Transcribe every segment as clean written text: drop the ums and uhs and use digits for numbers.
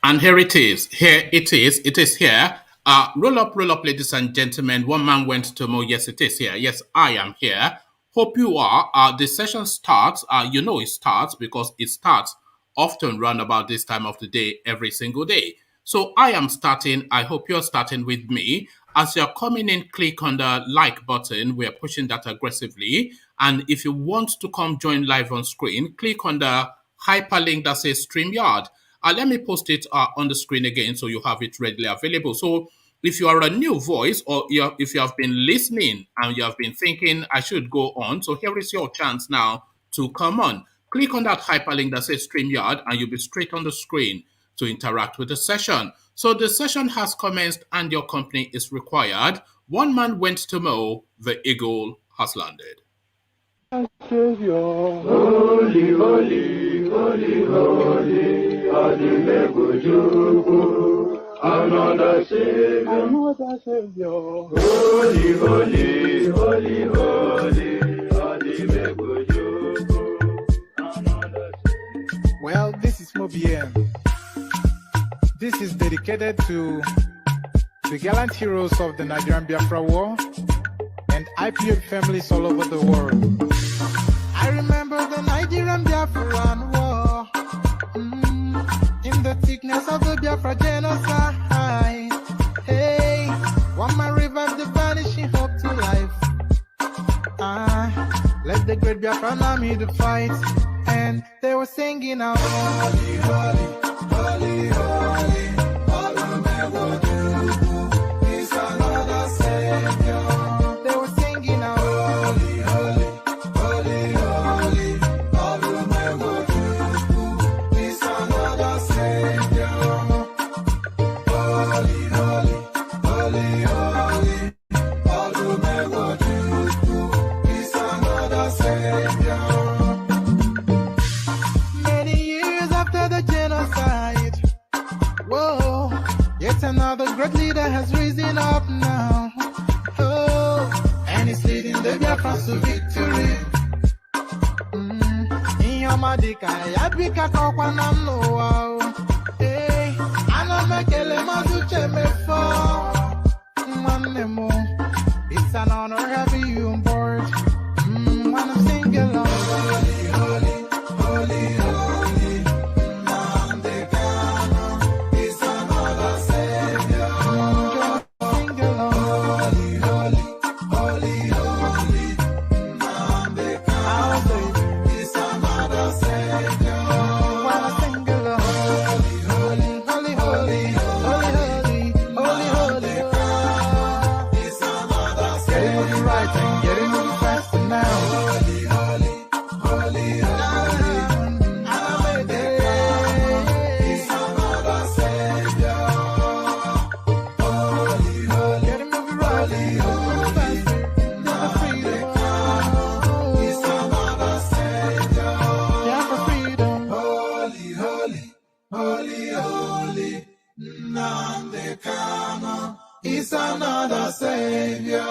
And here it is. Here it is. It is here. Roll up, ladies and gentlemen. One man went to Mo. Yes, it is here. Yes, I am here. Hope you are. The session starts. You know it starts because it starts often round about this time of the day every single day. So I am starting. I hope you're starting with me. As you're coming in, click on the like button. We're pushing that aggressively. And if you want to come join live on screen, click on the hyperlink that says StreamYard. Let me post it on the screen again so you have it readily available. So if you are a new voice or if you have been listening and you have been thinking I should go on, so here is your chance now to come on. Click on that hyperlink that says StreamYard and you'll be straight on the screen to interact with the session. So the session has commenced and your company is required. One man went to mow, the eagle has landed. Savior, holy, holy, holy, holy, another Savior, another Savior, holy, holy, holy, holy, well, this is Mobien. This is dedicated to the gallant heroes of the Nigerian Biafra War and Ipob families all over the world. I remember the Nigerian Biafran War, in the thickness of the Biafra genocide. Hey, one man revived the vanishing hope to life. Let the great Biafran army to fight, and they were singing out, holy, holy, holy, holy, is another Savior. They were singing out, holy, holy, holy, holy, is another Savior. Holy, holy, holy, holy, is another Savior. Many years after the genocide, whoa, yet another great leader has risen up now. Oh, and he's leading the Biafrans to victory. Inyamadika, yabika kwa namno wao. Hey, anamekele mazuche mefo. Manemo, it's an honor having you on board. When I'm singing along, holy, holy, holy, holy, NNAMDI is another Savior. Sing along, holy, holy, holy, holy, NNAMDI is another Savior. When I sing along, holy, holy, holy, holy, holy, holy, holy, is another Savior. Getting moving right and getting moving fast now. Holy, holy, holy, holy, is another Savior. Holy, holy, getting moving right, moving fast, never freedom. Is another Savior. Yeah, for freedom. Holy, holy, holy, holy, NNAMDI is another Savior.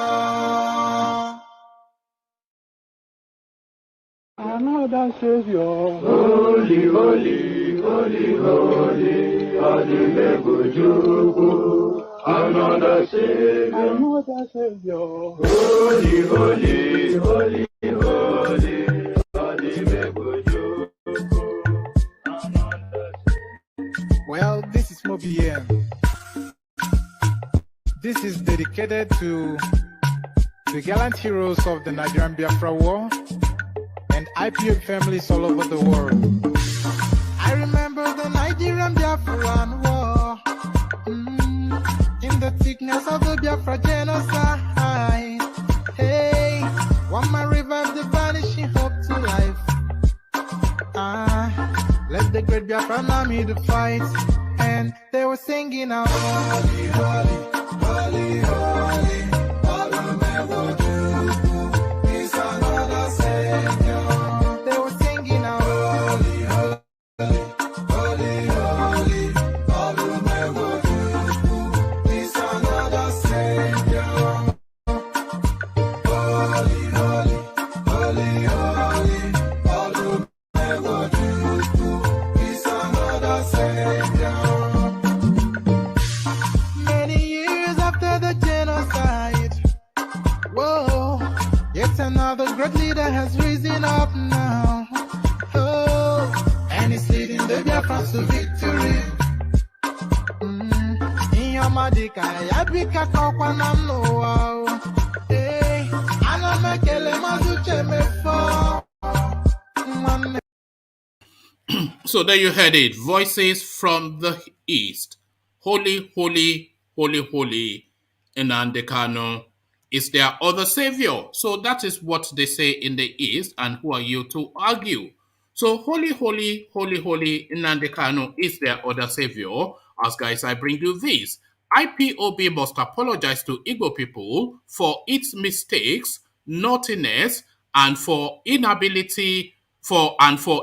another Savior, holy, holy, holy, holy, another Savior, another Savior, holy, holy, holy, holy, well, this is Mobien. This is dedicated to the gallant heroes of the Nigerian Biafra War and Ipob families all over the world. I remember the Nigerian Biafran War, in the thickness of the Biafra genocide. Hey, one man revived the vanishing hope to life. Let the great Biafran army to fight, and they were singing out, holy, holy, holy, holy, is another Savior. They were singing out, holy, holy, holy, holy, is another Savior. Holy, holy, holy, holy, is another Savior. has risen up now. Oh, and it's leading the Biafrans to victory. Inyamadika, yabika kwa namno. Hey, anamekele mazuche mefo. So there you heard it. Voices from the East. Holy, holy, holy, holy. NNAMDI KANU is their other savior. So that is what they say in the East. And who are you to argue? So holy, holy, holy, holy. NNAMDI KANU is their other savior. As guys, I bring you this. IPOB must apologize to Igbo people for its mistakes, naughtiness, and for inability for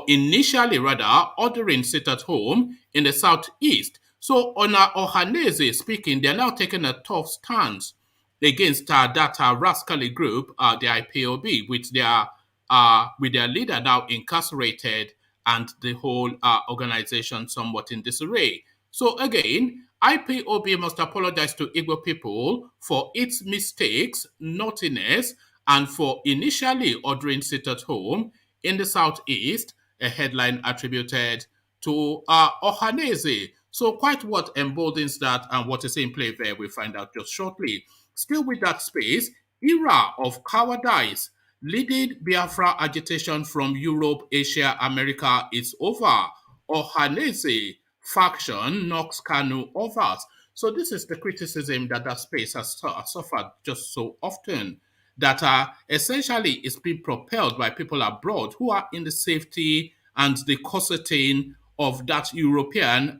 initially ordering sit at home in the southeast. So Ohanaeze speaking, they're now taking a tough stance against that rascally group, the IPOB, with their leader now incarcerated and the whole organization somewhat in disarray. So again, IPOB must apologize to Igbo people for its mistakes, naughtiness, and for initially ordering sit at home in the southeast, a headline attributed to Ohanaeze. So quite what emboldens that and what is in play there, we'll find out just shortly. Still with that space, era of cowardice, leading Biafra agitation from Europe, Asia, America is over. Ohanaeze faction knocks KANU off. So this is the criticism that space has suffered just so often, that essentially is being propelled by people abroad who are in the safety and the corseting of that European,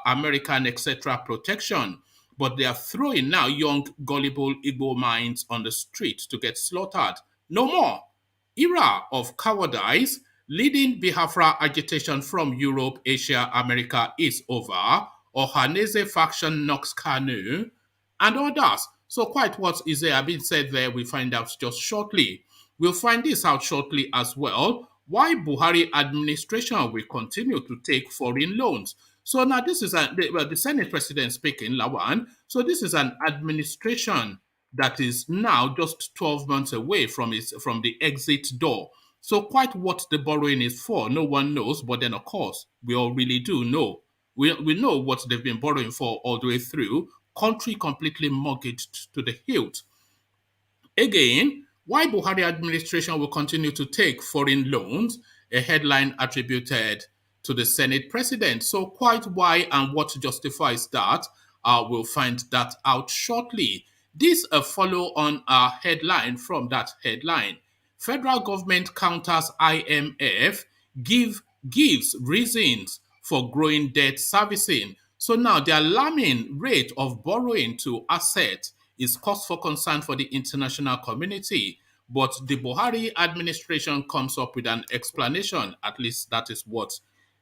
American, etc. protection. But they are throwing now young, gullible Igbo minds on the street to get slaughtered. No more. Era of cowardice, leading Biafra agitation from Europe, Asia, America is over. Ohanaeze faction knocks KANU and others. So quite what is there being said there, we find out just shortly. We'll find this out shortly as well. Why Buhari administration will continue to take foreign loans. So now this is the Senate President speaking, Lawan. So this is an administration that is now just 12 months away from the exit door. So quite what the borrowing is for, no one knows. But then, of course, we all really do know. We know what they've been borrowing for all the way through. Country completely mortgaged to the hilt. Again, why Buhari administration will continue to take foreign loans, a headline attributed to the Senate president. So quite why and what justifies that, we'll find that out shortly. This a follow-on headline from that headline. Federal government counters IMF, gives reasons for growing debt servicing. So now the alarming rate of borrowing to assets is cause for concern for the international community. But the Buhari administration comes up with an explanation. At least that is what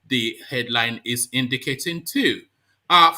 the headline is indicating too.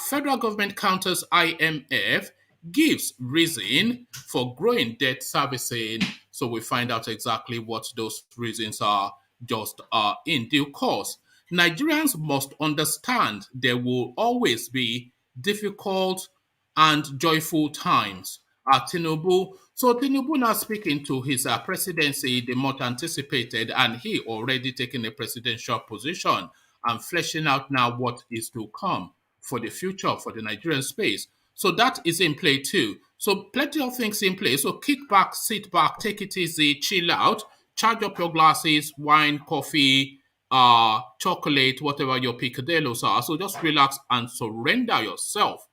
Federal government counters IMF, gives reason for growing debt servicing. So we find out exactly what those reasons are just in due course. Nigerians must understand there will always be difficult and joyful times. Tinubu. So Tinubu now speaking to his presidency, the much anticipated, and he already taking a presidential position and fleshing out now what is to come for the future for the Nigerian space. So that is in play too. So plenty of things in play. So kick back, sit back, take it easy, chill out, charge up your glasses, wine, coffee, chocolate, whatever your picadillos are. So just relax and surrender yourself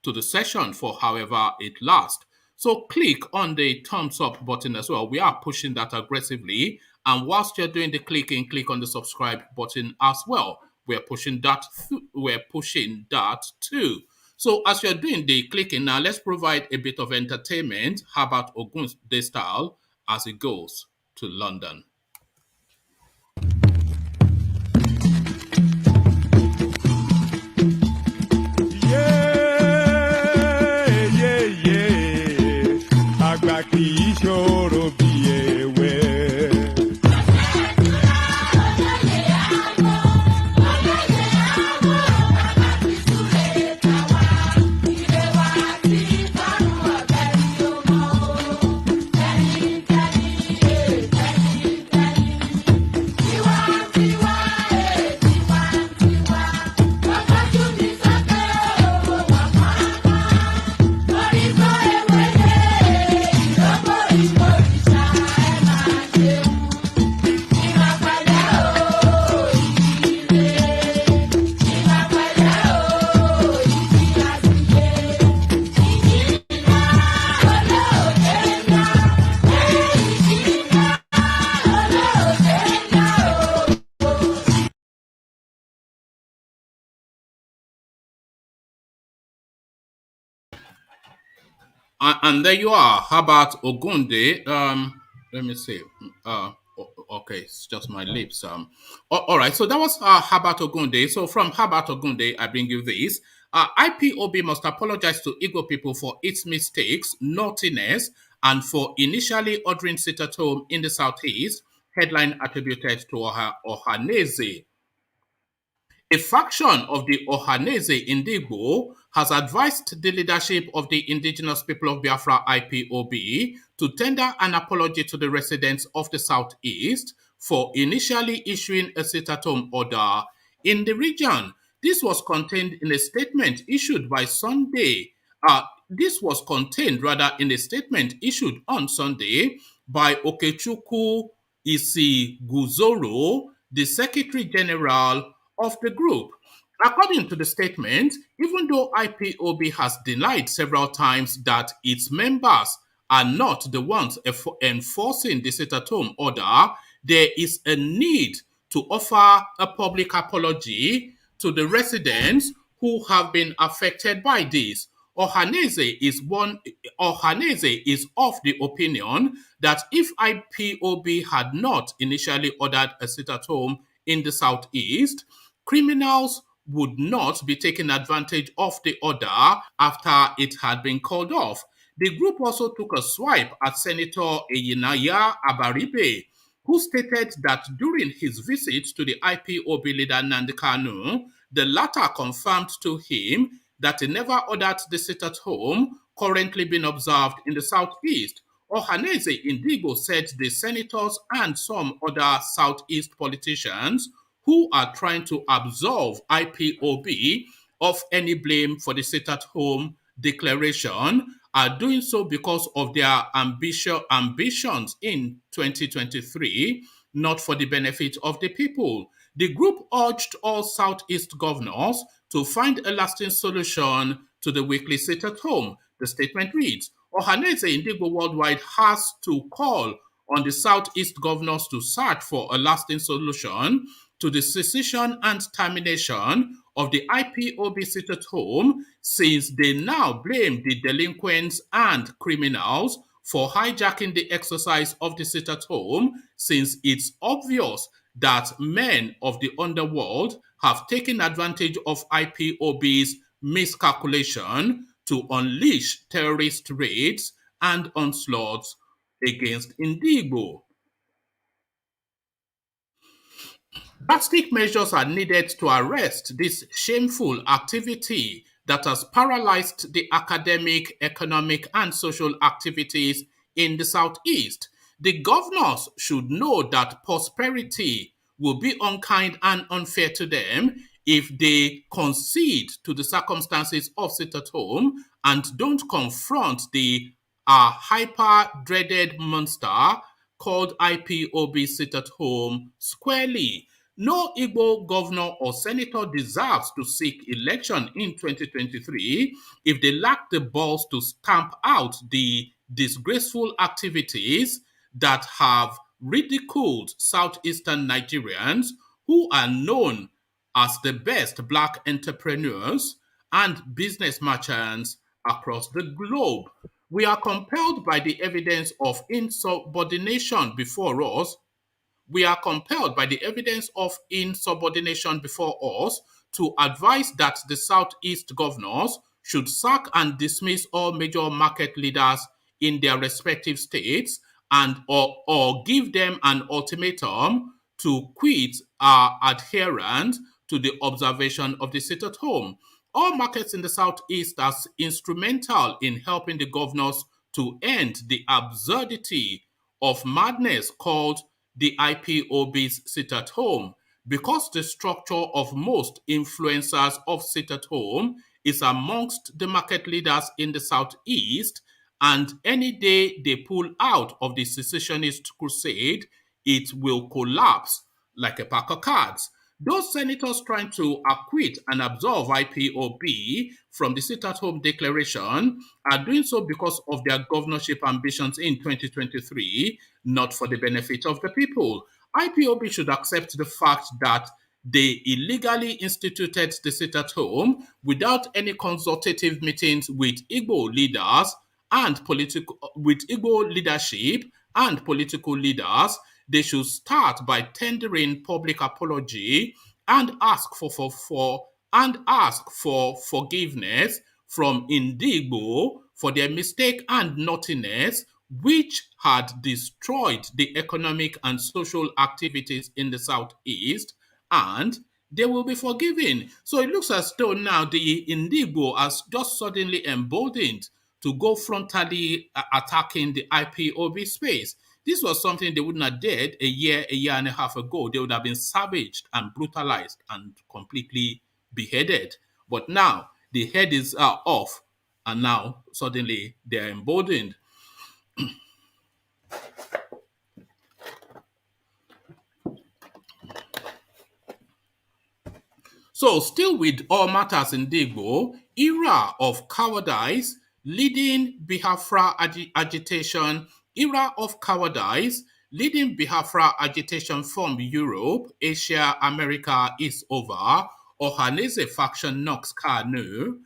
to the session for however it lasts. So click on the thumbs up button as well. We are pushing that aggressively. And whilst you're doing the clicking, click on the subscribe button as well. We're pushing that too. So as you're doing the clicking now, let's provide a bit of entertainment. How about Ogunde style as it goes to London? And there you are. How about Ogunde? Let me see. Okay, it's just my lips. All right. So that was Habat Ogunde. So from Habat Ogunde, I bring you this. IPOB must apologize to Igbo people for its mistakes, naughtiness, and for initially ordering sit at home in the southeast. Headline attributed to Ohanaeze. A faction of the Ohanaeze in Igbo has advised the leadership of the indigenous people of Biafra IPOB to tender an apology to the residents of the southeast for initially issuing a sit-at-home order in the region. This was contained in a statement issued by Sunday. This was contained rather in a statement issued on Sunday by Okechukwu Isiguzoro, the Secretary General of the group. According to the statement, even though IPOB has denied several times that its members are not the ones enforcing the sit-at-home order, there is a need to offer a public apology to the residents who have been affected by this. Ohanaeze is of the opinion that if IPOB had not initially ordered a sit-at-home in the southeast, criminals would not be taking advantage of the order after it had been called off. The group also took a swipe at Senator Eyinaya Abaribe, who stated that during his visit to the IPOB leader NNAMDI KANU, the latter confirmed to him that he never ordered the sit-at-home currently being observed in the southeast. Ohanaeze Indigo said the senators and some other southeast politicians who are trying to absolve IPOB of any blame for the sit-at-home declaration are doing so because of their ambitions in 2023, not for the benefit of the people. The group urged all Southeast governors to find a lasting solution to the weekly sit-at-home. The statement reads, Ohanaeze Indigo Worldwide has to call on the Southeast governors to search for a lasting solution to the cessation and termination of the IPOB sit-at-home, since they now blame the delinquents and criminals for hijacking the exercise of the sit-at-home, since it's obvious that men of the underworld have taken advantage of IPOB's miscalculation to unleash terrorist raids and onslaughts against Indigo. Drastic measures are needed to arrest this shameful activity that has paralyzed the academic, economic, and social activities in the Southeast. The governors should know that prosperity will be unkind and unfair to them if they concede to the circumstances of sit-at-home and don't confront the hyper-dreaded monster called IPOB sit-at-home squarely. No Igbo governor or senator deserves to seek election in 2023 if they lack the balls to stamp out the disgraceful activities that have ridiculed southeastern Nigerians who are known as the best black entrepreneurs and business merchants across the globe. We are compelled by the evidence of insubordination before us we are compelled by the evidence of insubordination before us to advise that the Southeast governors should sack and dismiss all major market leaders in their respective states and or give them an ultimatum to quit adherent to the observation of the sit-at-home. All markets in the Southeast are instrumental in helping the governors to end the absurdity of madness called the IPOB's sit-at-home, because the structure of most influencers of sit-at-home is amongst the market leaders in the Southeast, and any day they pull out of the secessionist crusade, it will collapse like a pack of cards. Those senators trying to acquit and absolve IPOB from the sit-at-home declaration are doing so because of their governorship ambitions in 2023, not for the benefit of the people. IPOB should accept the fact that they illegally instituted the sit-at-home without any consultative meetings with Igbo leaders and with Igbo leadership and political leaders, they should start by tendering public apology and ask for forgiveness from Indigbo for their mistake and naughtiness, which had destroyed the economic and social activities in the southeast, and they will be forgiven. So it looks as though now the Indigbo has just suddenly emboldened to go frontally attacking the IPOB space. This was something they wouldn't have dared a year and a half ago. They would have been savaged and brutalized and completely beheaded. But now the head is off, and now suddenly they're emboldened. So, still with all matters in Igbo, era of cowardice leading Biafra agitation, era of cowardice leading Biafra agitation from Europe, Asia, America is over. Ohanaeze faction knocks KANU.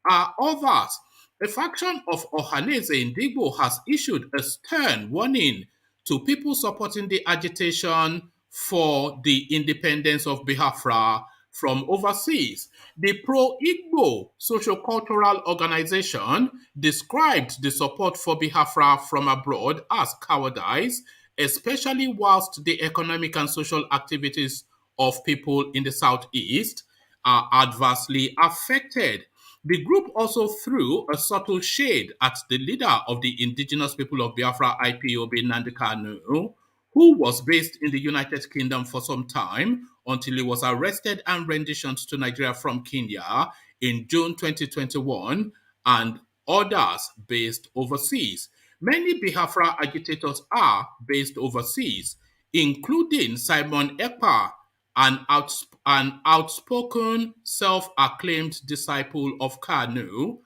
Others, a faction of Ohanaeze in Igbo has issued a stern warning to people supporting the agitation for the independence of Biafra from overseas. The pro-Igbo social-cultural organization described the support for Biafra from abroad as cowardice, especially whilst the economic and social activities of people in the southeast are adversely affected. The group also threw a subtle shade at the leader of the indigenous people of Biafra, IPOB, Nnamdi Kanu, who was based in the United Kingdom for some time until he was arrested and renditioned to Nigeria from Kenya in June 2021, and others based overseas. Many Biafra agitators are based overseas, including Simon Ekpa, an outspoken, self-acclaimed disciple of KANU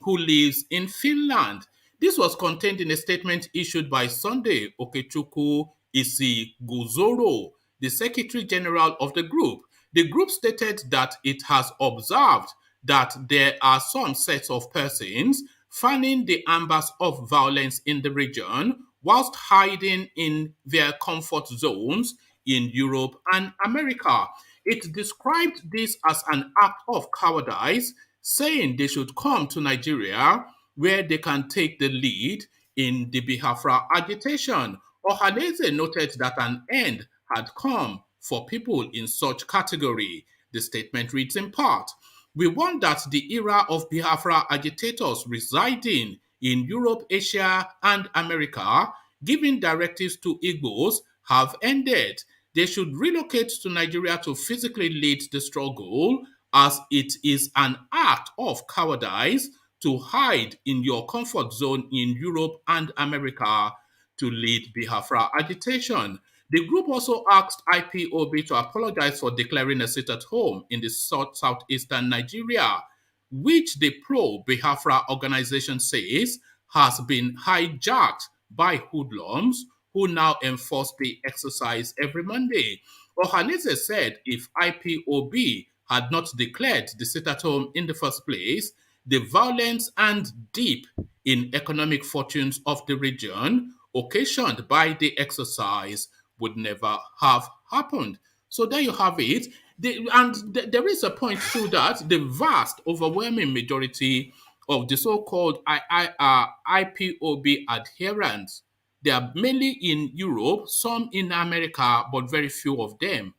who lives in Finland. This was contained in a statement issued by Sunday Okechukwu Isiguzoro, the Secretary General of the group. The group stated that it has observed that there are some sets of persons fanning the embers of violence in the region whilst hiding in their comfort zones in Europe and America. It described this as an act of cowardice, saying they should come to Nigeria where they can take the lead in the Biafra agitation. Ohanaeze noted that an end had come for people in such category. The statement reads in part, "We want that the era of Biafra agitators residing in Europe, Asia, and America, giving directives to Igbos, have ended. They should relocate to Nigeria to physically lead the struggle, as it is an act of cowardice to hide in your comfort zone in Europe and America to lead Biafra agitation." The group also asked IPOB to apologize for declaring a sit at home in the southeastern Nigeria, which the pro-Biafra organization says has been hijacked by hoodlums who now enforce the exercise every Monday. Ohanaeze said if IPOB had not declared the sit-at-home in the first place, the violence and dip in economic fortunes of the region occasioned by the exercise would never have happened. So there you have it. There is a point to that. The vast, overwhelming majority of the so-called IPOB adherents, they are mainly in Europe, some in America, but very few of them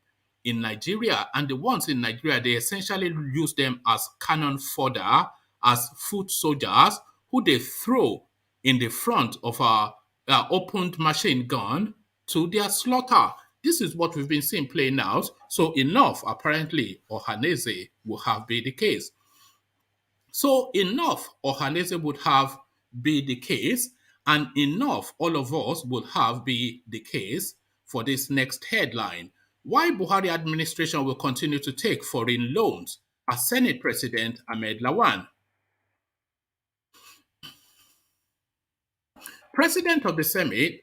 in Nigeria. And the ones in Nigeria, they essentially use them as cannon fodder, as foot soldiers, who they throw in the front of a opened machine gun to their slaughter. This is what we've been seeing playing out. So enough, apparently, Ohanaeze will have been the case. So enough, Ohanaeze would have been the case, and enough, all of us would have been the case for this next headline. Why Buhari administration will continue to take foreign loans, as Senate President Ahmed Lawan. President of the Senate,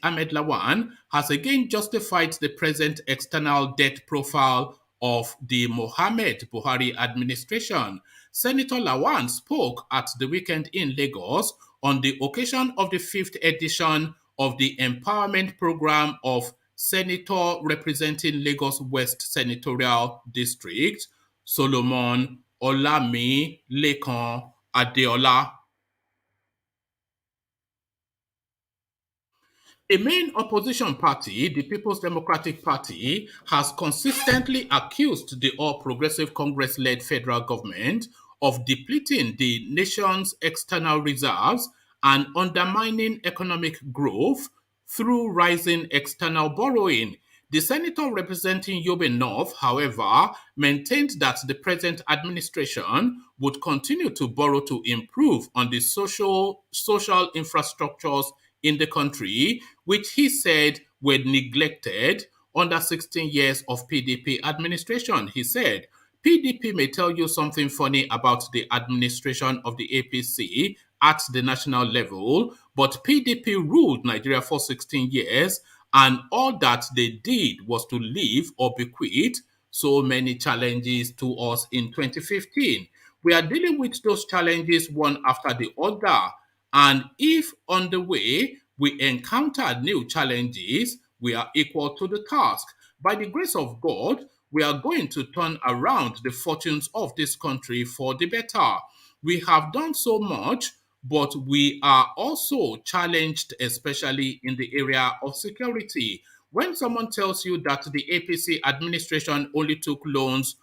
Ahmed Lawan, has again justified the present external debt profile of the Mohammed Buhari administration. Senator Lawan spoke at the weekend in Lagos on the occasion of the fifth edition of the Empowerment Program of Senator representing Lagos West Senatorial District, Solomon Olami Lekan Adeola. A main opposition party, the People's Democratic Party, has consistently accused the All Progressive Congress-led federal government of depleting the nation's external reserves and undermining economic growth through rising external borrowing. The senator representing Yobe North, however, maintained that the present administration would continue to borrow to improve on the social infrastructures in the country, which he said were neglected under 16 years of PDP administration. He said, PDP may tell you something funny about the administration of the APC at the national level, but PDP ruled Nigeria for 16 years, and all that they did was to leave or bequeath so many challenges to us in 2015. We are dealing with those challenges one after the other. And if on the way we encounter new challenges, we are equal to the task. By the grace of God, we are going to turn around the fortunes of this country for the better. We have done so much, but we are also challenged, especially in the area of security. When someone tells you that the APC administration only took loans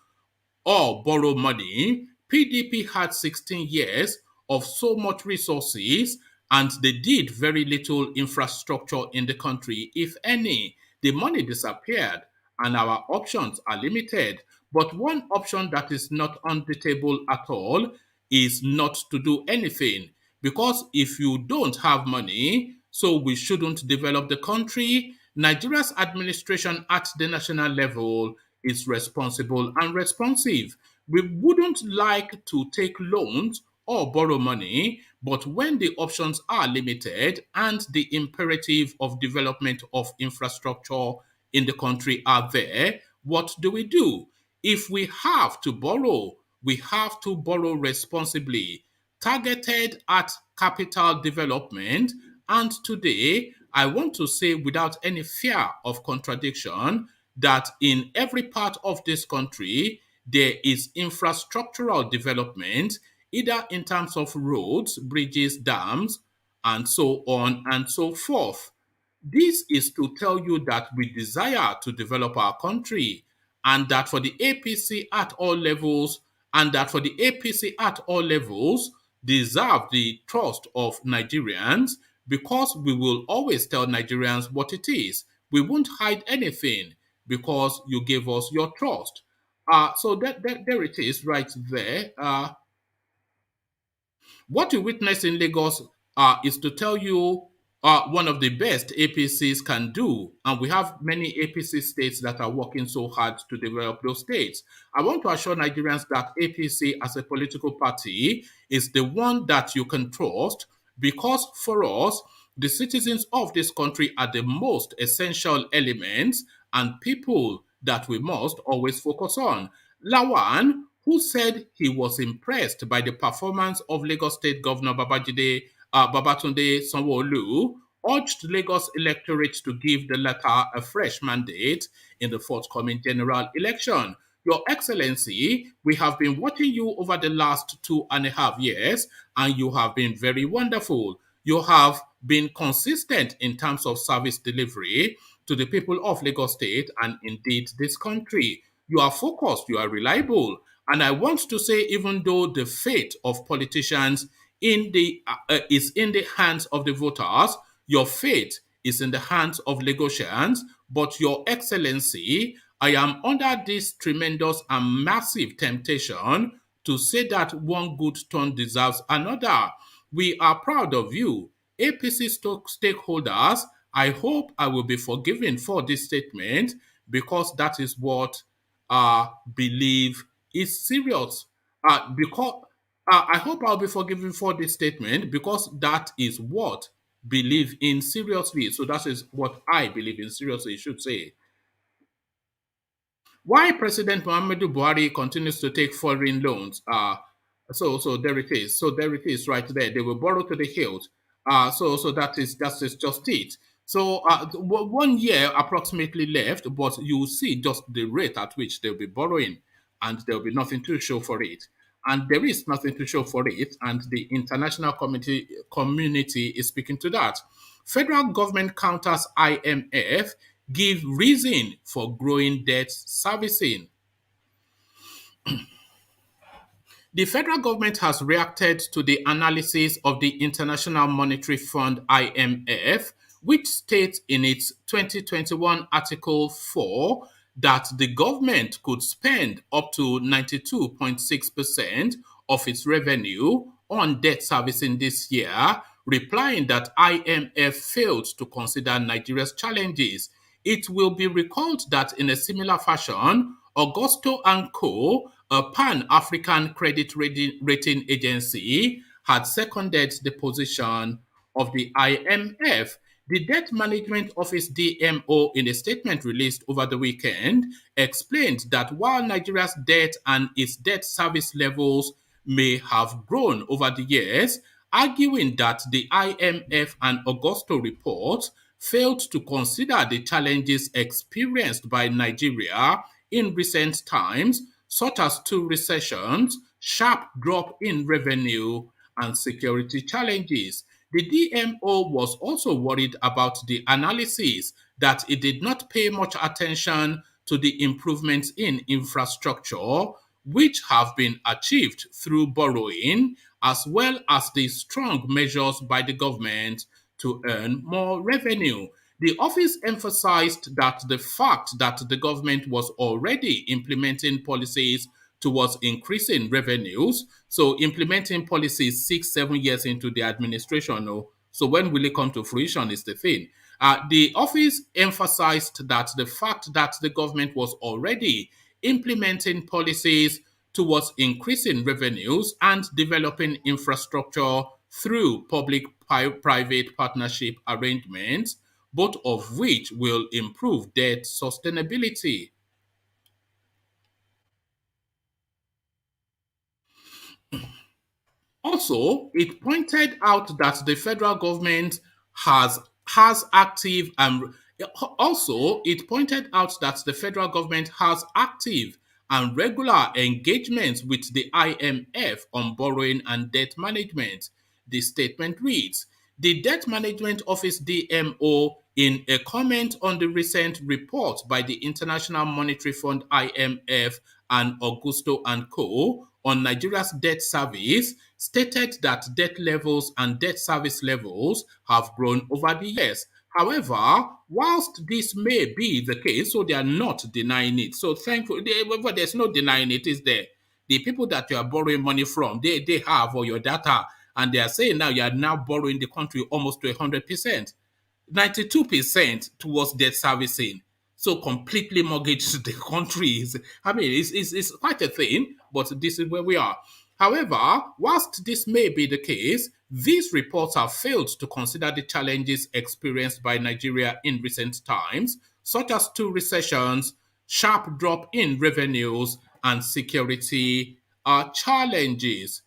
or borrow money, PDP had 16 years of so much resources and they did very little infrastructure in the country, if any. The money disappeared and our options are limited. But one option that is not on the table at all is not to do anything. Because if you don't have money, so we shouldn't develop the country. Nigeria's administration at the national level is responsible and responsive. We wouldn't like to take loans or borrow money, but when the options are limited and the imperative of development of infrastructure in the country are there, what do we do? If we have to borrow, we have to borrow responsibly, targeted at capital development. And today, I want to say without any fear of contradiction that in every part of this country, there is infrastructural development, either in terms of roads, bridges, dams, and so on and so forth. This is to tell you that we desire to develop our country and that for the APC at all levels deserve the trust of Nigerians because we will always tell Nigerians what it is. We won't hide anything because you gave us your trust. There it is right there. What you witness in Lagos is to tell you one of the best APCs can do. And we have many APC states that are working so hard to develop those states. I want to assure Nigerians that APC as a political party is the one that you can trust because for us, the citizens of this country are the most essential elements and people that we must always focus on. Lawan, who said he was impressed by the performance of Lagos State Governor Babatunde Sanwo-Olu, urged Lagos electorate to give the latter a fresh mandate in the forthcoming general election. Your Excellency, we have been watching you over the last 2.5 years, and you have been very wonderful. You have been consistent in terms of service delivery to the people of Lagos State and indeed this country. You are focused, you are reliable. And I want to say, even though the fate of politicians is in the hands of the voters, your fate is in the hands of Lagosians. But Your Excellency, I am under this tremendous and massive temptation to say that one good turn deserves another. We are proud of you. APC stakeholders, I hope I will be forgiven for this statement because that is what believe is serious. Because I hope I'll be forgiven for this statement because that is what believe in seriously. So that is what I believe in seriously, should say. Why President Muhammadu Buhari continues to take foreign loans? So there it is. So there it is, right there. They will borrow to the hilt. So that is just it. So 1 year approximately left, but you will see just the rate at which they'll be borrowing, and there'll be nothing to show for it. And there is nothing to show for it, and the international community is speaking to that. Federal government counters IMF, give reason for growing debt servicing. The federal government has reacted to the analysis of the International Monetary Fund (IMF), which states in its 2021 Article 4 that the government could spend up to 92.6% of its revenue on debt servicing this year, replying that IMF failed to consider Nigeria's challenges. It will be recalled that in a similar fashion, Augusto and Co., a pan-African credit rating agency, had seconded the position of the IMF. The Debt Management Office DMO, in a statement released over the weekend, explained that while Nigeria's debt and its debt service levels may have grown over the years, arguing that the IMF and Augusto reports failed to consider the challenges experienced by Nigeria in recent times, such as two recessions, sharp drop in revenue, and security challenges. The DMO was also worried about the analysis that it did not pay much attention to the improvements in infrastructure, which have been achieved through borrowing, as well as the strong measures by the government to earn more revenue. The office emphasized that the fact that the government was already implementing policies towards increasing revenues, so implementing policies 6, 7 years into the administration, no, so when will it come to fruition is the thing. The office emphasized that the fact that the government was already implementing policies towards increasing revenues and developing infrastructure through public-private partnership arrangements, both of which will improve debt sustainability. Also, it pointed out that the federal government has active and also it pointed out that the federal government has active and regular engagements with the IMF on borrowing and debt management. The statement reads, the Debt Management Office DMO, in a comment on the recent report by the International Monetary Fund IMF and Augusto and Co. on Nigeria's debt service, stated that debt levels and debt service levels have grown over the years. However, whilst this may be the case, so they are not denying it. So thankfully, but there's no denying it, is there? The people that you are borrowing money from, they have all your data, and they are saying now you are now borrowing the country almost to 100%. 92% towards debt servicing. So completely mortgaged the countries. I mean, it's quite a thing, but this is where we are. However, whilst this may be the case, these reports have failed to consider the challenges experienced by Nigeria in recent times, such as two recessions, sharp drop in revenues, and security challenges.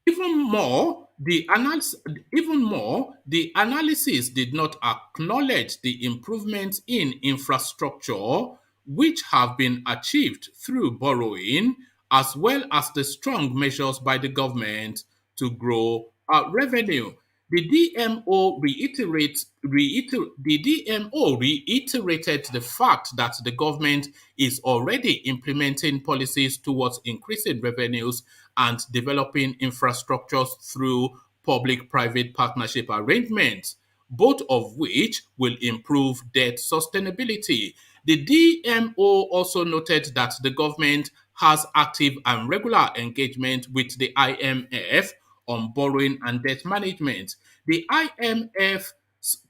Even more, the analysis did not acknowledge the improvements in infrastructure which have been achieved through borrowing, as well as the strong measures by the government to grow revenue. The DMO reiterated the fact that the government is already implementing policies towards increasing revenues and developing infrastructures through public-private partnership arrangements, both of which will improve debt sustainability. The DMO also noted that the government has active and regular engagement with the IMF on borrowing and debt management. The IMF's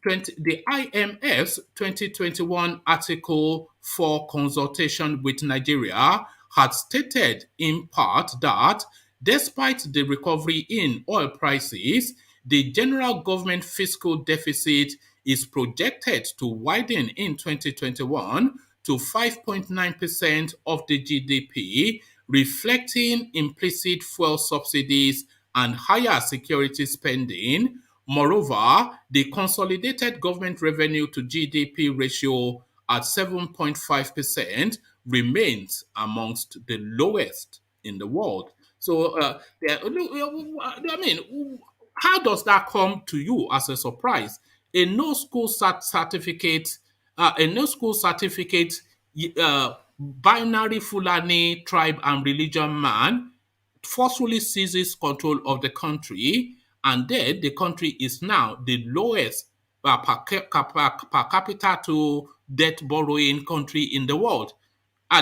2021 Article 4 consultation with Nigeria had stated in part that despite the recovery in oil prices, the general government fiscal deficit is projected to widen in 2021 to 5.9% of the GDP, reflecting implicit fuel subsidies and higher security spending. Moreover, the consolidated government revenue to GDP ratio at 7.5% remains amongst the lowest in the world. So, I mean, how does that come to you as a surprise? A no school certificate, binary Fulani tribe and religion man forcefully seizes control of the country, and then the country is now the lowest per capita to debt borrowing country in the world.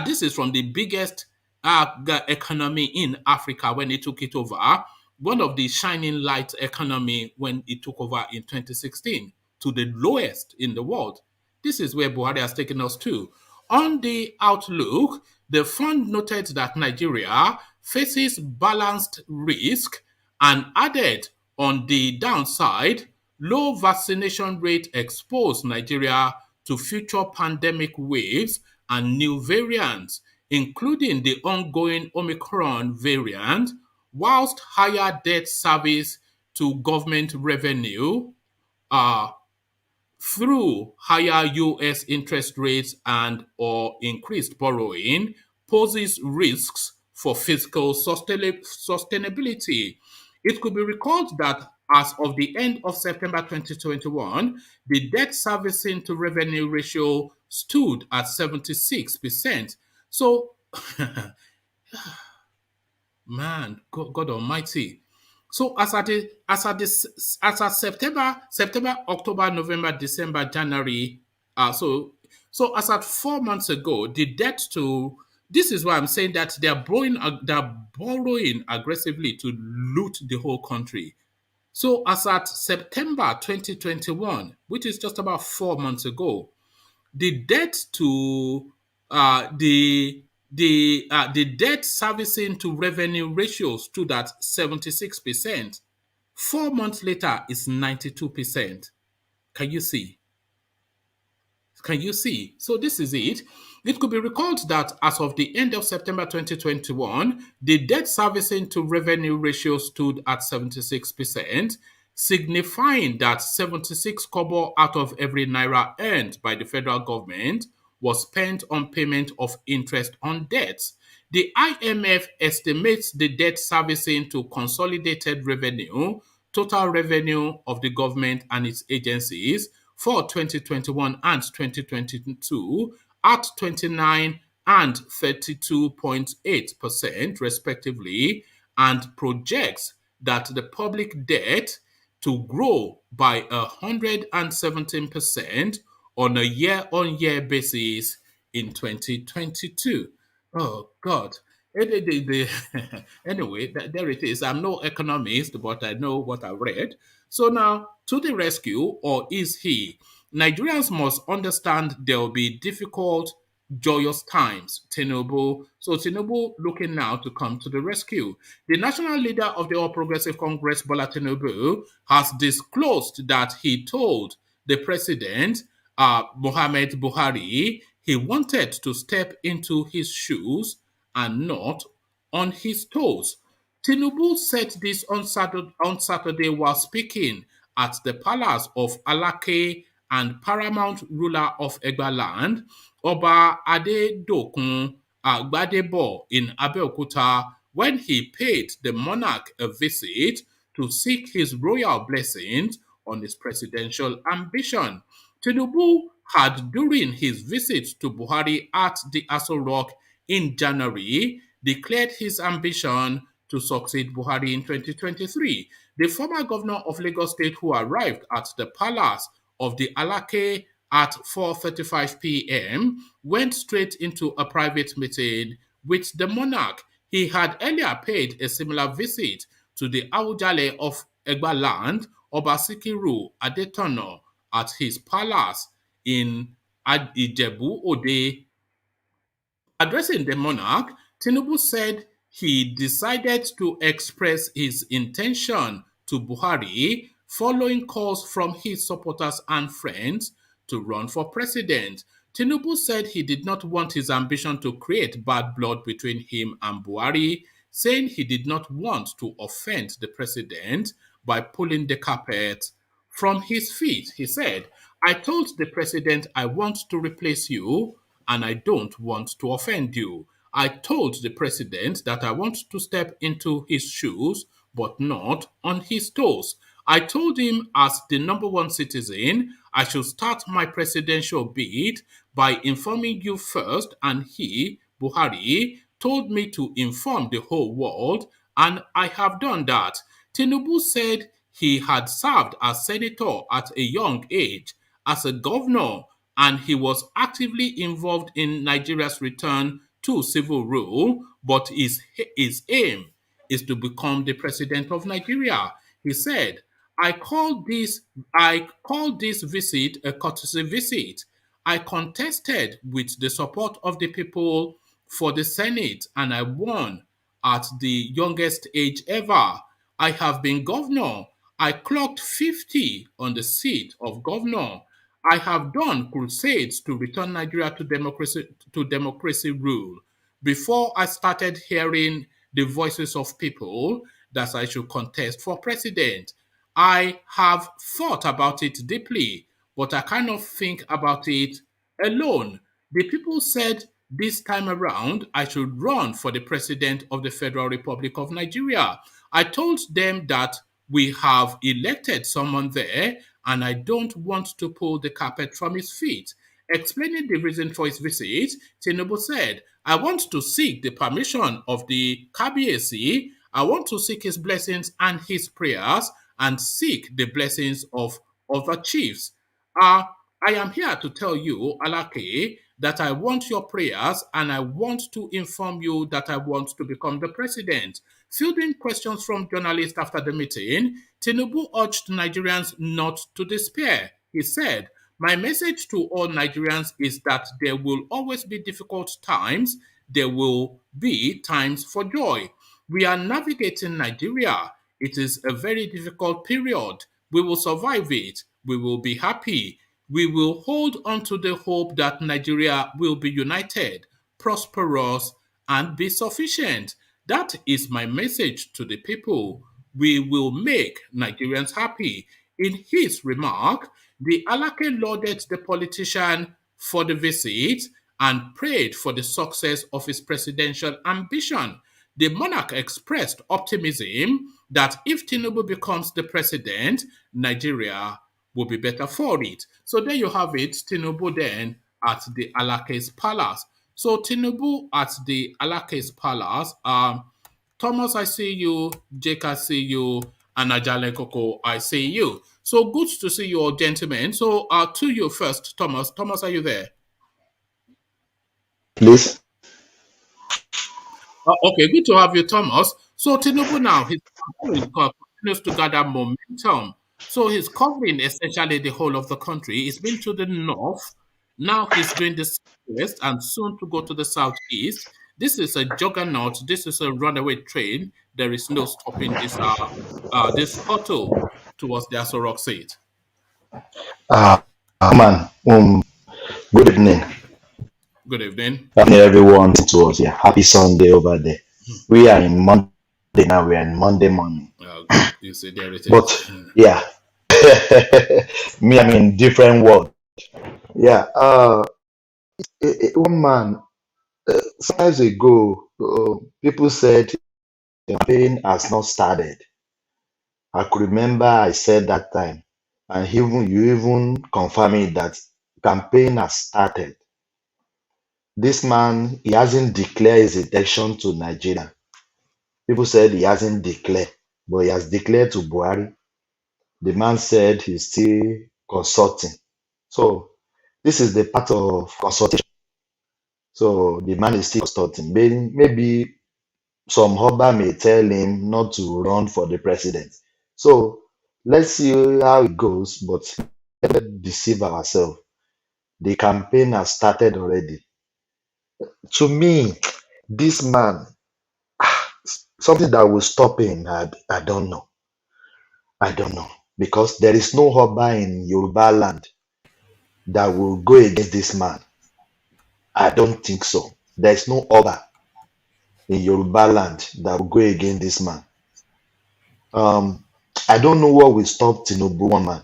This is from the biggest economy in Africa when it took it over, one of the shining light economy when it took over in 2016, to the lowest in the world. This is where Buhari has taken us to. On the outlook, the fund noted that Nigeria faces balanced risk and added on the downside, low vaccination rate expose Nigeria to future pandemic waves and new variants, including the ongoing Omicron variant, whilst higher debt service to government revenue through higher US interest rates and or increased borrowing poses risks for fiscal sustainability. It could be recalled that as of the end of September 2021, the debt servicing to revenue ratio stood at 76%. So, man, God Almighty. So as at September, October, November, December, January, so as at 4 months ago, the debt to, this is why I'm saying that they're borrowing aggressively to loot the whole country. So as at September 2021, which is just about 4 months ago, the debt to the debt servicing to revenue ratio stood at 76%. 4 months later, it's 92%. Can you see? Can you see? So this is it. It could be recalled that as of the end of September 2021, the debt servicing to revenue ratio stood at 76%, signifying that 76 kobo out of every naira earned by the federal government was spent on payment of interest on debts. The IMF estimates the debt servicing to consolidated revenue, total revenue of the government and its agencies for 2021 and 2022 at 29 and 32.8% respectively, and projects that the public debt to grow by 117% on a year-on-year basis in 2022. Oh, God. Anyway, there it is. I'm no economist, but I know what I read. So now, to the rescue, or is he? Nigerians must understand there will be difficult, joyous times. Tinubu. So Tinubu looking now to come to the rescue. The national leader of the All Progressive Congress, Bola Tinubu, has disclosed that he told the president, Muhammad Buhari, he wanted to step into his shoes and not on his toes. Tinubu said this on Saturday while speaking at the palace of Alake and paramount ruler of Igboland, Oba Adedokun Gbadebo in Abeokuta, when he paid the monarch a visit to seek his royal blessings on his presidential ambition. Tinubu had, during his visit to Buhari at the Aso Rock in January, declared his ambition to succeed Buhari in 2023. The former governor of Lagos State, who arrived at the palace of the Alake at 4:35 p.m., went straight into a private meeting with the monarch. He had earlier paid a similar visit to the Awujale of Igboland, Obasikiru Adetono, at his palace in Ijebu Ode. Addressing the monarch, Tinubu said he decided to express his intention to Buhari following calls from his supporters and friends to run for president. Tinubu said he did not want his ambition to create bad blood between him and Buhari, saying he did not want to offend the president by pulling the carpet from his feet. He said, I told the president I want to replace you and I don't want to offend you. I told the president that I want to step into his shoes, but not on his toes. I told him, as the number one citizen, I should start my presidential bid by informing you first, and he, Buhari, told me to inform the whole world, and I have done that. Tinubu said he had served as senator at a young age, as a governor, and he was actively involved in Nigeria's return to civil rule, but his aim is to become the president of Nigeria. He said, I call this visit a courtesy visit. I contested with the support of the people for the Senate and I won at the youngest age ever. I have been governor. I clocked 50 on the seat of governor. I have done crusades to return Nigeria to democracy rule. Before I started hearing the voices of people that I should contest for president, I have thought about it deeply, but I cannot think about it alone. The people said this time around I should run for the president of the Federal Republic of Nigeria. I told them that we have elected someone there and I don't want to pull the carpet from his feet. Explaining the reason for his visit, Tinubu said, I want to seek the permission of the Kabiyesi. I want to seek his blessings and his prayers and seek the blessings of other chiefs. I am here to tell you, Alake, that I want your prayers and I want to inform you that I want to become the president. Fielding questions from journalists after the meeting, Tinubu urged Nigerians not to despair. He said, my message to all Nigerians is that there will always be difficult times. There will be times for joy. We are navigating Nigeria. It is a very difficult period. We will survive it. We will be happy. We will hold on to the hope that Nigeria will be united, prosperous, and be sufficient. That is my message to the people. We will make Nigerians happy. In his remark, the Alake lauded the politician for the visit and prayed for the success of his presidential ambition. The monarch expressed optimism that if Tinubu becomes the president, Nigeria will be better for it. So there you have it, Tinubu then at the Alake's palace. So Tinubu at the Alake's palace, Thomas, I see you, Jake, I see you, and Ajale Koko, I see you. So good to see you all, gentlemen. So to you first, Thomas. Thomas, are you there? Please. Okay, good to have you, Thomas. So Tinubu now, his campaign continues to gather momentum. So he's covering essentially the whole of the country. He's been to the north. Now he's doing the southwest and soon to go to the southeast. This is a juggernaut. This is a runaway train. There is no stopping this auto towards the Aso Rock seat. Man, good evening. Good evening. Good evening, everyone. To us, yeah. Happy Sunday over there. We are in Monday now. We are in Monday morning. You see, there it is. But yeah, me, I'm in different world. Yeah. One man. Some years ago, people said the campaign has not started. I could remember I said that time, and you even confirming that campaign has started. This man, he hasn't declared his intention to Nigeria. People said he hasn't declared, but he has declared to Buhari. The man said he's still consulting. So this is the part of consultation. So the man is still consulting. Maybe some hubba may tell him not to run for the president. So let's see how it goes, but let's not deceive ourselves. The campaign has started already. To me, this man, something that will stop him, I don't know. I don't know. because there is no Oba in Yoruba land that will go against this man. I don't think so. There is no Oba in Yoruba land that will go against this man. I don't know what will stop Tinubu, one man.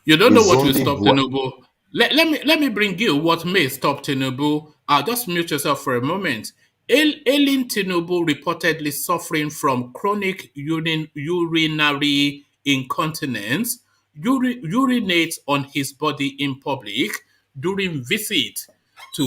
You don't know It's what will only stop Tinubu. Let me bring you what may stop Tinubu. Just mute yourself for a moment. Ailing Tinubu reportedly suffering from chronic urinary incontinence, urinates on his body in public during visit to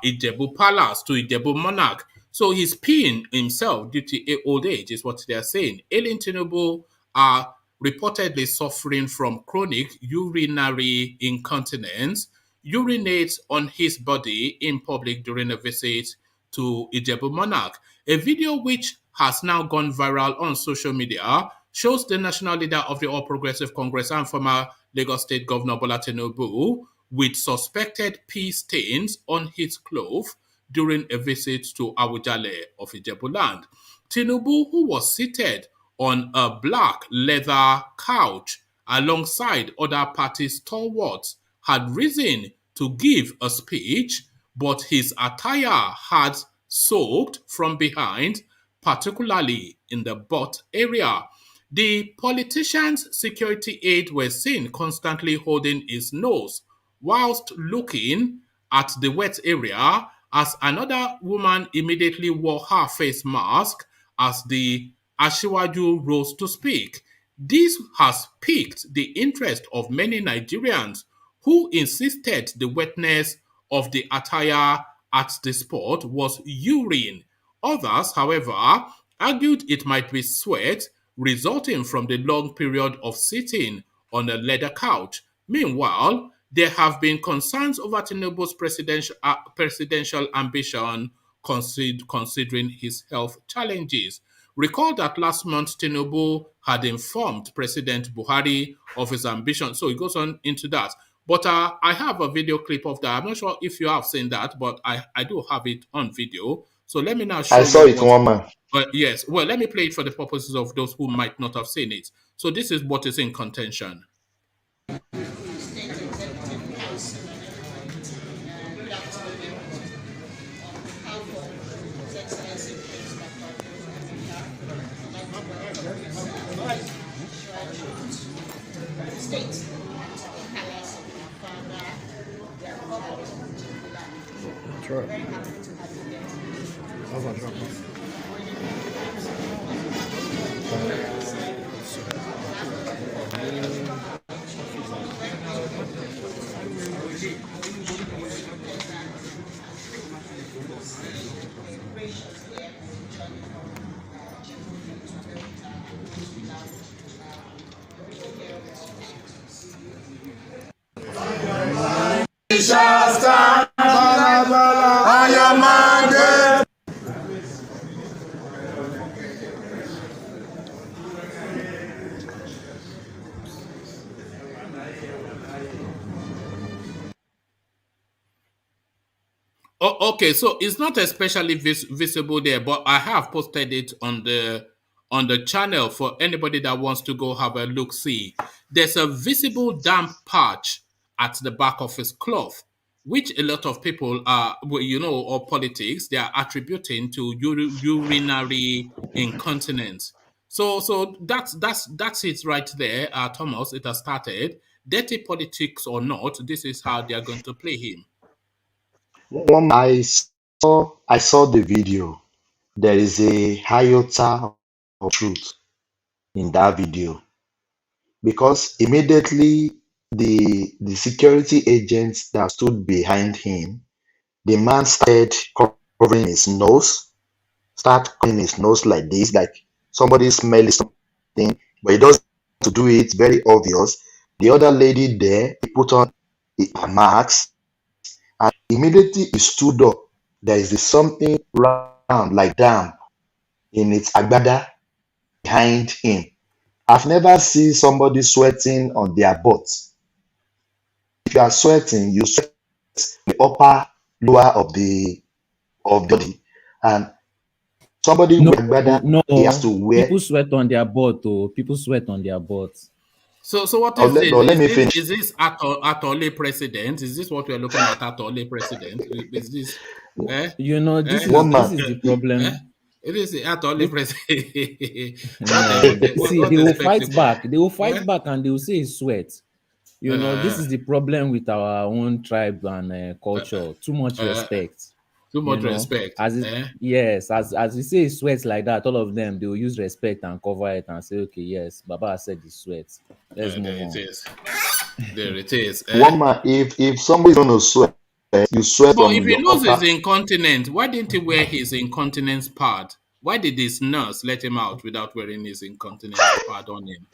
Ijebu Palace, to Ijebu Monarch. So he's peeing himself due to old age, is what they are saying. Ailing Tinubu are reportedly suffering from chronic urinary incontinence, urinates on his body in public during a visit to Ijebu Monarch. A video which has now gone viral on social media shows the national leader of the All Progressive Congress and former Lagos State Governor Bola Tinubu with suspected pee stains on his clothes during a visit to Awujale of Ijebuland. Tinubu, who was seated on a black leather couch alongside other party stalwarts, had risen to give a speech, but his attire had soaked from behind, particularly in the butt area. The politician's security aide was seen constantly holding his nose whilst looking at the wet area as another woman immediately wore her face mask as the Ashiwaju rose to speak. This has piqued the interest of many Nigerians who insisted the wetness of the attire at the spot was urine. Others, however, argued it might be sweat resulting from the long period of sitting on a leather couch. Meanwhile, there have been concerns over Tinubu's presidential ambition considering his health challenges. Recall that last month Tinubu had informed President Buhari of his ambition. So he goes on into that. But I have a video clip of that. I'm not sure if you have seen that, but I do have it on video. So let me now show I saw you it, what. one man. Yes, well, let me play it for the purposes of those who might not have seen it. So this is what is in contention. Okay, so it's not especially visible there, but I have posted it on the channel for anybody that wants to go have a look. See, there's a visible damp patch at the back of his cloth, which a lot of people are, or politics, they are attributing to urinary incontinence. So that's it right there, Thomas. It has started. Dirty politics or not, this is how they are going to play him. One man, I saw the video. There is a iota of truth in that video because immediately the security agents that stood behind him, the man started covering his nose, like this, like somebody smelling something, but he doesn't want to do it. Very obvious. The other lady there, he put on a mask, and immediately he stood up. There is something round like damp in its agbada behind him. I've never seen somebody sweating on their butt. If you are sweating, you sweat the upper lower of the body, and somebody No, with agbada, he has to wear. people sweat on their butt. Oh, people sweat on their butt. So what Or is let, this? or let me finish. Is this Atole president? Is this what we're looking at? Atole president? Is this? Eh? You know, Eh? One this man. is the Eh? problem. It is Atole This president. no, see, What they will expected? fight back. They will Eh? fight back, and they will say it's sweat. You know, this Uh, is the problem with our own tribe and culture. Too much uh, respect. too You much know, respect. as it, Eh? yes, as we say it's sweat like that, all of them they will use respect and cover it and say, okay, yes, Baba said it's sweat. Let's There move it on. is. There it is. One man. If somebody's gonna sweat, you sweat But if from he your knows he's upper. incontinent, why didn't he wear his incontinence pad? Why did his nurse let him out without wearing his incontinence pad on him?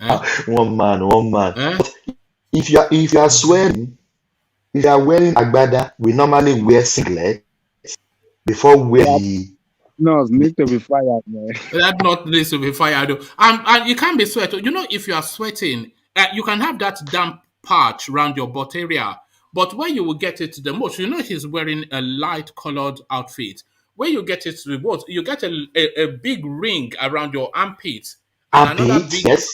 Eh? One man. One man. Eh? If you are sweating, if you are wearing agbada, we normally wear singlet before wear That the. nose need to be fired, man. That not needs to be fired. And you can't be sweating. You know, if you are sweating, you can have that damp patch around your butt area. But where you will get it the most, you know, he's wearing a light colored outfit. Where you get it the most, you get a big ring around your armpit and another Armpit, big. yes.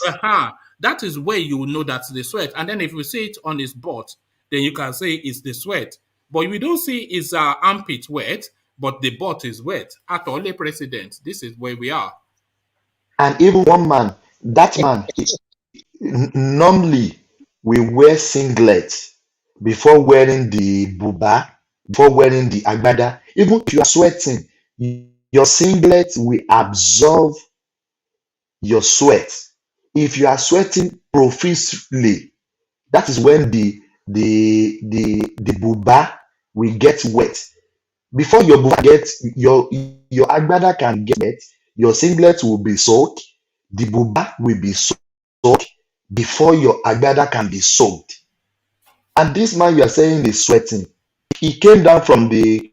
That is where you will know that's the sweat. And then if you see it on his butt, then you can say it's the sweat. But we don't see his armpit wet, but the butt is wet. At all, president, this is where we are. And even one man, that man, normally we wear singlet before wearing the buba, before wearing the agbada. Even if you are sweating, your singlet will absorb your sweat. If you are sweating profusely, that is when the buba will get wet. Before your buba gets your agbada can get wet, your singlet will be soaked, the buba will be soaked before your agbada can be soaked. And this man you are saying is sweating. He came down from the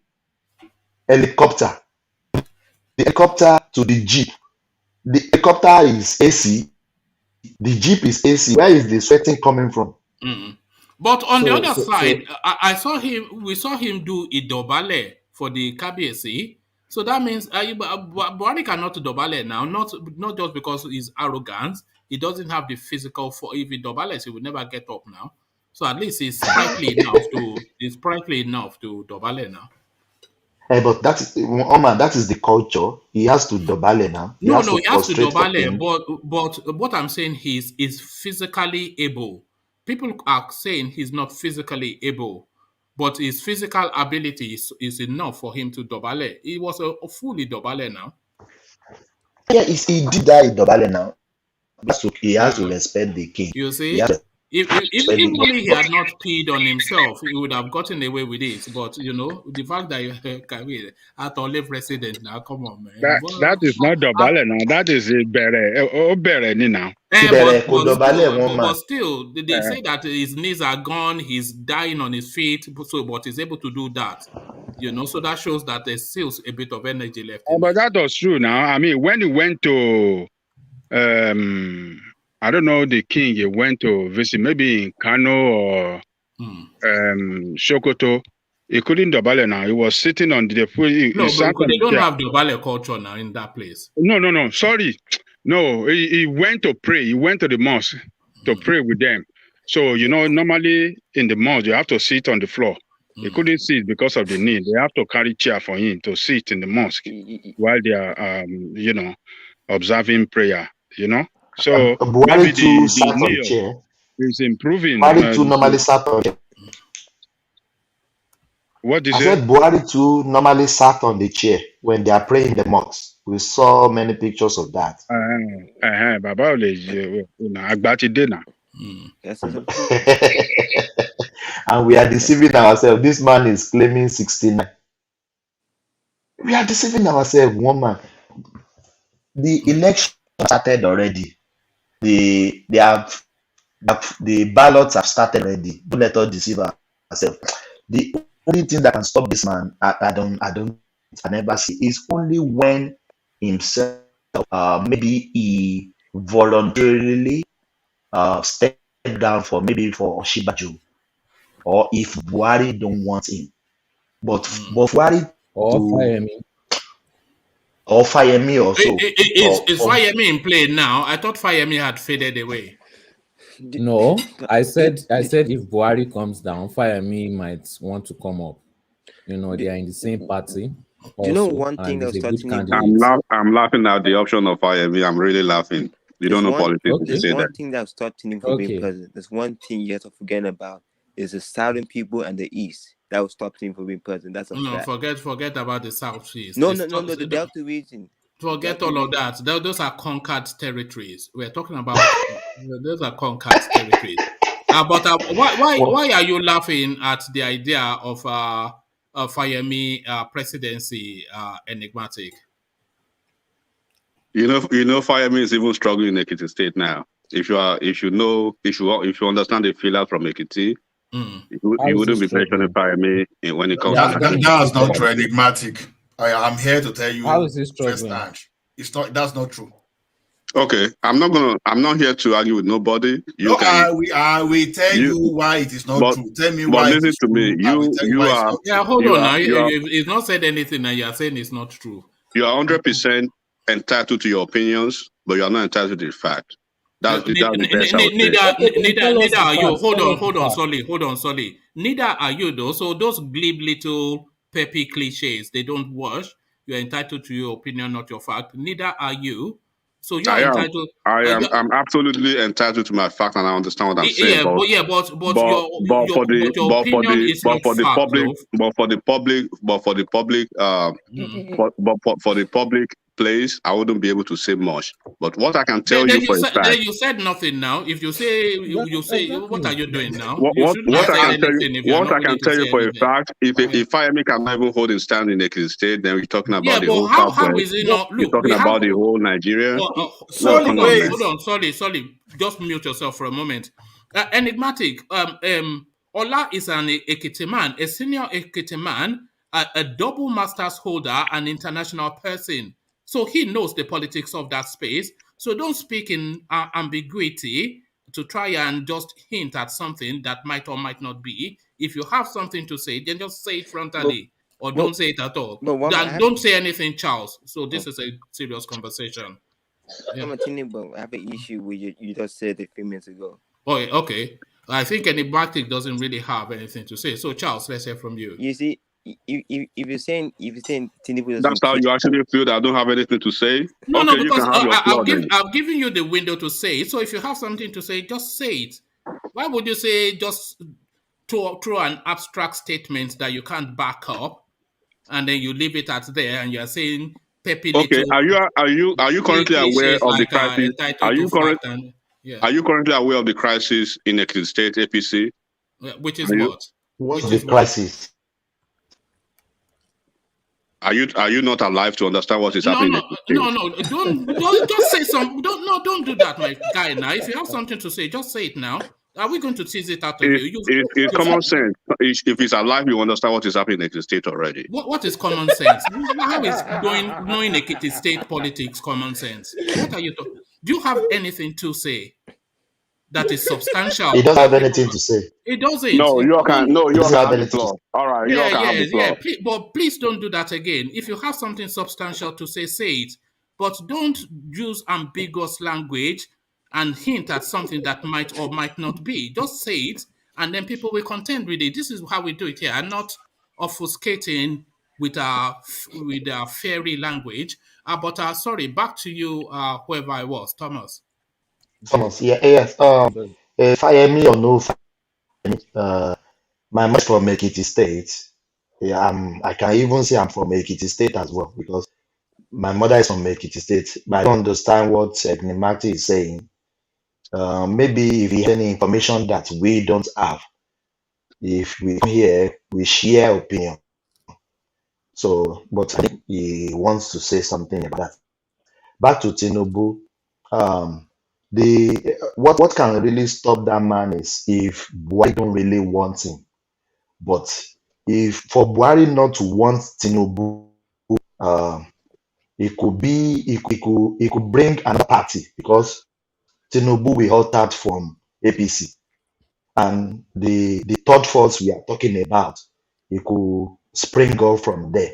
helicopter, to the jeep. The helicopter is AC, the jeep is AC. Where is the sweating coming from? Mm. But on the other So side, I saw him. We saw him do idobale for the KBC. So that means Buhari cannot do dobale now. Not just because he's arrogant. He doesn't have the physical for. If he dobales, he would never get up now. So at least he's sprightly enough to. He's sprightly enough to dobale now. But that is the culture. He has to dobale now. He No, has no, to he has to prostrate for dobale, him. but what I'm saying is physically able. People are saying he's not physically able, but his physical ability is enough for him to dobale. He was a fully dobale now. Yeah, he did that in dobale now. He has to Uh, respect the king. you He has see, to respect if the only he had not peed on himself, he would have gotten away with it. But you know, the fact that you can be at all president now, come on, man. That is not Dobale now. That is a bere. Oh, bere ni now. Ìbẹ̀rẹ̀ kò dọ̀bálẹ̀ one man. But still, they say that his knees are gone, he's dying on his feet, but he's able to do that. You know, so that shows that there's still a bit of energy left in But him. that was true now. I mean, when he went to, I don't know, the king, he went to visit, maybe in KANU or Sokoto. He couldn't Dobale now. He was sitting on the foot. No, but they don't have the Dobale culture now in that place. No. Sorry. No, he went to pray. He went to the mosque to pray with them. So, you know, normally in the mosque, you have to sit on the floor. He couldn't sit because of the knee. They have to carry chair for him to sit in the mosque while they are, you know, observing prayer, you know. So Buhari too sat on the chair. Is improving. Buhari too normally sat on the chair. What is I said Buhari too normally sat on the chair when they are praying in the mosque. We saw many pictures of that. Baba And we are deceiving ourselves. This man is claiming 69. We are deceiving ourselves, one man. The election started already. The ballots have started already. Don't let us deceive ourselves. The only thing that can stop this man, I never see, is only when himself, maybe he voluntarily step down for Oshibaju, or if Buhari don't want him. But Buhari or Fayemi also. Is Fayemi in play now? I thought Fayemi had faded away. No, I said if Buhari comes down, Fayemi might want to come up. You know, they are in the same party Do you know also, one thing and that he's was a taught good Tinubu? candidate. I'm laughing at the option of IME. I'm really laughing. You don't know politics if you There's say one that. thing that was taught Tinubu for being Okay. president. There's one thing you have to forget about is the southern people and the east. That will stop him from being president. That's a No, fact. forget about the southeast. No, the Delta region. Forget all of that. Those are conquered territories. We're talking about those are conquered territories. But why are you laughing at the idea of Fayemi presidency enigmatic? You know, Fayemi is even struggling in Ekiti State now. If you understand the feelers from Ekiti, you wouldn't be mentioning Fayemi when it comes to that's not true. Enigmatic. I'm here to tell you. How is this struggling? It's not. That's not true. Okay, I'm not here to argue with nobody. I will tell you why it is not true. Tell me why. But listen to me. Hold on now. You've not said anything, and you are saying it's not true. You are 100% entitled to your opinions, but you are not entitled to the fact. Neither are you. Hold on, Solly. Neither are you, though. So those glib little peppy cliches, they don't wash. You're entitled to your opinion, not your fact. Neither are you. So you're entitled. I'm absolutely entitled to my fact, and I understand what I'm saying. But for the public place, I wouldn't be able to say much. But what I can tell you for a fact, you said nothing now. If you say what are you doing now? What I can tell you for a fact, if Fayemi cannot even hold his stand in Ekiti State, then we're talking about the whole how is it not? You're talking about the whole Nigeria. Hold on, sorry. Just mute yourself for a moment. Enigmatic. Ola is an Ekiti man, a senior Ekiti man, a double master's holder, an international person. So he knows the politics of that space. So don't speak in ambiguity to try and just hint at something that might or might not be. If you have something to say, then just say it frontally, or don't say it at all. Don't say anything, Charles. So this is a serious conversation. I have an issue with you just said a few minutes ago. Oh, okay. I think enigmatic doesn't really have anything to say. So, Charles, let's hear from you. You see, if you're saying Tinubu, that's how you actually feel that I don't have anything to say. No, because I've given you the window to say it. So, if you have something to say, just say it. Why would you say just throw an abstract statement that you can't back up, and then you leave it at there, and you're saying peppy okay, little, are you currently aware of the crisis? Are you currently aware of the crisis in Ekiti State APC? Which is what? What's the crisis? Are you not alive to understand what is happening? No. Don't just say something. Don't do that, my guy. Now, if you have something to say, just say it now. Are we going to tease it out of you? It's common sense. If it's alive, you understand what is happening in Ekiti State already. What is common sense? How is knowing Ekiti State politics common sense? What are you talking? Do you have anything to say that is substantial? He doesn't have anything to say. It doesn't. No, you can't. No, you can't have the floor. All right, you can't have the floor. But please don't do that again. If you have something substantial to say it. But don't use ambiguous language and hint at something that might or might not be. Just say it, and then people will contend with it. This is how we do it here, and not obfuscating with our fairy language. But sorry, back to you, whoever I was, Thomas. Yes. Fayemi or no Fayemi, my mother from Ekiti State. Yeah, I can even say I'm from Ekiti State as well because my mother is from Ekiti State. But I don't understand what Enigmatic is saying. Maybe if he has any information that we don't have, if we come here, we share opinion. So, but I think he wants to say something about that. Back to Tinubu. What can really stop that man is if Buhari don't really want him. But if for Buhari not to want Tinubu, it could bring another party because Tinubu will halt out from APC, and the third force we are talking about, it could spring up from there.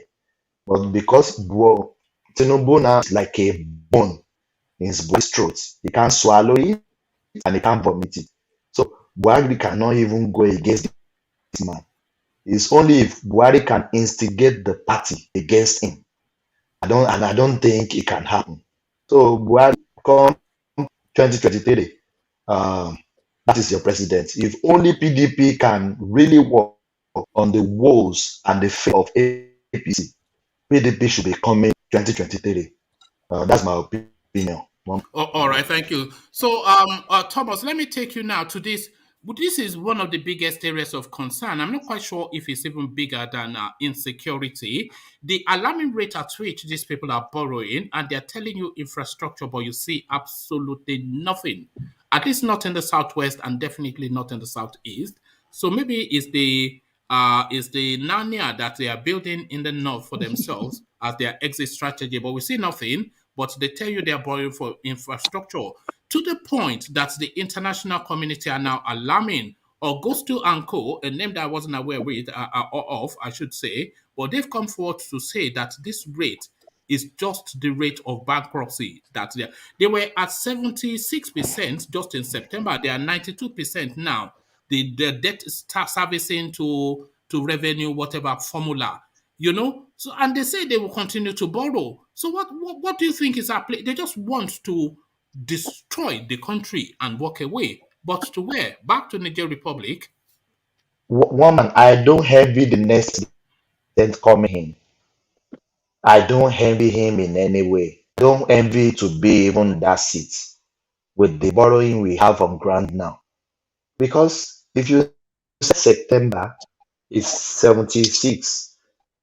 But because Tinubu now is like a bone in his boy's throat, he can't swallow it. and he can't vomit it. So Buhari cannot even go against this man. It's only if Buhari can instigate the party against him. I don't think it can happen. So Buhari come 2023, that is your president. If only PDP can really work on the woes and the fate of APC, PDP should be coming 2023. That's my opinion. All right, thank you. So, Thomas, let me take you now to this. This is one of the biggest areas of concern. I'm not quite sure if it's even bigger than insecurity. The alarming rate at which these people are borrowing, and they're telling you infrastructure, but you see absolutely nothing. At least not in the southwest, and definitely not in the southeast. So maybe it's the Narnia that they are building in the north for themselves as their exit strategy, but we see nothing. But they tell you they are borrowing for infrastructure to the point that the international community are now alarming. Augusto and Co., a name that I wasn't aware of, I should say, but they've come forward to say that this rate is just the rate of bankruptcy. That they were at 76% just in September. They are 92% now. The debt servicing to revenue, whatever formula. So and they say they will continue to borrow. So what do you think is at play? They just want to destroy the country and walk away. But to where? Back to Niger Republic. Woman, I don't envy the next president coming in. I don't envy him in any way. Don't envy to be even that seat with the borrowing we have on ground now. Because if you say September, it's 76.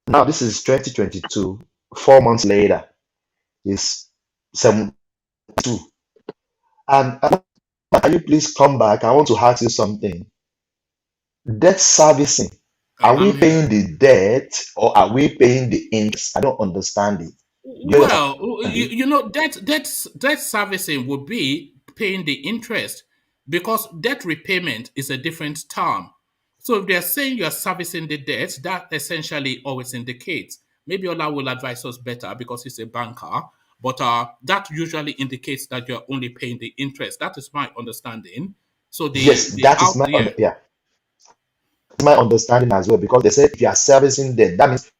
Now this is 2022. 4 months later, it's 72. And can you please come back? I want to ask you something. Debt servicing. Are we paying the debt or are we paying the interest? I don't understand it. Well, debt servicing would be paying the interest because debt repayment is a different term. So if they're saying you're servicing the debt, that essentially always indicates, maybe Ola will advise us better because he's a banker, but that usually indicates that you're only paying the interest. That is my understanding. So my understanding as well, because they said if you are servicing debt, that means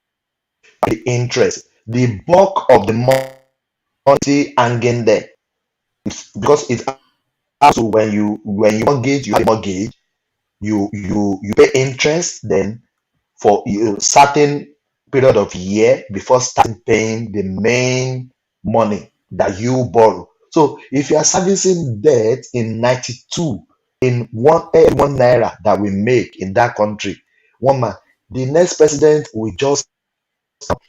the interest, the bulk of the money hanging there, because it's also when you mortgage, you have a mortgage, you pay interest then for a certain period of year before starting paying the main money that you borrow. So if you are servicing debt in 92, in one naira that we make in that country, woman, the next president will just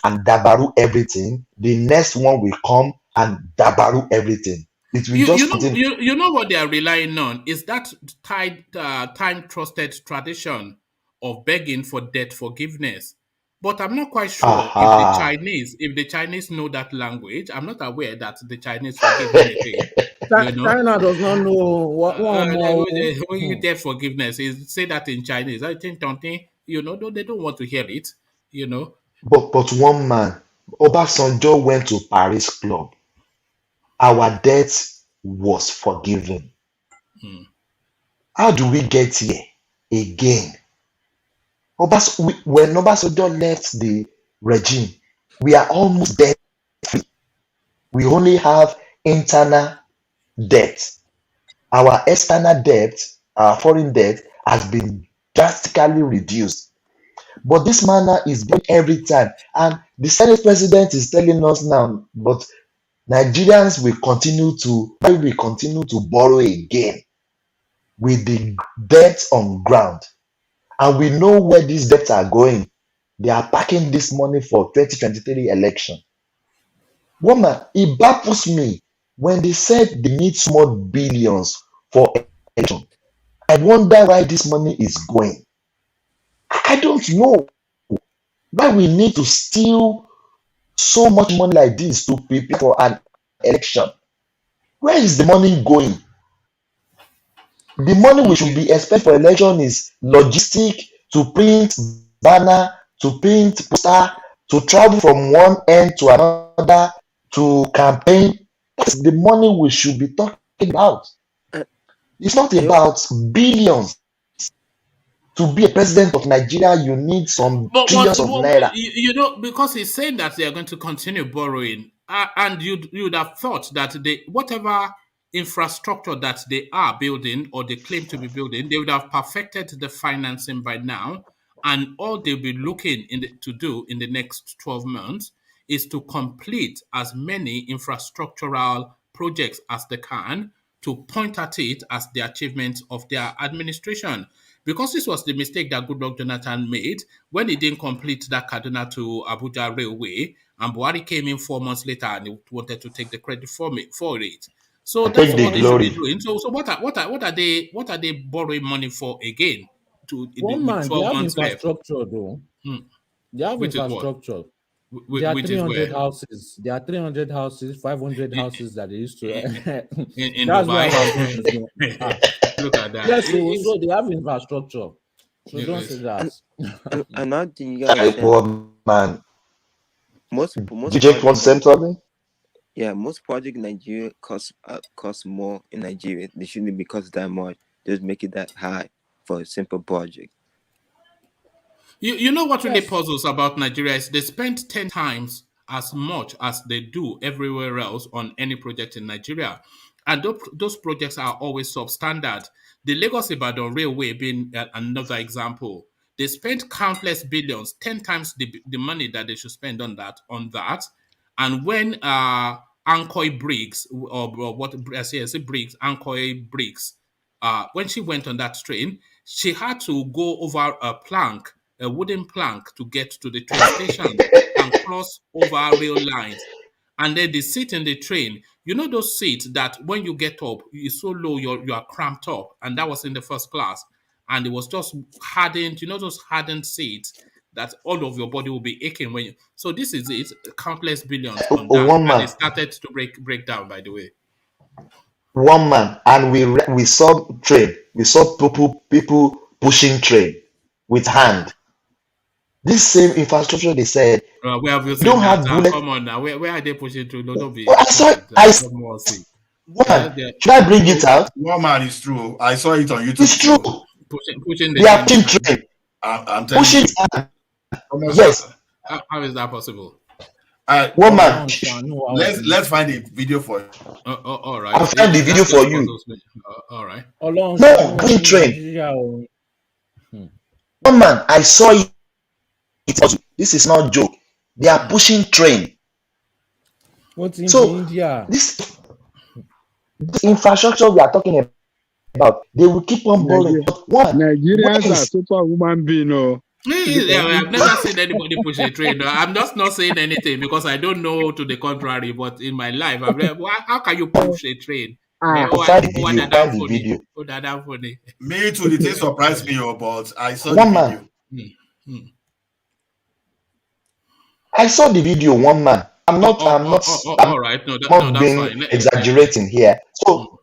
and dabaru everything. The next one will come and dabaru everything. It will you know what they are relying on is that time trusted tradition of begging for debt forgiveness. But I'm not quite sure if the Chinese know that language. I'm not aware that the Chinese forgive anything. China does not know when you debt forgiveness is say that in Chinese. I think they don't want to hear it. But one man, Obasanjo went to Paris Club. Our debt was forgiven. How do we get here again? When Obasanjo left the regime, we are almost debt free. We only have internal debt. Our external debt, our foreign debt, has been drastically reduced. But this manner is done every time. And the Senate president is telling us now, but Nigerians will continue to borrow again with the debt on ground. And we know where these debts are going. They are packing this money for 2023 election. Woman, it baffles me when they said they need small billions for election. I wonder why this money is going. I don't know why we need to steal so much money like this to prepare for an election. Where is the money going? The money we should be expecting for election is logistic, to print banner, to print poster, to travel from one end to another, to campaign. That's the money we should be talking about. It's not about billions. To be a president of Nigeria, you need some trillions of naira. You know, because he's saying that they are going to continue borrowing, and you'd have thought that whatever infrastructure that they are building or they claim to be building, they would have perfected the financing by now, and all they'll be looking to do in the next 12 months is to complete as many infrastructural projects as they can to point at it as the achievements of their administration. Because this was the mistake that Goodluck Jonathan made when he didn't complete that Kaduna to Abuja railway, and Buhari came in 4 months later and he wanted to take the credit for it. So I that's take the what they should be glory. doing. So what are they borrowing money for again? One With man, they 12 have months left, infrastructure though. They have which is what? infrastructure. There are Which is 300 where houses. There are 300 houses, 500 in, houses that they used to. in That's where Dubai. our brain is going. Look at that. Yes, so they have infrastructure. So don't say that. Another thing you Hey, guys poor man. most Jake wants to say something? Yeah, most projects in Nigeria cost more in Nigeria. They shouldn't be cost that much. Just make it that high for a simple project. You know what really puzzles about Nigeria is they spend 10 times as much as they do everywhere else on any project in Nigeria. And those projects are always substandard. The Lagos-Ibadan Railway being another example. They spend countless billions, 10 times the money that they should spend on that. And when Ankoy Briggs, or what I say, Briggs, Ankoy Briggs, when she went on that train, she had to go over a wooden plank to get to the train station and cross over rail lines. And then the seat in the train, you know those seats that when you get up, it's so low, you are cramped up. And that was in the first class. And it was just hardened, you know those hardened seats that all of your body will be aching when you. So this is it, countless billions on that. One And man. it started to break down, by the way. One man, and we saw train. We saw people pushing train with hand. This same infrastructure, they said, Where have you seen don't that? have bullet. Come on now. Where are they pushing through? No, don't be. I saw it. Should I bring it out? One man is true. I saw it on YouTube. It's true. Pushing They are pushing train. I'm telling Pushing you. hand. Yes. How is that possible? One man. Let's find a video for you. All right. I'll find the video for you. All right. No, pushing train. One man, I saw it. This is not joke. They are pushing train. What's in So India? This infrastructure we are talking about, they will keep on borrowing. Nigerians are superhuman beings. I've never seen anybody push a train. I'm just not saying anything because I don't know to the contrary. But in my life, I've read, how can you push a train? Find the video. Me too. The thing surprised me, but I saw one the video. I saw the video. One man. I'm not being fine. Exaggerating here. So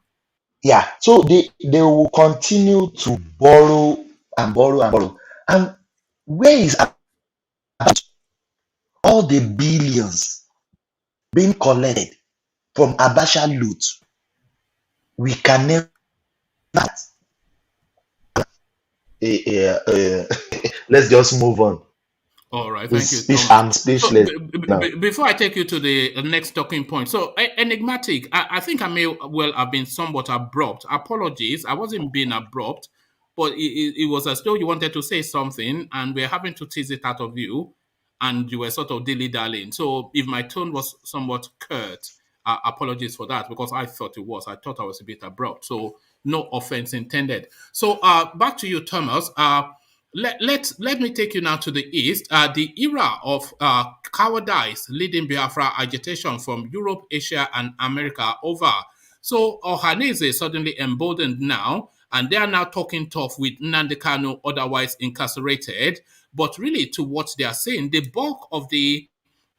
yeah. So they will continue to borrow and borrow and borrow. And where is all the billions being collected from Abacha loot? We can never. Let's just move on. All right, thank you. I'm speechless. Before I take you to the next talking point, so enigmatic. I think I may well have been somewhat abrupt. Apologies, I wasn't being abrupt, but it was as though you wanted to say something, and we're having to tease it out of you, and you were sort of dilly-dallying. So if my tone was somewhat curt, apologies for that, because I thought it was. I thought I was a bit abrupt. So no offense intended. So back to you, Thomas. Let me take you now to the east. The era of cowardice leading Biafra agitation from Europe, Asia, and America over. So Ohanaeze suddenly emboldened now, and they are now talking tough with NNAMDI KANU, otherwise incarcerated. But really, to what they are saying, the bulk of the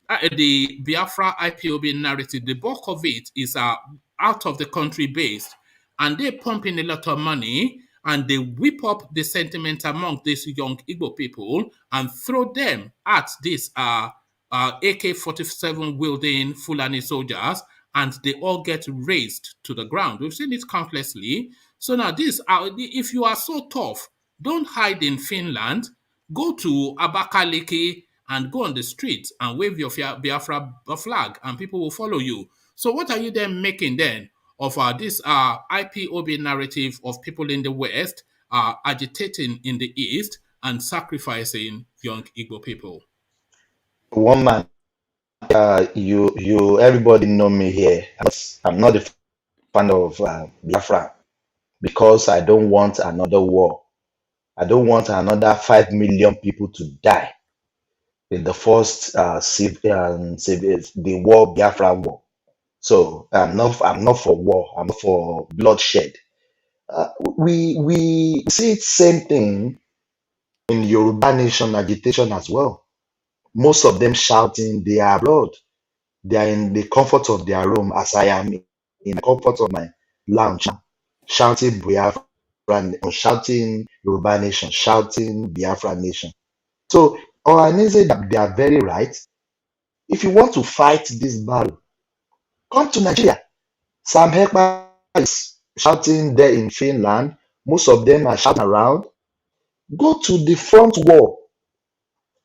Biafra IPOB narrative, the bulk of it is out of the country based, and they pump in a lot of money. And they whip up the sentiment among these young Igbo people and throw them at these AK-47 wielding Fulani soldiers, and they all get razed to the ground. We've seen it countlessly. So now this, if you are so tough, don't hide in Finland. Go to Abakaliki and go on the streets and wave your Biafra flag, and people will follow you. So what are you then making then of this IPOB narrative of people in the West agitating in the East and sacrificing young Igbo people? One man, everybody know me here. I'm not a fan of Biafra because I don't want another war. I don't want another 5 million people to die in the first the war, Biafra war. So I'm not for war. I'm not for bloodshed. We see it same thing in Yoruba Nation agitation as well. Most of them shouting, they are abroad. They are in the comfort of their room, as I am in the comfort of my lounge, shouting Biafra, shouting Yoruba Nation, shouting Biafra Nation. So Ohanaeze, they are very right. If you want to fight this battle, come to Nigeria. Sam Hekma is shouting there in Finland. Most of them are shouting around. Go to the front wall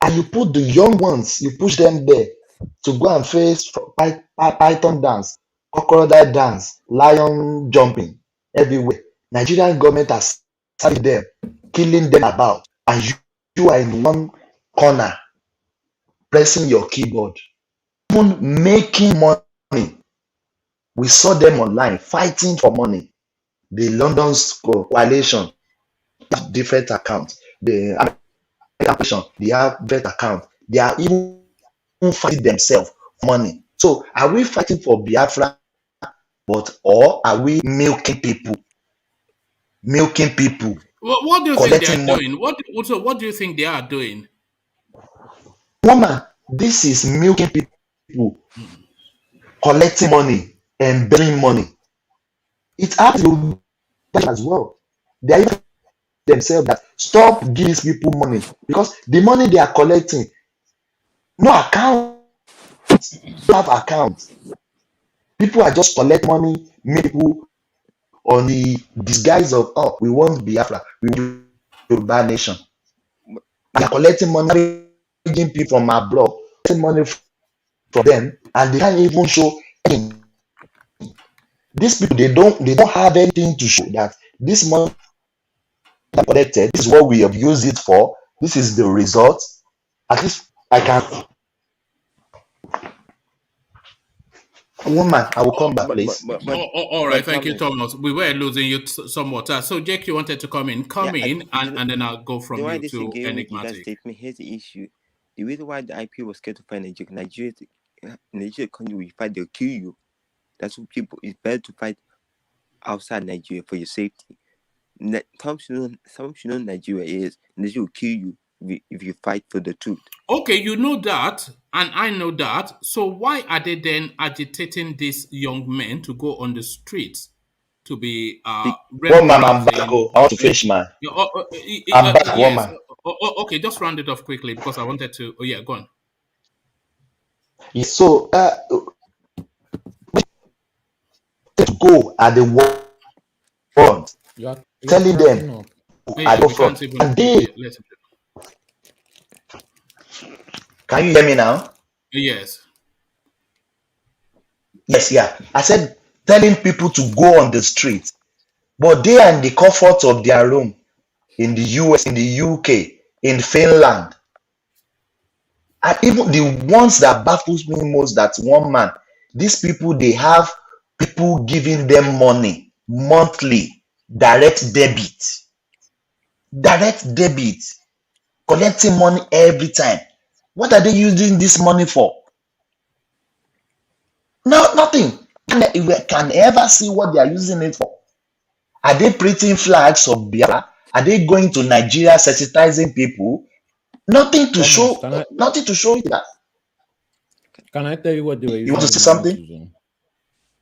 and you put the young ones, you push them there to go and face python dance, crocodile dance, lion jumping everywhere. Nigerian government has started them, killing them about, and you are in one corner pressing your keyboard, even making money. We saw them online fighting for money. The London coalition have different accounts. The American, they have different accounts. They are even fighting themselves for money. So are we fighting for Biafra, or are we milking people? Milking people. What do you think they are doing? What do you think they are doing? Woman, this is milking people, collecting money and bearing money. It happens as well. They are even themselves that stop giving these people money because the money they are collecting, no account, don't have account. People are just collecting money, make people on the disguise of, oh, we want Biafra, we want Yoruba Nation. They are collecting money, people from abroad, collecting money from them, and they can't even show anything. These people, they don't have anything to show that this money collected, this is what we have used it for, this is the result. At least I can. Woman, I will come back, please. All right, thank you, Thomas. We were losing you somewhat. So, Jake, you wanted to come in, and then I'll go from you to Enigmatic. Statement. Here's the issue: the reason why the IP was scared to fight Nigeria country will fight, they'll kill you. That's what people. It's better to fight outside Nigeria for your safety. Some should know Nigeria is. Nigeria will kill you if you fight for the truth. Okay, you know that, and I know that. So why are they then agitating these young men to go on the streets to be woman, I'm back. I want to finish man. I'm back, yes. woman. Okay, just round it off quickly because I wanted to. Oh yeah, go on. Yes, so to go at the front, telling them at the front, and they. Can you hear me now? Yes. Yes, yeah. I said telling people to go on the street, but they are in the comfort of their room in the US, in the UK, in Finland. And even the ones that baffles me most, that one man, these people, they have people giving them money monthly, direct debit, collecting money every time. What are they using this money for? No, nothing. We can ever see what they are using it for. Are they printing flags of Biafra? Are they going to Nigeria sensitizing people? Nothing to show. Nothing to show that. Can I tell you what they were using? You want to say something?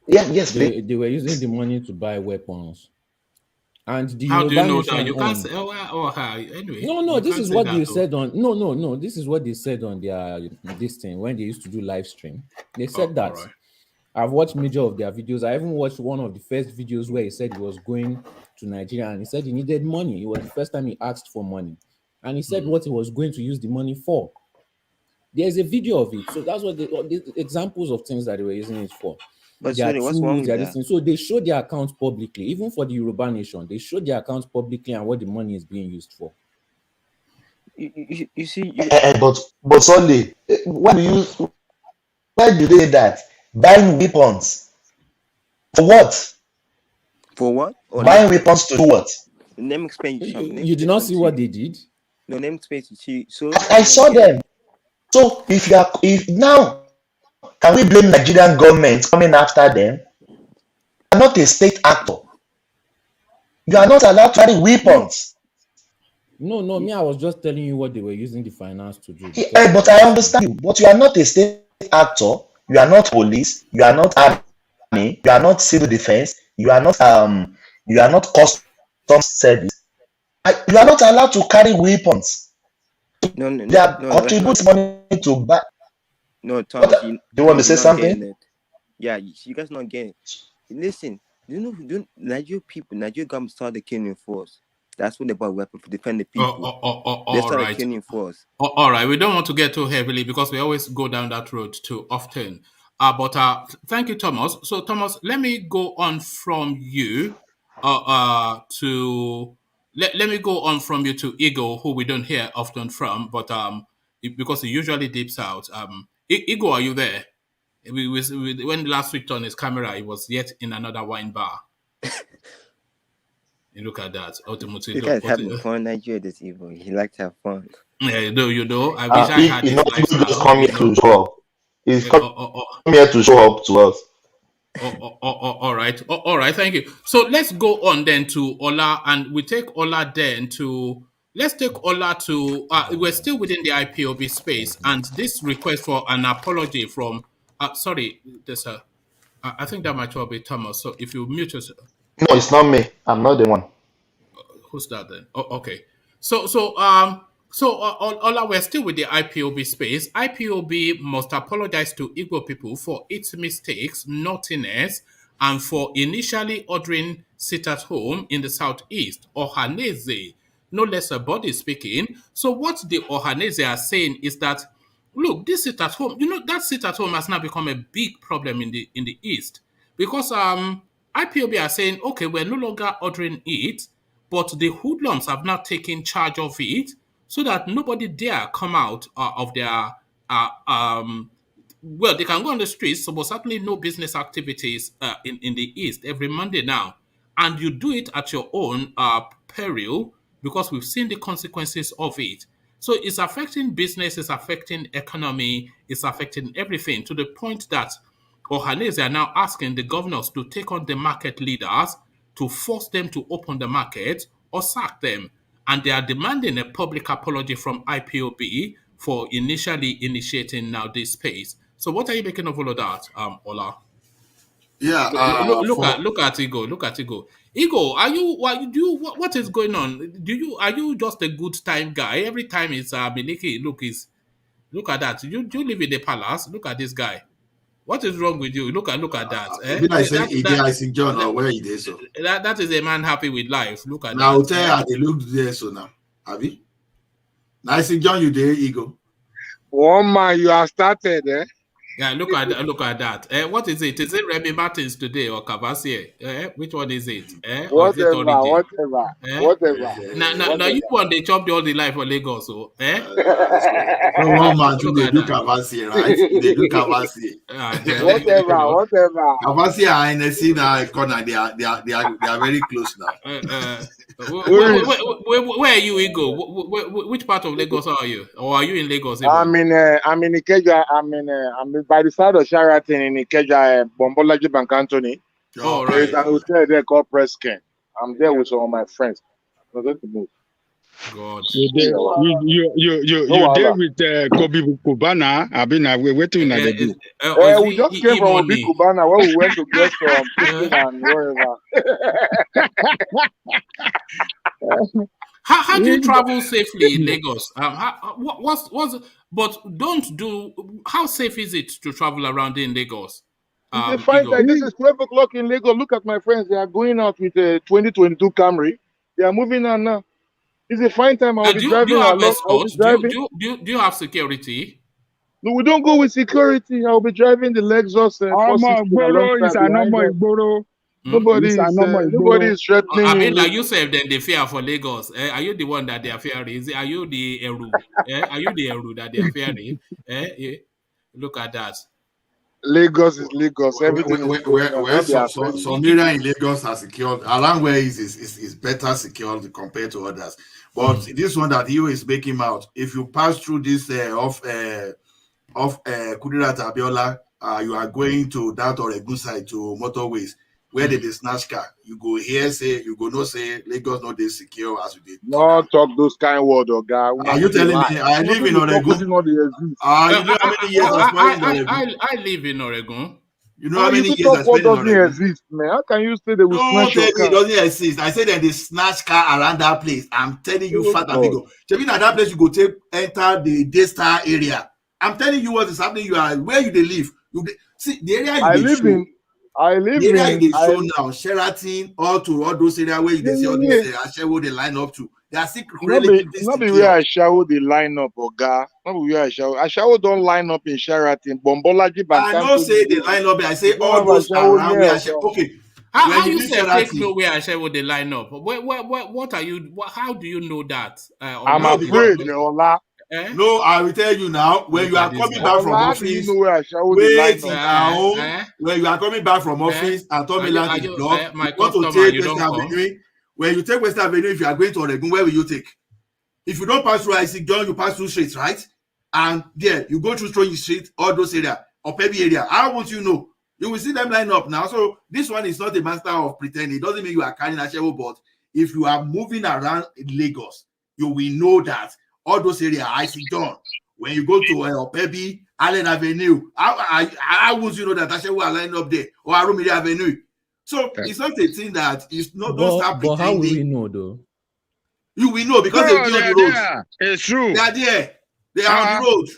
Yeah, yes. They were using the money to buy weapons. And the how do you know that? You can't say, anyway. No, this is what they said on. No. This is what they said on their this thing when they used to do live stream. They said that I've watched major of their videos. I even watched one of the first videos where he said he was going to Nigeria and he said he needed money. It was the first time he asked for money. And he said what he was going to use the money for. There's a video of it. So that's what the examples of things that they were using it for. But Their sorry, what's wrong tools, with their that? things. So they show their accounts publicly, even for the Yoruba nation. They show their accounts publicly and what the money is being used for. You see, But Sunday, why do they say that? Buying weapons for what? for what? Or Buying weapons to do what? name explain. You did not see what they did? No, name explain. So I saw them. So if now, can we blame Nigerian government coming after them? You are not a state actor. You are not allowed to carry weapons. No, me, I was just telling you what they were using the finance to do. But I understand you. But you are not a state actor. You are not police. You are not army. You are not civil defense. You are not customs service. You are not allowed to carry weapons. They are contribute money to buy. No, Thomas, you want to say something? Yeah, you guys not getting it. Listen, Nigerian government started killing force. That's when they bought weapons to defend the people. They started killing force. All right, we don't want to get too heavily because we always go down that road too often. But thank you, Thomas. So, Thomas, let me go on from you to let me go on from you to Igor, who we don't hear often from, but because he usually dips out. Igor, are you there? When last switched on his camera, he was yet in another wine bar. You look at that. Ultimately, you guys having fun. Nigeria this evil. He likes to have fun. Yeah, you know. I wish I had his lifestyle. Just come here to show up. He's come here to show up to us. All right. All right. Thank you. So let's go on then to Ola, and we take Ola then to. Let's take Ola to. We're still within the IPOB space, and this request for an apology from. Sorry, there's a. I think that might well be Thomas. So if you mute us. No, it's not me. I'm not the one. Who's that then? Oh, okay. So Ola, we're still with the IPOB space. IPOB must apologize to Igbo people for its mistakes, naughtiness, and for initially ordering sit-at-home in the southeast. Ohanaeze, no less a body speaking. So what the Ohanaeze are saying is that, look, this sit-at-home, that sit-at-home has now become a big problem in the east because IPOB are saying, okay, we're no longer ordering it, but the hoodlums have now taken charge of it so that nobody dare come out of their, well, they can go on the streets, so but certainly no business activities in the East every Monday now. And you do it at your own peril because we've seen the consequences of it. So it's affecting business, it's affecting economy, it's affecting everything to the point that Ohanaeze are now asking the governors to take on the market leaders to force them to open the market or sack them. And they are demanding a public apology from IPOB for initially initiating now this space. So what are you making of all of that, Ola? Yeah. Look at Ego. Look at Ego. Ego, what is going on? Are you just a good time guy? Every time it's Miliki, look at that. You live in the palace. Look at this guy. What is wrong with you? Look at that. That is a man happy with life. Look at now, that. Now, they look there so now. Have you? Nice John, you there, Ego. One man, you have started, eh? Yeah, look at that. What is it? Is it Remy Martins today or Cavassier? Which one is it? Whatever. Now you want they chopped all the life for Lagos, so one man they do Cavassier, right? They do Cavassier. Whatever. Cavassier and NSC now corner. They are very close now. Where are you, Igo? Which part of Lagos are you? Or are you in Lagos? I'm in Ikeja. I'm by the side of Sheraton in Ikeja, Bombolaji Bank Anthony. Oh, right. There's an hotel there called Presken. I'm there with some of my friends. I'm going to move. God. You there with Kobe Kubana? I've been waiting in the we just came from Obi Kubana where we went to get some chicken and wherever. How do you travel safely in Lagos? How safe is it to travel around in Lagos? It's a fine time. This is 12 o'clock in Lagos. Look at my friends. They are going out with a 2022 Camry. They are moving on now. It's a fine time. I'll be driving do you have along. I'll be escorts? driving. Do you have security? No, we don't go with security. I'll be driving the Lexus 460 alongside behind them. Nobody is threatening I me. mean, like you said, then they fear for Lagos. Are you the one that they are fearing? Are you the Eru? Are you the Eru that they are fearing? Look at that. Lagos is Lagos. Everything is going on. Some area in Lagos are secured. Around where is better secured compared to others. But this one that you is making out, if you pass through this off Kudirat Abiola, you are going to that or a good side to motorways where they snatch car. You go here say you go no say Lagos not they secure as we did. Not talk those kind of words, guy. Are you telling me I live in Oregon? You know how many years I spent in Oregon? I live in Oregon. You know how many years I spent in Oregon? Exist, man. How can you say they will snatch your car? It doesn't exist. I said that they snatch car around that place. I'm telling you, fat amigo. Chevin at that place you go enter the Daystar area. I'm telling you what is happening. You are where you they live. See the area you show now, Sheraton, all those areas where you see all these Ashewo they line up to. They are still relatively not be where Ashewo they line up, Oga. Not be where Ashewo don't line up in Sheraton. Bombolaji I don't say they line up. I say all those around where Ashewo. Okay. How you say take know where Ashewo they line up? What are you? How do you know that? I'm afraid, Ola. No, I will tell you now. When you are coming back from office, wait now. When you are coming back from office and Tomiland is blocked, you want to take Western Avenue. When you take Western Avenue, if you are going to Oregon, where will you take? If you don't pass through IC John, you pass through streets, right? And there, you go through Stony Street, all those areas, or Pebby area. How won't you know? You will see them line up now. So this one is not a master of pretending. It doesn't mean you are carrying a Ashewo, but if you are moving around in Lagos, you will know that all those areas, I see John. When you go to Pebby, Allen Avenue, how would you know that Ashewo are lined up there or Arumiri Avenue? So it's not a thing that is not. Don't start pretending. But how will we know though? You will know because they'll be on the road. Yeah, it's true. They are there. They are on the road.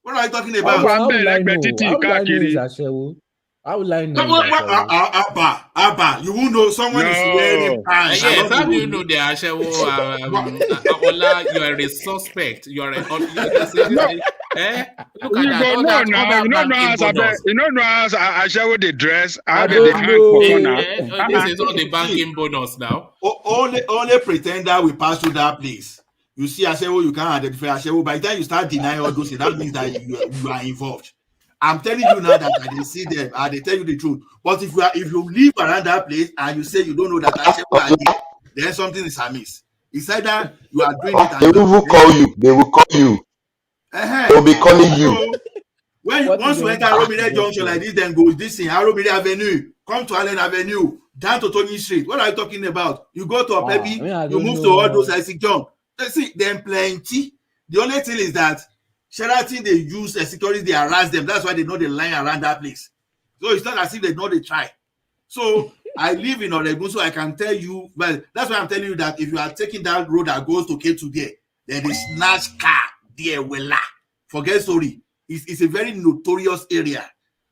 What are you talking about? How will I know? How will I know? Abba, you will know someone is wearing pants. Yes, how do you know they are Ashewo? Ola, you are a suspect. You are a. Look at that. You don't know how Ashewo they dress. How they hang for corner. This is all the banking bonus now. Only pretender will pass through that place. You see Ashewo, you can't identify Ashewo. By the time you start denying all those things, that means that you are involved. I'm telling you now that I didn't see them, and they tell you the truth. But if you live around that place and you say you don't know that Ashewo are there, then something is amiss. It's either you are doing it. They will call you. They will call you. They'll be calling you. So, once you enter Aromire Junction like this, then go this thing, Aromire Avenue, come to Allen Avenue, down to Tony Street. What are you talking about? You go to Opebi, you move to all those IC John. See, them plenty. The only thing is that Sheraton, they use security, they harass them. That's why they know they line around that place. So it's not as if they know they try. So I live in Oregon, so I can tell you, but that's why I'm telling you that if you are taking that road that goes to K2 there, then they snatch car there, wella. Forget story. It's a very notorious area.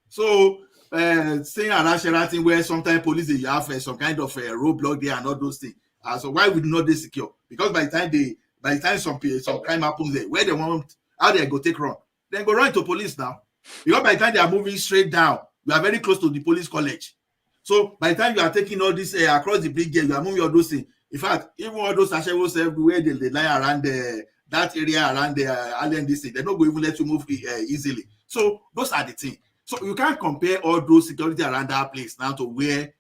So saying around Sheraton where sometimes police they have some kind of roadblock there and all those things. So why would not they secure? Because by the time some crime happens there, where they want, how they go take run, then go run to police now. Because by the time they are moving straight down, you are very close to the police college. So by the time you are taking all this across the big gate, you are moving all those things. In fact, even all those Ashewos everywhere they lie around that area around the island, this thing, they're not going to even let you move easily. So those are the things. So you can't compare all those security around that place now to where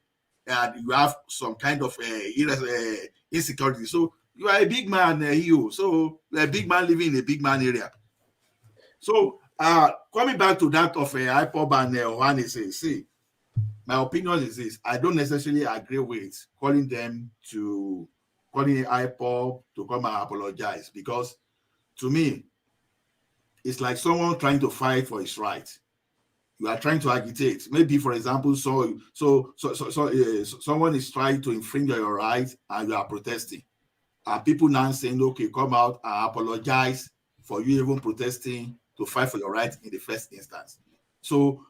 you have some kind of insecurity. So you are a big man here. So a big man living in a big man area. So coming back to that of Ipob and Ohanaeze, see, my opinion is this: I don't necessarily agree with calling Ipob to come and apologize, because to me, it's like someone trying to fight for his right. You are trying to agitate. Maybe, for example, someone is trying to infringe on your rights and you are protesting. People now saying, okay, come out and apologize for you even protesting to fight for your rights in the first instance. So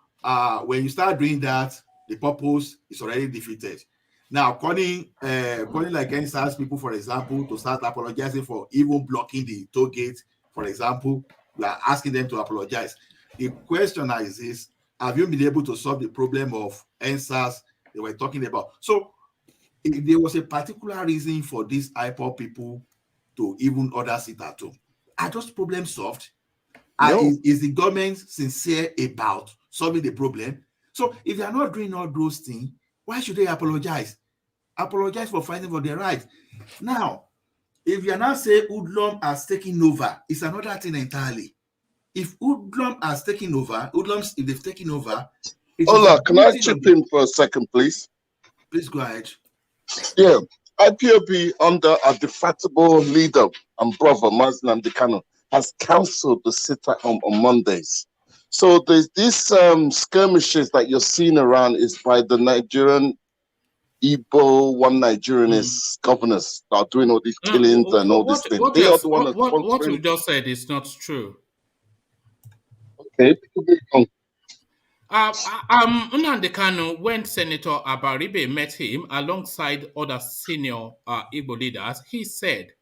when you start doing that, the purpose is already defeated. Now, calling like NSAS people, for example, to start apologizing for even blocking the toll gate, for example, we are asking them to apologize. The question is this: have you been able to solve the problem of NSAS they were talking about? So, if there was a particular reason for these Ipob people to even order sit at home, are those problems solved? No. Is the government sincere about solving the problem? So, if they are not doing all those things, why should they apologize? Apologize for fighting for their rights. Now, if you are now saying Hoodlum has taken over, it's another thing entirely. If Hoodlum has taken over, Hoodlums, if they've taken over, Ola, can I chip in for a second, please? Please go ahead. Yeah, IPOB under a defatable leader and brother, Mazen Kanu, has cancelled the sit-at-home on Mondays. So there's these skirmishes that you're seeing around is by the Nigerian Igbo, one Nigerian is governors that are doing all these killings and all these things. They are the one that's what you just said is not true. Okay. Nnamdi Kanu, when Senator Abaribe met him alongside other senior Igbo leaders, he said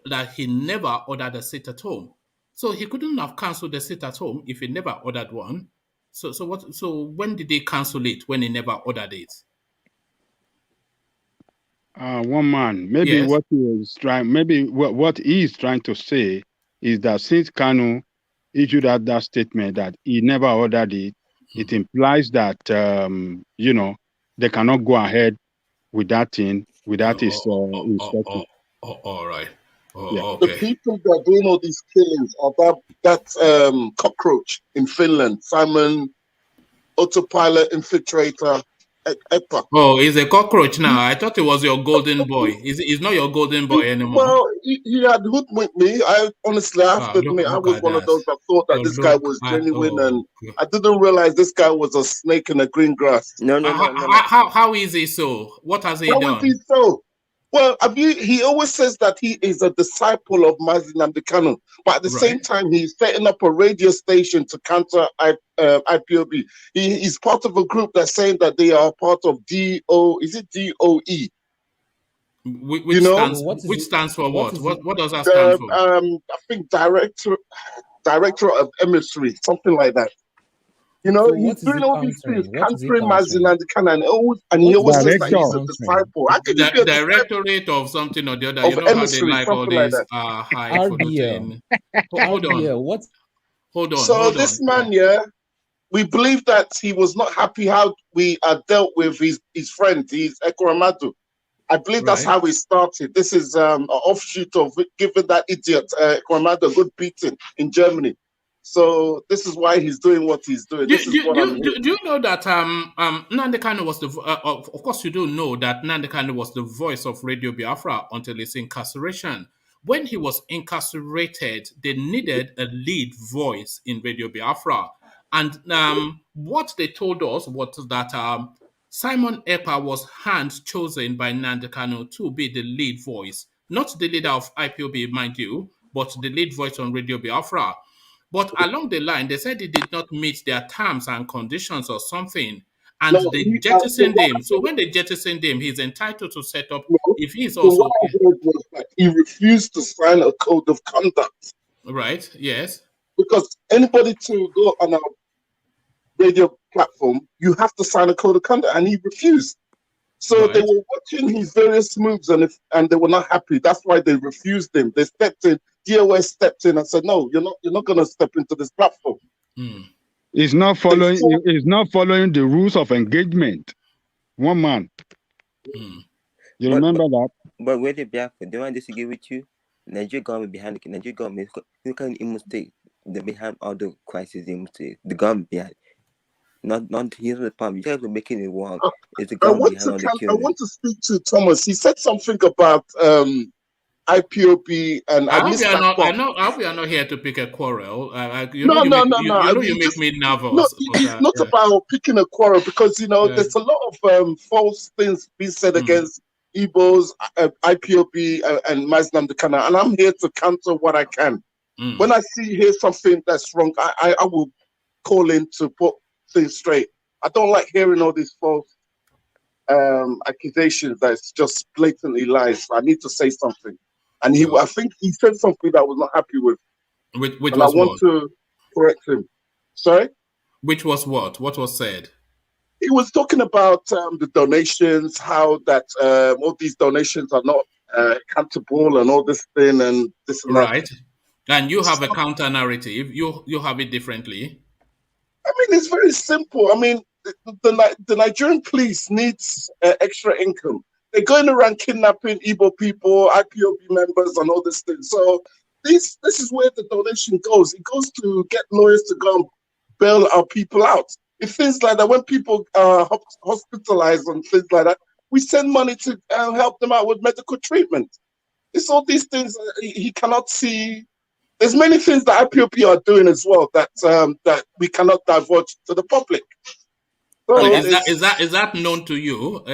that he never ordered a sit-at-home. So he couldn't have cancelled the sit-at-home if he never ordered one. So when did he cancel it when he never ordered it? One man, maybe Yes. what he is trying, maybe what he is trying to say is that since Kanu issued out that statement that he never ordered it, it implies that you know, they cannot go ahead with that thing without his instruction. All right. Yeah. Okay. The people that are doing all these killings are that cockroach in Finland, Simon, autopilot infiltrator, Epa. Oh, he's a cockroach now. I thought he was your golden boy. He's not your golden boy anymore. Well, he had hoodwinked me. I honestly have to admit, I was one of those that thought that this guy was genuine, and I didn't realize this guy was a snake in the green grass. No. How is he so? What has he done? How is he so? Well, he always says that he is a disciple of Mazen Kanu, but at the same time, he's setting up a radio station to counter IPOB. He's part of a group that's saying that they are part of DOE? Which stands for what? What does that stand for? I think Director of Emissary, something like that. You know, So he's doing all these things, countering countering? Mazen and he always says that he's a Director. disciple. How can you be a Directorate of something or the other. Of You know how they emissary, like all something like these that. highfalutin. Hold on. Hold on. So this man, we believe that he was not happy how we dealt with his friend, his Ekoramadu. I believe that's how we started. This is an offshoot of giving that idiot Ekoramadu a good beating in Germany. So this is why he's doing what he's doing. Do you know that Nnamdi Kanu was of course you do know that Nnamdi Kanu was the voice of Radio Biafra until his incarceration. When he was incarcerated, they needed a lead voice in Radio Biafra. And what they told us was that Simon Ekpa was hand-chosen by Nnamdi Kanu to be the lead voice. Not the leader of IPOB, mind you, but the lead voice on Radio Biafra. But along the line, they said it did not meet their terms and conditions or something. And they jettisoned him. So when they jettisoned him, he's entitled to set up if he's also... He refused to sign a code of conduct. Right, yes. Because anybody to go on a radio platform, you have to sign a code of conduct, and he refused. So they were watching his various moves, and they were not happy. That's why they refused him. They stepped in. DOS stepped in and said, "No, you're not going to step into this platform." He's not following. He's not following the rules of engagement. One man. You remember that? But where they Biafra, they want to disagree with you. Nigeria government behind the Nigeria government. Look at Imo State. They behind all the crises in Imo State. The government behind. Not here's the problem. You guys are making it work. It's the government behind all the killing. I want to speak to Thomas. He said something about IPOB and I hope we are not here to pick a quarrel. You make me nervous. No, it's not about picking a quarrel because there's a lot of false things being said against Igbos, IPOB, and Mazen Kanu, and I'm here to counter what I can. When I hear something that's wrong, I will call in to put things straight. I don't like hearing all these false accusations that's just blatantly lies. I need to say something. And I think he said something that I was not happy with. Which and was I want what? to correct him. Sorry? Which was what? What was said? He was talking about the donations, how that all these donations are not accountable and all this thing and this and that. Right. And you have a counter narrative. You have it differently. I mean, it's very simple. I mean, the Nigerian police needs extra income. They're going around kidnapping Igbo people, IPOB members, and all this thing. So this is where the donation goes. It goes to get lawyers to go and bail our people out. If things like that, when people are hospitalized and things like that, we send money to help them out with medical treatment. It's all these things he cannot see. There's many things that IPOP are doing as well that that we cannot divulge to the public. So is that known to you?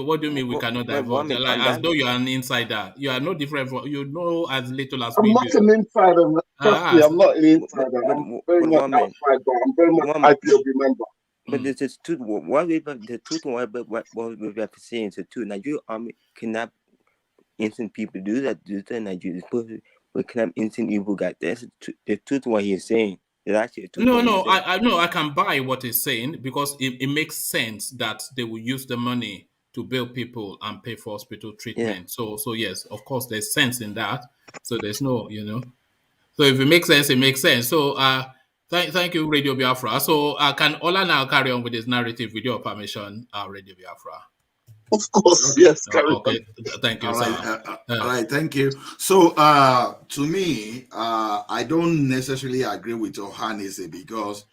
What do you mean we cannot divulge? Like, as though you are an insider. You are no different from, you know as little as we do. I'm not an insider. Trust me, I'm not an insider. I'm very much outside, but I'm very much IPOP member. But this is true. What we have saying is true. Nigeria army kidnap innocent people. Do that in Nigeria. We kidnap innocent evil guys. That's the truth. What he's saying. I can buy what he's saying because it makes sense that they will use the money to bill people and pay for hospital treatment. Yeah. So yes, of course, there's sense in that. So there's no, So if it makes sense, it makes sense. So thank you, Radio Biafra. So can Ola now carry on with his narrative with your permission, Radio Biafra? Of course, yes. Okay, thank you. All right, thank you. So, to me, I don't necessarily agree with Ohanaeze because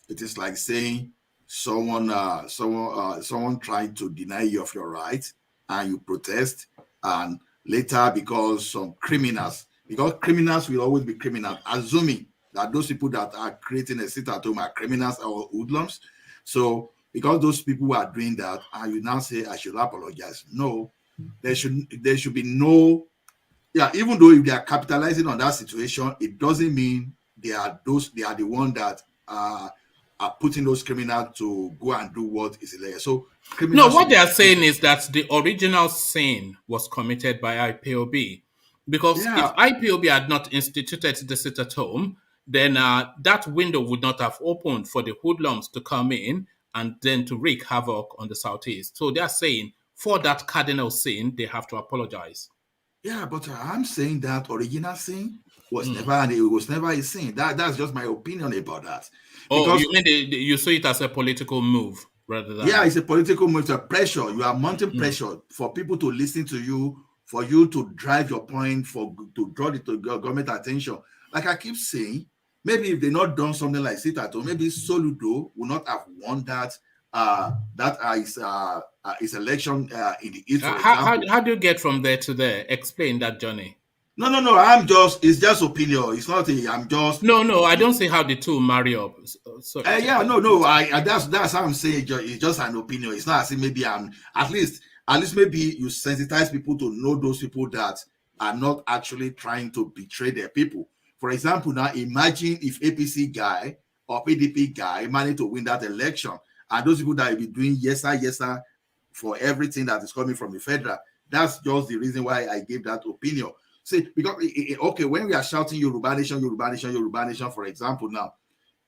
it is like saying someone trying to deny you of your rights and you protest, and later because criminals will always be criminals, assuming that those people that are creating a sit-at-home are criminals or hoodlums. So, because those people are doing that, and you now say I should apologize. No, there should be no. Yeah, even though if they are capitalizing on that situation, it doesn't mean they are the one that are putting those criminals to go and do what is illegal. So what they are saying is that the original sin was committed by IPOB, because if IPOB had not instituted the sit-at-home, then that window would not have opened for the hoodlums to come in and then to wreak havoc on the Southeast. So they are saying for that cardinal sin, they have to apologize. Yeah, but I'm saying that original sin was never a sin. That's just my opinion about that. Because you mean you see it as a political move rather than... Yeah, it's a political move. It's a pressure. You are mounting pressure for people to listen to you, for you to drive your point, to draw the government attention. Like I keep saying, maybe if they not done something like sit-at-home, maybe Soludo would not have won that his election in the East. How do you get from there to there? Explain that journey. No. It's just opinion. It's not I'm just. No. I don't see how the two marry up. That's how I'm saying. It's just an opinion. It's not as if maybe I'm at least maybe you sensitize people to know those people that are not actually trying to betray their people. For example, now imagine if APC guy or PDP guy managed to win that election, and those people that will be doing yes sir for everything that is coming from the federal. That's just the reason why I gave that opinion. See, because when we are shouting Yoruba Nation, for example, now,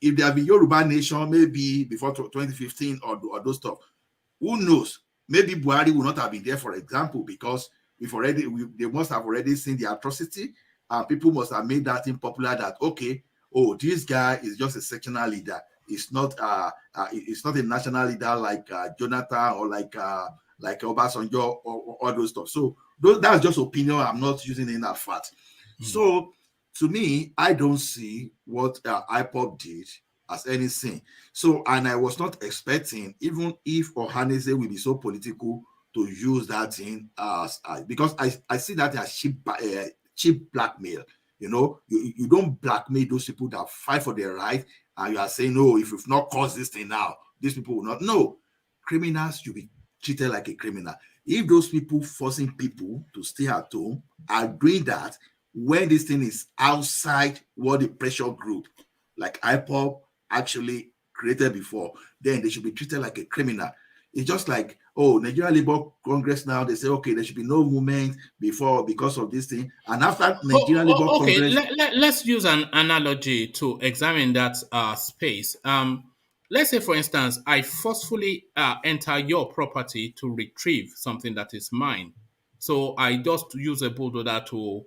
if there be Yoruba Nation maybe before 2015 or those stuff, who knows? Maybe Buhari will not have been there, for example, because they must have already seen the atrocity. People must have made that thing popular that this guy is just a sectional leader. It's not a national leader like Jonathan or like Obasanjo or all those stuff. So that's just opinion. I'm not using it as fact. So to me, I don't see what Ipob did as anything. So, and I was not expecting, even if Ohanaeze will be so political, to use that thing as because I see that as cheap blackmail. You don't blackmail those people that fight for their right, and you are saying, no, if you've not caused this thing now, these people will not. No, criminals should be treated like a criminal. If those people forcing people to stay at home are doing that when this thing is outside what the pressure group like Ipob actually created before, then they should be treated like a criminal. It's just like, oh, Nigerian Labour Congress now, they say, okay, there should be no movement before because of this thing. And after Nigerian Labour okay, Congress... let's use an analogy to examine that space. Let's say, for instance, I forcefully enter your property to retrieve something that is mine. So I just use a bulldozer to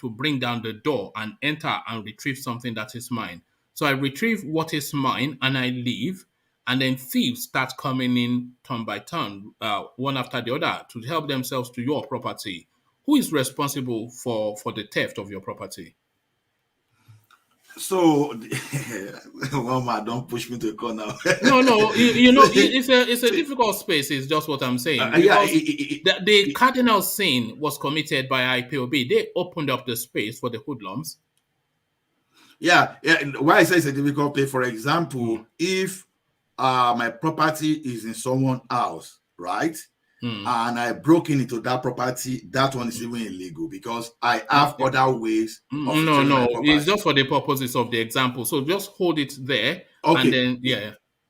bring down the door and enter and retrieve something that is mine. So I retrieve what is mine and I leave, and then thieves start coming in turn by turn, one after the other, to help themselves to your property. Who is responsible for the theft of your property? So, well, man, don't push me to a corner. No, you know, it's a difficult space. Is just what I'm saying. The cardinal sin was committed by IPOB. They opened up the space for the hoodlums. Yeah. Why I say it's a difficult place, for example, if my property is in someone's house, right? And I broke into that property, that one is even illegal because I have other ways. No, it's just for the purposes of the example. So just hold it there. Okay. And then,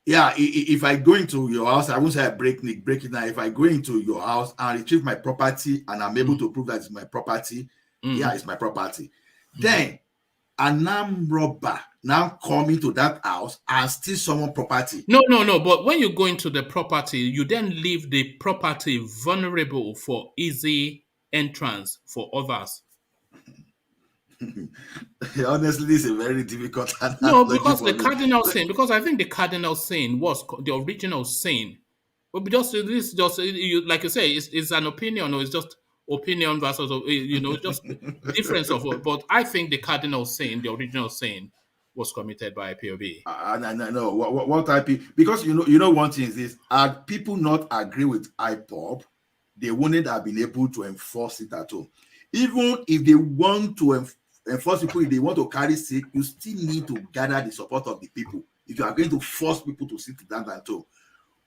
if I go into your house, I won't say I break it now. If I go into your house and retrieve my property and I'm able to prove that it's my property, it's my property. Then an armed robber now coming to that house and steal someone's property. No. But when you go into the property, you then leave the property vulnerable for easy entrance for others. Honestly, this is a very difficult analogy. No, because the cardinal sin, because I think the cardinal sin was the original sin. But just like you say, it's an opinion, or it's just opinion versus, just difference of. But I think the cardinal sin, the original sin, was committed by IPOB. No. What IP? Because you know one thing is this: had people not agree with Ipob, they wouldn't have been able to enforce it at all. Even if they want to enforce people, if they want to carry sick, you still need to gather the support of the people. If you are going to force people to sit down and talk,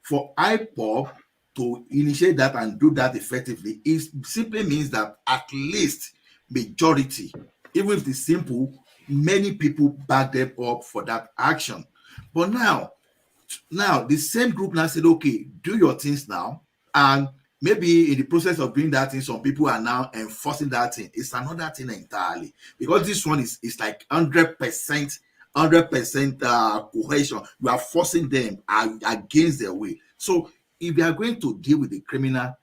for IPOB to initiate that and do that effectively, it simply means that at least majority, even if it's simple, many people back them up for that action. But now the same group now said, okay, do your things now, and maybe in the process of doing that thing, some people are now enforcing that thing. It's another thing entirely, because this one is like 100% cohesion. You are forcing them against their will. So if they are going to deal with the criminal,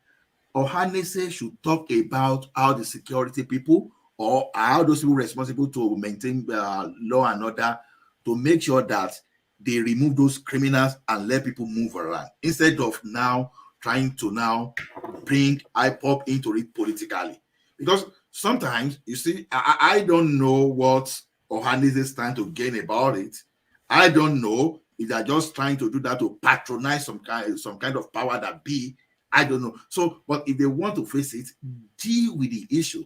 Ohanaeze should talk about how the security people or how those people responsible to maintain law and order to make sure that they remove those criminals and let people move around, instead of now trying to now bring Ipob into it politically. Because sometimes, you see, I don't know what Ohanaeze is trying to gain about it. I don't know if they're just trying to do that to patronize some kind of power that be. I don't know. So, but if they want to face it, deal with the issue.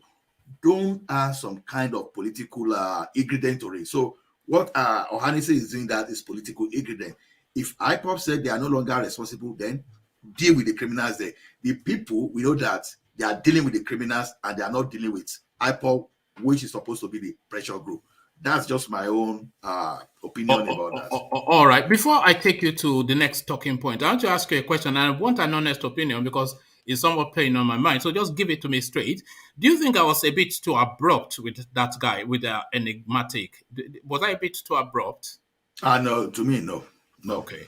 Don't add some kind of political ingredient to it. So what Ohanaeze is doing, that is political ingredient. If Ipob said they are no longer responsible, then deal with the criminals there. The people, we know that they are dealing with the criminals and they are not dealing with Ipob, which is supposed to be the pressure group. That's just my own opinion about that. All right. Before I take you to the next talking point, I want to ask you a question. And I want an honest opinion because it's somewhat playing on my mind. So just give it to me straight. Do you think I was a bit too abrupt with that guy, with the enigmatic? Was I a bit too abrupt? No, to me, no. Okay.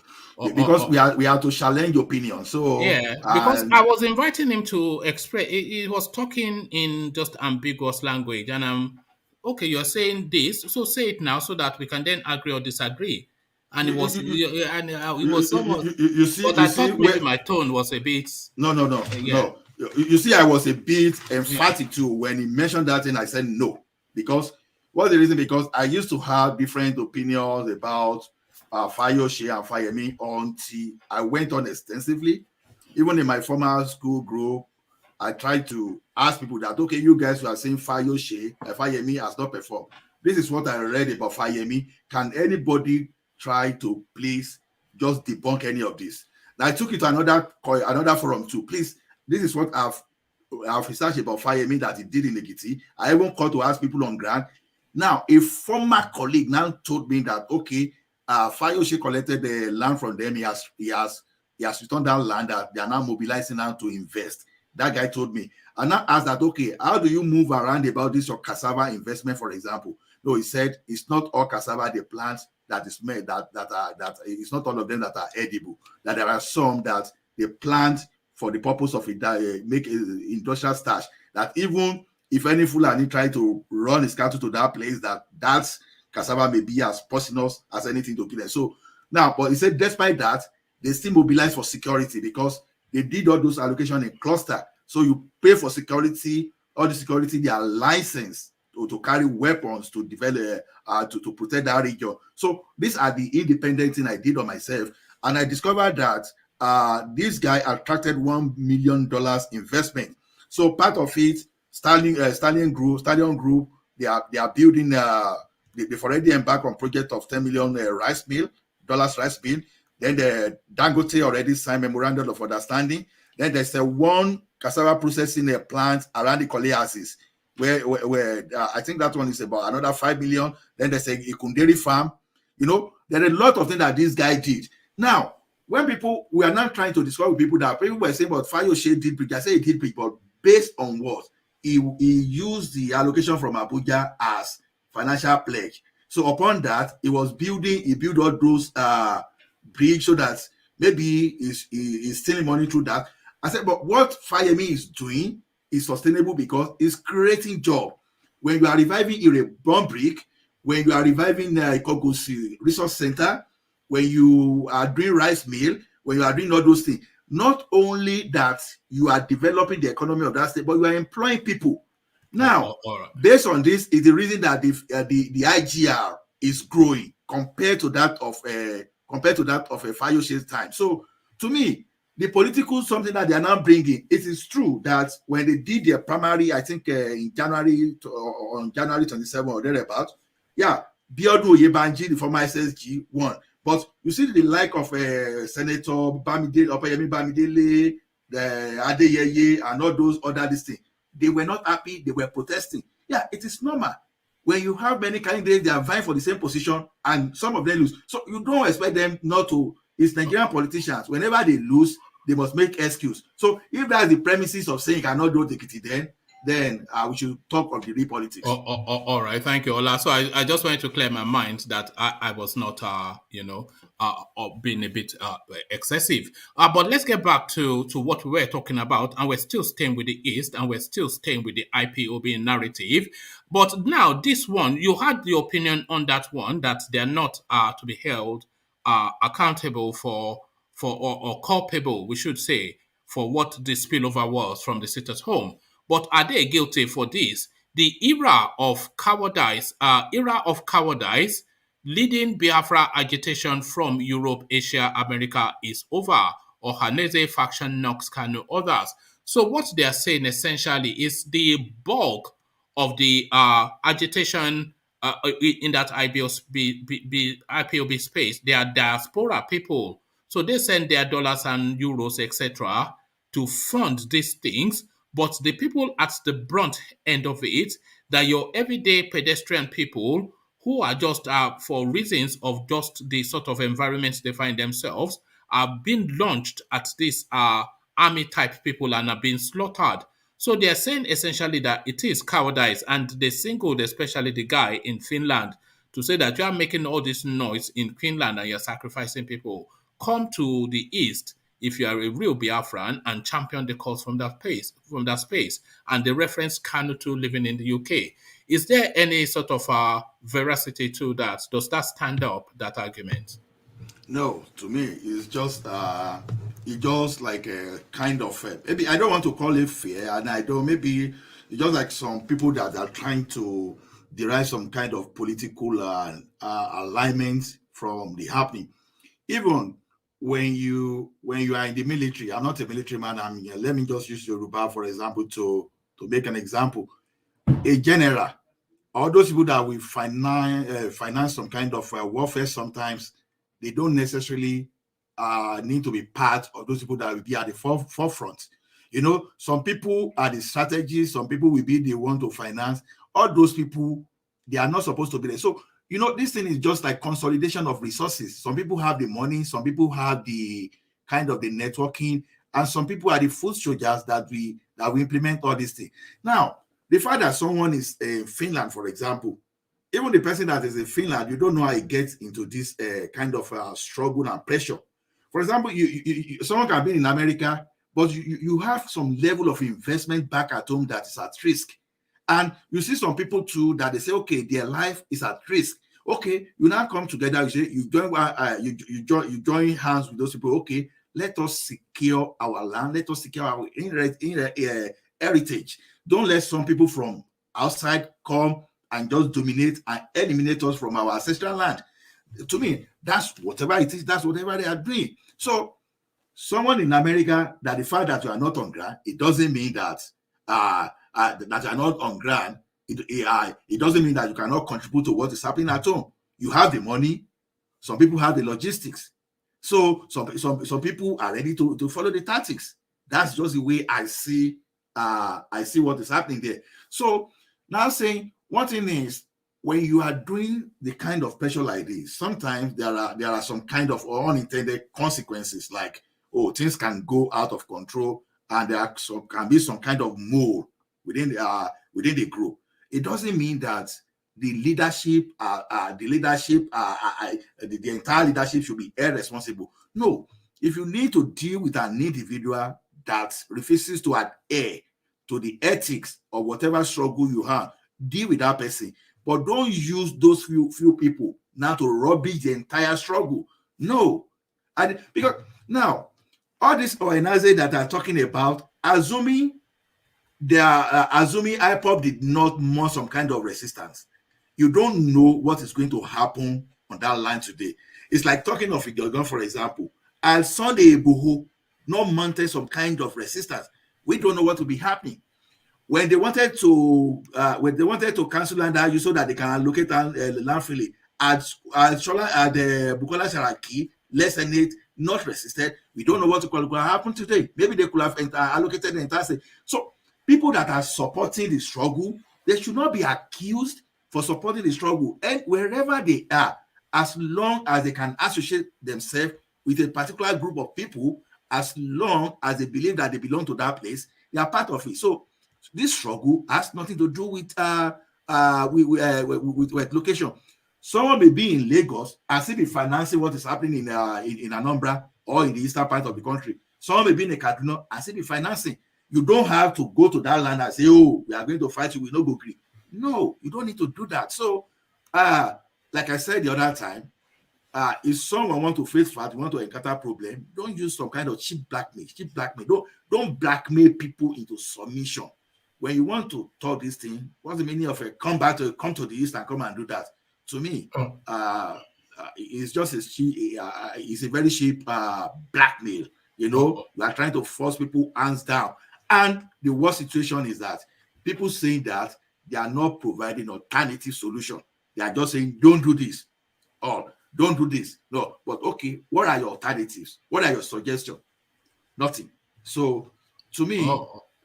Because we have to challenge opinion. So yeah, because I was inviting him to express. He was talking in just ambiguous language, and I'm okay. You're saying this, so say it now, so that we can then agree or disagree. And it was, it was somewhat. You see, but I thought maybe my tone was a bit. No. You see, I was a bit emphatic too when he mentioned that, and I said no, because what's the reason? Because I used to have different opinions about Fayose and Fayemi until I went on extensively. Even in my former school group, I tried to ask people that, okay, you guys who are saying Fayose, Fayemi has not performed. This is what I read about Fayemi. Can anybody try to please just debunk any of this? Now, I took it to another forum too. Please, this is what I've researched about Fayemi that he did in Ekiti. I even called to ask people on ground. Now, a former colleague now told me that, okay, Fayose collected the land from them. He has returned that land that they are now mobilizing now to invest. That guy told me. And I asked that, okay, how do you move around about this or cassava investment, for example? No, he said it's not all cassava they plant that is made, that it's not all of them that are edible. That there are some that they plant for the purpose of it, make industrial starch. That even if any Fulani try to run his cattle to that place, that's cassava may be as poisonous as anything to kill them. So now, but he said despite that, they still mobilize for security because they did all those allocations in cluster. So you pay for security, all the security, they are licensed to carry weapons to develop, to protect that region. So these are the independent thing I did on myself. And I discovered that this guy attracted $1 million investment. So part of it, Stallion Group, they are building, they've already embarked on project of $10 million rice mill. Then the Dangote already signed memorandum of understanding. Then there's one cassava processing plant around the Ohanaeze, where I think that one is about another 5 million. Then there's a Kunderi farm. You know, there are a lot of things that this guy did. Now, when we are not trying to discover people that people were saying, but Fayose did big. I say he did big, but based on what? He used the allocation from Abuja as financial pledge. So upon that, he built all those bridge so that maybe he's stealing money through that. I said, but what Fayemi is doing is sustainable because it's creating job. When you are reviving Ireborn Brick, when you are reviving Ikogosi Resource Center, when you are doing rice mill, when you are doing all those things, not only that you are developing the economy of that state, but you are employing people. Now, based on this, is the reason that the IGR is growing compared to that of a Fayose's time. So, to me, the political something that they are now bringing, it is true that when they did their primary, I think on January 27 or thereabout, yeah, Biodu Oyebanji, the former SSG, won. But you see the like of Senator Opeyemi Bamidele, Adeyeye, and all those other things. They were not happy. They were protesting. Yeah, it is normal. When you have many candidates, they are vying for the same position, and some of them lose. So you don't expect them not to. It's Nigerian politicians. Whenever they lose, they must make excuse. So if that's the premises of saying cannot do it, then we should talk of the real politics. All right, thank you, Ola. So I just wanted to clear my mind that I was not, being a bit excessive. But let's get back to what we were talking about, and we're still staying with the East, and we're still staying with the IPOB narrative. But now this one, you had the opinion on that one that they're not to be held accountable for or culpable, we should say, for what the spillover was from the sit at home. But are they guilty for this? The era of cowardice leading Biafra agitation from Europe, Asia, America is over. Ohanaeze faction knocks KANU others. So what they are saying essentially is the bulk of the agitation in that IPOB space, they are diaspora people. So they send their dollars and euros, etc., to fund these things. But the people at the brunt end of it, that your everyday pedestrian people who are just for reasons of just the sort of environment they find themselves, are being launched at this army type people and are being slaughtered. So they are saying essentially that it is cowardice, and they singled especially the guy in Finland to say that you are making all this noise in Finland and you're sacrificing people. Come to the East if you are a real Biafran and champion the cause from that space. And they reference KANU to living in the UK. Is there any sort of veracity to that? Does that stand up, that argument? No, to me, it's just like a kind of maybe I don't want to call it fear, and I don't maybe it's just like some people that are trying to derive some kind of political alignment from the happening. Even when you are in the military, I'm not a military man. Let me just use Yoruba for example to make an example. A general, all those people that will finance some kind of warfare sometimes, they don't necessarily need to be part of those people that will be at the forefront. You know, some people are the strategists, some people will be the one to finance. All those people, they are not supposed to be there. So you know, this thing is just like consolidation of resources. Some people have the money, some people have the kind of the networking, and some people are the foot soldiers that we implement all these things. Now, the fact that someone is in Finland, for example, even the person that is in Finland, you don't know how he gets into this kind of struggle and pressure. For example, someone can be in America, but you have some level of investment back at home that is at risk. And you see some people too that they say, okay, their life is at risk. Okay, you now come together, you say, you join hands with those people. Okay, let us secure our land, let us secure our heritage. Don't let some people from outside come and just dominate and eliminate us from our ancestral land. To me, that's whatever it is, that's whatever they are doing. So someone in America, that the fact that you are not on ground, it doesn't mean that that you are not on ground. It doesn't mean that you cannot contribute to what is happening at home. You have the money. Some people have the logistics. So some people are ready to follow the tactics. That's just the way I see what is happening there. So now saying one thing is, when you are doing the kind of pressure like this, sometimes there are some kind of unintended consequences, like, oh, things can go out of control, and there can be some kind of mole within the group. It doesn't mean that the leadership, the entire leadership should be irresponsible. No, if you need to deal with an individual that refuses to adhere to the ethics of whatever struggle you have, deal with that person. But don't use those few people now to rubbish the entire struggle. No. Because now, all this Ohanaeze that are talking about, assuming Ipob did not mount some kind of resistance, you don't know what is going to happen on that line today. It's like talking of Igboland, for example. As Sunday Igboho not mounted some kind of resistance, we don't know what will be happening. When they wanted to cancel land use so that they can allocate land freely, at the Bukola Saraki, less than it, not resisted. We don't know what will happen today. Maybe they could have allocated the entire state. So people that are supporting the struggle, they should not be accused for supporting the struggle. And wherever they are, as long as they can associate themselves with a particular group of people, as long as they believe that they belong to that place, they are part of it. So this struggle has nothing to do with location. Someone may be in Lagos and still be financing what is happening in Anambra or in the eastern part of the country. Someone may be in Kaduna and still be financing. You don't have to go to that land and say, oh, we are going to fight you, we no go agree. No, you don't need to do that. So, like I said the other time, if someone want to face fact, want to encounter problem, don't use some kind of cheap blackmail. Don't blackmail people into submission. When you want to talk this thing, what's the meaning of come to the east and come and do that? To me, it's just it's a very cheap blackmail. You know, we are trying to force people hands down. And the worst situation is that people saying that they are not providing alternative solution. They are just saying, don't do this or don't do this. No, but okay, what are your alternatives? What are your suggestions? Nothing. So to me,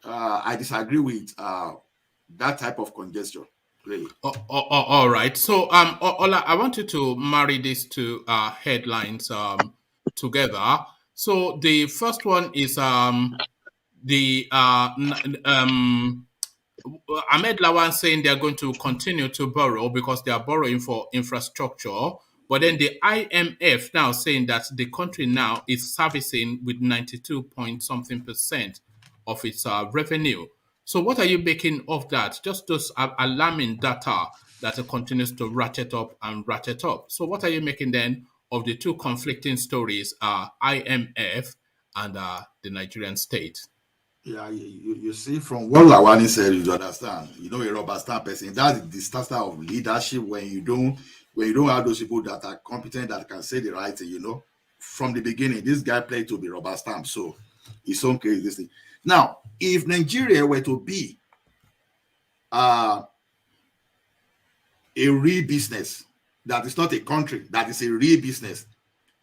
I disagree with that type of congestion. Really. All right. So, Ola, I want you to marry these two headlines together. So the first one is Ahmed Lawan saying they're going to continue to borrow because they are borrowing for infrastructure. But then the IMF now saying that the country now is servicing with 92% of its revenue. So what are you making of that? Just those alarming data that continues to ratchet up and ratchet up. So what are you making then of the two conflicting stories, IMF and the Nigerian state? Yeah, you see from what Lawan said, you understand. You know, a rubber stamp person. That's the disaster of leadership when you don't have those people that are competent, that can say the right thing. You know, from the beginning, this guy played to be rubber stamp. So it's okay. This thing. Now, if Nigeria were to be a real business, that is not a country, that is a real business,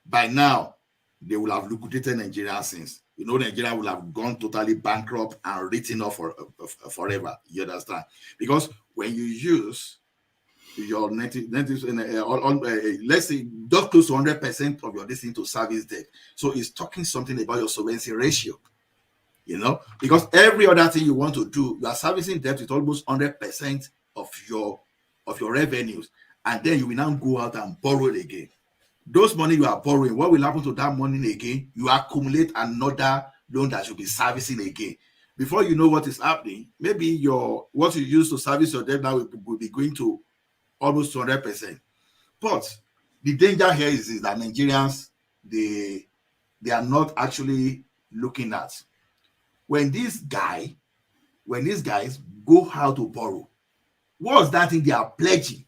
by now they will have liquidated Nigeria since. You know, Nigeria will have gone totally bankrupt and written off forever. You understand? Because when you use your let's say just close to 100% of your destiny to service debt. So it's talking something about your solvency ratio, you know, because every other thing you want to do, you are servicing debt with almost 100% of your revenues, and then you will now go out and borrow it again. Those money you are borrowing, what will happen to that money again? You accumulate another loan that you'll be servicing again. Before you know what is happening, maybe what you use to service your debt now will be going to almost 200%. But the danger here is that Nigerians, they are not actually looking at when these guys go out to borrow, what's that thing they are pledging?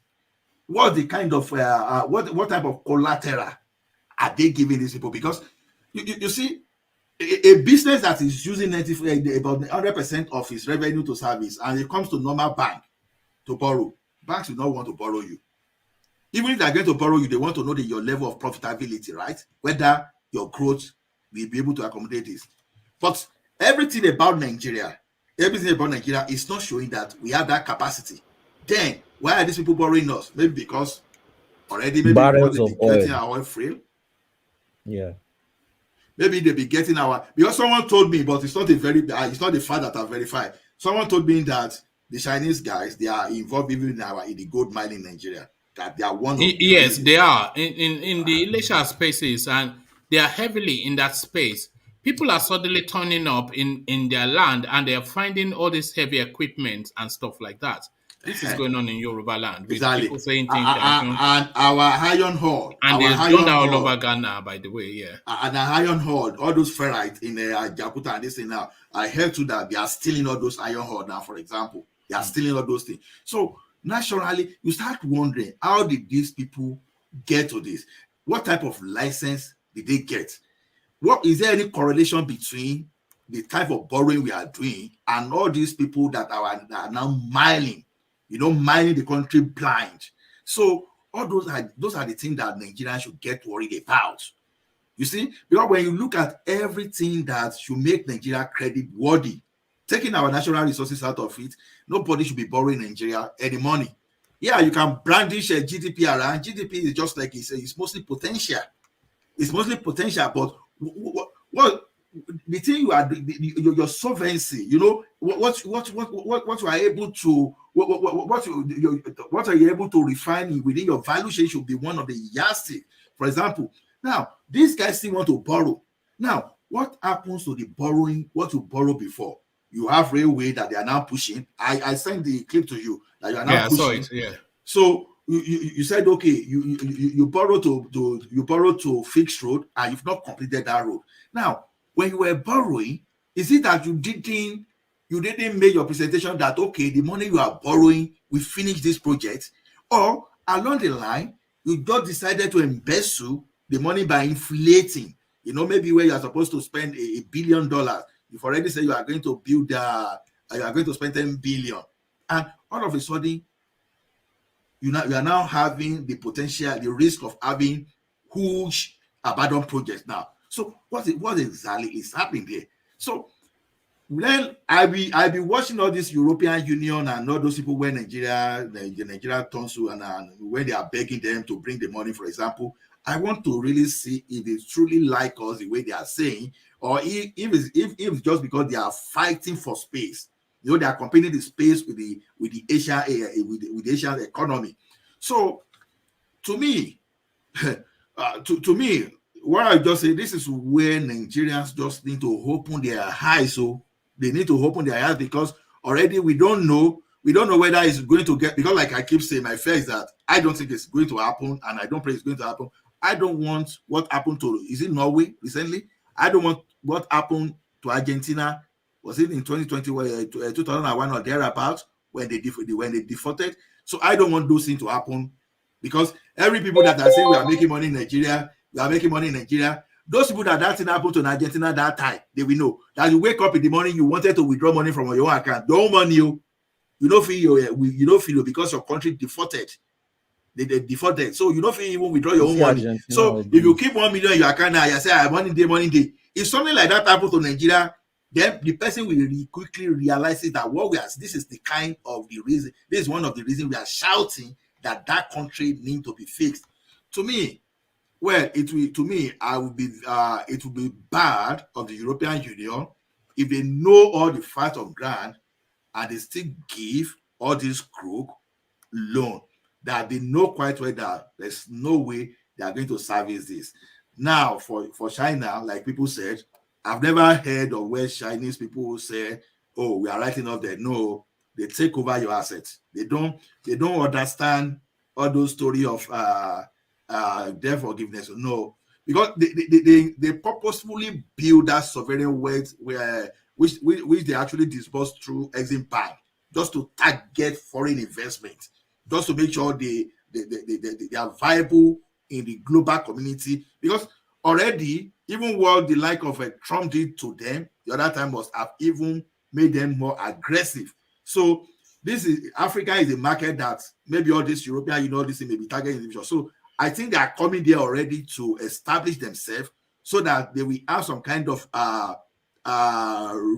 What's the kind of what type of collateral are they giving these people? Because you see, a business that is using about 100% of its revenue to service, and it comes to normal bank to borrow, banks will not want to borrow you. Even if they're going to borrow you, they want to know your level of profitability, right? Whether your growth will be able to accommodate this. But everything about Nigeria is not showing that we have that capacity. Then why are these people borrowing us? Maybe because barrels of getting oil. our oil free. Yeah. Maybe they'll be getting because someone told me, but it's not the fact that I verified. Someone told me that the Chinese guys, they are involved even in the gold mine in Nigeria. That they are one of yes, they are in the leisure spaces, and they are heavily in that space. People are suddenly turning up in their land, and they are finding all this heavy equipment and stuff like that. This is going on in Yoruba land with people saying things and our iron horde, and they've done that all over Ghana, by the way, yeah. And the iron horde, all those ferrites in Jakarta and this thing now, I heard too that they are stealing all those iron horde now. For example, they are stealing all those things. So naturally, you start wondering, how did these people get to this? What type of license did they get? What is there any correlation between the type of borrowing we are doing and all these people that are now mining the country blind? So all those are the things that Nigerians should get worried about. You see, because when you look at everything that should make Nigeria credit worthy, taking our natural resources out of it, nobody should be borrowing Nigeria any money. Yeah, you can brandish a GDP around. GDP is just like it's mostly potential. It's mostly potential, but what the thing you are your solvency, what you are able to what are you able to refine within your value chain should be one of the yardstick. For example, now these guys still want to borrow. Now, what happens to the borrowing? What you borrow before? You have railway that they are now pushing. I sent the clip to you that you are now pushing. I saw it, yeah. So you said, okay, you borrow to fix road, and you've not completed that road. Now, when you were borrowing, is it that you didn't make your presentation that, okay, the money you are borrowing, we finish this project, or along the line you just decided to embezzle the money by inflating? Maybe where you are supposed to spend $1 billion, you've already said you are going to build you are going to spend 10 billion, and all of a sudden you are now having the risk of having huge abandoned projects now. So what exactly is happening there? So then I be watching all this European Union and all those people when Nigeria turns to, and when they are begging them to bring the money, for example. I want to really see if they truly like us the way they are saying, or if it's just because they are fighting for space. They are competing the space with the Asian economy. So to me, what I just say, this is where Nigerians just need to open their eyes. So they need to open their eyes, because already we don't know whether it's going to get, because like I keep saying, my fear is that I don't think it's going to happen, and I don't pray it's going to happen. I don't want what happened to, is it Norway recently? I don't want what happened to Argentina. Was it in 2001 or thereabouts, when they defaulted? So I don't want those things to happen, because every people that are saying we are making money in Nigeria, those people that thing happened to Argentina that time, they will know that you wake up in the morning, you wanted to withdraw money from your own account. Don't money you don't feel because your country defaulted. They defaulted, so you don't feel even withdraw your own money. So if you keep 1 million in your account now, you say, I money day. If something like that happens to Nigeria, then the person will quickly realize that this is the kind of the reason. This is one of the reasons we are shouting that country need to be fixed. To me, well, it will be bad of the European Union if they know all the facts of ground and they still give all this crook loan that they know quite well that there's no way they are going to service this. Now, for China, like people said, I've never heard of where Chinese people say, "Oh, we are writing off there." No, they take over your assets. They don't understand all those story of debt forgiveness. No, because they purposefully build that sovereign wealth which they actually disburse through Exim Bank just to target foreign investment, just to make sure they are viable in the global community. Because already, even what the like of Trump did to them the other time must have even made them more aggressive. So Africa is a market that maybe all this European, this may be targeting individuals. So I think they are coming there already to establish themselves so that they will have some kind of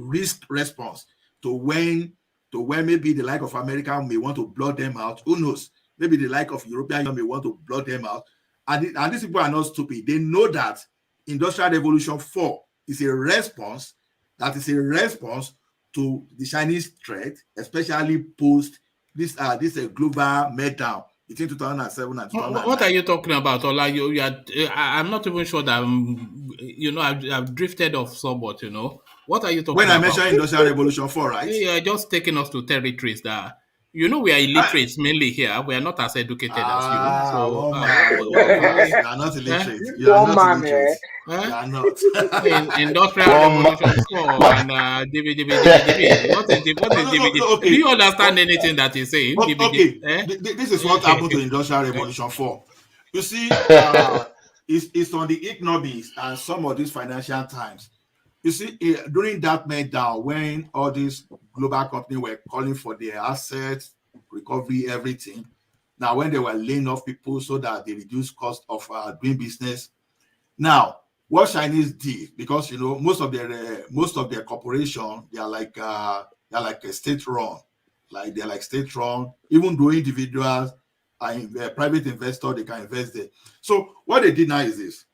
risk response to when maybe the like of America may want to blot them out. Who knows? Maybe the like of European Union may want to blot them out. And these people are not stupid. They know that Industrial Revolution 4 is a response to the Chinese threat, especially post this global meltdown between 2007 and 2009. What are you talking about, Ola? I'm not even sure that I've drifted off somewhat. What are you talking about? When I mentioned Industrial Revolution 4, right? You're just taking us to territories that we are illiterates mainly here. We are not as educated as you. So you are not illiterate. You are not illiterate. You are not. Industrial Revolution 4 and DVD. What is DVD? Okay. Do you understand anything that he's saying? Okay. This is what happened to Industrial Revolution 4. You see, it's on the economics and some of these Financial Times. You see, during that meltdown, when all these global companies were calling for their assets, recovery, everything, now when they were laying off people so that they reduce cost of doing business. Now, what Chinese did, because most of their corporation, they are like a state-run, they're like state-run. Even though individuals and private investors, they can invest there. So what they did now is this: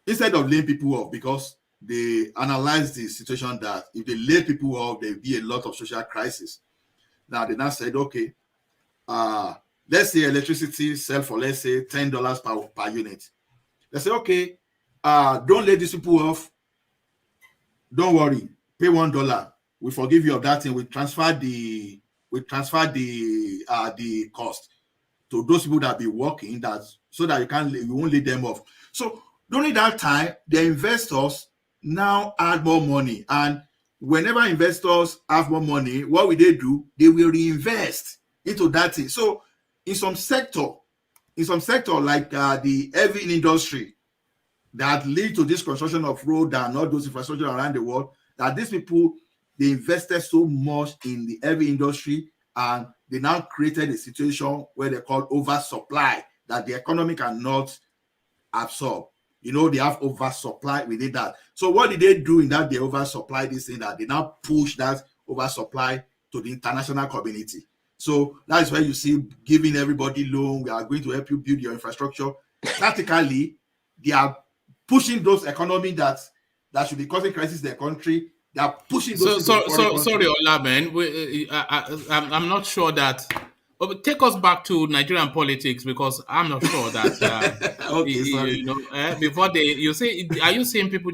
instead of laying people off, because they analyzed the situation that if they lay people off, there'll be a lot of social crisis. Now they now said, okay, let's say electricity sell for, let's say, $10 per unit. They say, okay, don't lay these people off. Don't worry, pay $1. We forgive you of that thing. We transfer the cost to those people that be working, so that you won't lay them off. So during that time, the investors now add more money, and whenever investors have more money, what will they do? They will reinvest into that thing. So in some sector like the heavy industry that lead to this construction of road and all those infrastructure around the world, that these people, they invested so much in the heavy industry, and they now created a situation where they call oversupply that the economy cannot absorb. They have oversupply within that. So what did they do in that? They oversupply this thing, that they now push that oversupply to the international community. So that is why you see giving everybody loan. We are going to help you build your infrastructure. Practically, they are pushing those economies that should be causing crisis in their country. They are pushing those. Sorry, Ola, man. I'm not sure that. Take us back to Nigerian politics, because I'm not sure that okay, before you say, are you seeing people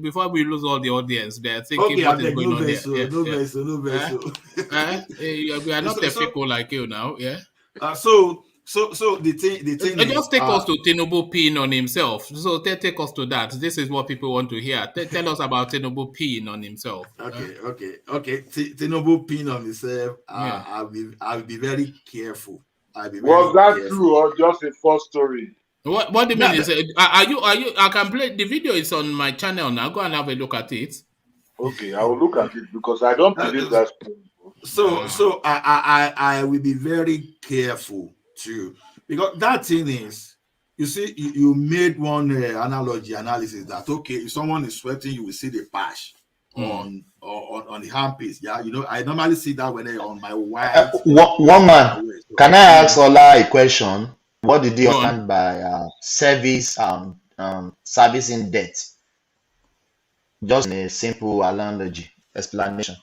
before we lose all the audience? They're thinking what is going on there. No vessel. We are not a people like you now, yeah. So the thing just take us to Tinubu peeing on himself. So take us to that. This is what people want to hear. Tell us about Tinubu peeing on himself. Okay. Tinubu peeing on himself. I'll be very careful. Was that true or just a false story? What do you mean? Are you? I can play the video. Is on my channel now. Go and have a look at it. Okay, I will look at it, because I don't believe that's true. So I will be very careful too, because that thing is, you see, you made one analysis that, okay, if someone is sweating, you will see the patch on the handpiece. Yeah, you know, I normally see that when I on my white. One man, can I ask Ola a question? What did you understand by servicing debt? Just in a simple analogy explanation.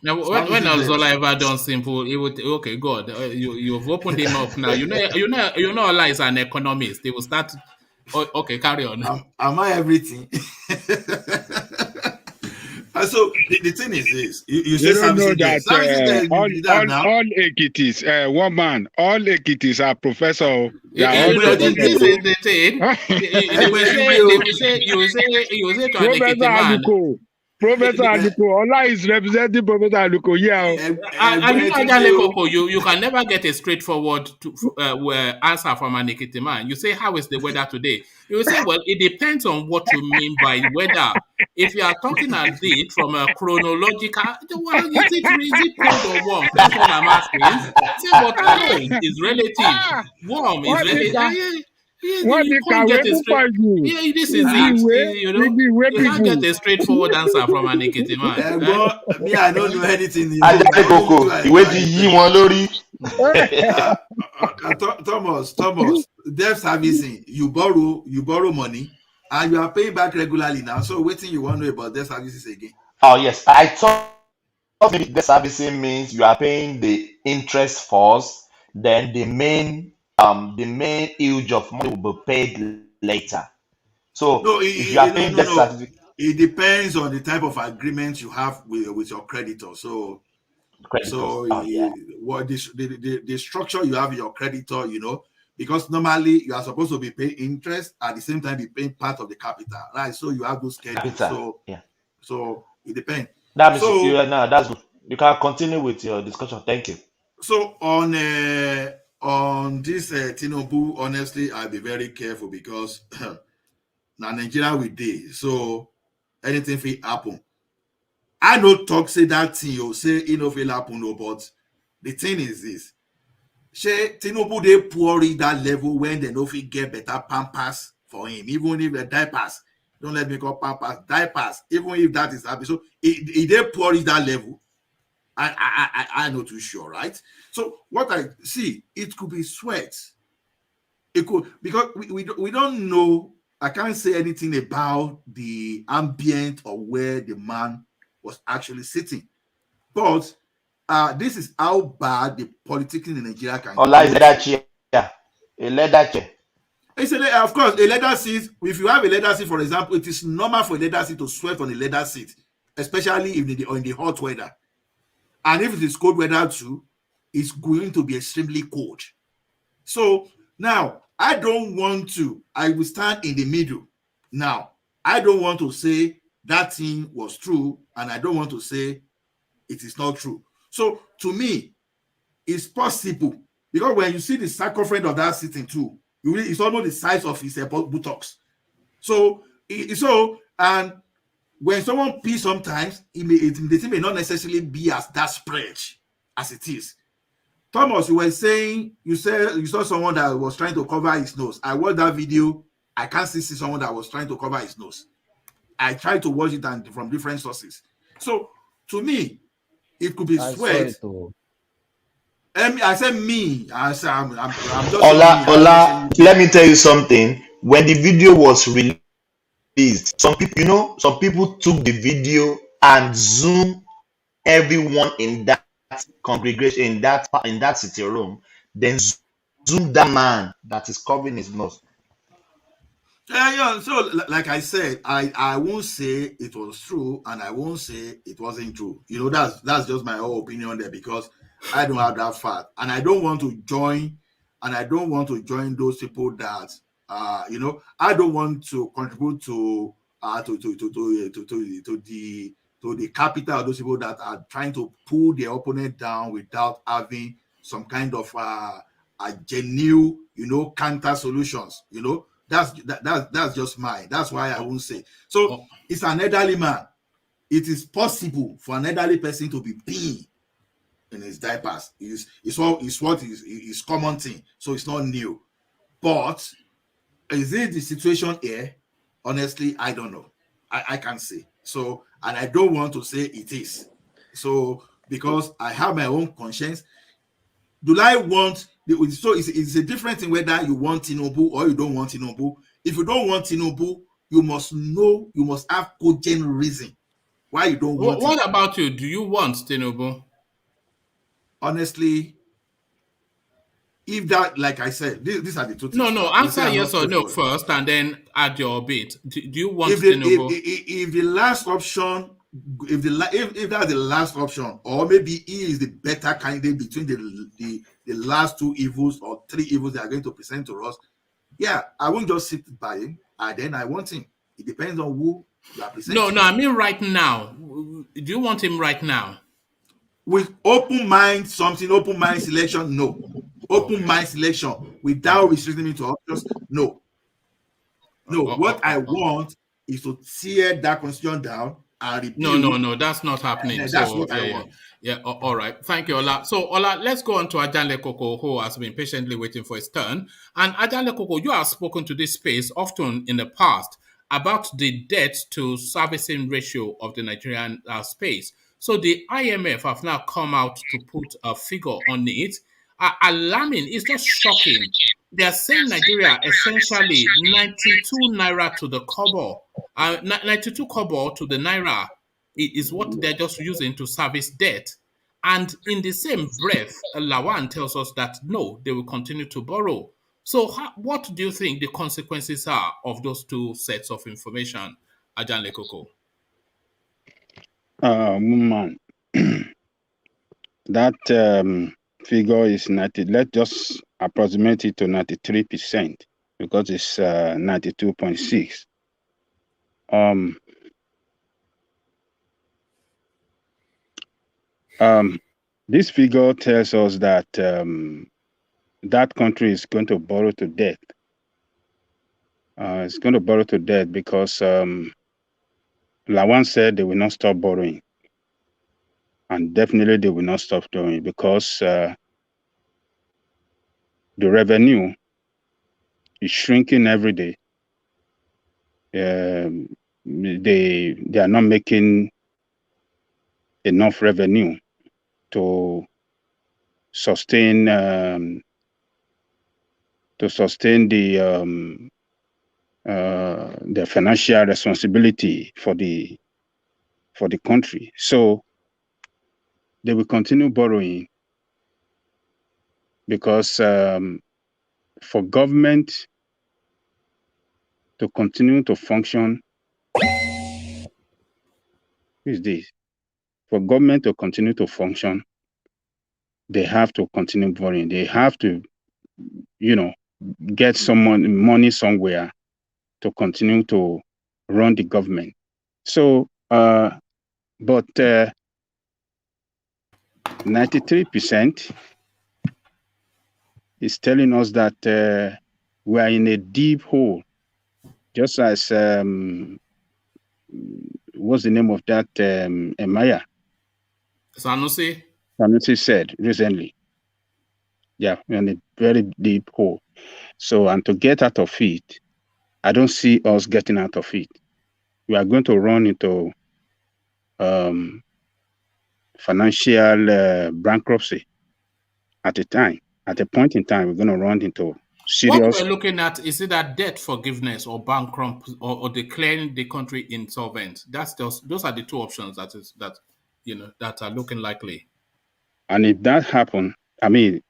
Now, when Zola ever done simple, it would okay. God, you've opened him up now. You know, Allah is an economist. They will start. Okay, carry on. Am I everything? And so the thing is this: you say don't know that all Ekitis, one man, all Ekitis are professor. This is the thing. You say to an Ekiti man. Professor Aluko, Allah is representing Professor Aluko. Yeah, you can never get a straightforward answer from an Ekiti man. You say, how is the weather today? You say, well, it depends on what you mean by weather. If you are talking at it from a chronological, well, is it cold or warm? That's what I'm asking. Say, but cold is relative. Warm is relative. You can't get a straight. Yeah, this is it. You know, you can't get a straightforward answer from an Ekiti man. Me, I don't know anything. Thomas, debt servicing. You borrow money, and you are paying back regularly now. So, waiting, you want to know about debt services again? Oh yes, I thought maybe debt servicing means you are paying the interest first, then the main huge of money will be paid later. So no, if you are paying debt servicing, it depends on the type of agreement you have with your creditor. So what the structure you have with your creditor, you know, because normally you are supposed to be paying interest at the same time be paying part of the capital, right? So you have those schedules. So it depends. That's good. You can continue with your discussion. Thank you. So on this Tinubu, honestly, I'll be very careful because now Nigeria we dey, so anything will happen. I no talk say that thing you say it no will happen, no, but the thing is this: say Tinubu dey poor reach that level when they no fit get better pampers for him, even if the diapers. Don't let me call pampers diapers, even if that is happening. So he dey poor reach that level. I'm not too sure, right? So what I see, it could be sweat. It could, because we don't know. I can't say anything about the ambient or where the man was actually sitting, but this is how bad the politics in Nigeria can be. Is leather chair. Yeah, a leather chair. It's of course a leather seat. If you have a leather seat, for example, it is normal for a leather seat to sweat on a leather seat, especially in the hot weather. And if it is cold weather too, it's going to be extremely cold. So now I will stand in the middle. Now, I don't want to say that thing was true, and I don't want to say it is not true. So to me, it's possible, because when you see the circumference of that sitting too, it's almost the size of his buttocks. So and when someone pees, sometimes the thing may not necessarily be as that spread as it is. Thomas, you were saying you saw someone that was trying to cover his nose. I watched that video. I can't see someone that was trying to cover his nose. I tried to watch it from different sources. So to me, it could be sweat. I said me. I'm just Ola, let me tell you something. When the video was released, some people took the video and zoomed everyone in that congregation, in that sitting room, then zoom that man that is covering his nose. Yeah. So, like I said, I won't say it was true, and I won't say it wasn't true. You know, that's just my whole opinion there, because I don't have that fact, and I don't want to join those people that I don't want to contribute to the capital of those people that are trying to pull their opponent down without having some kind of a genuine, counter solutions. That's just mine. That's why I won't say. So it's an elderly man. It is possible for an elderly person to be peeing in his diapers. It's what is common thing. So it's not new. But is it the situation here? Honestly, I don't know. I can say. So, and I don't want to say it is. So, because I have my own conscience, do I want, so it's a different thing whether you want Tinubu or you don't want Tinubu. If you don't want Tinubu, you must know, you must have cogent reason why you don't want What about you? Do you want Tinubu? Honestly, if that, like I said, these are the two things. No, answer yes or no first and then add your bit. Do you want Tinubu? If the last option, if that's the last option, or maybe he is the better candidate between the last two evils or three evils they are going to present to us, yeah, I won't just sit by him, and then I want him. It depends on who you are presenting. No, I mean right now. Do you want him right now? With open mind selection, no. Open mind selection without restricting me to options, no. What I want is to tear that constitution down and repeal. No, that's not happening. That's what I want. Yeah, all right. Thank you, Ola. So, Ola, let's go on to Ajanle Koko, who has been patiently waiting for his turn. And Ajanle Koko, you have spoken to this space often in the past about the debt to servicing ratio of the Nigerian space. So the IMF have now come out to put a figure on it. Alarming, it's just shocking. They are saying Nigeria essentially 92 naira to the kobo, 92 kobo to the naira is what they're just using to service debt. And in the same breath, Lawan tells us that no, they will continue to borrow. So what do you think the consequences are of those two sets of information, Ajanle Koko? Woman, that figure is 90. Let's just approximate it to 93% because it's 92.6. This figure tells us that that country is going to borrow to death. It's going to borrow to death because Lawan said they will not stop borrowing. And definitely they will not stop doing it because the revenue is shrinking every day. They are not making enough revenue to sustain the financial responsibility for the country. So they will continue borrowing because for government to continue to function, who is this? For government to continue to function, they have to continue borrowing. They have to, get some money somewhere to continue to run the government. So, but 93% is telling us that we are in a deep hole. Just as what's the name of that Emaya? Sanusi said recently. Yeah, we're in a very deep hole. So, and to get out of it, I don't see us getting out of it. We are going to run into financial bankruptcy at a point in time. We're going to run into serious. What we're looking at is either debt forgiveness or bankrupt or declaring the country insolvent. Those are the two options that are looking likely. And if that happens, I mean,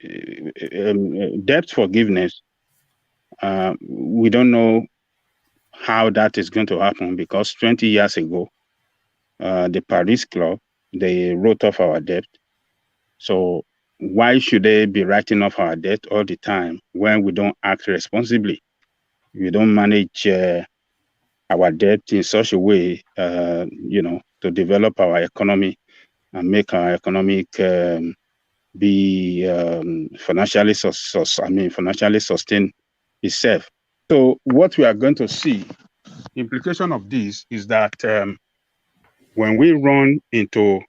debt forgiveness, we don't know how that is going to happen because 20 years ago, the Paris Club, they wrote off our debt. So why should they be writing off our debt all the time when we don't act responsibly? We don't manage our debt in such a way, to develop our economy and make our economic be financially sustain itself. So what we are going to see, implication of this is that when we run into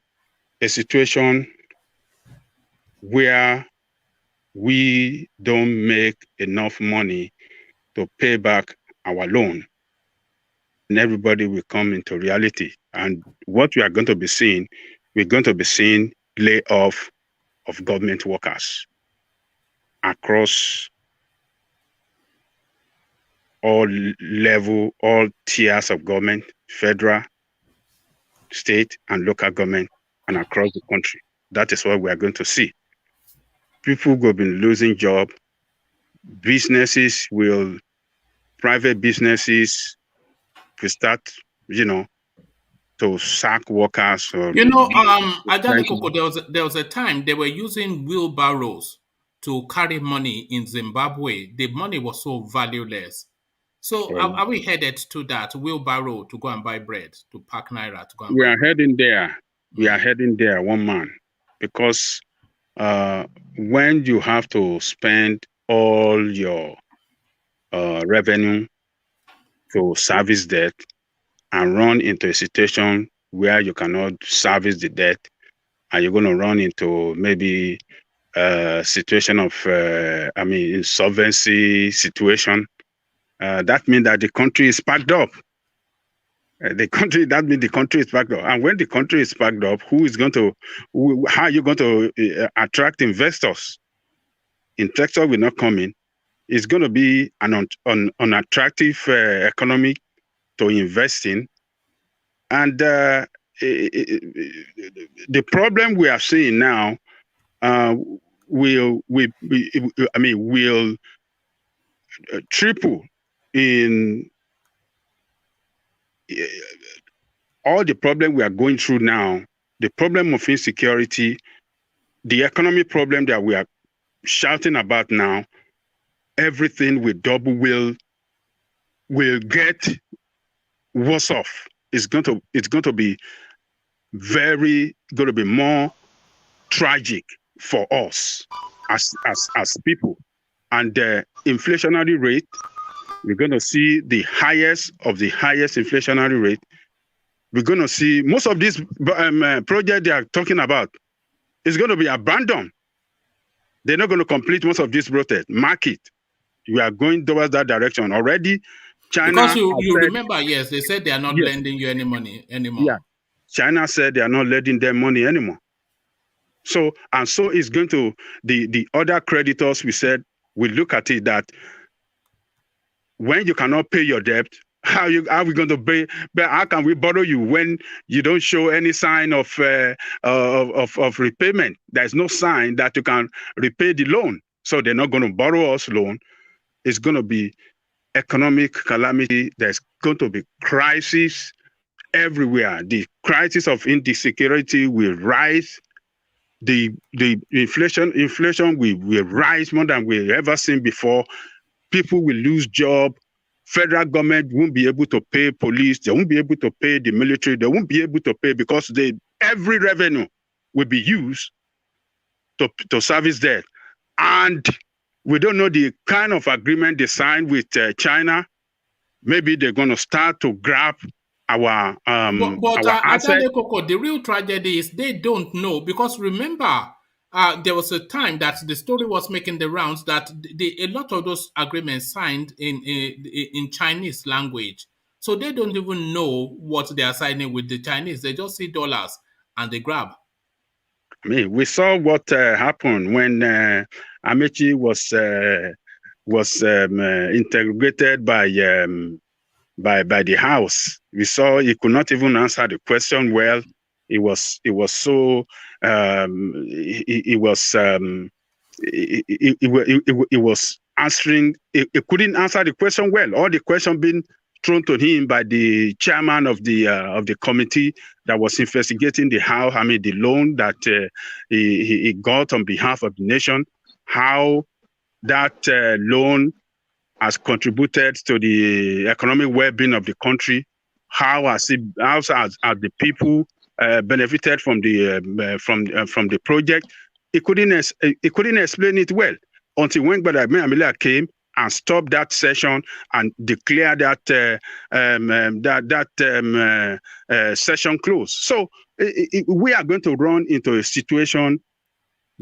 a situation where we don't make enough money to pay back our loan, and everybody will come into reality. And what we are going to be seeing, we're going to be seeing layoff of government workers across all level, all tiers of government, federal, state, and local government, and across the country. That is what we are going to see. People will be losing job. Businesses will, private businesses will start, to sack workers. Or Ajani Koko, there was a time they were using wheelbarrows to carry money in Zimbabwe. The money was so valueless. So are we headed to that wheelbarrow to go and buy bread, to pack naira to go and we buy are bread? heading there. We are heading there, one man, because when you have to spend all your revenue to service debt and run into a situation where you cannot service the debt, and you're going to run into maybe a situation of, insolvency situation, that means that the country is packed up. That means the country is packed up. And when the country is packed up, how are you going to attract investors? Investors will not come in. It's going to be an unattractive economy to invest in. And the problem we are seeing now will triple in all the problem we are going through now. The problem of insecurity, the economic problem that we are shouting about now, everything with double will get worse off. It's going to be more tragic for us as people. And the inflationary rate, we're going to see the highest of the highest inflationary rate. We're going to see most of these projects they are talking about is going to be abandoned. They're not going to complete most of these projects. Market, we are going towards that direction already. China, because you remember, yes, they said they are not lending you any money anymore. Yeah, China said they are not lending them money anymore. So it's going to the other creditors. We said we look at it that when you cannot pay your debt, how are we going to pay? But how can we borrow you when you don't show any sign of repayment? There's no sign that you can repay the loan. So they're not going to borrow us loan. It's going to be economic calamity. There's going to be crisis everywhere. The crisis of insecurity will rise. The inflation will rise more than we've ever seen before. People will lose job. Federal government won't be able to pay police. They won't be able to pay the military. They won't be able to pay because every revenue will be used to service debt. And we don't know the kind of agreement they signed with China. Maybe they're going to start to grab our assets. The real tragedy is they don't know, because remember, there was a time that the story was making the rounds that a lot of those agreements signed in Chinese language. So they don't even know what they are signing with the Chinese. They just see dollars and they grab. I mean, we saw what happened when Amechi was interrogated by the House. We saw he could not even answer the question well. He was answering. He couldn't answer the question well. All the question being thrown to him by the chairman of the committee that was investigating the loan that he got on behalf of the nation, how that loan has contributed to the economic well-being of the country, how has the people benefited from the project. He couldn't explain it well until when Amila came and stopped that session and declared that session closed. So we are going to run into a situation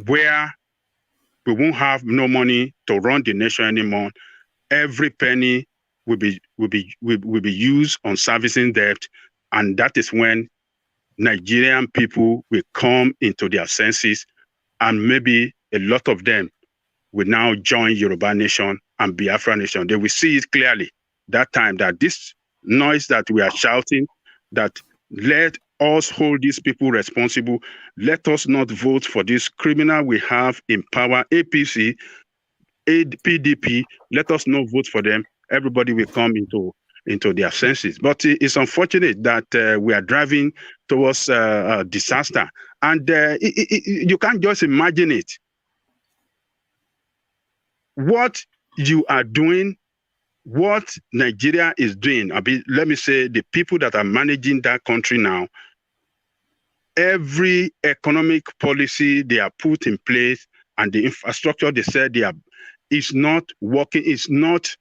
where we won't have no money to run the nation anymore. Every penny will be used on servicing debt, and that is when Nigerian people will come into their senses, and maybe a lot of them will now join Yoruba Nation and Biafra Nation. They will see it clearly that time, that this noise that we are shouting, that let us hold these people responsible. Let us not vote for this criminal we have in power, APC, PDP. Let us not vote for them. Everybody will come into their senses. But it's unfortunate that we are driving towards disaster. And you can't just imagine it. What you are doing, what Nigeria is doing, let me say the people that are managing that country now, every economic policy they are put in place and the infrastructure they said they are, is not working, it's not,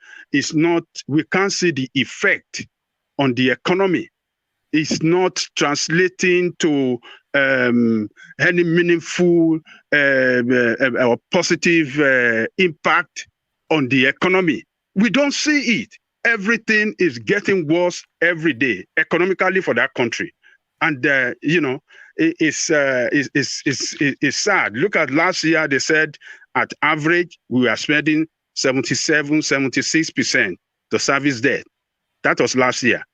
we can't see the effect on the economy. It's not translating to any meaningful or positive impact on the economy. We don't see it. Everything is getting worse every day economically for that country. And, you know, it's sad. Look at last year, they said at average, we are spending 76% to service debt. That was last year.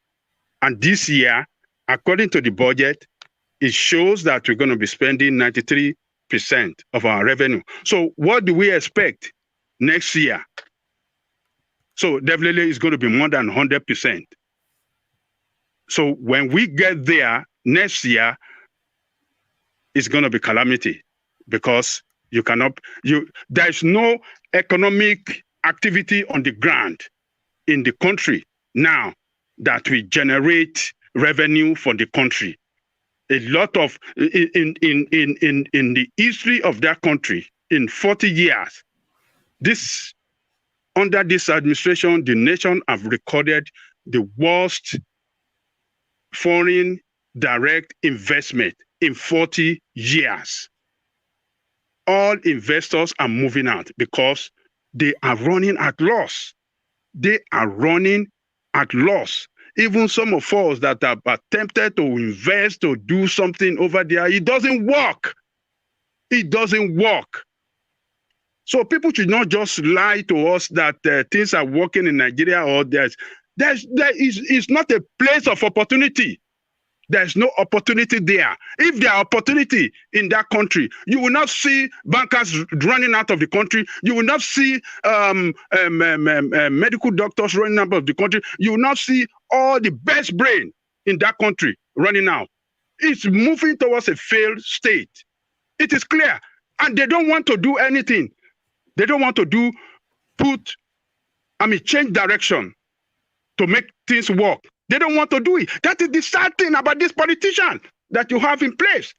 And this year, according to the budget, it shows that we're going to be spending 93% of our revenue. So what do we expect next year? So definitely it's going to be more than 100%. So when we get there next year, it's going to be calamity, because you cannot, there's no economic activity on the ground in the country now that will generate revenue for the country. A lot of, in the history of that country, in 40 years, under this administration, the nation have recorded the worst foreign direct investment in 40 years. All investors are moving out because they are running at loss. They are running at loss. Even some of us that have attempted to invest or do something over there, it doesn't work. It doesn't work. So people should not just lie to us that things are working in Nigeria, or there is not a place of opportunity. There's no opportunity there. If there are opportunity in that country, you will not see bankers running out of the country. You will not see medical doctors running out of the country. You will not see all the best brain in that country running out. It's moving towards a failed state. It is clear. And they don't want to do anything. They don't want to change direction to make things work. They don't want to do it. That is the sad thing about this politician that you have in place.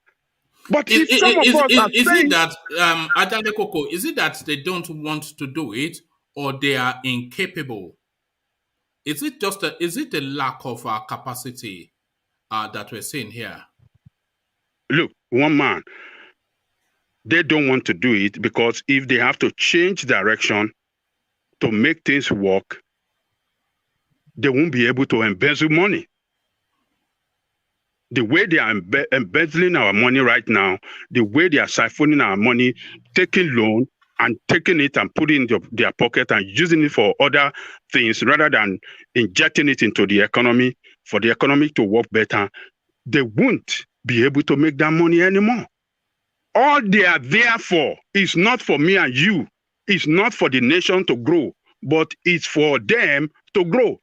But is it that, Ajande Koko, is it that they don't want to do it, or they are incapable? Is it just a lack of capacity that we're seeing here? Look, one man, they don't want to do it because if they have to change direction to make things work, they won't be able to embezzle money. The way they are embezzling our money right now, the way they are siphoning our money, taking loan and taking it and putting it in their pocket and using it for other things rather than injecting it into the economy, for the economy to work better, they won't be able to make that money anymore. All they are there for is not for me and you. It's not for the nation to grow, but it's for them to grow.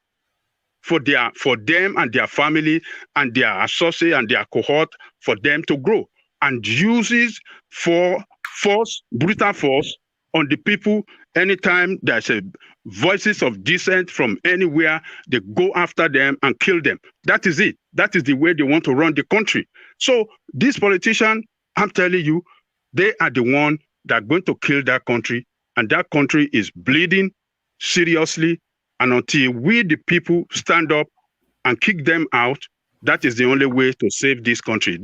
For them and their family and their associate and their cohort, for them to grow, and uses for brutal force on the people. Anytime there's a voices of dissent from anywhere, they go after them and kill them. That is it. That is the way they want to run the country. So these politicians, I'm telling you, they are the one that are going to kill that country, and that country is bleeding seriously. And until we, the people, stand up and kick them out, that is the only way to save this country.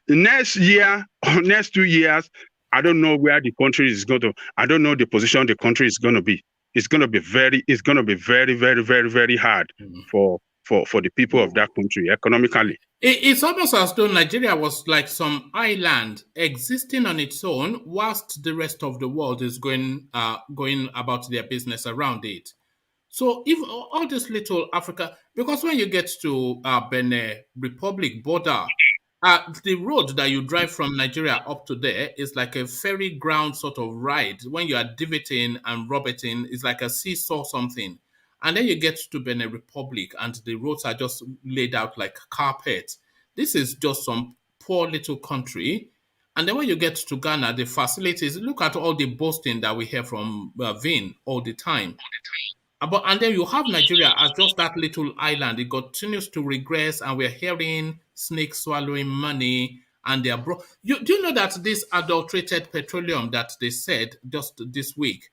Next year or next 2 years, I don't know where the country is going to, I don't know the position the country is going to be. it's going to be very, very hard for the people of that country economically. It's almost as though Nigeria was like some island existing on its own, whilst the rest of the world is going about their business around it. So if all this little Africa, because when you get to Benin Republic border, the road that you drive from Nigeria up to there is like a ferry ground sort of ride. When you are divoting and roboting, it's like a seesaw something. And then you get to Benin Republic and the roads are just laid out like carpet. This is just some poor little country. And then when you get to Ghana, the facilities, look at all the boasting that we hear from Vin all the time. And then you have Nigeria as just that little island. It continues to regress, and we're hearing snakes swallowing money. And they're do you know that this adulterated petroleum that they said just this week,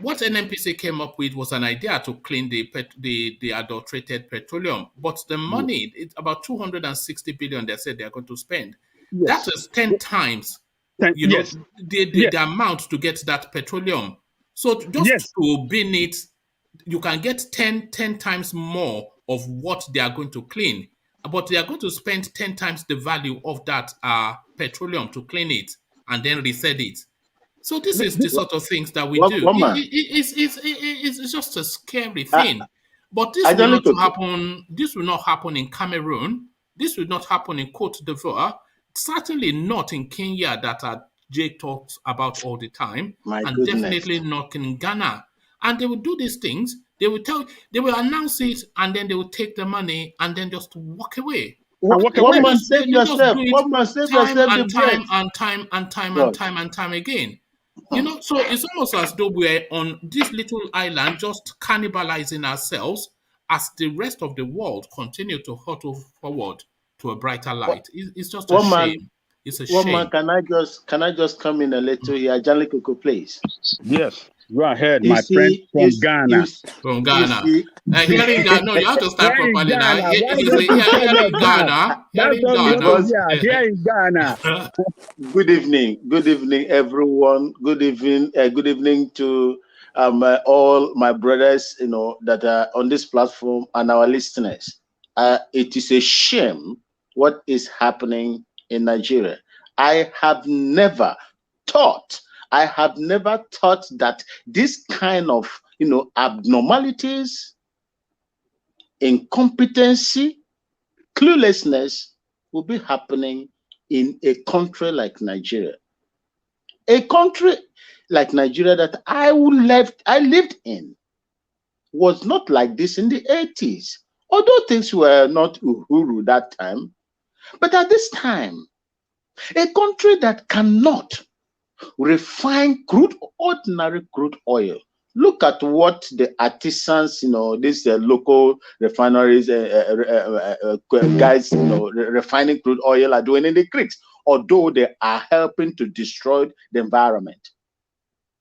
what NNPC came up with was an idea to clean the adulterated petroleum, but the money, it's about 260 billion they said they're going to spend. Yes. That is 10 times, the amount to get that petroleum. So just to bin it, you can get 10 times more of what they are going to clean, but they are going to spend 10 times the value of that petroleum to clean it and then reset it. So this is the sort of things that we do. It's just a scary thing. But this will not happen. This will not happen in Cameroon. This will not happen in Cote d'Ivoire. Certainly not in Kenya that Jay talks about all the time, definitely not in Ghana. And they will do these things. They will announce it, and then they will take the money and then just walk away. Save yourself. Time again. You know, so it's almost as though we're on this little island just cannibalizing ourselves as the rest of the world continue to hurtle forward to a brighter light. It's just a shame. It's a shame. Man, can I just come in a little here? Janly Coco, please. Yes. Go ahead, my friend from Ghana. From Ghana. Here in Ghana. No, you have to start properly now. Here in Ghana. Here in Ghana. Good evening, everyone. Good evening to all my brothers, that are on this platform and our listeners. It is a shame what is happening in Nigeria. I have never thought that this kind of, abnormalities, incompetency, cluelessness will be happening in a country like Nigeria. A country like Nigeria that I lived in was not like this in the 80s. Although things were not uhuru that time, but at this time, a country that cannot refine ordinary crude oil. Look at what the artisans, these local refineries, guys, refining crude oil are doing in the creeks, although they are helping to destroy the environment.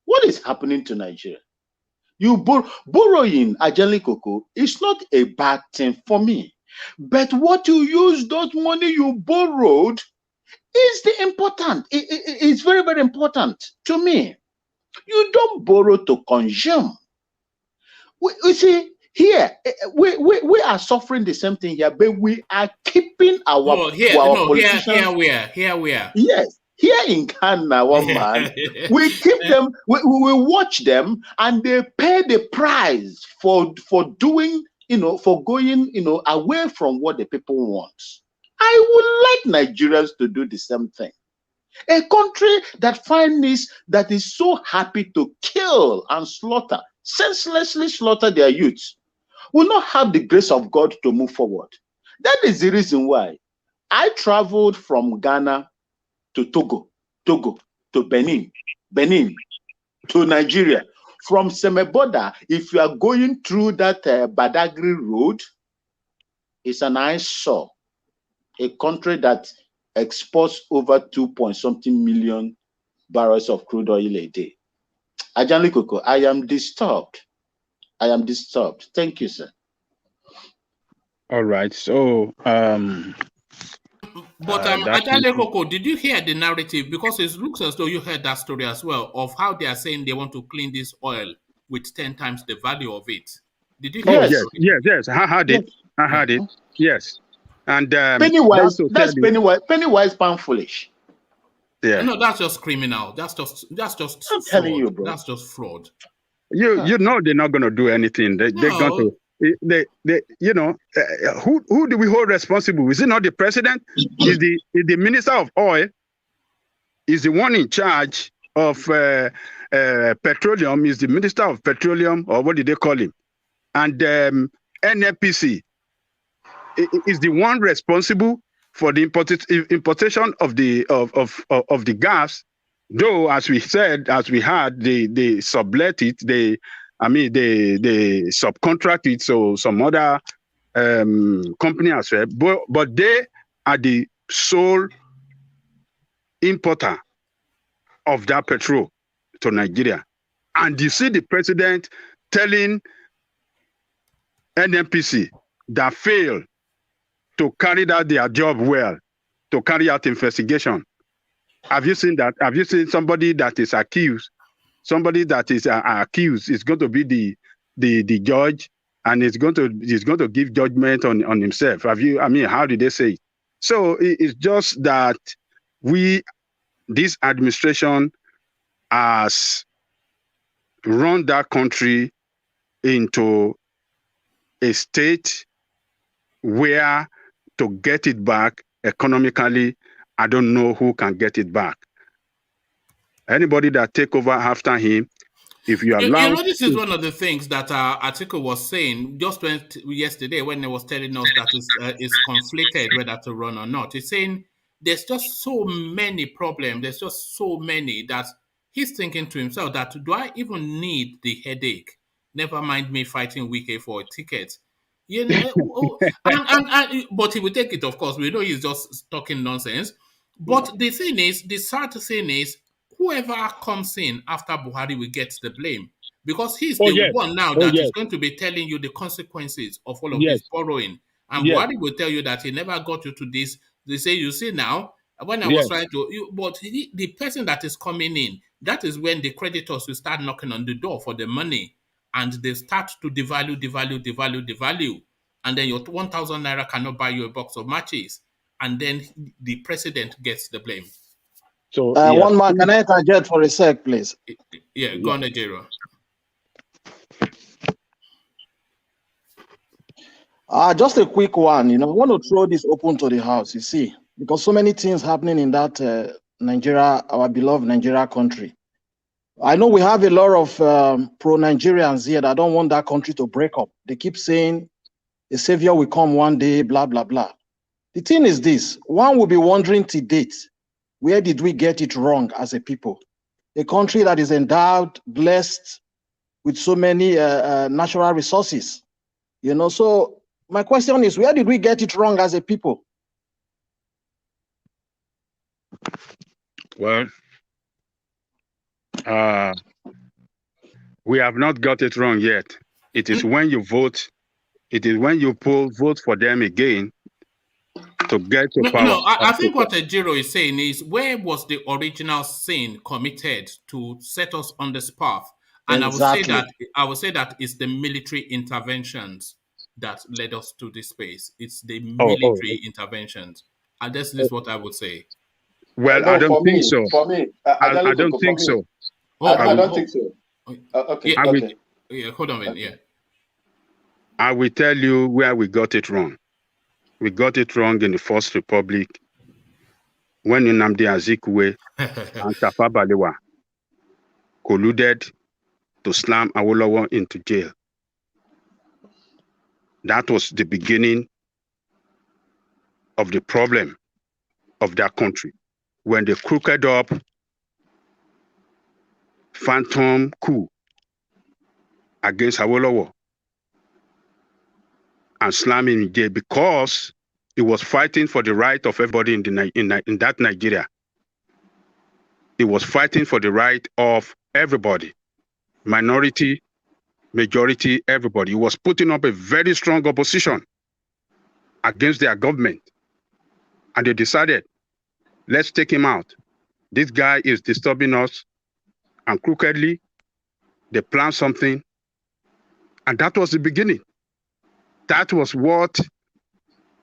What is happening to Nigeria? You borrowing Ajali Coco is not a bad thing for me, but what you use those money you borrowed is the important. It's very, very important to me. You don't borrow to consume. You see, here we are suffering the same thing here, but we are keeping our politicians. Here we are. Yes, here in Ghana, one man, we keep them. We watch them, and they pay the price for doing, for going, away from what the people want. I would like Nigerians to do the same thing. A country that that is so happy to kill and slaughter, senselessly slaughter their youths, will not have the grace of God to move forward. That is the reason why I traveled from Ghana to Togo to Benin to Nigeria. From Semeboda, if you are going through that Badagry road, it's an eyesore. A country that exports over 2-point-something million barrels of crude oil a day. Ajanli Coco, I am disturbed. Thank you, sir. All right. So, Ajanli Coco, did you hear the narrative? Because it looks as though you heard that story as well of how they are saying they want to clean this oil with 10 times the value of it. Did you Oh, hear yes. I heard it. I heard it. Yes. And Pennywise, that's Pennywise pound foolish. Yeah. No, that's just criminal. That's just I'm telling you, bro. That's just fraud. You know they're not going to do anything. They're going to. They you know, who do we hold responsible? Is it not the president? Is the minister of oil? Is the one in charge of petroleum? Is the minister of petroleum, or what did they call him? And NNPC is the one responsible for the importation of the gas. Though, as we said, as we had, they sublet it. They subcontract it, so some other company as well. But they are the sole importer of that petrol to Nigeria. And you see the president telling NNPC that failed to carry out their job well, to carry out investigation. Have you seen that? Have you seen somebody that is accused? Somebody that is accused is going to be the judge, and is going to give judgment on himself. Have you? I mean, how did they say it? So it's just that this administration has run that country into a state where to get it back economically, I don't know who can get it back. Anybody that take over after him, if you allow... You know, this is one of the things that our article was saying just yesterday when it was telling us that it's conflicted whether to run or not. It's saying there's just so many problems. There's just so many that he's thinking to himself that, do I even need the headache? Never mind me fighting Wike for a ticket. You know, but he will take it, of course. We know he's just talking nonsense. But the thing is, the sad thing is, whoever comes in after Buhari will get the blame. Because he's the one now that is going to be telling you the consequences of all of this borrowing. And Buhari will tell you that he never got you to this. They say, you see now, when I was trying to... But the person that is coming in, that is when the creditors will start knocking on the door for the money. And they start to devalue. And then your 1,000 naira cannot buy you a box of matches. And then the president gets the blame. So one more, can I interject for a sec, please? Yeah, go on, Nigeria. Just a quick one. You know, I want to throw this open to the house, you see, because so many things happening in that Nigeria, our beloved Nigeria country. I know we have a lot of pro-Nigerians here that don't want that country to break up. They keep saying a savior will come one day, blah, blah, blah. The thing is this, one will be wondering to date, where did we get it wrong as a people? A country that is endowed, blessed with so many natural resources. You know, so my question is, where did we get it wrong as a people? Well, we have not got it wrong yet. It is when you vote, it is when you vote for them again to get to power. No, I think what Ejiro is saying is, where was the original sin committed to set us on this path? And exactly. I would say that it's the military interventions that led us to this space. It's the military interventions. And this is what I would say. Well, no, I don't think so. For me, I don't think so. I don't think so. Okay. Yeah, hold on a minute. Yeah. I will tell you where we got it wrong. We got it wrong in the First Republic when NNAMDI Azikiwe and Tafawa Balewa colluded to slam Awolowo into jail. That was the beginning of the problem of that country. When they crooked up phantom coup against Awolowo and slam him in jail because he was fighting for the right of everybody in that Nigeria. He was fighting for the right of everybody, minority, majority, everybody. He was putting up a very strong opposition against their government. And they decided, let's take him out. This guy is disturbing us and crookedly They planned something, and that was the beginning. That was what,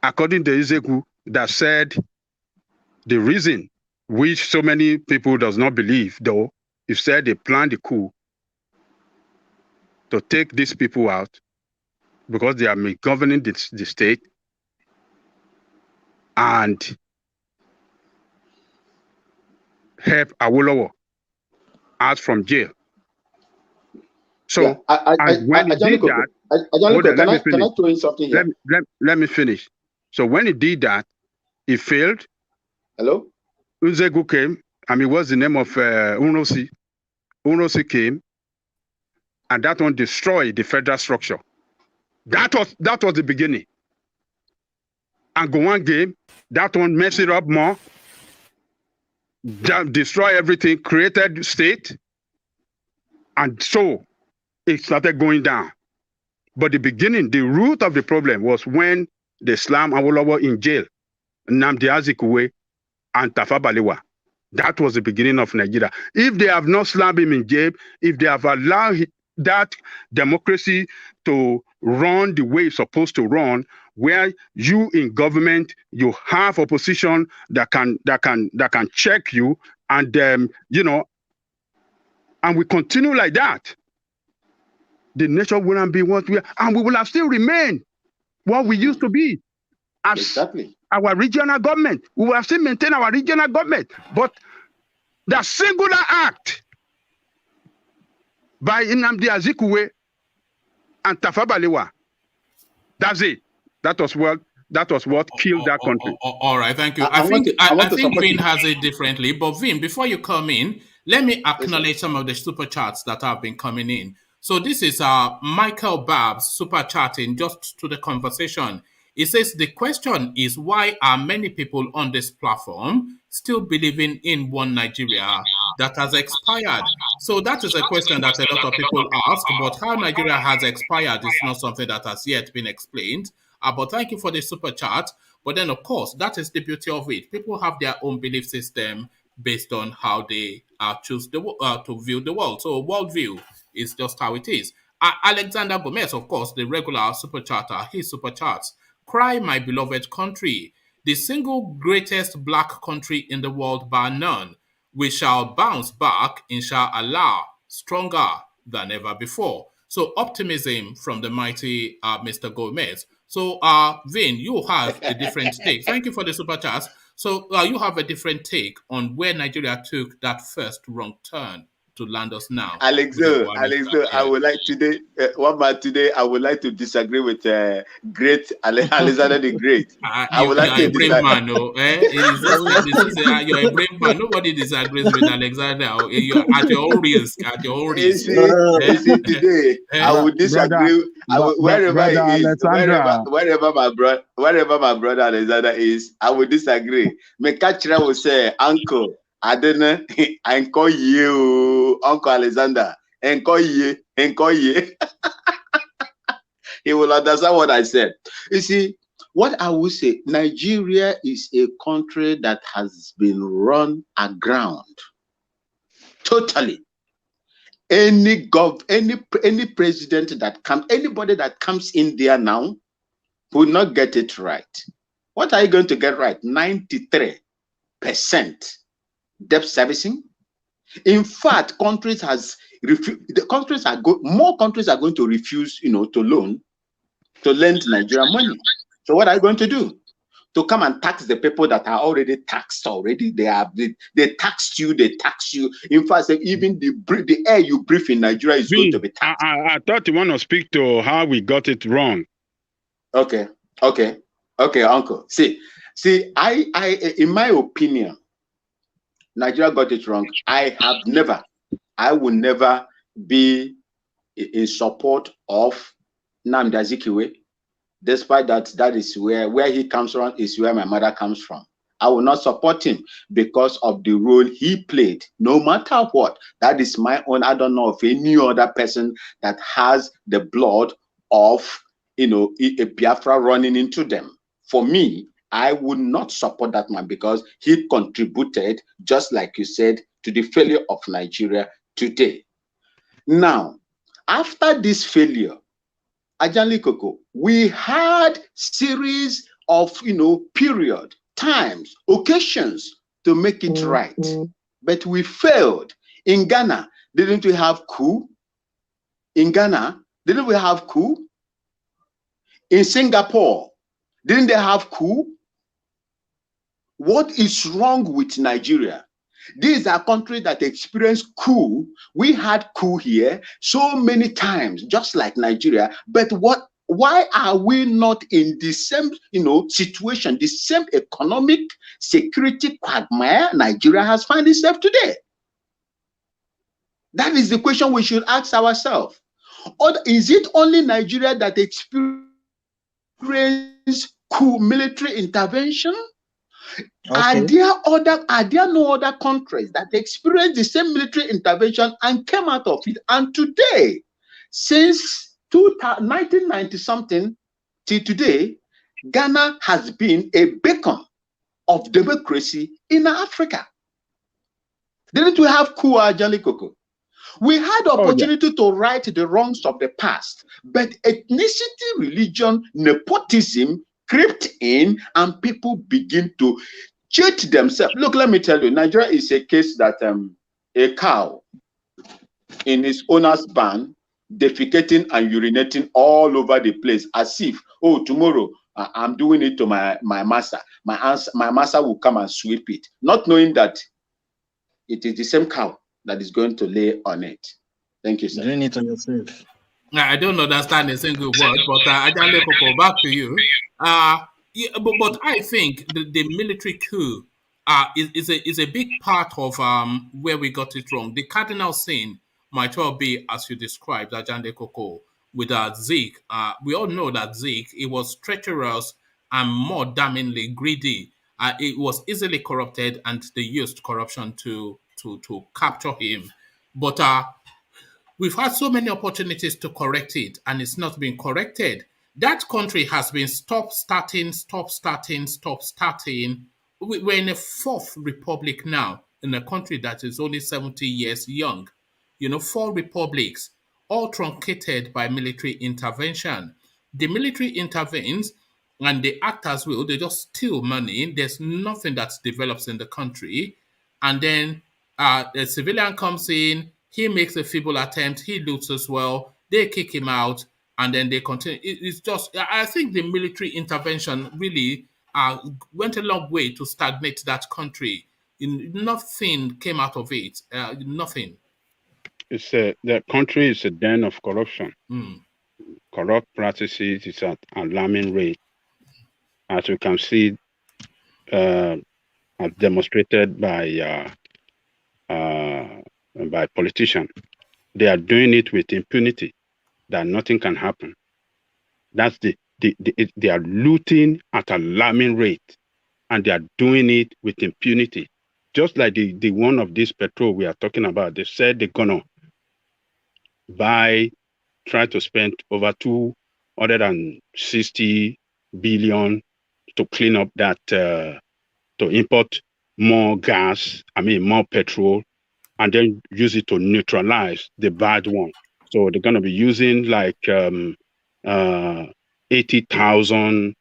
according to Ezeku, that said the reason which so many people does not believe, though, he said they planned the coup to take these people out because they are governing the state and help Awolowo out from jail. So, Yeah, when he did that, can I throw in something here? Let me finish. So when he did that, he failed. Hello? Uzegu came. I mean, what's the name of Unosi? Unosi came, and that one destroyed the federal structure. That was the beginning. And Gowon came, that one messed it up more, destroy everything, created state, and so it started going down. But the beginning, the root of the problem was when they slammed Awolowo in jail, NNAMDI Azikiwe and Tafawa Balewa. That was the beginning of Nigeria. If they have not slammed him in jail, if they have allowed that democracy to run the way it's supposed to run, where you in government, you have opposition that can check you, and and we continue like that, the nation wouldn't be what we are, and we will have still remained what we used to be as exactly our regional government. We will have still maintained our regional government, but the singular act by NNAMDI Azikiwe and Tafawa Balewa, that's it. That was what killed that country. All right, thank you. I think Vin has it differently, but Vin, before you come in, let me acknowledge some of the super chats that have been coming in. So this is Michael Babs super chatting just to the conversation. It says the question is, why are many people on this platform still believing in one Nigeria that has expired? So that is a question that a lot of people ask, but how Nigeria has expired is not something that has yet been explained. But thank you for the super chat. But then, of course, that is the beauty of it. People have their own belief system based on how they choose to view the world. So worldview is just how it is. Alexander Gomez, of course, the regular super chatter, his super chats. Cry, my beloved country, the single greatest black country in the world bar none. We shall bounce back, inshallah, stronger than ever before. So optimism from the mighty Mr. Gomez. So Vin, you have a different take. Thank you for the super chats. So you have a different take on where Nigeria took that first wrong turn to land us now. Alexo, I would like today, I would like to disagree with great Alexander the Great. You're a brave man, no? You're a brave man. Nobody disagrees with Alexander. You're at your own risk. Today, I would disagree. Wherever my brother Alexander is, I would disagree. Mekachira will say, Uncle, I don't know. I call you Uncle Alexander. And call you. He will understand what I said. You see, what I would say, Nigeria is a country that has been run aground. Totally. Any president that comes, anybody that comes in there now will not get it right. What are you going to get right? 93% debt servicing. In fact, more countries are going to refuse, to lend Nigeria money. So what are you going to do? To come and tax the people that are already taxed already? They taxed you. In fact, even the air you breathe in Nigeria is going to be taxed. I thought you want to speak to how we got it wrong. Okay, Uncle. See, I in my opinion, Nigeria got it wrong. I will never be in support of NNAMDI Azikiwe, despite that is where he comes from, is where my mother comes from. I will not support him because of the role he played, no matter what. That is my own. I don't know of any other person that has the blood of, a Biafra running into them. For me, I would not support that man because he contributed, just like you said, to the failure of Nigeria today. Now, after this failure, Ajanli Koko, we had series of, period, times, occasions to make it right. But we failed. In Ghana, didn't we have coup? In Ghana, didn't we have coup? In Singapore, didn't they have coup? What is wrong with Nigeria? These are countries that experience coup. We had coup here so many times, just like Nigeria. But why are we not in the same, situation, the same economic security quagmire Nigeria has found itself today? That is the question we should ask ourselves. Or is it only Nigeria that experience coup military intervention? Okay. Are there no other countries that experience the same military intervention and came out of it? And today, since 1990 something till today, Ghana has been a beacon of democracy in Africa. Didn't we have coup, Ajanli Koko? We had opportunity to right the wrongs of the past, but ethnicity, religion, nepotism crept in, and people begin to cheat themselves. Look, let me tell you, Nigeria is a case that a cow in its owner's barn defecating and urinating all over the place, as if, oh, tomorrow I'm doing it to my master. My master will come and sweep it, not knowing that it is the same cow that is going to lay on it. Thank you, sir. Doing it on yourself. I don't understand a single word, but Ajanli Koko, back to you. Yeah, but I think the military coup is a big part of where we got it wrong. The cardinal sin might well be, as you described, Ajanli Koko, with Zeke. We all know that Zeke, it was treacherous and more damningly greedy. It was easily corrupted, and they used corruption to capture him. But we've had so many opportunities to correct it, and it's not been corrected. That country has been stop starting. We're in a fourth republic now, in a country that is only 70 years young. 4 republics, all truncated by military intervention. The military intervenes, and the actors they just steal money. There's nothing that develops in the country. And then a civilian comes in, he makes a feeble attempt, he loots as well, they kick him out, and then they continue. It's just, I think the military intervention really went a long way to stagnate that country. Nothing came out of it. Nothing. The country is a den of corruption. Corrupt practices is at an alarming rate, as we can see, demonstrated by politicians. They are doing it with impunity, that nothing can happen. That's they are looting at an alarming rate, and they are doing it with impunity. Just like the one of this petrol we are talking about, they said they're gonna try to spend over 260 billion to clean up that, to import more gas, more petrol, and then use it to neutralize the bad one. So they're going to be using like 80,000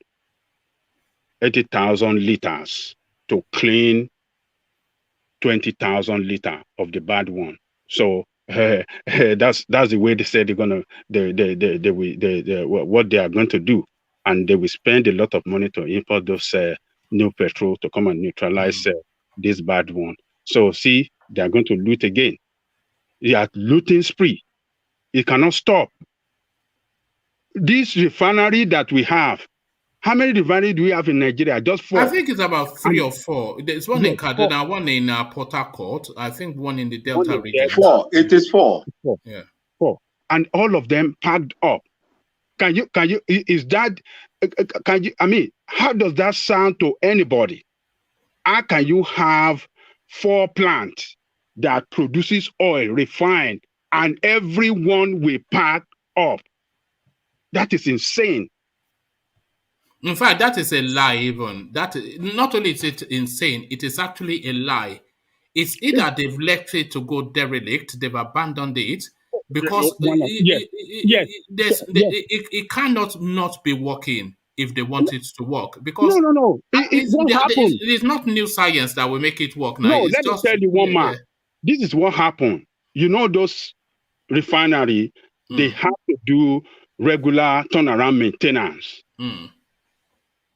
liters to clean 20,000 liters of the bad one. So that's the way they said they're gonna what they are going to do, and they will spend a lot of money to import those new petrol to come and neutralize this bad one. So see, they are going to loot again. They are looting spree. It cannot stop. This refinery that we have, how many refineries do we have in Nigeria? Just 4. I think it's about 3 or 4. There's one in Kaduna, 4. One in Port Harcourt. I think one in the Delta region. 4. It is 4. 4. Yeah. 4. And all of them packed up. Can you, is that, how does that sound to anybody? How can you have 4 plants that produces oil refined and everyone will pack up? That is insane. In fact, that is a lie even. That not only is it insane, it is actually a lie. It's either they've left it to go derelict, they've abandoned it, because it cannot not be working if they want it to work. Because no. It is not new science that will make it work now. No, it's let just, me tell you one man. This is what happened. You know, those refinery, they have to do regular turnaround maintenance.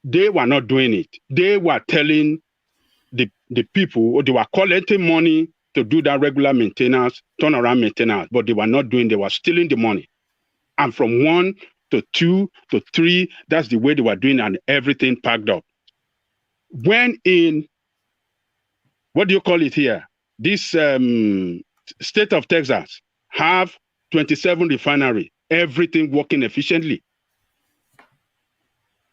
They were not doing it. They were telling the people, or they were collecting money to do that regular maintenance, turnaround maintenance, but they were not doing. They were stealing the money. And from 1 to 2 to 3, that's the way they were doing, and everything packed up. When in, what do you call it here? This state of Texas have 27 refinery, everything working efficiently.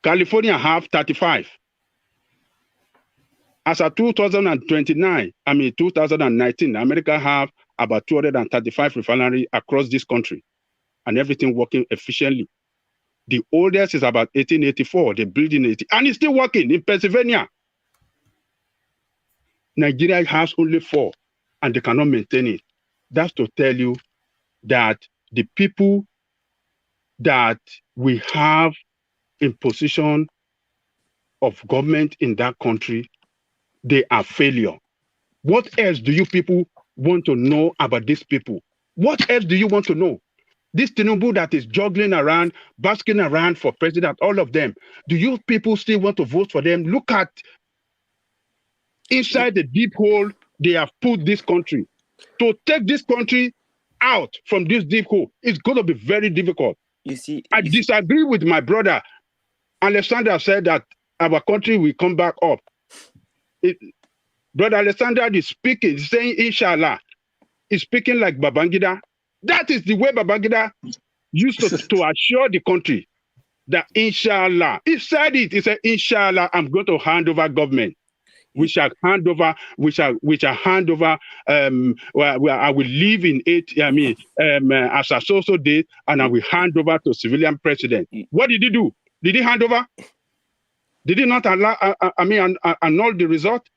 California have 35. As of 2019, America have about 235 refineries across this country, and everything working efficiently. The oldest is about 1884. They built in 80, and it's still working in Pennsylvania. Nigeria has only 4, and they cannot maintain it. That's to tell you that the people that we have in position of government in that country, they are failure. What else do you people want to know about these people? What else do you want to know? This Tinubu that is juggling around, basking around for president, all of them, do you people still want to vote for them? Look at inside the deep hole they have put this country. To take this country out from this deep hole, it's going to be very difficult. I disagree with my brother. Alexander said that our country will come back up. Brother Alexander is speaking, saying inshallah. He's speaking like Babangida. That is the way Babangida used to assure the country that inshallah. He said it. He said, inshallah, I'm going to hand over government. We shall hand over. I will leave in 8. As a social date, and I will hand over to civilian president. What did he do? Did he hand over? Did he not allow? Annul the result?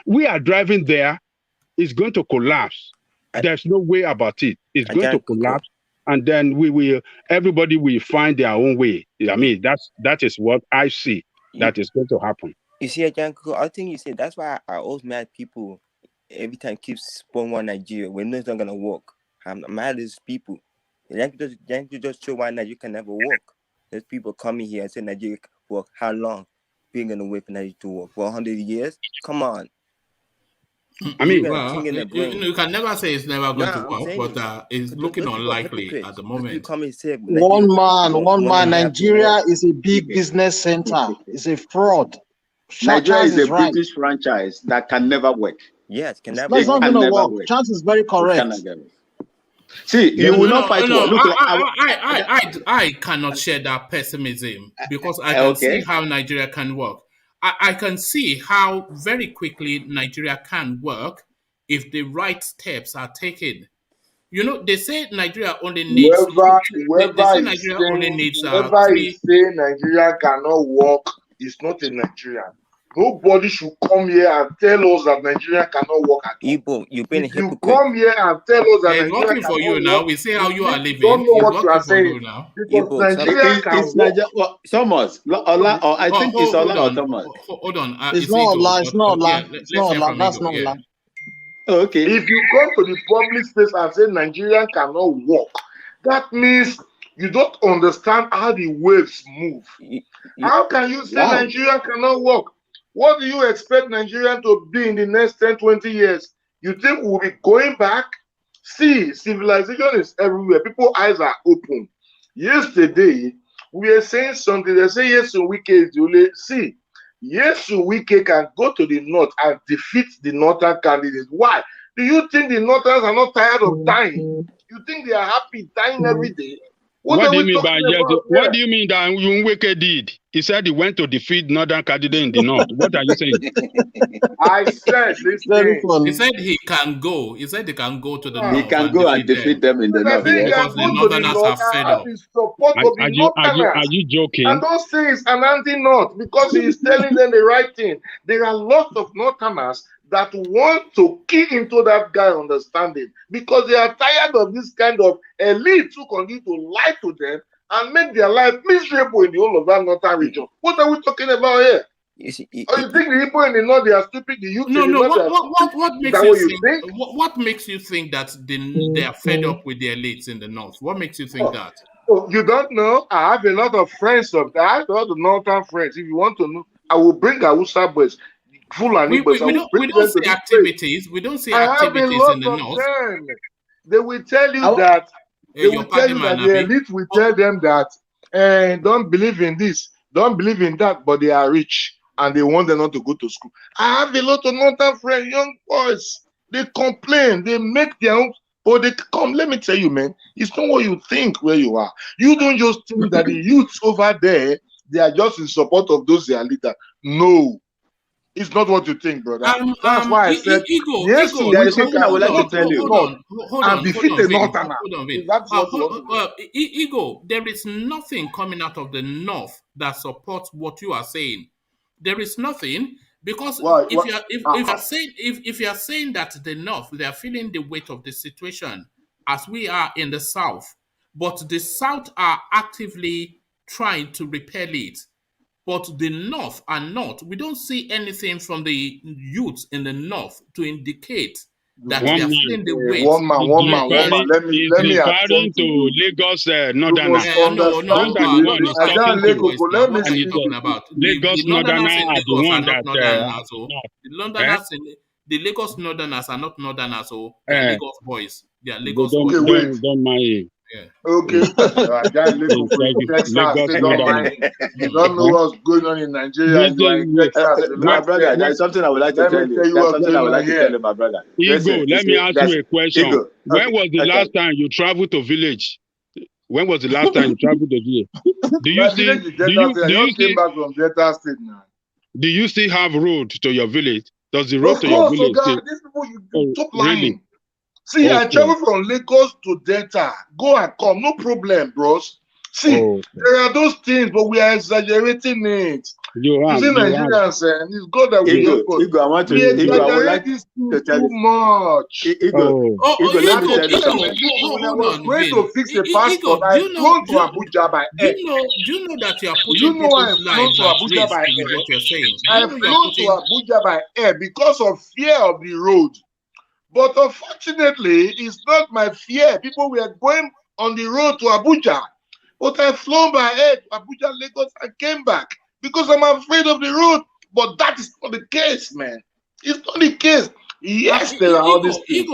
We are driving there. It's going to collapse. There's no way about it. It's going to collapse, and then everybody will find their own way. That is what I see that is going to happen. You see, Ajanko, I think you say that's why I always mad people every time keep spawning on Nigeria when it's not gonna work. I'm mad at these people. Yankee just show why Nigeria can never work. There's people coming here and say Nigeria can work. How long? We're gonna wait for Nigeria to work for 100 years? Come on. You can never say it's never going to work, but it's looking unlikely at the moment. One man. Nigeria is a big business center. It's a fraud. Nigeria is a British franchise that can never work. Yes, can never. It's not going to work. Chance is very correct. See, you will not fight war. Look, I cannot share that pessimism because I can see how Nigeria can work. I can see how very quickly Nigeria can work if the right steps are taken. You know, they say Nigeria only needs. Whoever is saying Nigeria cannot work is not a Nigerian. Nobody should come here and tell us that Nigeria cannot work at all. Ipob, you've been if you come here and tell us that it's working for you now. We see how you are living. Don't know what you are saying now. Because Nigeria can work. Thomas, or I think it's Ola or Thomas. Hold on. It's not Ola. It's not Ola. It's not Ola. That's not Ola. Okay. If you come to the public space and say Nigeria cannot work, that means you don't understand how the waves move. How can you say Nigeria cannot work? What do you expect Nigeria to be in the next 10, 20 years? You think we'll be going back? See, civilization is everywhere. People's eyes are open. Yesterday, we were saying something. They say Yesu Wike is the only. See, Yesu Wike can go to the north and defeat the northern candidates. Why? Do you think the northerns are not tired of dying? You think they are happy dying every day? What do you mean by what do you mean that Wike did? He said he went to defeat northern candidate in the north. What are you saying? I said this thing. He said he can go. He said he can go to the north. He can go and defeat them in the north. Because the northerners are fed up. Are you joking? And those things an anti-north because he is telling them the right thing. There are lots of northerners that want to key into that guy understanding because they are tired of this kind of elite who continue to lie to them and make their life miserable in the whole of that northern region. What are we talking about here? You think the people in the north they are stupid? The youth No, in the no. north What makes you think? What makes you think that they are fed up with the elites in the north? What makes you think that? Oh, you don't know? I have a lot of friends of that. I have a lot of northern friends. If you want to know, I will bring Hausa boys, Fulani boys. We don't see activities. We don't see activities in the north. Them. They will tell you that. They will tell you that the elite will tell them that, don't believe in this, don't believe in that, but they are rich and they want them not to go to school. I have a lot of northern friends, young boys. They complain. They make their own. But they come, let me tell you, man, it's not what you think where you are. You don't just think that the youths over there, they are just in support of those their leaders. No, it's not what you think, brother. That's why I said, yes, there is something I would like to tell you. Hold on, defeat the northerner. Ego, there is nothing coming out of the north that supports what you are saying. There is nothing. Because if you are saying that the north, they are feeling the weight of the situation as we are in the south, but the south are actively trying to repel it, but the north are not. We don't see anything from the youth in the north to indicate that they are feeling the weight. One man. Let me referring to Lagos Northerners. What are you talking about? Lagos Northerners are the one that the Londoners the Lagos Northerners are not Northerners, so they are Lagos boys. They are Lagos boys. Don't mind. Okay. You don't know what's going on in Nigeria. My brother, there's something I would like to tell you. There's something I would like to tell you, my brother. Ego, let me ask you a question. When was the last time you traveled to village? When was the last time you traveled to village? Do you came back from Delta State now? Do you still have road to your village? Does the road to your village? These people you stop lying. See, I travel from Lagos to Delta. Go and come, no problem, bros. See, there are those things, but we are exaggerating it. You see, Nigerians, and it's God that we Ego, I want to. We exaggerate this thing too much. Ego, let me tell you something. When I was going to fix a passport, I flew to Abuja by air. Do you know that you are putting people's lives at risk with what you're saying? I flew to Abuja by air because of fear of the road. But unfortunately, it's not my fear. People were going on the road to Abuja. But I flew by air to Abuja, Lagos, and came back because I'm afraid of the road. But that is not the case, man. It's not the case. Yes, there are all these things.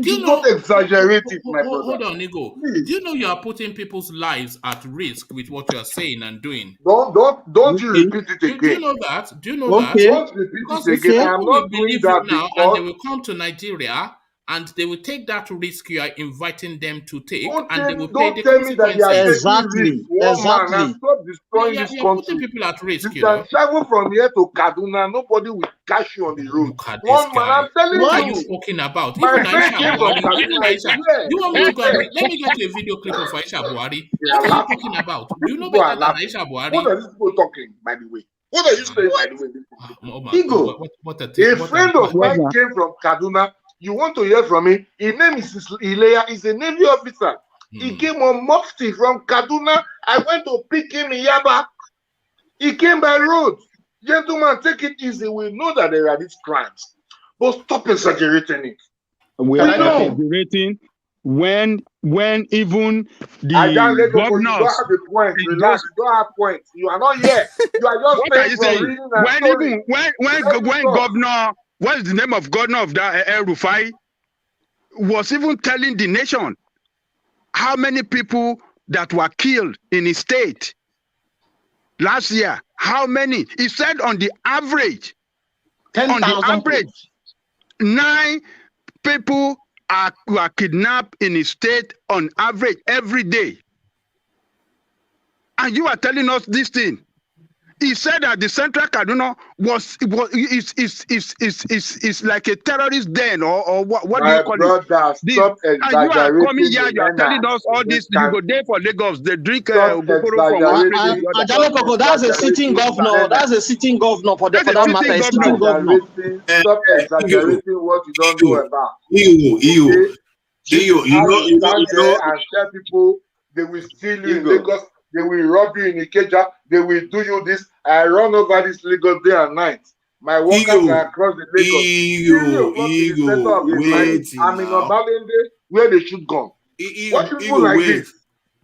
Do not exaggerate it, my brother. Hold on, Ego. Please. Do you know you are putting people's lives at risk with what you are saying and doing? Don't you repeat it again. Do you know that? Do you know that? Don't repeat it again. I'm not doing that now, and they will come to Nigeria and they will take that risk you are inviting them to take, and they will pay the consequences. Exactly. Stop destroying this country. Putting people at risk. You can travel from here to Kaduna. Nobody will catch you on the road. Look at this guy. I'm telling what are you talking about? My friend came from Kaduna. You want me to go? Let me get you a video clip of Aisha Buhari. What are you talking about? Do you know better than Aisha Buhari? What are these people talking, by the way? What are you saying, by the way? Ego, a friend of mine came from Kaduna. You want to hear from me? His name is Ilea. He's a Navy officer. He came on Mufti from Kaduna. I went to pick him in Yaba. He came by road. Gentlemen, take it easy. We know that there are these crimes. But stop exaggerating it. We are not exaggerating when even the governors... You don't have the point. Relax. You don't have points. You are not here. You are just saying when governor... What is the name of governor of that Rufai was even telling the nation how many people that were killed in his state last year? How many? He said on the average, 9 people were kidnapped in his state on average every day. And you are telling us this thing. he said that the Central Kaduna is like a terrorist den or what do you call it? Stop And you are coming here, you are telling menace us all in this. this You go country. there for Lagos, they drink Stop Ogogoro from one place to the other. Ajale Koko, that's a sitting governor. That's a sitting governor for that matter. A sitting governor. Stop exaggerating what you don't know about. You know, and tell people they will steal you in Lagos, they will rob you in Ikeja, they will do you this. I run over this Lagos day and night. My workers are across the Lagos. I'm in Obalende where they shoot gun. What people like this?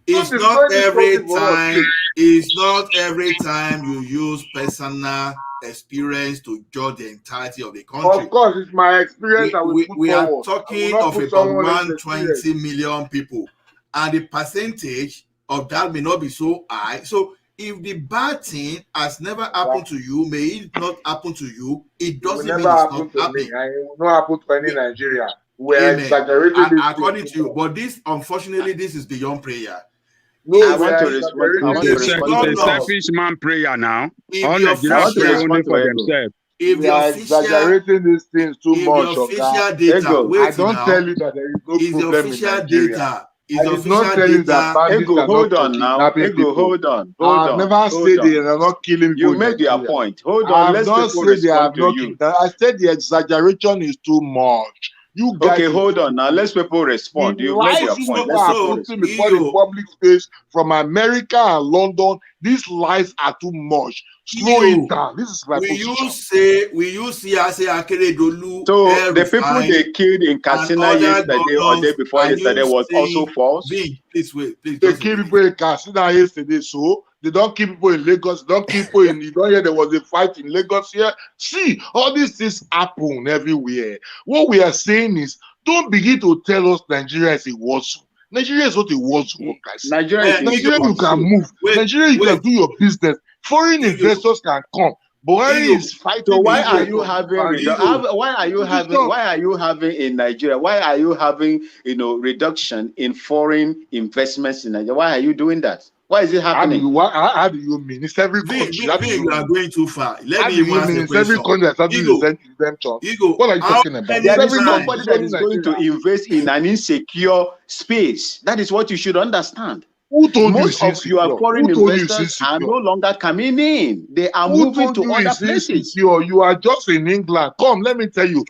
It's not every time. It's not every time you use personal experience to judge the entirety of the country. Of course, it's my experience. We are talking of about 120 million people, and the percentage of that may not be so high. So, if the bad thing has never happened to you, may it not happen to you, it doesn't mean it's not happening. It will not happen to any Nigeria. We're exaggerating this according to you, but this, unfortunately, this is beyond prayer. No, I want to respond. It's a selfish man prayer now. All Nigerians pray only for themselves. If we are exaggerating these things too much, official data, I don't tell you that there is no problem in Nigeria. I did not tell you that hold on now. Hold on. I've never said they are not killing people. You made your point. Hold on. I've not said they are not killing. I said the exaggeration is too much. You guys, okay, hold on now. Let's people respond. You made your point. Putting before the public space from America and London. These lies are too much. Slow it down. This is my position. We use say Akeredolu. So the people they killed in Katsina yesterday or day before yesterday was also false. Please wait. They killed people in Katsina yesterday, so they don't kill people in Lagos. They don't kill people in. You don't hear there was a fight in Lagos here. See, all these things happen everywhere. What we are saying is, don't begin to tell us Nigeria is a war zone. Nigeria is not a war zone, guys. Nigeria you can move. Nigeria, you can do your business. Foreign investors can come. Buhari is fighting. So why are you having in Nigeria? Why are you having reduction in foreign investments in Nigeria? Why are you doing that? Why is it happening? How do you mean? It's every country. You are going too far. Let me ask the question. Every country has something exemption. What are you talking about? There is nobody that is going to invest in an insecure space. That is what you should understand. Who told Most of your foreign investors are no longer coming in. They are moving to other places. You are just in England. Come, let me tell you.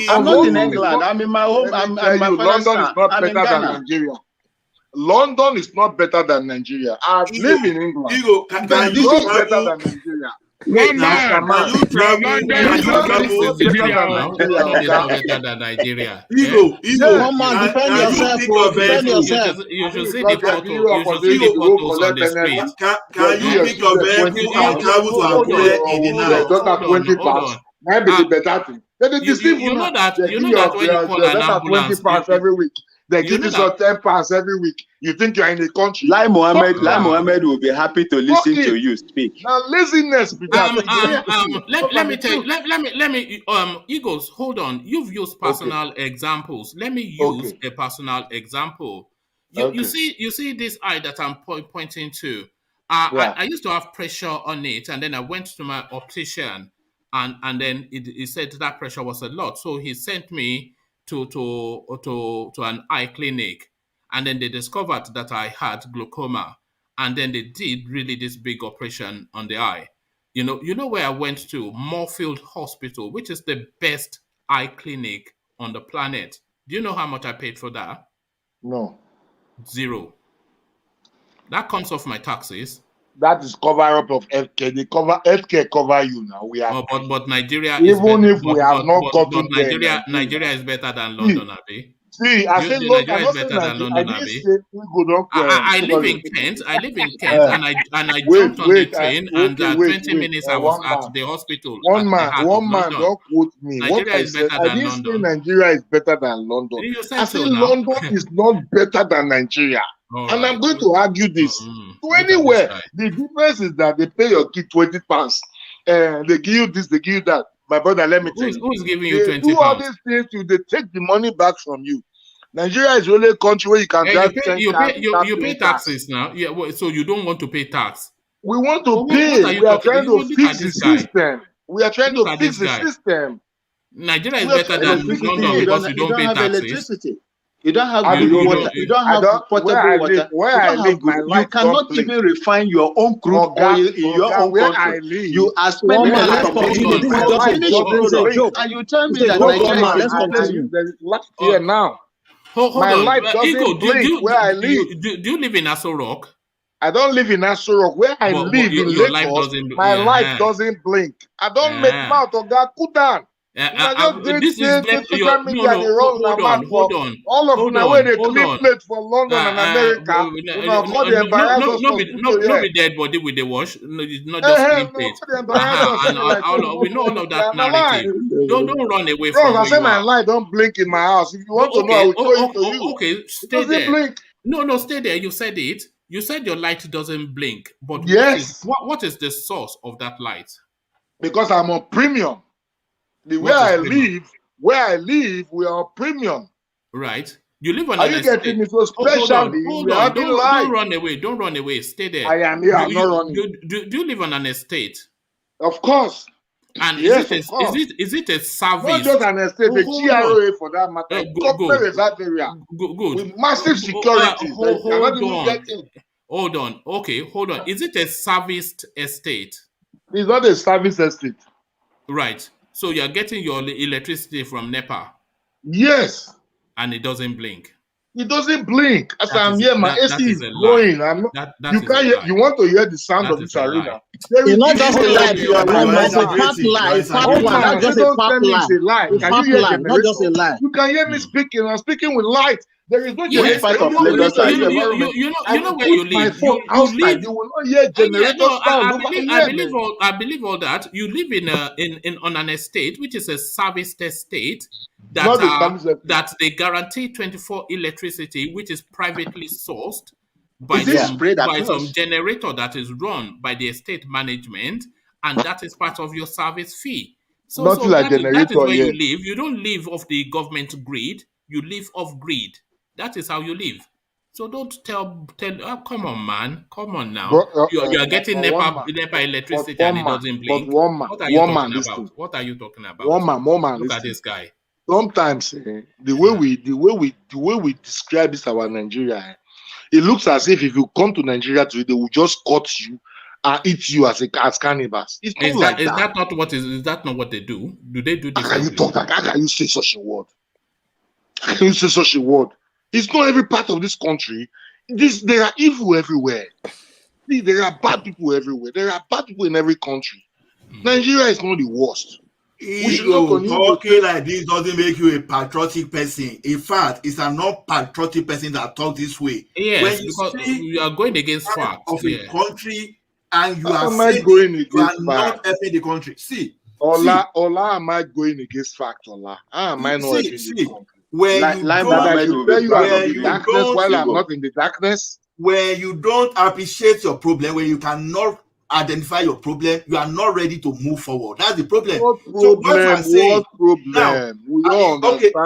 I'm not in England. I'm in my home. London is not better than Nigeria. London is not better than Nigeria. I live in England. Can you not better than Nigeria? One man, Nigeria. One man, defend yourself. Defend yourself. You should see the photos. You should see the photos on the street. Can you pick your vehicle and travel to Abuja in the night? Might be the better thing. You know that when you call an ambulance every week. They give you some 10 pounds every week. You think you are in the country? Lai Mohammed will be happy to listen to you speak. Now laziness. Let me tell you. Let me. Egos, hold on. You've used personal examples. Let me use a personal example. You see this eye that I'm pointing to. I used to have pressure on it, and then I went to my optician, and then he said that pressure was a lot, so he sent me to an eye clinic, and then they discovered that I had glaucoma, and then they did really this big operation on the eye. You know where I went to? Moorfield Hospital, which is the best eye clinic on the planet. Do you know how much I paid for that? No. 0. That comes off my taxes. That is cover up of healthcare. They healthcare cover you now. We are but Nigeria even if we have not gotten there. Nigeria is better than London, Abi. See, I say Nigeria is better than London, Abi. I live in Kent. And I jumped on the train, and 20 minutes I was at the hospital. One man, don't quote me. Nigeria is better than London. I didn't say Nigeria is better than London. I say London is not better than Nigeria. And I'm going to argue this. So anywhere, the difference is that they pay your kid 20 pounds. They give you this, they give you that. My brother, let me tell you. Who's giving you 20 pounds? Do all these things, they take the money back from you. Nigeria is really a country where you can you pay taxes now. Yeah, so you don't want to pay tax. We want to pay. We are trying to fix the system. We are trying to fix the system. Nigeria is better than London because you don't pay taxes. Electricity. You don't have good water. You don't have potable water. You cannot even refine your own crude oil in your own country. You are spending a lot of money. And you tell me that Nigeria is last year now. My life doesn't blink where I live. Do you live in Aso Rock? I don't live in Aso Rock. Where I live in Lagos, my life doesn't blink. I don't make mouth of that. Cool down. This is social media. Hold on. All of them where they clip plate for London and America. No be dead body with the wash. No, it's not just clip plate. We know all of that narrative. Don't run away from it. I say my light don't blink in my house. If you want to know, I will show it to you. Okay, stay there. Blink? No, stay there. You said it. You said your light doesn't blink. But yes, what is the source of that light? Because I'm on premium. Where I live, we are on premium. Right. You live on an estate. Are you getting me? So specially, hold on. Don't run away. Don't run away. Stay there. I am here. I'm not running. Do you live on an estate? Of course. And yes, is it a service? Not just an estate, a GRA for that matter. Government is that area. Good. With massive security. Hold on. Okay, hold on. Is it a serviced estate? It's not a service estate. Right. So you're getting your electricity from NEPA? Yes. And it doesn't blink? It doesn't blink. As I'm here, my AC is blowing. You can't hear. You want to hear the sound of this arena? It's not just a lie. It's a fact lie. It's not just a fact lie. It's a fact lie, not just a lie. You can hear me speaking. I'm speaking with light. There is no generator. You know where you live. You will not hear generator sound. I believe all that. You live on an estate which is a serviced estate that they guarantee 24 electricity, which is privately sourced by some generator that is run by the estate management, and that is part of your service fee. So that is where you live. You don't live off the government grid. You live off grid. That is how you live. So don't tell. Come on, man. Come on now. You are getting NEPA electricity and it doesn't blink. What are you talking about? One man. Look at this guy. Sometimes the way we describe this our Nigeria, it looks as if you come to Nigeria today, they will just cut you and eat you as cannibals. It's not like that. Is that not what they do? Do they do this? How can you talk? How can you say such a word? How can you say such a word? It's not every part of this country. There are evil everywhere. There are bad people everywhere. There are bad people in every country. Nigeria is not the worst. Talking like this doesn't make you a patriotic person. In fact, it's a not patriotic person that talks this way. Yes, because you are going against facts of a country, and you are saying you are not helping the country. See, Ola, am I going against fact, Ola? How am I not helping the country? When I'm not in the darkness. When you don't appreciate your problem, when you cannot identify your problem, you are not ready to move forward. That's the problem. What problem? Now,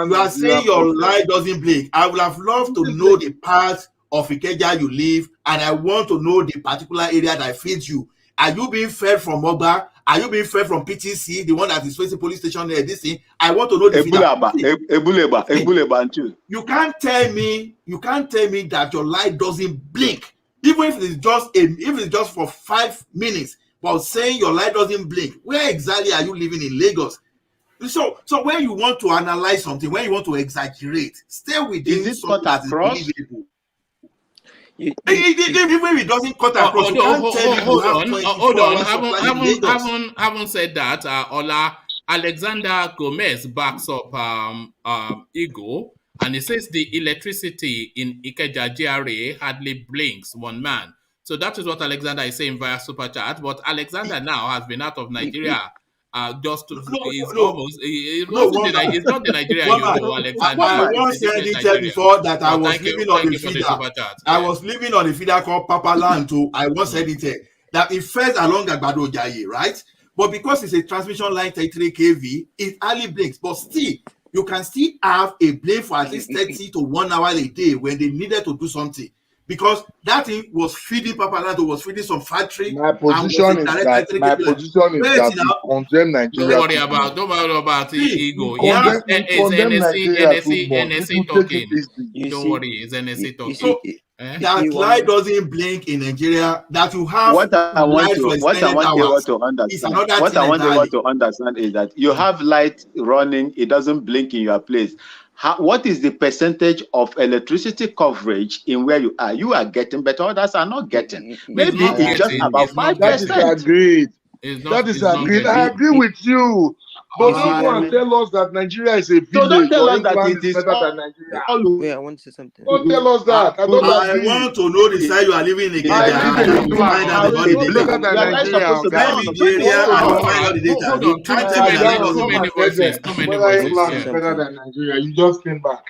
you are saying your light doesn't blink. I would have loved to know the part of Ikeja you live, and I want to know the particular area that feeds you. Are you being fed from Oba? Are you being fed from PTC, the one that is facing police station there? This thing, I want to know the You can't tell me that your light doesn't blink, even if it's just for 5 minutes. But saying your light doesn't blink, where exactly are you living in Lagos? So when you want to analyze something, when you want to exaggerate, stay within something that is believable. Even if it doesn't cut across, hold on. Haven't said that. Ola Alexander Gomez backs up Ego, and he says the electricity in Ikeja GRA hardly blinks, one man. So that is what Alexander is saying via super chat. But Alexander now has been out of Nigeria. He's not the Nigerian Alexander. I once said it before that I was living on the feeder. I was living on a feeder called Papa Land too. I once said it that it fed along Agbado Jaye, right? But because it's a transmission line 33 kV, it hardly blinks. But still, you can still have a blink for at least 30 to 1 hour a day when they needed to do something. because that thing was feeding Papalato, was feeding some factory. My position is that we condemn Nigeria. Don't worry about ego. We condemn Nigeria too much. NSA talking. Don't worry, it's NSA talking. So that light doesn't blink in Nigeria. That you have what I want to understand is that you have light running, it doesn't blink in your place. What is the percentage of electricity coverage in where you are? You are getting, but others are not getting. Maybe it's just about 5%. That is agreed. That is agreed. I agree with you. But don't go and tell us that Nigeria is a village. So don't tell us that it is better than Nigeria. Wait, I want to say something. Don't tell us that. I want to know the side you are living in. Better than Nigeria. You just came back.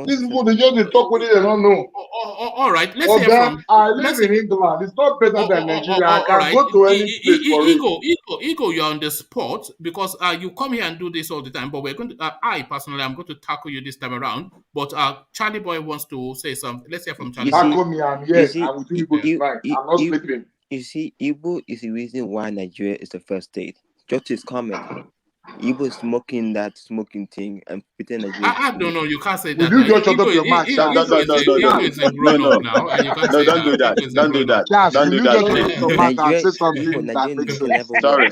These people, they just talk with it, they don't know. All right, let's hear from. I live in England. It's not better than Nigeria. I can go to any place for it. Ego, you're on the spot because you come here and do this all the time. But we're going to. I personally, I'm going to tackle you this time around. But Charlie Boy wants to say something. Let's hear from Charlie. Tackle me, I'm yes. I will do it right. I'm not sleeping. You see, Igbo is the reason why Nigeria is the first state. Just his comment. Igbo smoking that smoking thing and pretend Nigeria. I don't know. You can't say that. Will you just shut up your mouth? No. Don't do that. Don't do that. Don't do that. Sorry.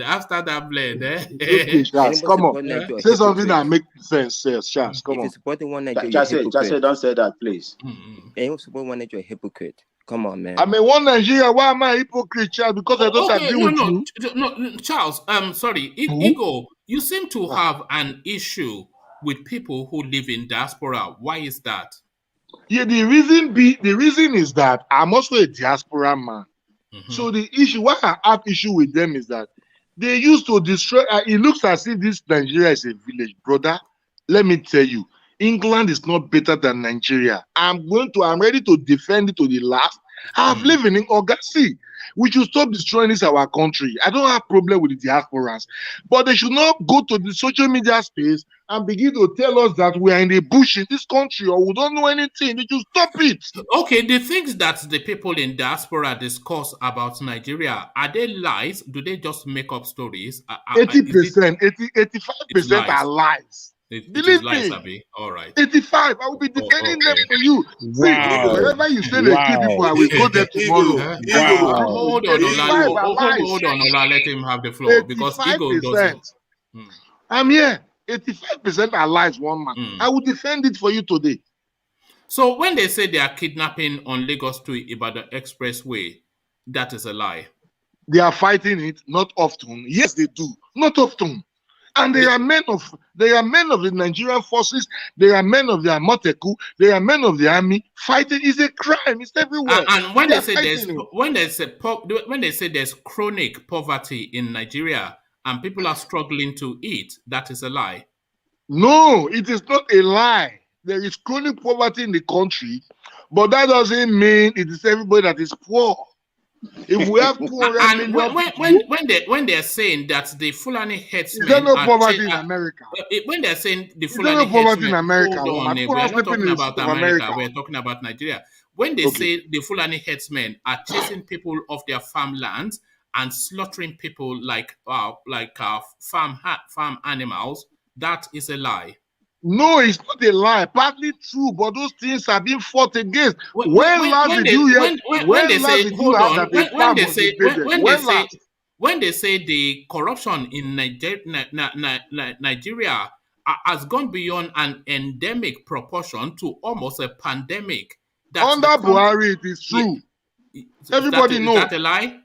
After that blend. Come on. Say something that makes sense. Charles, come on. Supporting one Nigeria. Just say, don't say that, please. You support one Nigeria hypocrite. Come on, man. I mean, one Nigeria. Why am I a hypocrite, Charles? Because I don't agree with you. No, Charles. Sorry, Ego. You seem to have an issue with people who live in diaspora. Why is that? Yeah, the reason is that I'm also a diaspora man. So the issue, why I have issue with them is that they used to destroy. It looks as if this Nigeria is a village, brother. Let me tell you. England is not better than Nigeria. I'm ready to defend it to the last. I've lived in Ogasi. We should stop destroying this our country. I don't have problem with the diasporans, but they should not go to the social media space and begin to tell us that we are in the bush in this country or we don't know anything. They should stop it. Okay, the things that the people in diaspora discuss about Nigeria, are they lies? Do they just make up stories? 80%, 85% are lies. Believe me. All right. 85. I will be defending them for you. Wow. See, wherever you say they kill people, I will go there tomorrow. Hold on, Ola. Let him have the floor because Ego doesn't. I'm here. 85% are lies, one man. I will defend it for you today. So when they say they are kidnapping on Lagos to Ibadan Expressway, that is a lie. They are fighting it, not often. Yes, they do. Not often. And they are men of the Nigerian forces. They are men of the Amoteku. They are men of the army. Fighting is a crime. It's everywhere. And when they say there's chronic poverty in Nigeria and people are struggling to eat, that is a lie. No, it is not a lie. There is chronic poverty in the country, but that doesn't mean it is everybody that is poor. If we have 200 million when they're saying that the Fulani headsmen, is there no poverty in America? When they're saying the is there Fulani no poverty headsmen, in America? Hold on, we're not talking about America. We're talking about Nigeria. When they say the Fulani headsmen are chasing people off their farmlands and slaughtering people like farm animals, that is a lie. No, it's not a lie. Partly true, but those things are being fought against. When they say the corruption in Nigeria has gone beyond an endemic proportion to almost a pandemic. Under Buhari, it is true. Everybody knows. Is that a lie?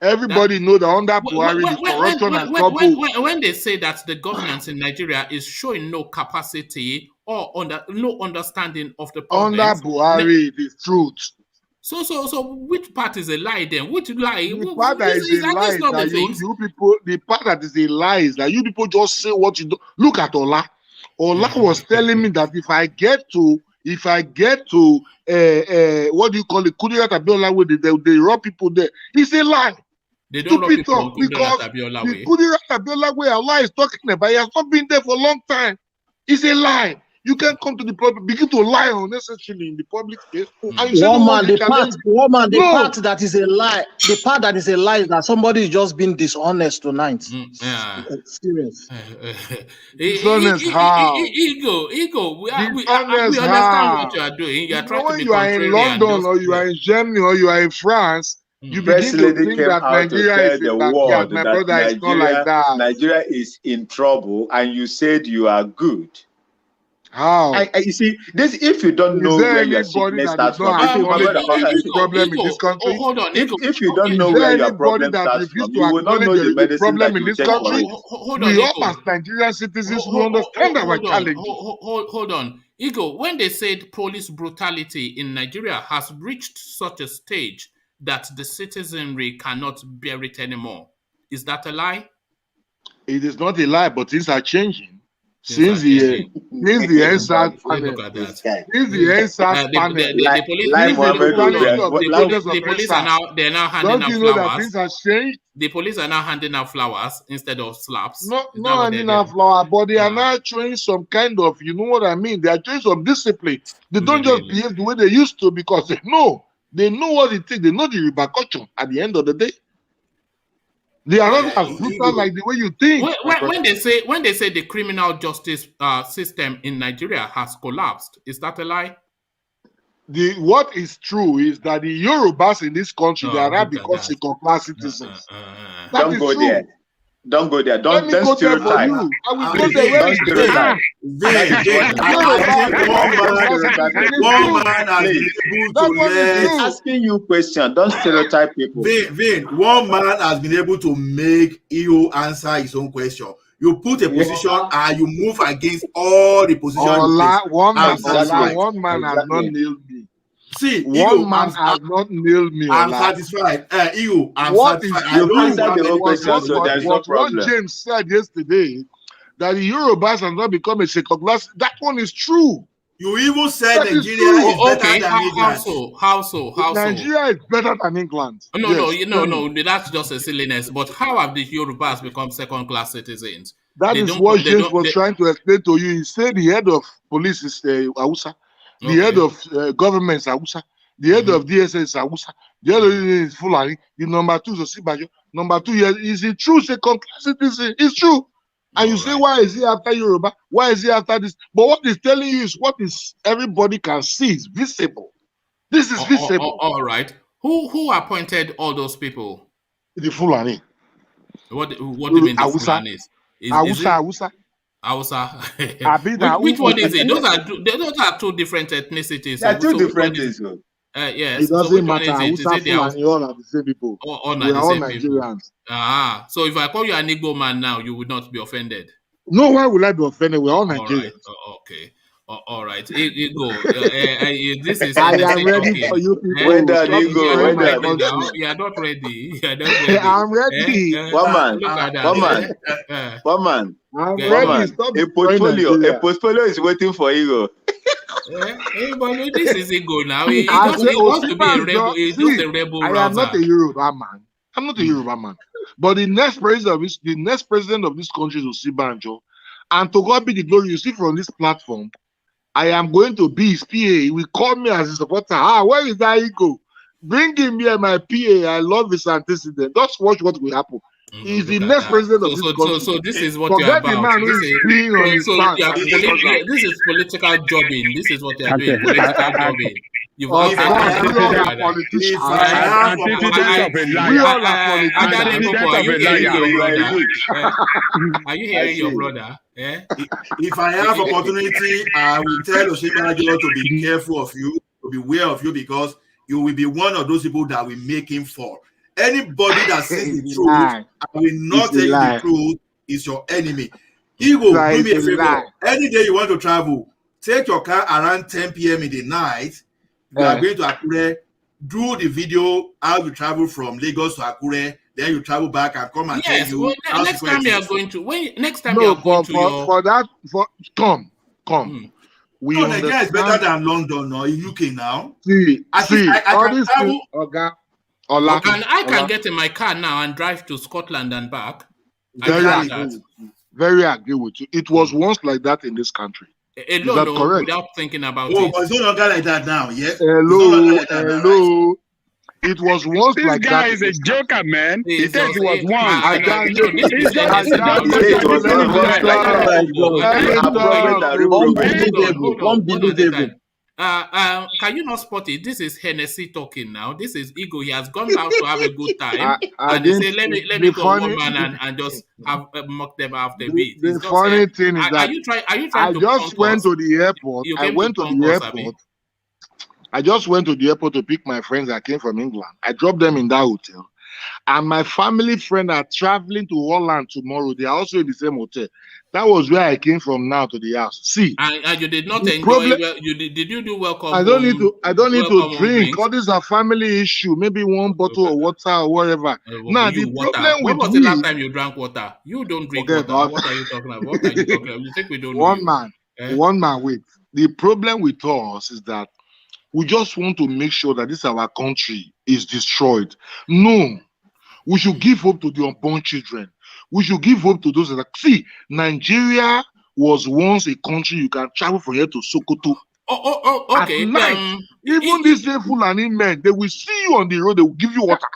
Everybody knows that under Buhari, the corruption has doubled. When they say that the governance in Nigeria is showing no capacity or no understanding of the problems, under Buhari, it is truth. So which part is a lie then? Which lie? The part that is a lie that you people. The part that is a lie is that you people just say what you do. Look at Ola. Ola was telling me that if I get to what do you call it? Kudirat Abiola way they rob people there. It's a lie. They don't rob people because the Kudirat Abiola way Allah is talking about. He has not been there for a long time. It's a lie. You can't come to the public, begin to lie unnecessarily in the public space. And you say, The part that is a lie, the part that is a lie is that somebody is just being dishonest tonight. Experience. Dishonest how? Ego. We understand what you are doing. You are trying to be you are in London or you are in Germany or you are in France, you begin to think that Nigeria is in backyard. My brother, is not like that. Nigeria is in trouble, and you said you are good. How? You see, this if you don't know where your sickness starts from, problem in this country. Hold on, if you don't know where your problem starts from, you will not know the medicine problem in this country. We all as Nigerian citizens who understand our challenge. Hold on. Ego, when they said police brutality in Nigeria has reached such a stage that the citizenry cannot bear it anymore, is that a lie? It is not a lie, but things are changing. Since the NSAS panel, the police are now handing out flowers. The police are now handing out flowers instead of slaps. Not handing out flowers, but they are now showing some kind of, you know what I mean? They are showing some discipline. They don't just behave the way they used to because they know what it takes. They know the repercussion at the end of the day. They are not as brutal like the way you think. When they say the criminal justice system in Nigeria has collapsed, is that a lie? What is true is that the Yorubas in this country they are not because second-class citizens. Don't go there. Don't go there. Don't stereotype. I will go there. Don't stereotype. He's asking you question. Don't stereotype people. One man has been able to make EO answer his own question. You put a position and you move against all the positions. One man has not nailed me. See, one man has not nailed me. I'm satisfied. What James said yesterday, that the Yorubas have not become a second class. That one is true. You even said Nigeria is better than England. How so? Nigeria is better than England. No, that's just a silliness. But how have the Yorubas become second-class citizens? That is what James was trying to explain to you. He said the head of police is Hausa. The head of government is Hausa. The head of DSS is Hausa. The other is Fulani. The number 2 is Osibajo. Number 2 is a true second-class citizen. It's true. And you say, why is he after Yoruba? Why is he after this? But what he's telling you is what is everybody can see. It's visible. This is visible. All right. Who appointed all those people? The Fulani. What do you mean the Fulani? Hausa. Which one is it? Those are two different ethnicities. They are two different things. Yes. It doesn't matter. Hausa, Fulani, all are the same people. We are all Nigerians. So if I call you an Igbo man now, you would not be offended? No, why would I be offended? We're all Nigerians. Right. Okay. All right. Igbo. This is. I am ready for you people. When done, Igbo. You are not ready. I'm ready. One man. I'm ready. A portfolio is waiting for Igbo. But this is Igbo now. He wants to be a rebel. He's just a rebel. I am not a Yoruba man. I'm not a Yoruba man. But the next president of this country is Osibanjo. And to God be the glory, you see from this platform, I am going to be his PA. He will call me as a supporter. Where is that Igbo? Bring him here, my PA. I love his antecedent. Just watch what will happen. He's the next president of this country. So this is what you're about. This is political jobbing. This is what you're doing. Political jobbing. You've all politicians. Are you hearing your brother? If I have opportunity, I will tell Oshibajo to be careful of you, to be aware of you, because you will be one of those people that will make him fall. Anybody that says the truth and will not tell you the truth is your enemy. He will do me a favor. Any day you want to travel, take your car around 10 p.m. in the night. You are going to Akure, do the video how you travel from Lagos to Akure, then you travel back and come and tell you. Next time you are going to Nigeria is better than London or UK now. I can get in my car now and drive to Scotland and back. very agree with you. It was once like that in this country. Is that correct? Without thinking about it. it. But it's no longer like that now, yes? Hello, hello. It was once like that. This guy is a joker, man. He said he was once. I can't. Unbelievable. Can you not spot it? This is Hennessy talking now. This is ego. He has gone out to have a good time, and he say, "Let me go one man and just have mock them after beat." The funny thing is that are you trying I just went to the airport. I went to the airport. I just went to the airport to pick my friends that came from England. I dropped them in that hotel. And my family friend are traveling to Holland tomorrow. They are also in the same hotel. That was where I came from now to the house. See. And you did not enjoy did you do welcome? I don't need to drink. All these are family issue. Maybe one bottle of water or whatever. Now the problem with when was the last time you drank water? You don't drink water. What are you talking about? What are you talking about? You think we don't One man, wait. The problem with us is that we just want to make sure that our country is destroyed. No, we should give hope to the unborn children. We should give hope to those that see. Nigeria was once a country you can travel from here to Sokoto. Okay. At night, even these Fulani men, they will see you on the road. They will give you water.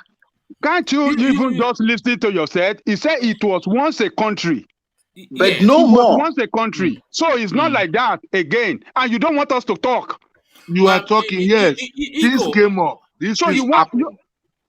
Can't you even just listen to yourself? He said it was once a country. But no more. Once a country. So it's not like that again. And you don't want us to talk. You are talking, yes. Things came up.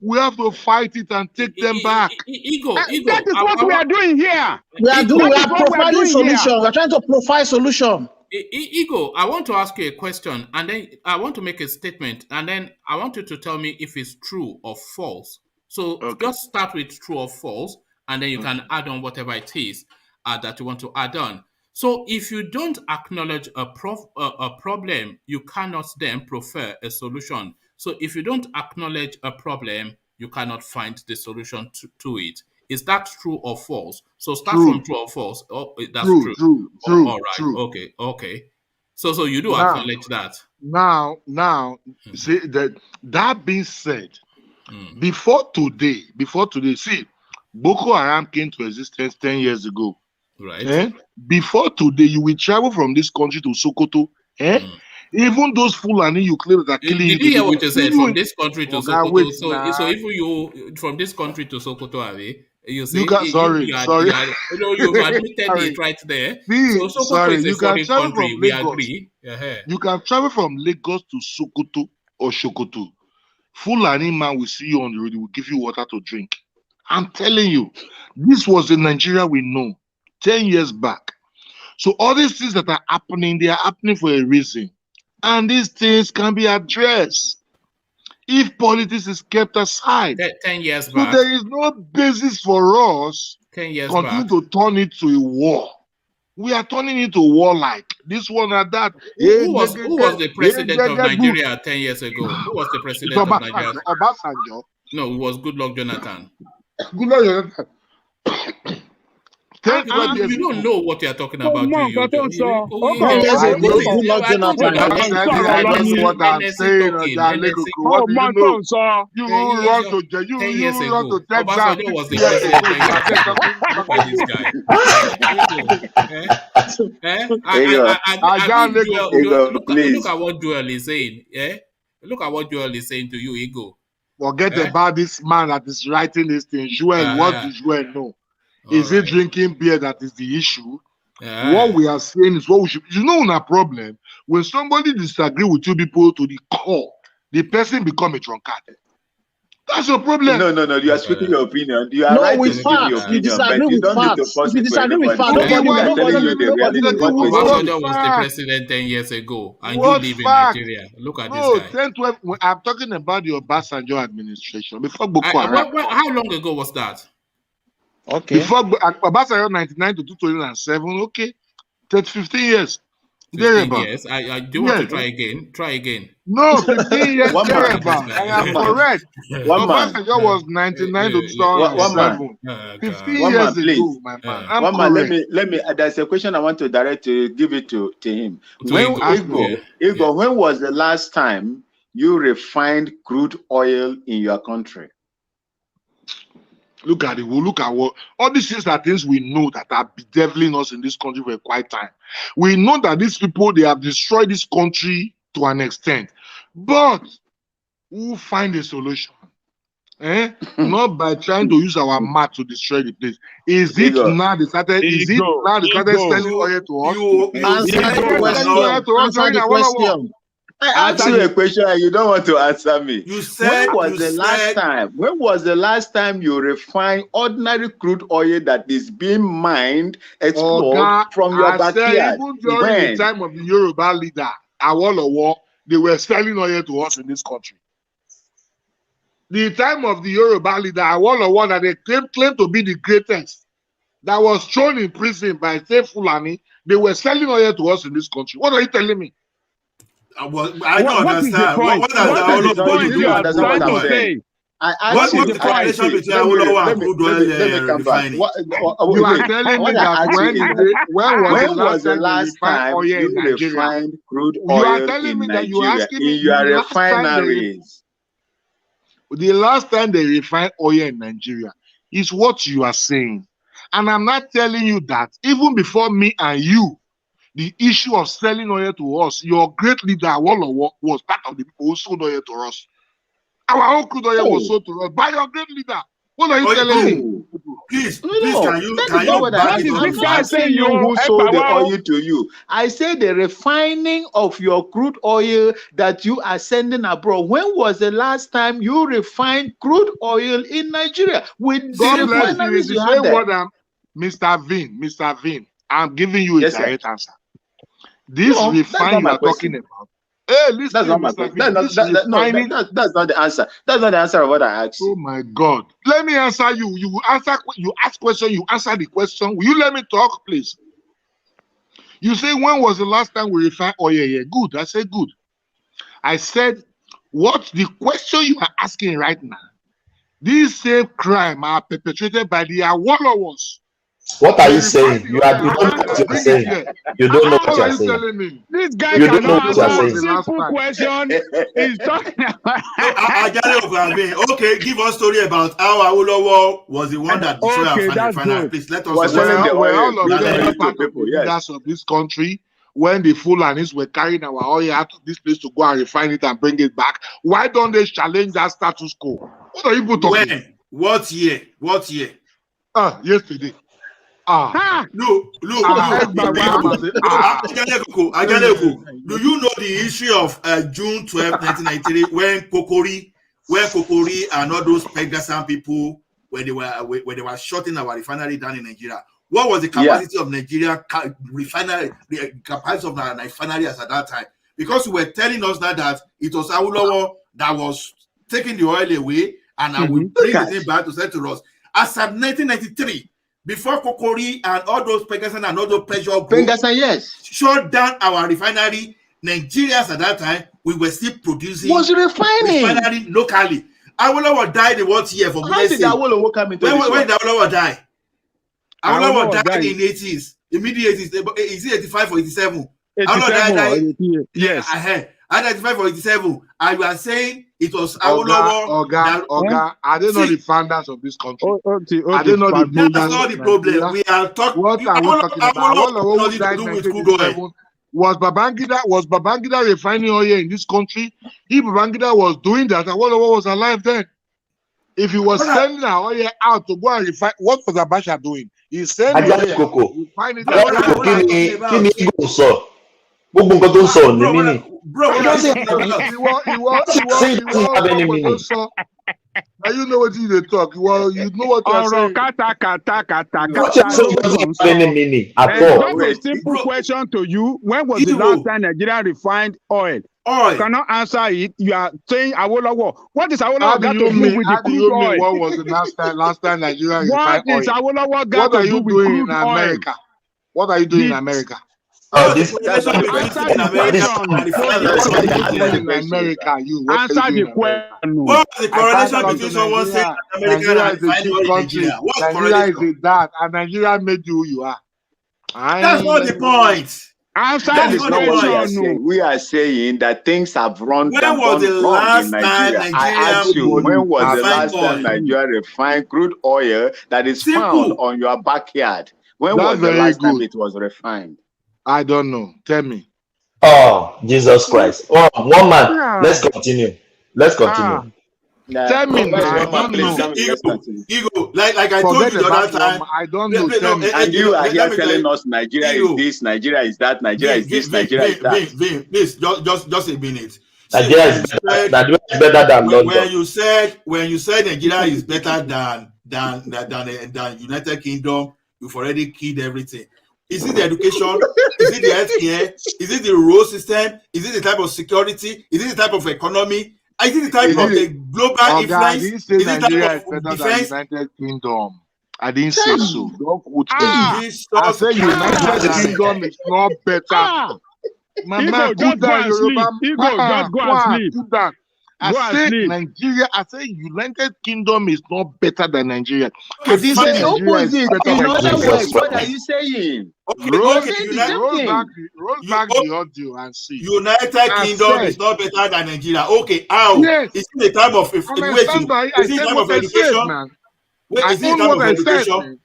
We have to fight it and take them back. That is what we are doing here. We are providing solution. We are trying to provide solution. Ego, I want to ask you a question, and then I want to make a statement, and then I want you to tell me if it's true or false. So just start with true or false, and then you can add on whatever it is that you want to add on. So if you don't acknowledge a problem, you cannot then prefer a solution. So if you don't acknowledge a problem, you cannot find the solution to it. Is that true or false? So start from true or false. Oh, that's true. All right. True. Okay. So you do acknowledge that. Now, see that being said, before today, see, Boko Haram came to existence 10 years ago. Right. Before today, you will travel from this country to Sokoto. Even those Fulani you claim that are killing you. Did you hear what you said? From this country to Sokoto. So if you from this country to Sokoto, you say you've admitted it right there. So Sokoto is a foreign country. We agree. You can travel from Lagos to Sokoto or Sokoto. Fulani man will see you on the road. He will give you water to drink. I'm telling you, this was the Nigeria we know 10 years back. So all these things that are happening, they are happening for a reason. And these things can be addressed if politics is kept aside. 10 years back. So there is no basis for us 10 years continue to turn it to a war. We are turning it to war like this one or that. Who was the president of Nigeria 10 years ago? Who was the president of Nigeria? No, it was Goodluck Jonathan. Goodluck Jonathan. You don't know what you are talking about. Look at what Joel is saying. Look at what Joel is saying to you, Ego. Forget about this man that is writing this thing. Joel, what does Joel know? Is it drinking beer that is the issue? What we are saying is what we should. You know, our problem when somebody disagree with you people to the core, the person become a drunkard. That's your problem. No. You are speaking your opinion. You are right to speak your opinion, but you don't need to force it. Nobody is telling you the reality. Obasanjo was the president 10 years ago, and you live in Nigeria. Look at this guy. 10, 12. I'm talking about the Obasanjo administration before Boko Haram. How long ago was that? Okay. Before Obasanjo 99 to 2007, okay. 15 years. 15 years. I do want to try again. Try again. No, 15 years. I am correct. Obasanjo was 99 to 2007. 15 years ago, my man. One man, let me. There's a question I want to direct to give it to him. Igbo, when was the last time you refined crude oil in your country? Look at it. We'll look at what all these things are things we know that are bedeviling us in this country for quite time. We know that these people, they have destroyed this country to an extent, but we'll find a solution. Not by trying to use our map to destroy the place. Is it now they started? Is it now they started selling oil to us? Answer the question. I asked you a question and you don't want to answer me. You said when was the last time you refined ordinary crude oil that is being mined, explored from your backyard? Even during the time of the Yoruba leader, Awolowo, they were selling oil to us in this country. The time of the Yoruba leader, Awolowo, that they claimed to be the greatest, that was thrown in prison by Fulani, they were selling oil to us in this country. What are you telling me? I don't understand. What does the point you are trying to say? What's the connection between Awolowo and crude oil refining? You are telling me that when was the last time you refined crude oil in Nigeria in your refineries? The last time they refined oil in Nigeria is what you are saying. And I'm not telling you that even before me and you, the issue of selling oil to us, your great leader, Awolowo, was part of the people who sold oil to us. Our own crude oil was sold to us by your great leader. What are you telling me? Please, can you back it up? I say you who sold the oil to you. I say the refining of your crude oil that you are sending abroad. When was the last time you refined crude oil in Nigeria? With the refineries you had there? Mr. Vin, I'm giving you a direct answer. This refining you are talking about. Hey, listen, that's not my question. That's not the answer. That's not the answer of what I asked. Oh my God! Let me answer you. You answer. You ask question. You answer the question. Will you let me talk, please? You say when was the last time we refined oil here? Good. I said good. I said what the question you are asking right now. These same crime are perpetrated by the Awolowos. What are you saying? You don't know what you are saying. You don't know what you are saying. This guy cannot answer a simple question. He's talking about. Okay, give us a story about how Awolowo was the one that destroyed our refinery. Please let us know. All of them part of the leaders of this country. When the Fulanis were carrying our oil out of this place to go and refine it and bring it back, why don't they challenge that status quo? What are you people talking? When? What year? What year? Yesterday. Look. Do you know the history of June 12, 1993, when Kokori and all those Pegasan people, when they were shutting our refinery down in Nigeria? What was the capacity of Nigeria refinery? The capacity of our refineries at that time? Because you were telling us that it was Awolowo that was taking the oil away, and I will bring it back to sell to us. As of 1993. Before Kokori and all those Pegasan and all those pressure groups shut down our refinery, Nigerians at that time, we were still producing refinery locally. Awolowo died in what year? How did Awolowo come into this? When did Awolowo die? Awolowo died in the 80s, in mid-80s. Is it 85 or 87? 87. Yes. And 85 or 87. And you are saying it was Awolowo. Are they not the founders of this country? Are they not the founders? That's not the problem. We are talking. What are we talking about? Awolowo who died in 1987. Was Babangida refining oil in this country? If Babangida was doing that, Awolowo was alive then. If he was sending our oil out to go and refine, what was Abacha doing? He sent oil. Gbogbo nǹkan tó ń sọ ní mí ni. It doesn't have any meaning. Now you know what you talk. You know what you're saying. What doesn't have any meaning at all. Just a simple question to you. When was the last time Nigeria refined oil? You cannot answer it. You are saying Awolowo. What is Awolowo got to do with the crude oil? What was the last time Nigeria refined oil? What is Awolowo got to do with crude oil? What are you doing in America? Answer the question. What's the correlation between someone saying America and Nigeria? Nigeria is that, and Nigeria made you who you are. That's not the point. Answer That the is not what we are question. saying. We are saying that things have run When was the wrong last in time Nigeria. I ask you, Nigeria when was the refined last time oil? Nigeria refined crude oil that is found Simple. on your backyard? When That's was the very last time good. it was refined? I don't know. Tell me. Oh, Jesus Christ. Oh, one man. Yeah. Let's continue. Let's continue. Tell me Where's now. I one man, don't please know. tell me, let's continue. Ego, like I told Forget you the about other time. one. I don't know. Tell me. And you are let here me tell telling you, us Nigeria is Ego, this, Nigeria is that, Nigeria is this, Vin, Nigeria is that. Vin, please, just a minute. See, Nigeria is better than London. when you said Nigeria is better than United Kingdom, you've already killed everything. Is it the education? Is it the healthcare? Is it the road system? Is it the type of security? Is it the type of economy? Is it the type of the global influence? I didn't say Is it the Nigeria type is of better defense? than United Kingdom. I didn't say so. Don't quote me. I said United Kingdom is not better. Mama, Igbo, just go and sleep. Igbo, just go and sleep. Do that. I said Nigeria. I said United Kingdom is not better than Nigeria. I didn't say Nigeria is better In than other Nigeria. words, what are you saying? Roll back the audio and see. United Kingdom is not better than Nigeria. Okay, how? Yes. Is it the type of I said what I said, man. Is it the type of education?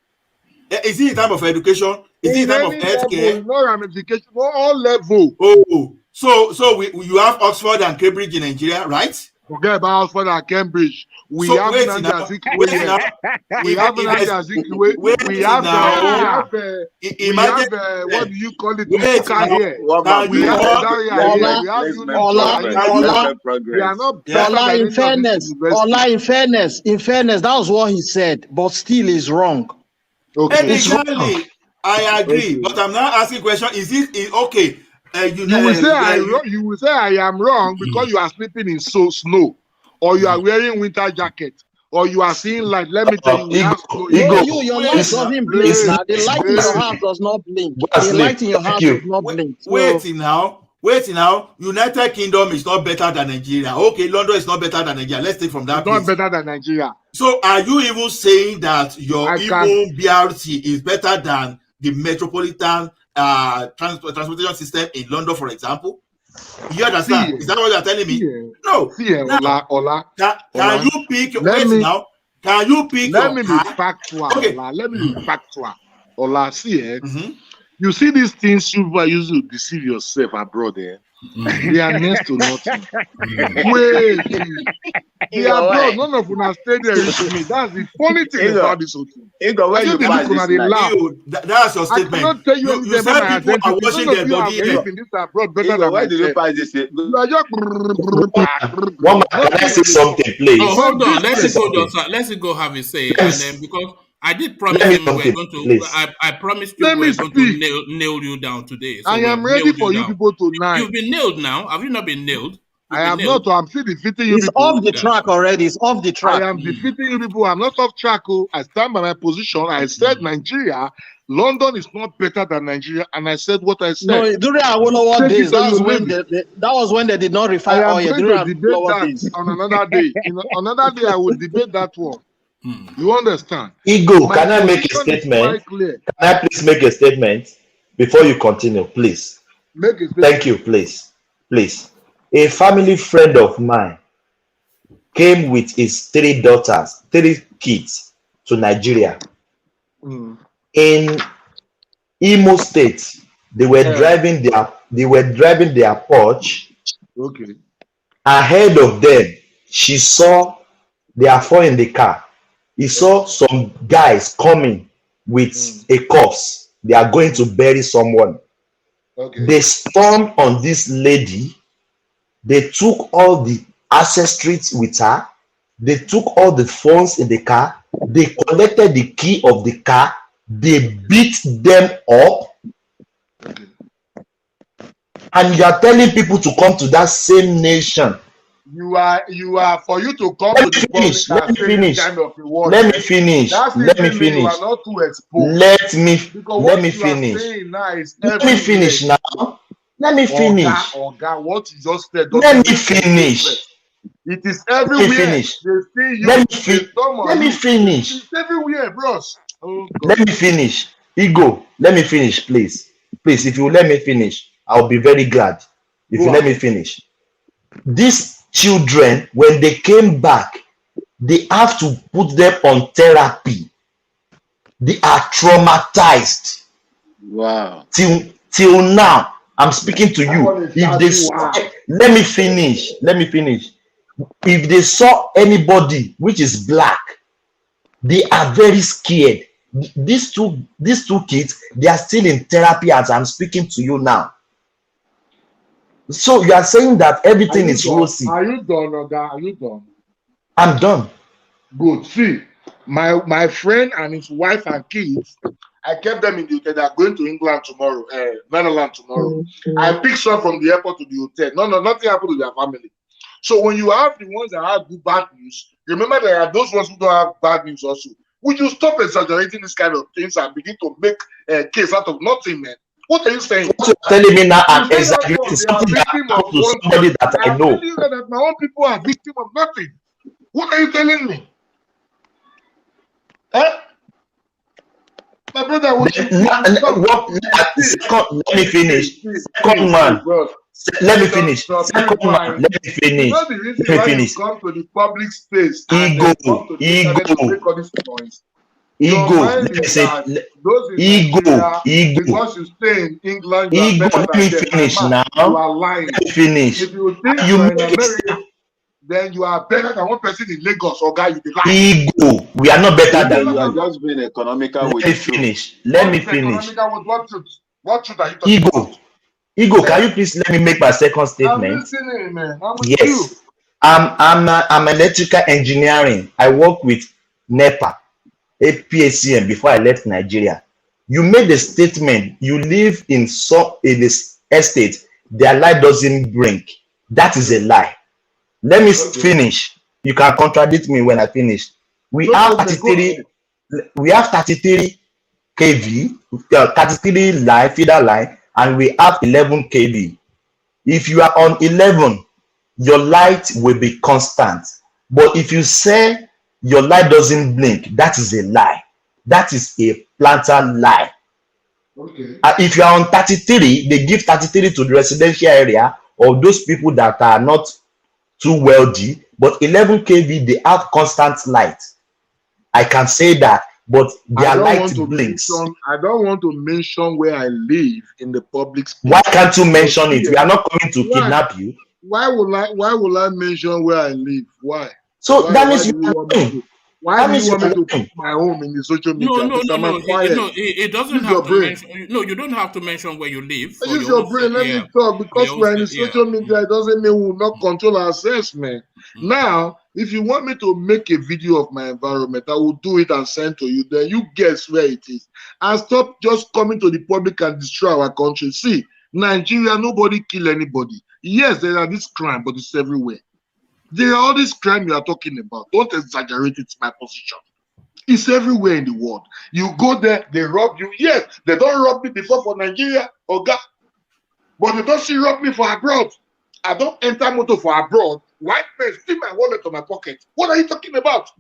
Is it the type of education? Is it the type of healthcare? No ramification, all level. Oh, so you have Oxford and Cambridge in Nigeria, right? Forget about Oxford and Cambridge. We have NNAMDI Azikiwe. We have NNAMDI Azikiwe. We have what do you call it? We are not better. In fairness, that was what he said, but still is wrong. Okay. Exactly. I agree, but I'm not asking question. Is it okay? You will say I am wrong because you are sleeping in snow, or you are wearing winter jacket, or you are seeing light. Let me tell you, your light doesn't blink. The light in your house does not blink. The light in your house does not blink. Wait now. United Kingdom is not better than Nigeria. Okay, London is not better than Nigeria. Let's take from that. It's not better than Nigeria. So, are you even saying that your Igbo BRT is better than the metropolitan transportation system in London, for example? You understand? Is that what you're telling me? No. Ola. Can you pick? Can you pick? Let me be factual. Okay. Let me be factual. Ola, see, you see these things you use to deceive yourself abroad there. They are next to nothing. Wait, they are abroad. None of them have stayed there with me. That's the funny thing about this whole thing. That's your statement. I cannot tell you you said people are washing their body. Why did you pass this? One man, can I say something, please? Oh, hold on. Let's go have a say, and then because I did promise him we're going to. I promised you we're going to nail you down today. So I am ready for you people tonight. You've been nailed now. Have you not been nailed? I am not. I'm still defeating you. It's people. off the track already. It's off the track. I am defeating you people. I'm not off track. I stand by my position. I said Nigeria, London is not better than Nigeria, and I said what I said. No, during Awolowo days, that was when they did not refine oil. I am going to debate that on another day. Another day, I will debate that one. You understand? Ego, can I make a statement? Can I please make a statement before you continue, please? Make a statement. Thank you, please. Please. A family friend of mine came with his 3 kids to Nigeria. In Imo State, they were driving their Porsche. Okay. Ahead of them, she saw there are 4 in the car. He saw some guys coming with a corpse. They are going to bury someone. Okay. They stormed on this lady. They took all the accessories with her. They took all the phones in the car. They collected the key of the car. They beat them up. Okay. And you are telling people to come to that same nation. You are for you to come to the public. Let me finish. Kind of reward. Let me finish. Let me finish. You are not too exposed. Let me finish. Let me finish now. Let me finish. Oga, what you just said. Let me finish. It is everywhere. Let me finish. Let me finish. It's everywhere, bros. Let me finish. Ego, let me finish, please. Please, if you let me finish, I'll be very glad. If you let me finish. These children, when they came back, they have to put them on therapy. They are traumatized. Wow. Till now, I'm speaking to you. If they saw, let me finish. If they saw anybody which is black, they are very scared. These two kids, they are still in therapy as I'm speaking to you now. So you are saying that everything is rosy. Are you done, Oga? Are you done? I'm done. Good. See, my friend and his wife and kids, I kept them in the hotel. They are going to England tomorrow, Netherlands tomorrow. I picked some from the airport to the hotel. No, nothing happened to their family. So when you have the ones that have good bad news, remember there are those ones who don't have bad news also. Would you stop exaggerating this kind of things and begin to make a case out of nothing, man? What are you saying? What you're telling me now, I'm exaggerating something that happened to somebody that I know. I'm telling you that my own people are victims of nothing. What are you telling me? Huh? My brother, let me finish. Second one. Let me finish. Second one. Let me finish. Let me finish. Come to the public space. Ego. Because you stay in England, let me finish now. You are lying. Let me finish. If you think you are in America, then you are better than one person in Lagos or guy you lie. Ego. We are not better than you. You are just being economical with Let me finish. Let me finish. What truth are you talking about? Ego, can you please let me make my second statement? I'm listening, man. Yes. I'm electrical engineering. I work with NEPA, APACM before I left Nigeria. You made a statement. You live in this estate. Their light doesn't blink. That is a lie. Let me finish. You can contradict me when I finish. We have 33 kV, 33 line, feeder line, and we have 11 kV. If you are on 11, your light will be constant. But if you say your light doesn't blink, that is a lie. That is a planter lie. Okay. If you are on 33, they give 33 to the residential area or those people that are not too wealthy, but 11 kV, they have constant light. I can say that, but their light blinks. I don't want to mention where I live in the public space. Why can't you mention it? We are not coming to kidnap you. Why will I mention where I live? Why? So that means you are doing. Why do you want me to put my home in the social media? No. It doesn't have to mention. No, you don't have to mention where you live. Use your brain. Let me talk. Because we're in the social media, it doesn't mean we will not control ourselves, man. Now, if you want me to make a video of my environment, I will do it and send to you. Then you guess where it is. And stop just coming to the public and destroy our country. See, Nigeria, nobody kill anybody. Yes, there are this crime, but it's everywhere. There are all this crime you are talking about. Don't exaggerate. It's my position. It's everywhere in the world. You go there, they rob you. Yes, they don't rob me before for Nigeria, Oga. But they don't see rob me for abroad. I don't enter motor for abroad. White men steal my wallet or my pocket. What are you talking about?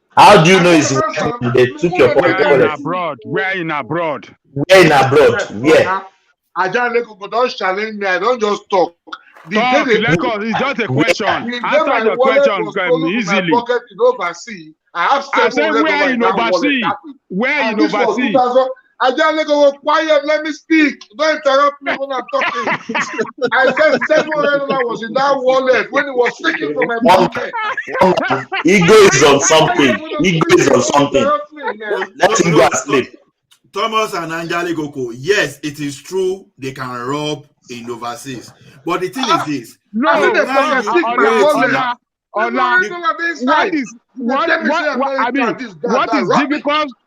How do you know it's they took your pocket? We're in abroad. We're in abroad. We're in abroad. Yeah. I don't challenge me. I don't just talk. Talk, it's just a question. Answer the question easily. Pocket in overseas. I say where in overseas? Where in overseas? I just go quiet. Let me speak. Don't interrupt me when I'm talking. I said $700 was in that wallet when it was taken from my pocket. Ego is on something. Ego is on something. Let him go and sleep. Thomas and Anjali Goko, yes, it is true they can rob in overseas. But the thing is this.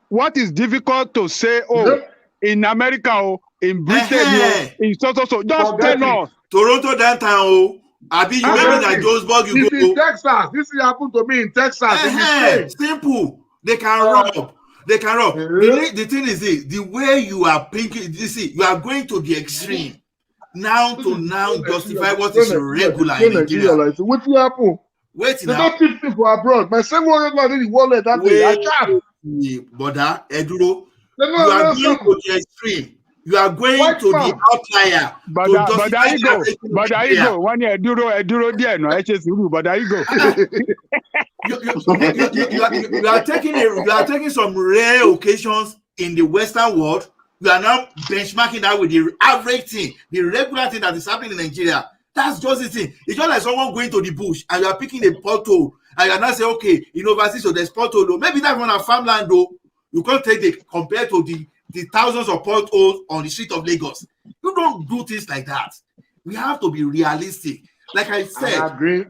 What is difficult to say, in America, in Britain, in so. Just tell us. Toronto downtown, Abi, you maybe that Johannesburg you go. In Texas, this happened to me in Texas. Simple. They can rob. They can rob. The thing is this, the way you are thinking, you see, you are going to the extreme. Now justify what is regular in Nigeria. What will happen? Wait now. They don't keep people abroad. My $700 in the wallet that day. I can't. Brother, Eduro, you are going to the extreme. You are going to the outlier. But there you go. But there you go. 1 year, duro there. No, but there you go. You are taking some rare occasions in the Western world. You are now benchmarking that with the average thing, the regular thing that is happening in Nigeria. That's just the thing. It's just like someone going to the bush and you are picking a pothole and you are not saying, okay, in overseas, so there's pothole. Maybe that's on a farmland though. You can't take the compared to the thousands of potholes on the street of Lagos. You don't do things like that. We have to be realistic. Like I said,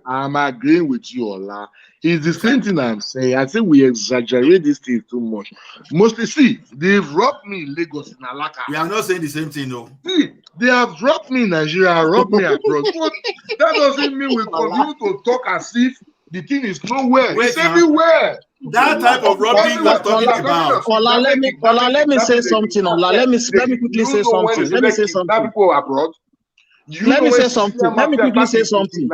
I'm agreeing with you, Ola. It's the same thing I'm saying. I think we exaggerate these things too much. Mostly, see, they've robbed me in Lagos in Alaka. We are not saying the same thing, though. See, they have robbed me in Nigeria, robbed me abroad. But that doesn't mean we continue to talk as if the thing is nowhere. It's everywhere. That type of robbery we're talking about. Ola, let me say something. Ola, let me quickly say something. Let me say something. People abroad. Let me say something. Let me quickly say something.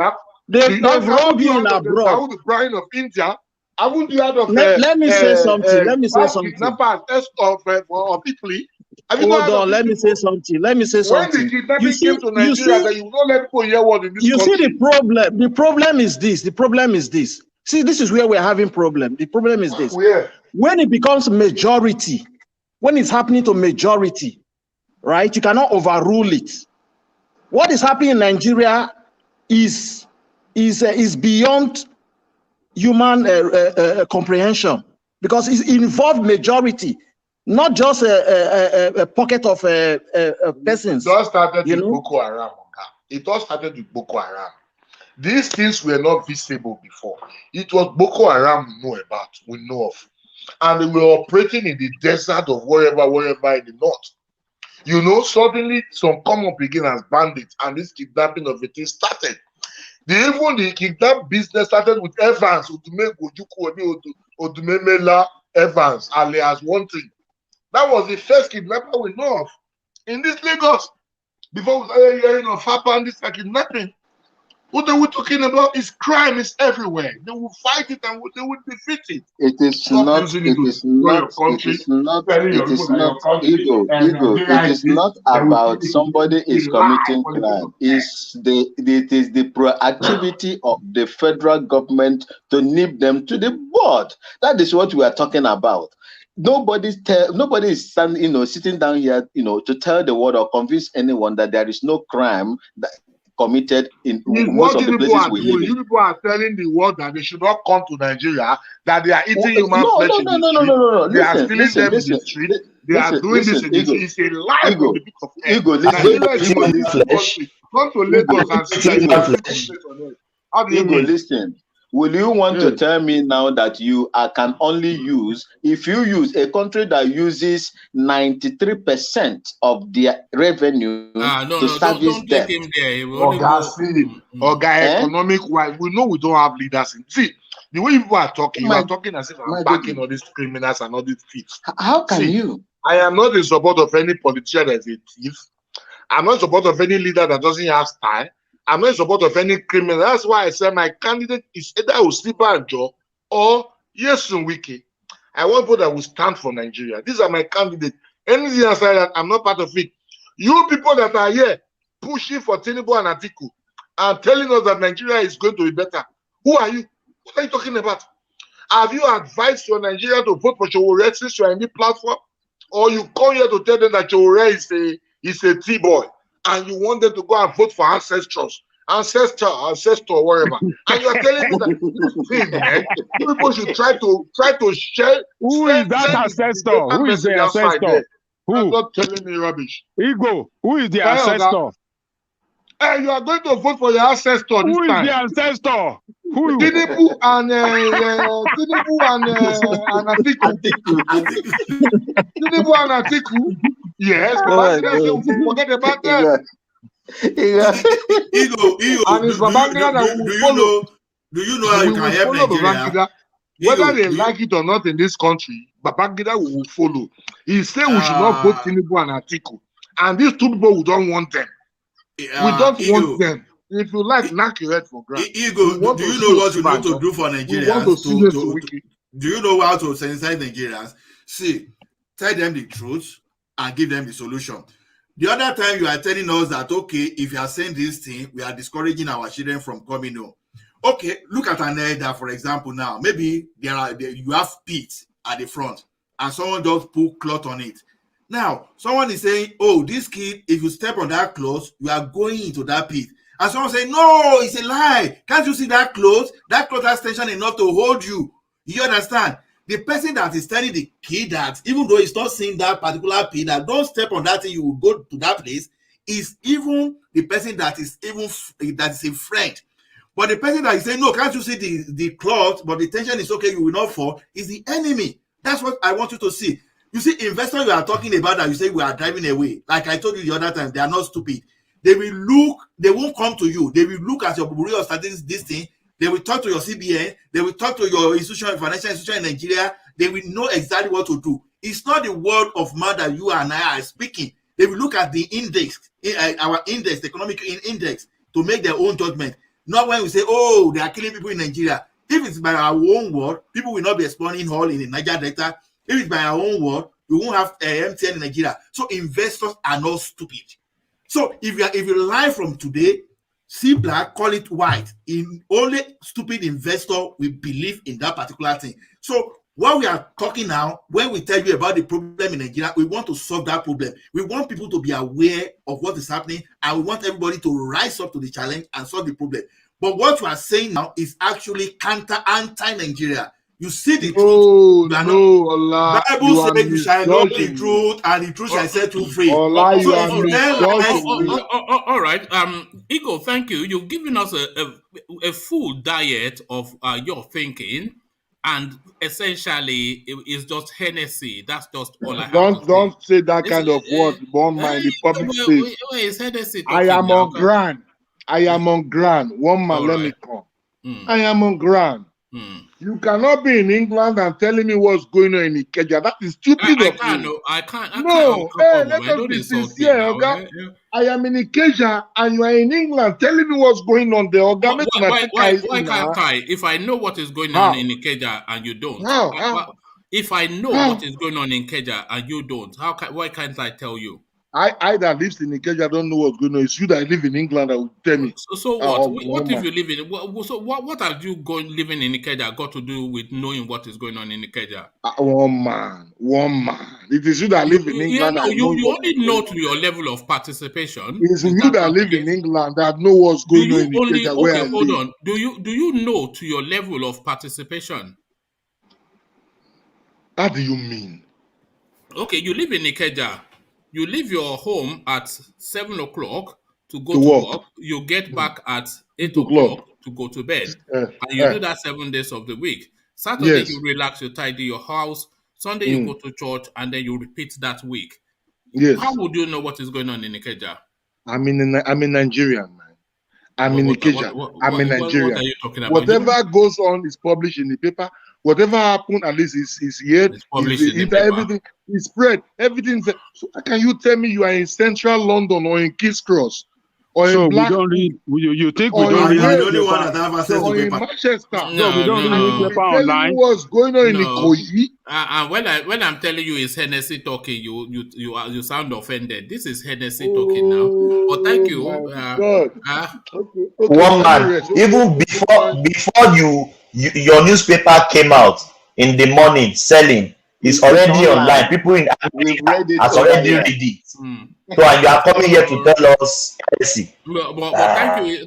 They've robbed you in abroad. The Brian of India. Haven't you heard of let me say something. Let me say something. Of Italy. Hold on. Let me say something. Let me say something. When the kidnapping came to Nigeria, you don't let people hear what in this country. You see the problem. The problem is this. The problem is this. See, this is where we're having problem. The problem is this. Yeah. When it becomes majority, when it's happening to majority, right? You cannot overrule it. What is happening in Nigeria is beyond human comprehension because it involved majority, not just a pocket of persons. It all started with Boko Haram. It all started with Boko Haram. These things were not visible before. It was Boko Haram we know of. And they were operating in the desert of wherever in the north. You know, suddenly some come up again as bandits, and this kidnapping of it started. Even the kidnap business started with Evans, Odumemela Evans, alias One Thing. That was the first kidnapper we know of in this Lagos. Before we started hearing of Fapa and this kidnapping. What are we talking about? Is crime is everywhere. They will fight it and they will defeat it. It is not about somebody is committing crime. It is the proactivity of the federal government to nip them to the bud. That is what we are talking about. Nobody is standing, sitting down here, to tell the world or convince anyone that there is no crime that committed in most of the places we live in. You people are telling the world that they should not come to Nigeria, that they are eating human flesh in the street. No. They are stealing them in the street. They are doing this in the street. It's a lie from the pit of hell. Come to Lagos and see listen. Will you want to tell me now that you can only use, if you use a country that uses 93% of their revenue to service them? Economic wise, we know we don't have leaders in. See, the way people are talking, you are talking as if I'm backing all these criminals and all these thieves. How can you? I am not in support of any politician that is a thief. I'm not in support of any leader that doesn't have style. I'm not in support of any criminal. That's why I said my candidate is either Osibanjo or Yesun Wiki. I want people that will stand for Nigeria. These are my candidates. Anything outside that, I'm not part of it. You people that are here pushing for Tinubu and Atiku and telling us that Nigeria is going to be better. Who are you? What are you talking about? Have you advised your Nigeria to vote for Showore since you are in the platform? Or you come here to tell them that Showore is a T-boy? And you want them to go and vote for ancestor, whatever. And you are telling me that thing, man, people should try to share. Who is that ancestor? Who is the ancestor? Who? I'm not telling me rubbish. Igbo, who is the ancestor? Hey, you are going to vote for your ancestor this Who is time. the ancestor? Who? Tinubu and Atiku. Tinubu and Atiku. Yes, forget about that. And it's Babangida that will follow. Do you know how you can help Nigeria? Whether they like it or not in this country, Babangida will follow. He said we should not vote Tinubu and Atiku. And these two people, we don't want them. We don't want them. If you like, knock your head for granted. Do you know what you need to do for Nigerians? Do you know how to sensitize Nigerians? See, tell them the truth and give them the solution. The other time you are telling us that, okay, if you are saying this thing, we are discouraging our children from coming home. Okay, look at an elder, for example, now. Maybe you have pit at the front and someone just put cloth on it. Now, someone is saying, oh, this kid, if you step on that cloth, you are going into that pit. And someone saying, no, it's a lie. Can't you see that cloth? That cloth has tension enough to hold you. You understand? The person that is telling the kid that, even though he's not seeing that particular pit, that don't step on that thing, you will go to that place, is even the person that is a friend. But the person that is saying, no, can't you see the cloth, but the tension is okay, you will not fall, is the enemy. That's what I want you to see. You see, investors you are talking about that you say we are driving away. Like I told you the other time, they are not stupid. They will look, they won't come to you. They will look at your Bureau statistics, this thing. They will talk to your CBN. They will talk to your institution, financial institution in Nigeria. They will know exactly what to do. It's not the word of mouth that you and I are speaking. They will look at the index, our index, the economic index, to make their own judgment. Not when we say, oh, they are killing people in Nigeria. If it's by our own word, people will not be exploring oil in the Niger Delta. If it's by our own word, we won't have MTN in Nigeria. So investors are not stupid. So if you lie from today, see black, call it white. In only stupid investor will believe in that particular thing. So what we are talking now, when we tell you about the problem in Nigeria, we want to solve that problem. We want people to be aware of what is happening, and we want everybody to rise up to the challenge and solve the problem. But what you are saying now is actually anti-Nigeria. You see the truth. Allah, Bible says you shall know the truth, and the truth shall set you free. Allah, you are all right. Igor, thank you. You've given us a full diet of your thinking, and essentially it's just Hennessy. That's just all I have to say. Don't say that kind of word. Born mind, the public space. It's Hennessy. I am on ground. I am on ground. One man, let me come. I am on ground. You cannot be in England and telling me what's going on in Ikeja. That is stupid of you. I can't. No, let us be sincere, Oga. I am in Ikeja and you are in England telling me what's going on there, Oga. Why can't I? If I know what is going on in Ikeja and you don't. If I know what is going on in Ikeja and you don't, why can't I tell you? I that lives in Ikeja don't know what's going on. It's you that live in England that will tell me. So what? What if you live in? So what have you living in Ikeja got to do with knowing what is going on in Ikeja? One man. It is you that live in England. You only know to your level of participation. It is you that live in England that know what's going on in Ikeja. Okay, hold on. Do you know to your level of participation? How do you mean? Okay, you live in Ikeja. You leave your home at 7 o'clock to go to work. You get back at 8 o'clock to go to bed. And you do that 7 days of the week. Saturday, you relax, you tidy your house. Sunday, you go to church, and then you repeat that week. Yes. How would you know what is going on in Ikeja? I'm in Nigerian, man. I'm in Ikeja. I'm in Nigeria. What are you talking about? Whatever goes on is published in the paper. Whatever happened, at least is here. It's published in the paper. Everything is spread. Everything. So can you tell me you are in central London or in King's Cross or in Black? We don't read. You think we don't read the only one that have access to paper? Manchester. No, we don't read paper online. What's going on in Ikoyi? And when I'm telling you it's Hennessy talking, you sound offended. This is Hennessy talking now. But thank you. One man, even before your newspaper came out in the morning selling, it's already online. People in America has already read it. So and you are coming here to tell us Hennessy. But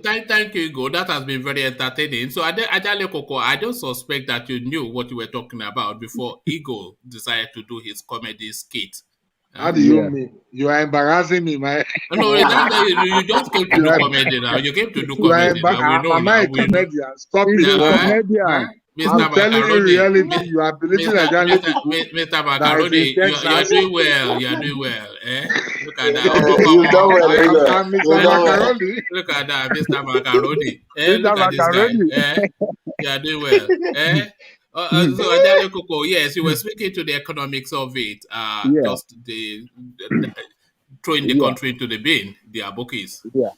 thank you, Igor. That has been very entertaining. So I don't suspect that you knew what you were talking about before Igor decided to do his comedy skit. How do you mean? You are embarrassing me, man. No, you just came to do comedy now. You came to do comedy now. We know now. Comedian. Stop it. I'm telling you reality. You are believing Mr. Macaroni, you are doing well. You are doing well. Look at that. I'm Mr. Macaroni. Look at that, Mr. Macaroni. Look at this guy. You are doing well. So, Coco, yes, you were speaking to the economics of it. Just throwing the country into the bin, the Abokis. Yeah.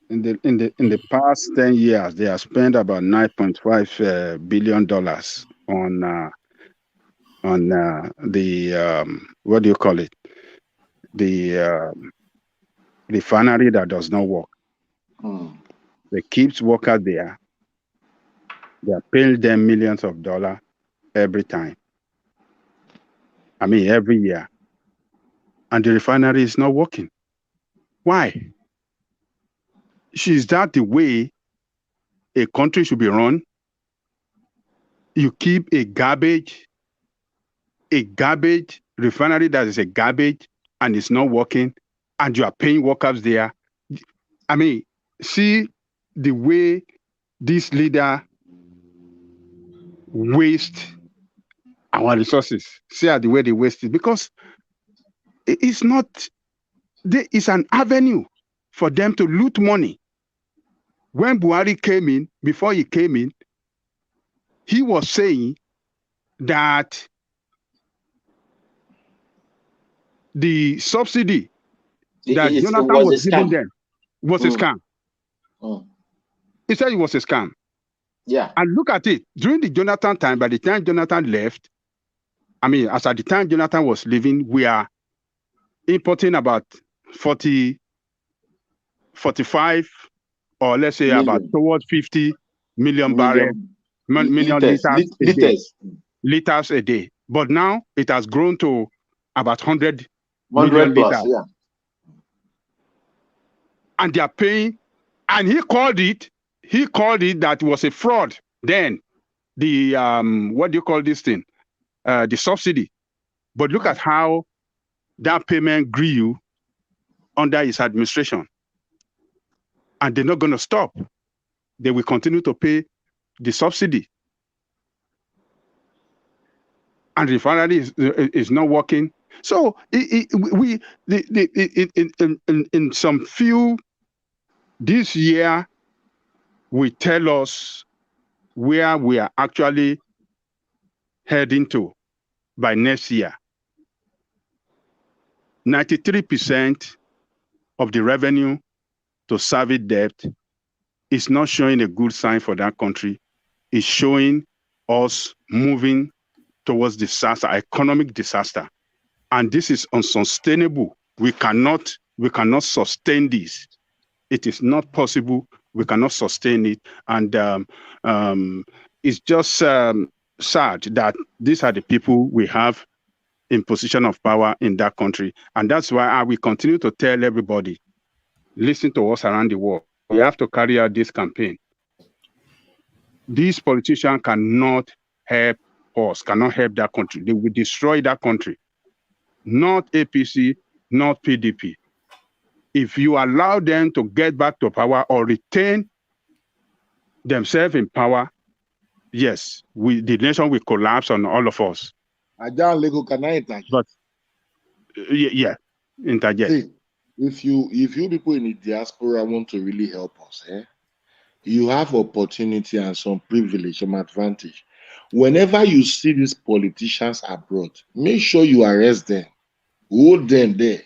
In the past 10 years, they have spent about $9.5 billion on the what do you call it? The refinery that does not work. They keep workers there. They are paying them millions of dollars every time. I mean, every year. And the refinery is not working. Why? Is that the way a country should be run? You keep a garbage refinery that is a garbage and it's not working, and you are paying workers there. I mean, see the way this leader waste our resources. See the way they waste it, because it's not, it's an avenue for them to loot money. When Buhari came in, before he came in, he was saying that the subsidy that Jonathan was giving them was a scam. He said it was a scam. Yeah. And look at it. During the Jonathan time, by the time Jonathan left, I mean, as at the time Jonathan was leaving, we are importing about 45, or let's say about towards 50 million liters a day. But now it has grown to about 100 million plus, liters. yeah. And they are paying, and he called it that it was a fraud. Then the what do you call this thing? The subsidy. But look at how that payment grew under his administration. And they're not going to stop. They will continue to pay the subsidy. And the refinery is not working. So in some few this year will tell us where we are actually heading to by next year. 93% of the revenue to service debt is not showing a good sign for that country. It's showing us moving towards disaster, economic disaster. And this is unsustainable. We cannot sustain this. It is not possible. We cannot sustain it. And it's just sad that these are the people we have in position of power in that country. And that's why I will continue to tell everybody, listen to us around the world. We have to carry out this campaign. These politicians cannot help us, cannot help that country. They will destroy that country. Not APC, not PDP. If you allow them to get back to power or retain themselves in power, yes, the nation will collapse on all of us. Can I interject? But yeah, interject. See, if you people in the diaspora want to really help us, you have opportunity and some privilege, some advantage. Whenever you see these politicians abroad, make sure you arrest them, hold them there.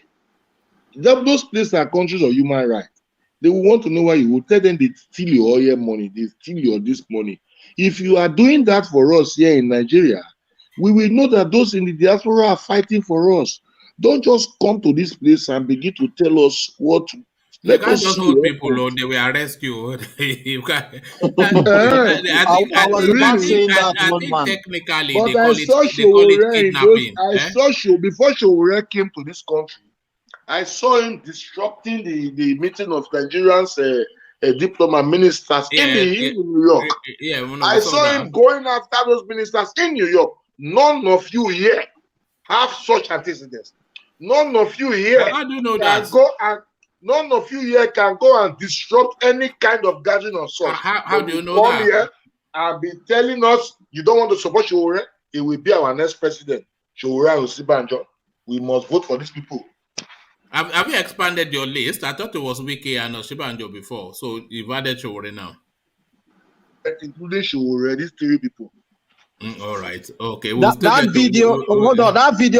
Those places are countries of human rights. They will want to know why you will tell them they steal your oil money, they steal your this money. If you are doing that for us here in Nigeria, we will know that those in the diaspora are fighting for us. Don't just come to this place and begin to tell us what. You can't just hold people, or they will arrest you. You can't. I think technically, but they call it kidnapping. I saw before Showore came to this country, I saw him disrupting the meeting of Nigerians diplomat ministers in New York. I saw him going after those ministers in New York. None of you here have such antecedents. None of you here none of you here can go and disrupt any kind of gathering of sorts. How do you know that? Here and be telling us you don't want to support Showore. It will be our next president, Showore Osibanjo. We must vote for these people. Have you expanded your list? I thought it was Wiki and Osibanjo before, so you've added Showore now. Including Showore, these three people. All right. Okay. That video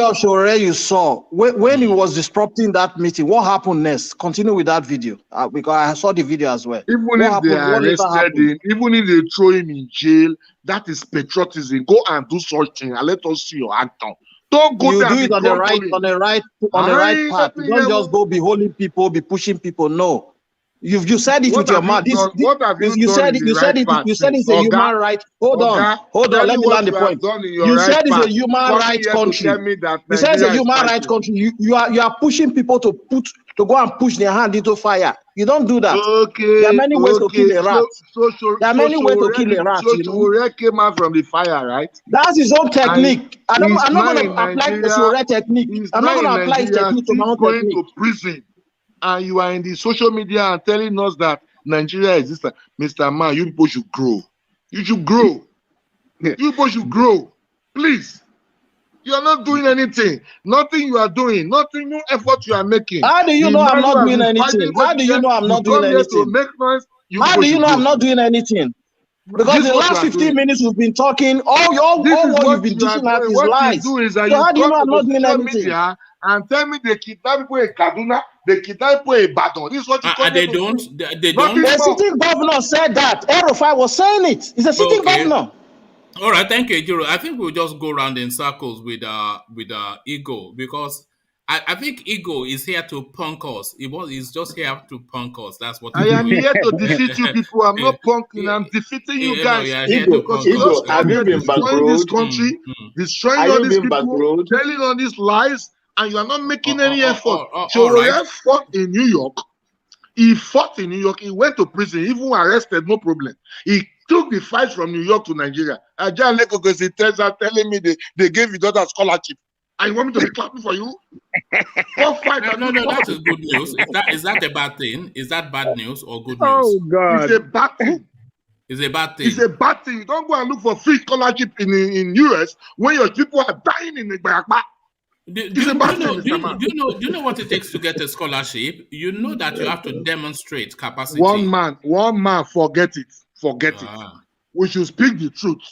of Showore you saw when he was disrupting that meeting. What happened next? Continue with that video because I saw the video as well. Even if they arrested him, even if they throw him in jail, that is patriotism. Go and do such thing and let us see your act on. Don't go You there do and it be on the right, grumbling. on the right path. You don't just go be holding people, be pushing people. No. You said it What with your have you mouth. done? What have you You done said in it. the You said right it. path You said since? it's a human right. Hold on. Tell Let me me what land the you have point. done in your You right said it's a path. human Coming rights here country. to tell me that You said it's a Nigeria is human rights fighting. country. You are pushing people to go and push their hand into fire. You don't do that. Okay, There are many ways to kill a rat. There are many ways to kill a rat. You know? Showore came out from the fire, right? That's his own technique. I'm not now going in to apply the Nigeria. Showore technique. He's I'm now not going in to apply his Nigeria, technique to my still own going technique. to prison, and you are in the social media and telling us that Nigeria is this. Mr. Man, you people should grow. You should grow. You people should grow. Please. You are not doing anything. Nothing you are doing. Nothing, no effort you are making. How do you know I'm not doing anything? How do you know I'm not doing anything? To make noise. How do you know I'm not doing anything? Because the last 15 minutes we've been talking, all what you've been dishing out is lies. So how do you know I'm not doing anything? And tell me they kidnap people in Kaduna, they kidnap people in Badon. This is what you come they don't. They don't. A sitting governor said that. Erufai was saying it. He's a sitting governor. All right, thank you, Ejiro. I think we'll just go around in circles with Ego, because I think Ego is here to punk us. He's just here to punk us. That's what I am here to defeat you people. I'm not punking. I'm defeating you guys. Because have you been destroying this country, destroying all these people, telling all these lies, and you are not making any effort. So fought in New York. He fought in New York. He went to prison, even arrested, no problem. He took the fight from New York to Nigeria. Ajan Lekoko is telling me they gave his daughter scholarship. And you want me to be clapping for you? No, that is good news. Is that a bad thing? Is that bad news or good news? Oh God, it's a bad thing. It's a bad thing. It's a bad thing. You don't go and look for free scholarship in US when your people are dying in the Barakba. Do you know what it takes to get a scholarship? You know that you have to demonstrate capacity. One man, forget it. Forget it. We should speak the truth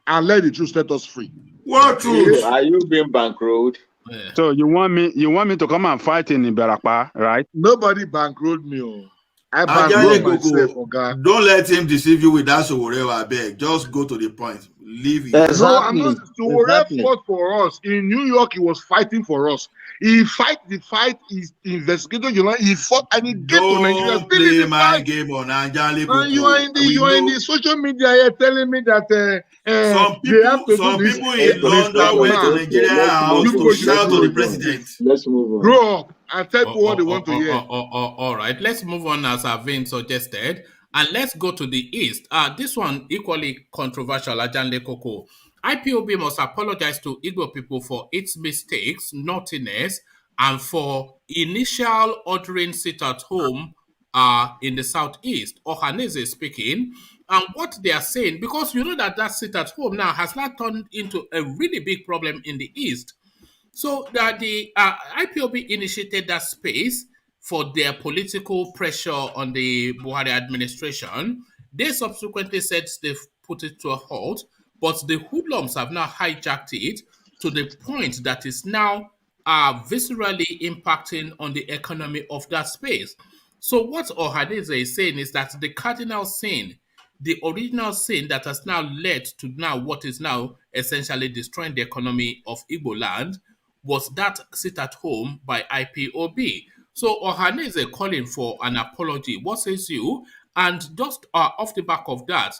and let the truth set us free. What truth? Are you being bankrolled? Yeah. So you want me to come and fight in Ibarakpa, right? Nobody bankrolled me. I bankrolled myself, okay? Don't let him deceive you with that Showore, I beg. Just go to the point. Leave it. Exactly. No, I'm not. Showore fought for us. In New York, he was fighting for us. He fight the fight. He's investigated. He fought and he get to Nigeria. Don't play my game on Anjali. And you are in the social media here telling me that some people in London went to Nigeria house to shout to the president. Let's move on. Grow up and tell people what they want to hear. All right, let's move on as Avin suggested, and let's go to the east. This one equally controversial. Ajanle Koko. IPOB must apologize to Igbo people for its mistakes, naughtiness, and for initial ordering sit at home in the southeast. Ohanaeze speaking. And what they are saying, because you know that sit at home now has now turned into a really big problem in the east. So that the IPOB initiated that space for their political pressure on the Buhari administration. They subsequently said they've put it to a halt, but the hoodlums have now hijacked it to the point that it's now viscerally impacting on the economy of that space. So what Ohanaeze is saying is that the cardinal sin, the original sin that has now led to now what is now essentially destroying the economy of Igboland, was that sit at home by IPOB. So Ohanaeze calling for an apology. What says you? And just off the back of that,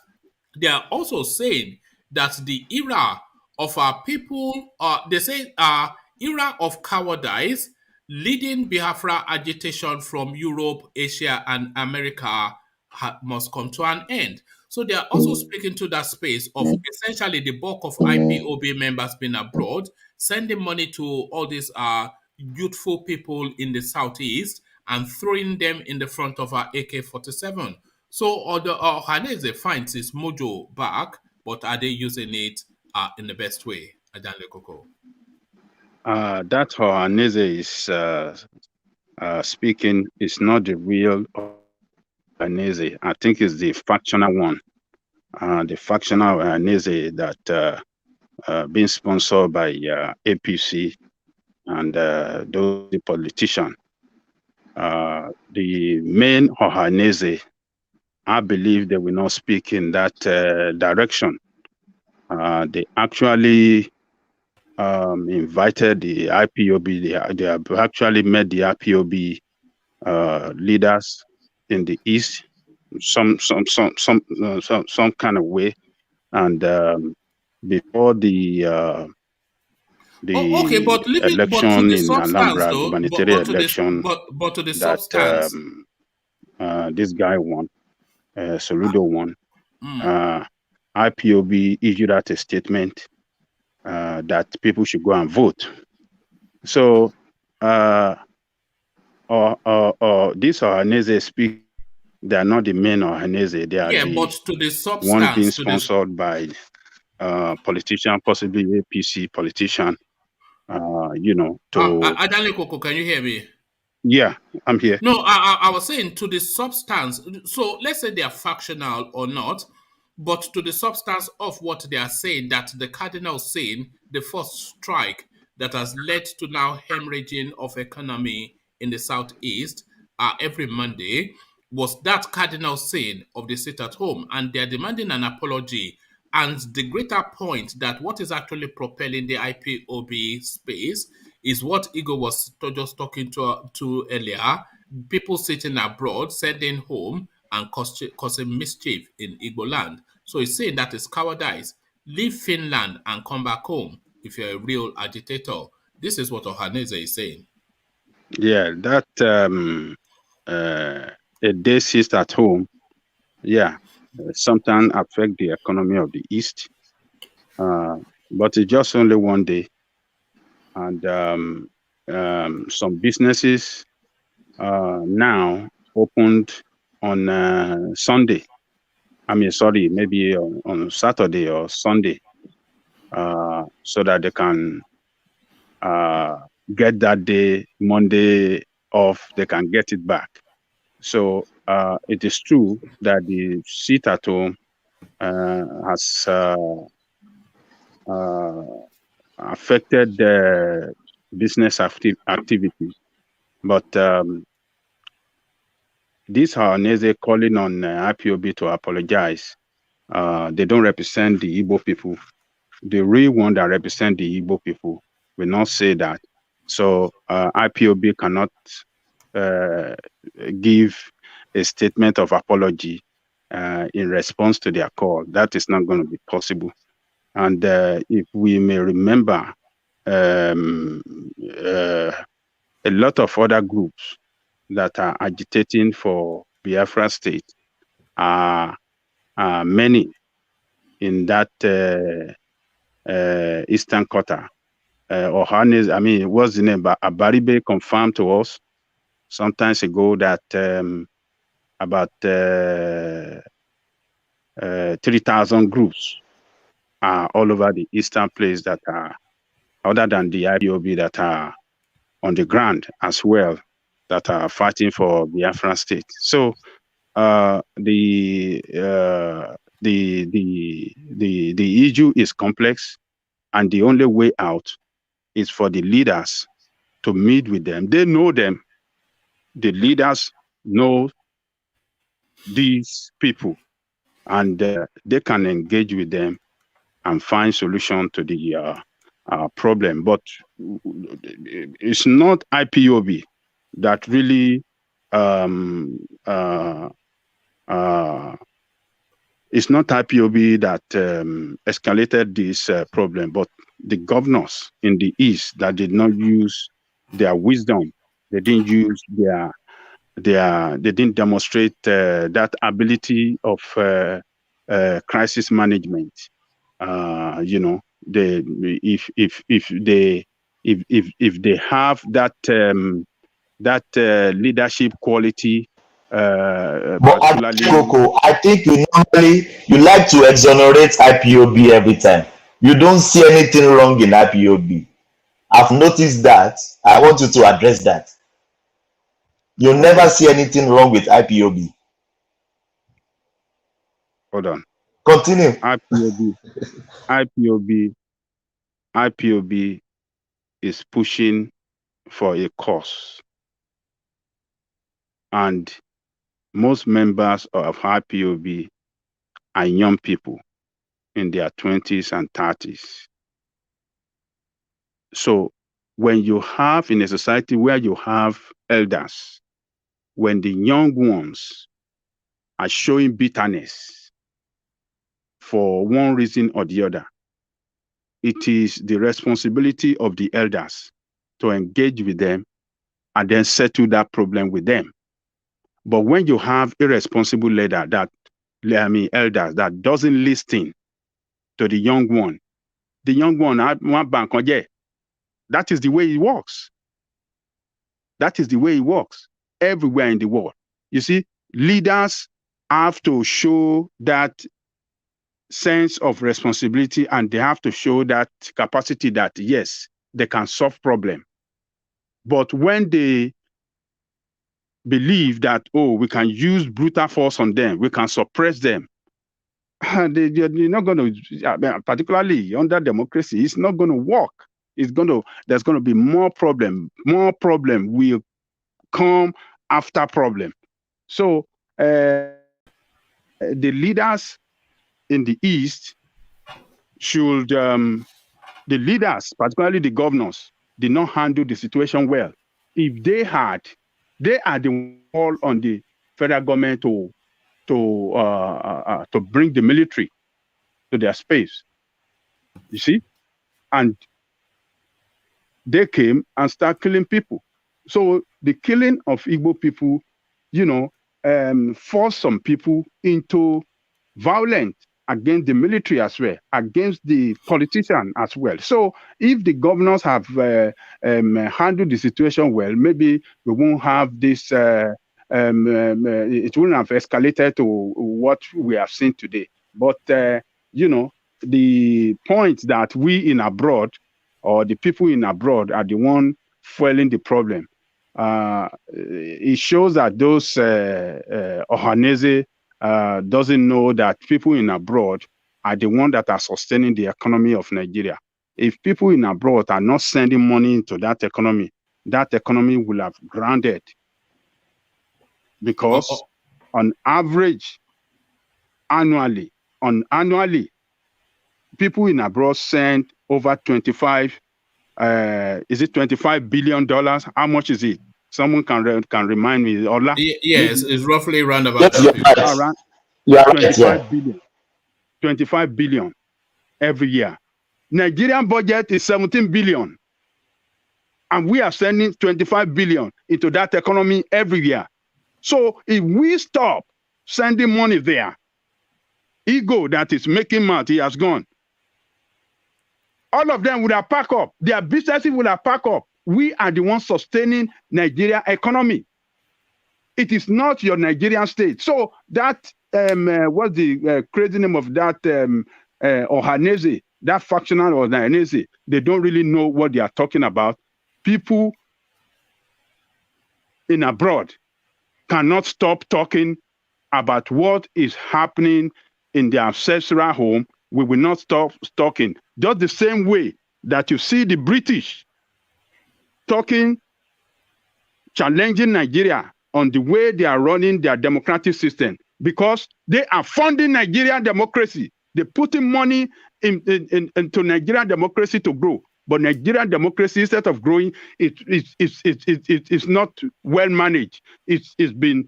they are also saying that the era of our people, they say era of cowardice leading Biafra agitation from Europe, Asia, and America must come to an end. So they are also speaking to that space of essentially the bulk of IPOB members being abroad, sending money to all these youthful people in the southeast and throwing them in the front of our AK-47. So Ohanaeze finds his mojo back, but are they using it in the best way? Ajanle Koko. That Ohanaeze is speaking is not the real Ohanaeze. I think it's the factional one. The factional Ohanaeze that being sponsored by APC and those politicians. The main Ohanaeze, I believe they will not speak in that direction. They actually invited the IPOB. They have actually met the IPOB leaders in the East, some kind of way, and before the okay, but election to the in substance Alhambra, though, gubernatorial election but to the that substance. this guy won, Soludo won. Mm. IPOB issued out a statement that people should go and vote. So, these Ohanaeze speak. They are not the main Ohanaeze. They are but to the substance, one being sponsored by politician, possibly APC politician. You know, to Adale Koko, can you hear me? Yeah, I'm here. No, I was saying to the substance. So let's say they are factional or not, but to the substance of what they are saying, that the cardinal saying the first strike that has led to now hemorrhaging of economy in the southeast every Monday was that cardinal saying of the sit at home, and they're demanding an apology. And the greater point that what is actually propelling the IPOB space is what Igor was just talking to earlier. People sitting abroad, sending home, and causing mischief in Igboland. So he's saying that is cowardice. Leave Finland and come back home if you're a real agitator. This is what Ohanaeze is saying. Yeah, that a day sit at home, sometimes affect the economy of the East. But it's just only one day. And some businesses now opened on Sunday. I mean, sorry, maybe on Saturday or Sunday, so that they can get that day, Monday off, they can get it back. So it is true that the sit at home has affected the business activity. But these Ohanaeze calling on IPOB to apologize. They don't represent the Igbo people. The real one that represent the Igbo people will not say that. So IPOB cannot give a statement of apology in response to their call. That is not going to be possible. And if we may remember, a lot of other groups that are agitating for Biafra state are many in that eastern quarter. Ohanaeze, I mean, what's the name? Abaribe confirmed to us some time ago that about 3,000 groups are all over the eastern place that are, other than the IPOB, that are on the ground as well, that are fighting for Biafran state. So the issue is complex, and the only way out is for the leaders to meet with them. They know them. The leaders know these people, and they can engage with them and find solution to the problem. But it's not IPOB that really it's not IPOB that escalated this problem, but the governors in the East that did not use their wisdom. They didn't use they didn't demonstrate that ability of crisis management. You know, if they have that leadership quality. But I think you like to exonerate IPOB every time. You don't see anything wrong in IPOB. I've noticed that. I want you to address that. You never see anything wrong with IPOB. Hold on. Continue. IPOB is pushing for a cause. And most members of IPOB are young people in their 20s and 30s. So when you have in a society where you have elders, when the young ones are showing bitterness for one reason or the other, it is the responsibility of the elders to engage with them and then settle that problem with them. But when you have irresponsible elders that doesn't listen to the young one that is the way it works. That is the way it works everywhere in the world. You see, leaders have to show that sense of responsibility, and they have to show that capacity that, yes, they can solve problem. But when they believe that, oh, we can use brutal force on them, we can suppress them, they're not going to, particularly under democracy, it's not going to work. There's going to be more problem will come after problem. So the leaders in the East should, the leaders, particularly the governors, did not handle the situation well. If they are the wall on the federal government to bring the military to their space, you see, and they came and start killing people. So the killing of Igbo people, forced some people into violence against the military as well, against the politicians as well. So if the governors have handled the situation well, maybe we won't have this, it wouldn't have escalated to what we have seen today. But, the point that we in abroad, or the people in abroad, are the one fueling the problem. It shows that those Ohanaeze doesn't know that people in abroad are the ones that are sustaining the economy of Nigeria. If people in abroad are not sending money into that economy will have grounded. Because on average, annually, people in abroad send over 25 is it $25 billion? How much is it? Someone can remind me. Ola? Yes, it's roughly around about around 25 billion. 25 billion every year. Nigerian budget is 17 billion. And we are sending 25 billion into that economy every year. So if we stop sending money there, ego that is making mad, he has gone. All of them would have packed up. Their businesses would have packed up. We are the ones sustaining Nigeria economy. It is not your Nigerian state. So that, what's the crazy name of that Ohanaeze, that factional Ohanaeze, they don't really know what they are talking about. People in abroad cannot stop talking about what is happening in their ancestral home. We will not stop talking. Just the same way that you see the British talking, challenging Nigeria on the way they are running their democratic system, because they are funding Nigerian democracy. They're putting money into Nigerian democracy to grow. But Nigerian democracy, instead of growing, it's not well managed. It's been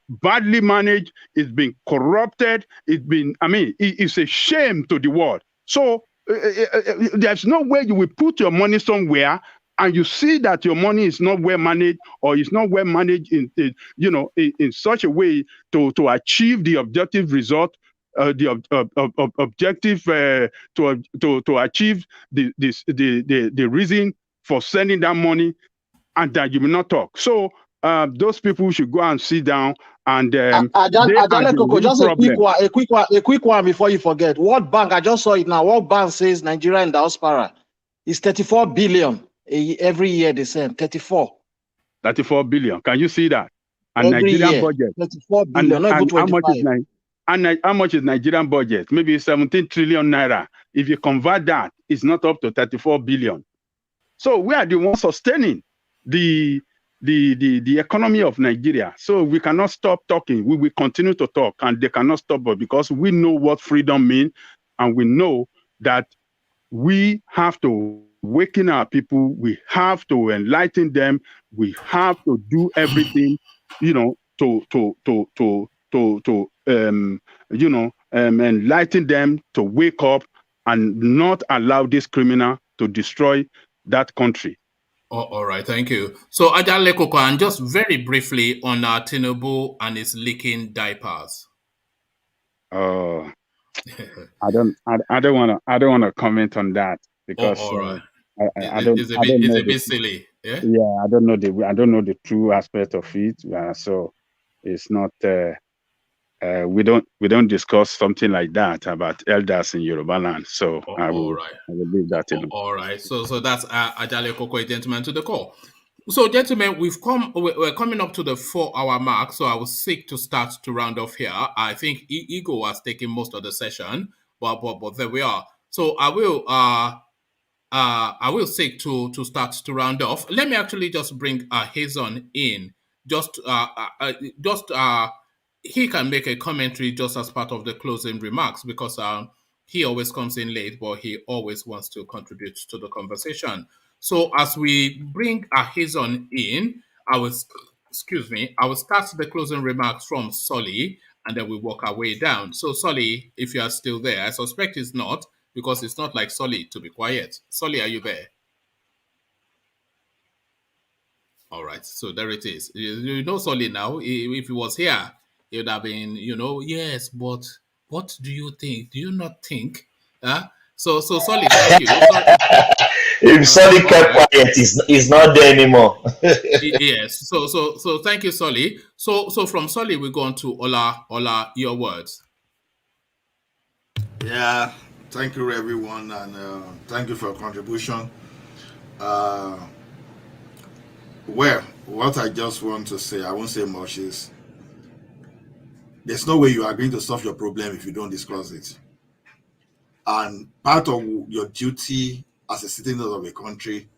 badly managed. It's been corrupted. It's a shame to the world. So there's no way you will put your money somewhere and you see that your money is not well managed, or it's not well managed in such a way to achieve the objective result. Objective to achieve the reason for sending that money, and that you will not talk. So those people should go and sit down and just a quick one before you forget. What bank? I just saw it now. What bank says Nigeria in diaspora is 34 billion every year? They send 34 billion. Can you see that? And every Nigerian year, budget 34 billion, and, not even 25. And how much is Nigerian budget? Maybe 17 trillion naira. If you convert that, it's not up to 34 billion. So we are the ones sustaining the economy of Nigeria. So we cannot stop talking. We will continue to talk, and they cannot stop us, because we know what freedom means, and we know that we have to waking our people. We have to enlighten them. We have to do everything, enlighten them to wake up and not allow this criminal to destroy that country. All right, thank you. So, Ajale Koko, and just very briefly on Tinubu and his leaking diapers. I don't want to comment on that because all right. It's a bit silly. Yeah. Yeah, I don't know the true aspect of it. So it's not. We don't discuss something like that about elders in Yoruba land. So I will leave that alone. All right. So that's Ajale Koko, a gentleman to the call. So, gentlemen, we're coming up to the 4-hour mark. So I will seek to start to round off here. I think Ego was taking most of the session, but there we are. So I will seek to start to round off. Let me actually just bring Hazon in. He can make a commentary just as part of the closing remarks because he always comes in late, but he always wants to contribute to the conversation. So as we bring Hazon in, I will start the closing remarks from Solly, and then we work our way down. So Solly, if you are still there, I suspect he's not, because it's not like Solly to be quiet. Solly, are you there? All right, so there it is. You know Solly now. If he was here, he would have been, yes, but what do you think? Do you not think? So Solly, thank you. If Solly kept quiet, he's not there anymore. Yes. So thank you, Solly. So from Solly, we go on to Ola, your words. Yeah, thank you everyone, and thank you for your contribution. Well, what I just want to say, I won't say much, is there's no way you are going to solve your problem if you don't discuss it. And part of your duty as a citizen of a country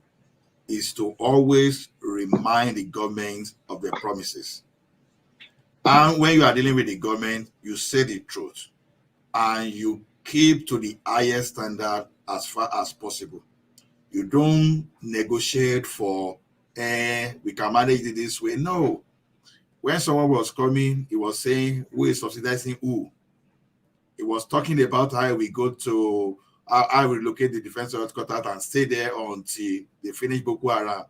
is to always remind the government of their promises. And when you are dealing with the government, you say the truth and you keep to the highest standard as far as possible. You don't negotiate for, we can manage it this way. No. When someone was coming, he was saying, who is subsidizing who? He was talking about how we go to, I will relocate the defense headquarters and stay there until they finish Boko Haram.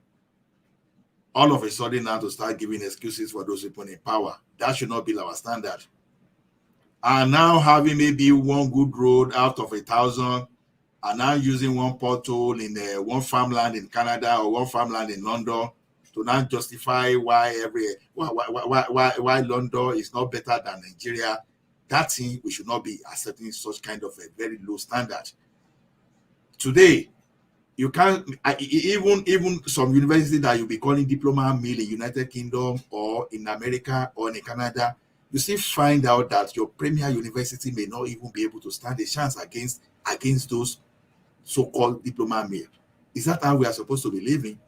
All of a sudden now to start giving excuses for those people in power. That should not be our standard. And now having maybe one good road out of 1,000, and now using one pothole in one farmland in Canada or one farmland in London to now justify why London is not better than Nigeria. That thing, we should not be accepting such kind of a very low standard. Today, you can't, even some universities that you'll be calling diploma mill in United Kingdom or in America or in Canada, you still find out that your premier university may not even be able to stand a chance against those so-called diploma mill. Is that how we are supposed to be living?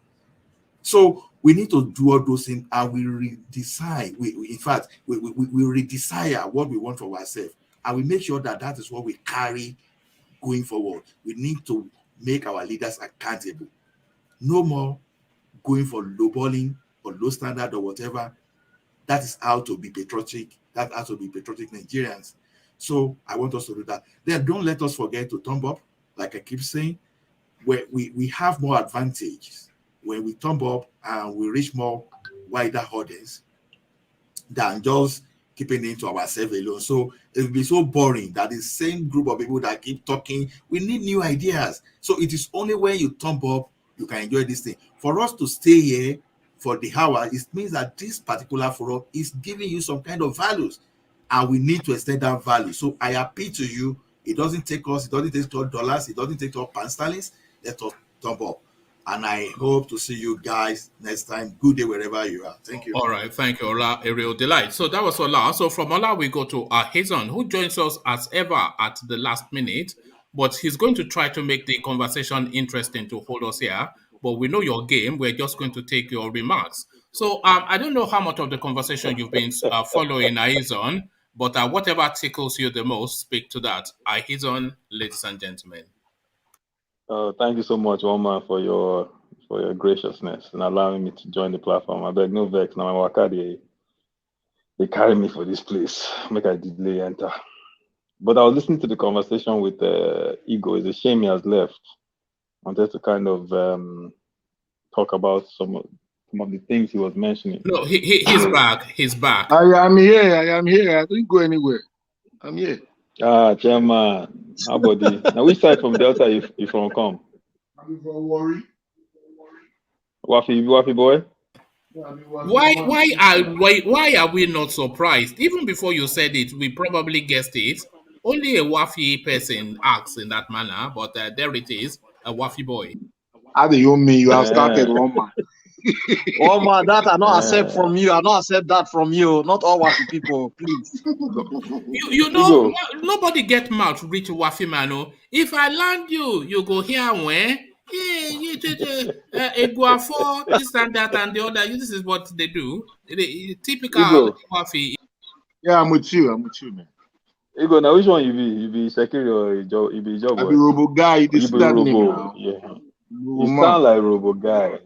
So we need to do all those things, and we redecide. We redesire what we want for ourselves, and we make sure that that is what we carry going forward. We need to make our leaders accountable. No more going for lowballing or low standard or whatever. That is how to be patriotic. That has to be patriotic Nigerians. So I want us to do that. Then don't let us forget to thumb up, like I keep saying, where we have more advantages when we thumb up and we reach more wider audience than just keeping it to ourselves alone. So it will be so boring that the same group of people that keep talking, we need new ideas. So it is only when you thumb up, you can enjoy this thing. For us to stay here for the hour, it means that this particular forum is giving you some kind of values, and we need to extend that value. So I appeal to you. It doesn't take $12, it doesn't take pound sterling. Let us thumb up. And I hope to see you guys next time. Good day wherever you are. Thank you. All right. Thank you, Ola. A real delight. So that was Ola. So from Ola, we go to Hazon, who joins us as ever at the last minute. But he's going to try to make the conversation interesting to hold us here. But we know your game. We're just going to take your remarks. So I don't know how much of the conversation you've been following, Hazon, but whatever tickles you the most, speak to that. Hazon, ladies and gentlemen. Thank you so much, Oma, for your graciousness and allowing me to join the platform. I beg no vex. Now my waka they carry me for this place. Make I delay enter. But I was listening to the conversation with Ego. It's a shame he has left. I wanted to kind of talk about some of the things he was mentioning. No, he's back. He's back. I am here. I didn't go anywhere. I'm here. Chairman, how about you? Now, which side from Delta you from come? I'm for worry. Wafi boy? Why are we not surprised? Even before you said it, we probably guessed it. Only a Wafi person acts in that manner, but there it is, a Wafi boy. How do you mean you have started, Oma? Oma, that I not accept from you. I not accept that from you. Not all Wafi people, please. You know, nobody get mouth reach Wafi man. Oh. If I land you, you go here when. A guafo, this and that and the other. This is what they do. Typical Wafi. Yeah, I'm with you, man. Ego, now which one you be? You be security or you be job? I be Robo guy. You be Robo. Yeah. You sound like Robo guy.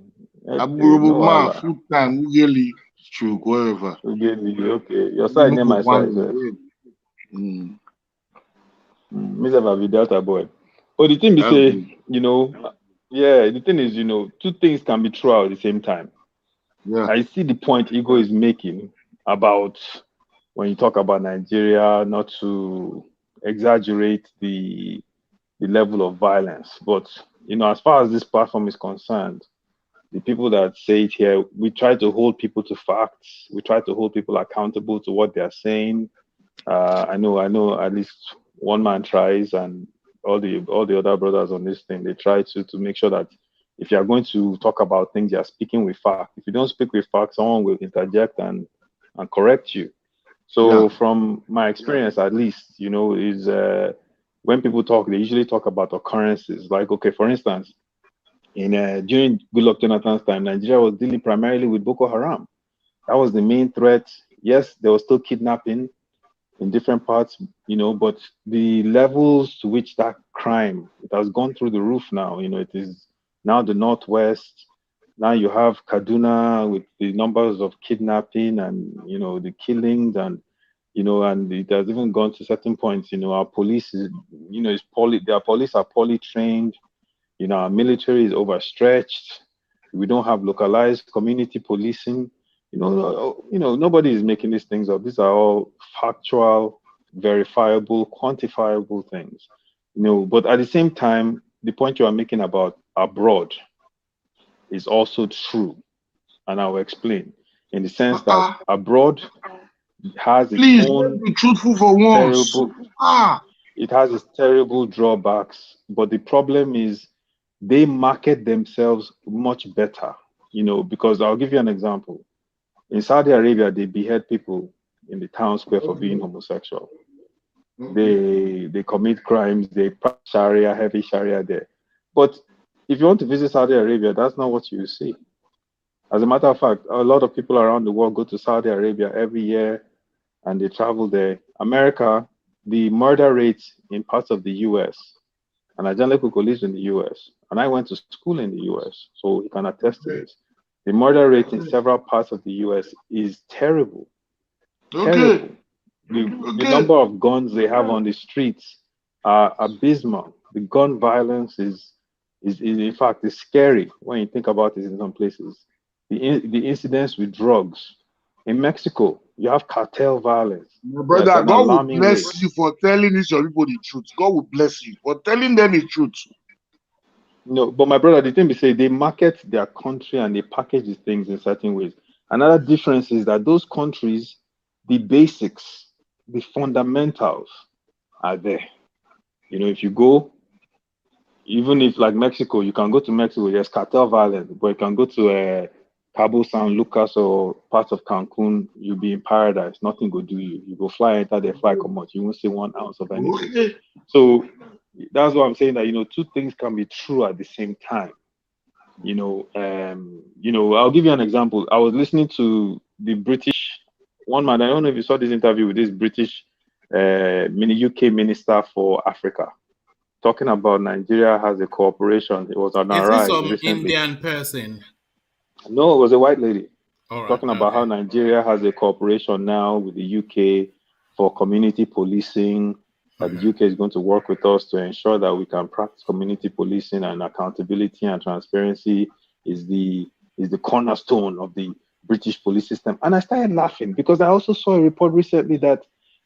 I be Robo man, full time, Ugeli, stroke, wherever. Ugeli, okay. Your side name, my side. Mr. Delta boy. Oh, the thing be say, you know, the thing is, you know, two things can be true at the same time. Yeah. I see the point Ego is making about when you talk about Nigeria, not to exaggerate the level of violence. But, you know, as far as this platform is concerned, the people that say it here, we try to hold people to facts. We try to hold people accountable to what they are saying. I know at least one man tries, and all the other brothers on this thing, they try to make sure that if you are going to talk about things, you are speaking with facts. If you don't speak with facts, someone will interject and correct you. So from my experience, at least, you know, is when people talk, they usually talk about occurrences. Like, okay, for instance, during Goodluck Jonathan's time, Nigeria was dealing primarily with Boko Haram. That was the main threat. Yes, there was still kidnapping in different parts, you know, but the levels to which that crime, it has gone through the roof now. You know, it is now the Northwest. Now you have Kaduna with the numbers of kidnapping and, you know, the killings, and, you know, and it has even gone to certain points. You know, our police is, you know, their police are poorly trained. You know, our military is overstretched. We don't have localized community policing. You know, nobody is making these things up. These are all factual, verifiable, quantifiable things. You know, but at the same time, the point you are making about abroad is also true, and I will explain. In the sense that abroad has its own be truthful for once. It has its terrible drawbacks, but the problem is they market themselves much better. You know, because I'll give you an example. In Saudi Arabia, they behead people in the town square for being homosexual. They commit crimes. They practice Sharia, heavy Sharia there. But if you want to visit Saudi Arabia, that's not what you see. As a matter of fact, a lot of people around the world go to Saudi Arabia every year, and they travel there. America, the murder rates in parts of the U.S., and Ajahn Lekuko lives in the U.S., and I went to school in the U.S., so he can attest to this. The murder rate in several parts of the U.S. is terrible. Terrible. The number of guns they have on the streets are abysmal. The gun violence is in fact, is scary when you think about it in some places. The incidents with drugs. In Mexico, you have cartel violence. My brother, God will bless you for telling these your people the truth. God will bless you for telling them the truth. No, but my brother, the thing we say, they market their country and they package these things in certain ways. Another difference is that those countries, the basics, the fundamentals are there. You know, if you go, even if like Mexico, you can go to Mexico, there's cartel violence, but you can go to Cabo San Lucas or parts of Cancun, you'll be in paradise. Nothing will do you. You go fly, enter there, fly, come out. You won't see 1 ounce of anything. So that's why I'm saying that, you know, two things can be true at the same time. You know, I'll give you an example. I was listening to the British, one man, I don't know if you saw this interview with this British UK Minister for Africa. talking about Nigeria has a cooperation. It was on Is our this rise some recently. Indian person? No, it was a white lady. All right, Talking about how Nigeria has a cooperation now with the UK for community policing. That the UK is going to work with us to ensure that we can practice community policing, and accountability and transparency is the cornerstone of the British police system. And I started laughing because I also saw a report recently that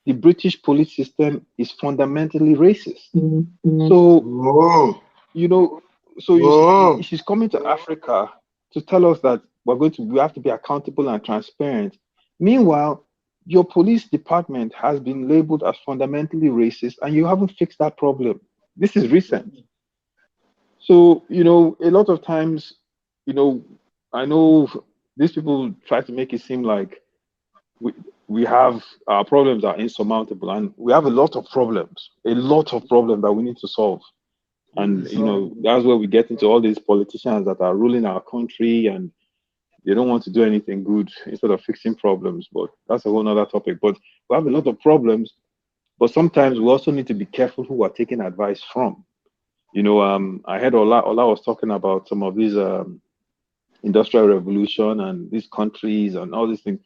the British police system is fundamentally racist. So, you know, so she's coming to Africa to tell us that we have to be accountable and transparent. Meanwhile, your police department has been labeled as fundamentally racist, and you haven't fixed that problem. This is recent. So, you know, a lot of times, you know, I know these people try to make it seem like we have our problems are insurmountable, and we have a lot of problems that we need to solve. And, you know, that's where we get into all these politicians that are ruling our country, and they don't want to do anything good instead of fixing problems. But that's a whole other topic. But we have a lot of problems, but sometimes we also need to be careful who we're taking advice from. You know, I heard Ola was talking about some of these industrial revolution and these countries and all these things.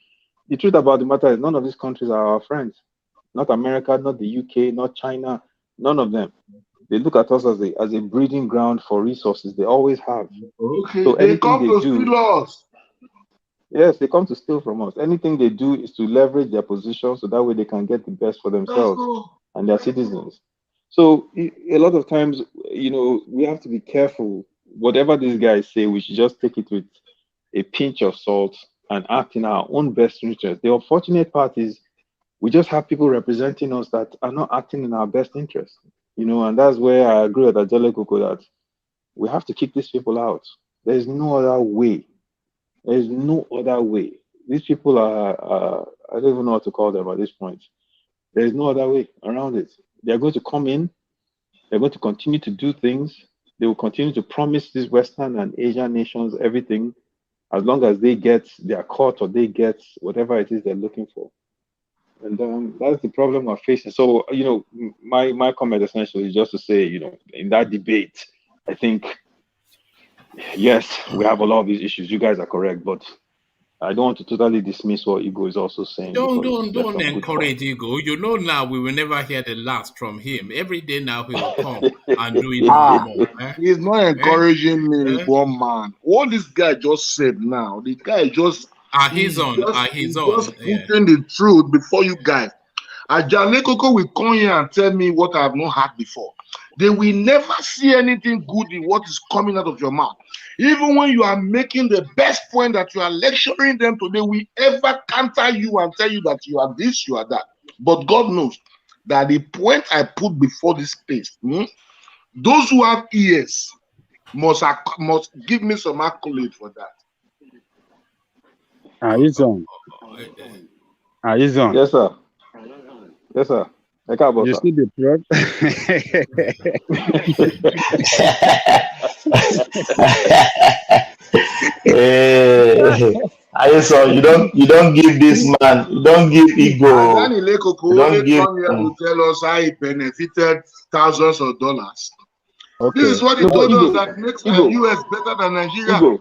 The truth about the matter is none of these countries are our friends. Not America, not the UK, not China, none of them. They look at us as a breeding ground for resources. They always have. Okay, so they come to steal us. Yes, they come to steal from us. Anything they do is to leverage their position so that way they can get the best for themselves and their citizens. So a lot of times, you know, we have to be careful. Whatever these guys say, we should just take it with a pinch of salt and act in our own best interest. The unfortunate part is we just have people representing us that are not acting in our best interest. You know, and that's where I agree with Ajele Koko that we have to kick these people out. There's no other way. There's no other way. These people are, I don't even know what to call them at this point. There's no other way around it. They're going to come in. They're going to continue to do things. They will continue to promise these Western and Asian nations everything as long as they get their cut or they get whatever it is they're looking for. And that's the problem we're facing. So, you know, my comment essentially is just to say, you know, in that debate, I think, yes, we have a lot of these issues. You guys are correct, but I don't want to totally dismiss what Igbo is also saying. Don't encourage Igbo. You know now we will never hear the last from him. Every day now he will come and do it more. He's not encouraging me, one man. What this guy just said now, the guy just he's just yeah. putting the truth before you guys. Ajale Koko will come here and tell me what I have not heard before. They will never see anything good in what is coming out of your mouth. Even when you are making the best point that you are lecturing them today, we ever counter you and tell you that you are this, you are that. But God knows that the point I put before this place, those who have ears must give me some accolade for that. Izon. Yes, sir. Yes, sir. You see the Ayeso, you don't give this man, you don't give Igbo. Danny Koko only come here to tell us how he benefited thousands of dollars. Okay. This is what he told us that makes the US better than Nigeria.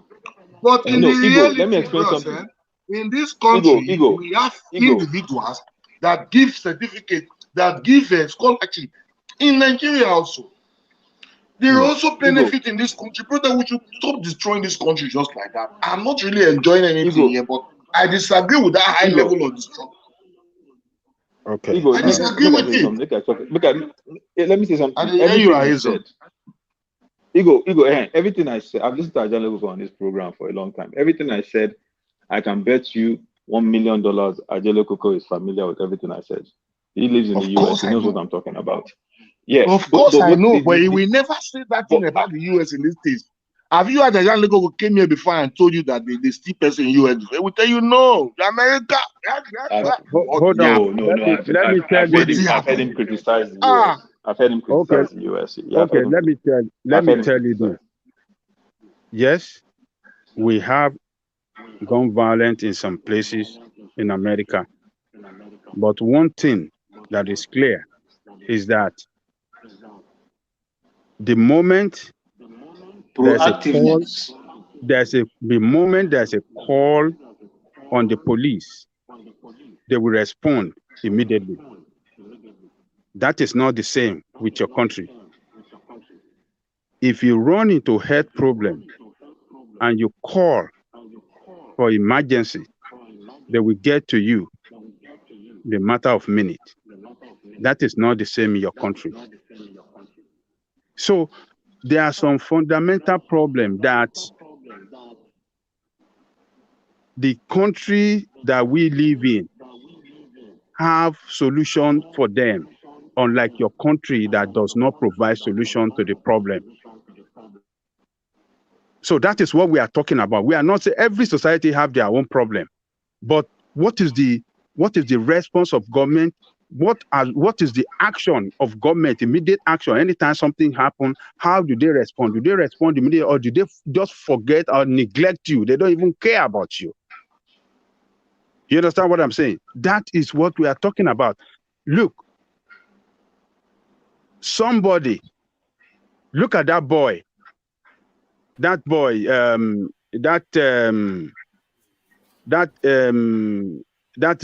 But in the reality, let me explain something. In this country, we have individuals that give certificates, that give a scholarship. In Nigeria also. They're also benefiting this country. Brother, we should stop destroying this country just like that. I'm not really enjoying anything here, but I disagree with that high level of destruction. Okay. I disagree with you. Let me say something. And then you are said. Igbo, everything I said, I've listened to Ajale on this program for a long time. Everything I said, I can bet you $1 million Ajale Koko is familiar with everything I said. He lives in the US. He knows what I'm talking about. Yeah, of course I know, but he will never say that thing about the US in this case. Have you had a young lady who came here before and told you that they still person in US? They will tell you no, America. Hold on. No. Let me tell you. I've heard him criticize the US. I've heard him criticize the US. Okay, let me tell you this. Yes, we have gun violence in some places in America. But one thing that is clear is that The moment there's a call, Proactiveness. the moment there's a call on the police, they will respond immediately. That is not the same with your country. If you run into health problem and you call for emergency, they will get to you in a matter of minutes. That is not the same in your country. So there are some fundamental problems that the country that we live in have solutions for them, unlike your country that does not provide solution to the problem. So that is what we are talking about. We are not saying every society have their own problem, but what is the response of government? What is the action of government? Immediate action. Anytime something happens, how do they respond? Do they respond immediately, or do they just forget or neglect you? They don't even care about you. You understand what I'm saying? That is what we are talking about. Look, somebody, look at that boy. That boy, that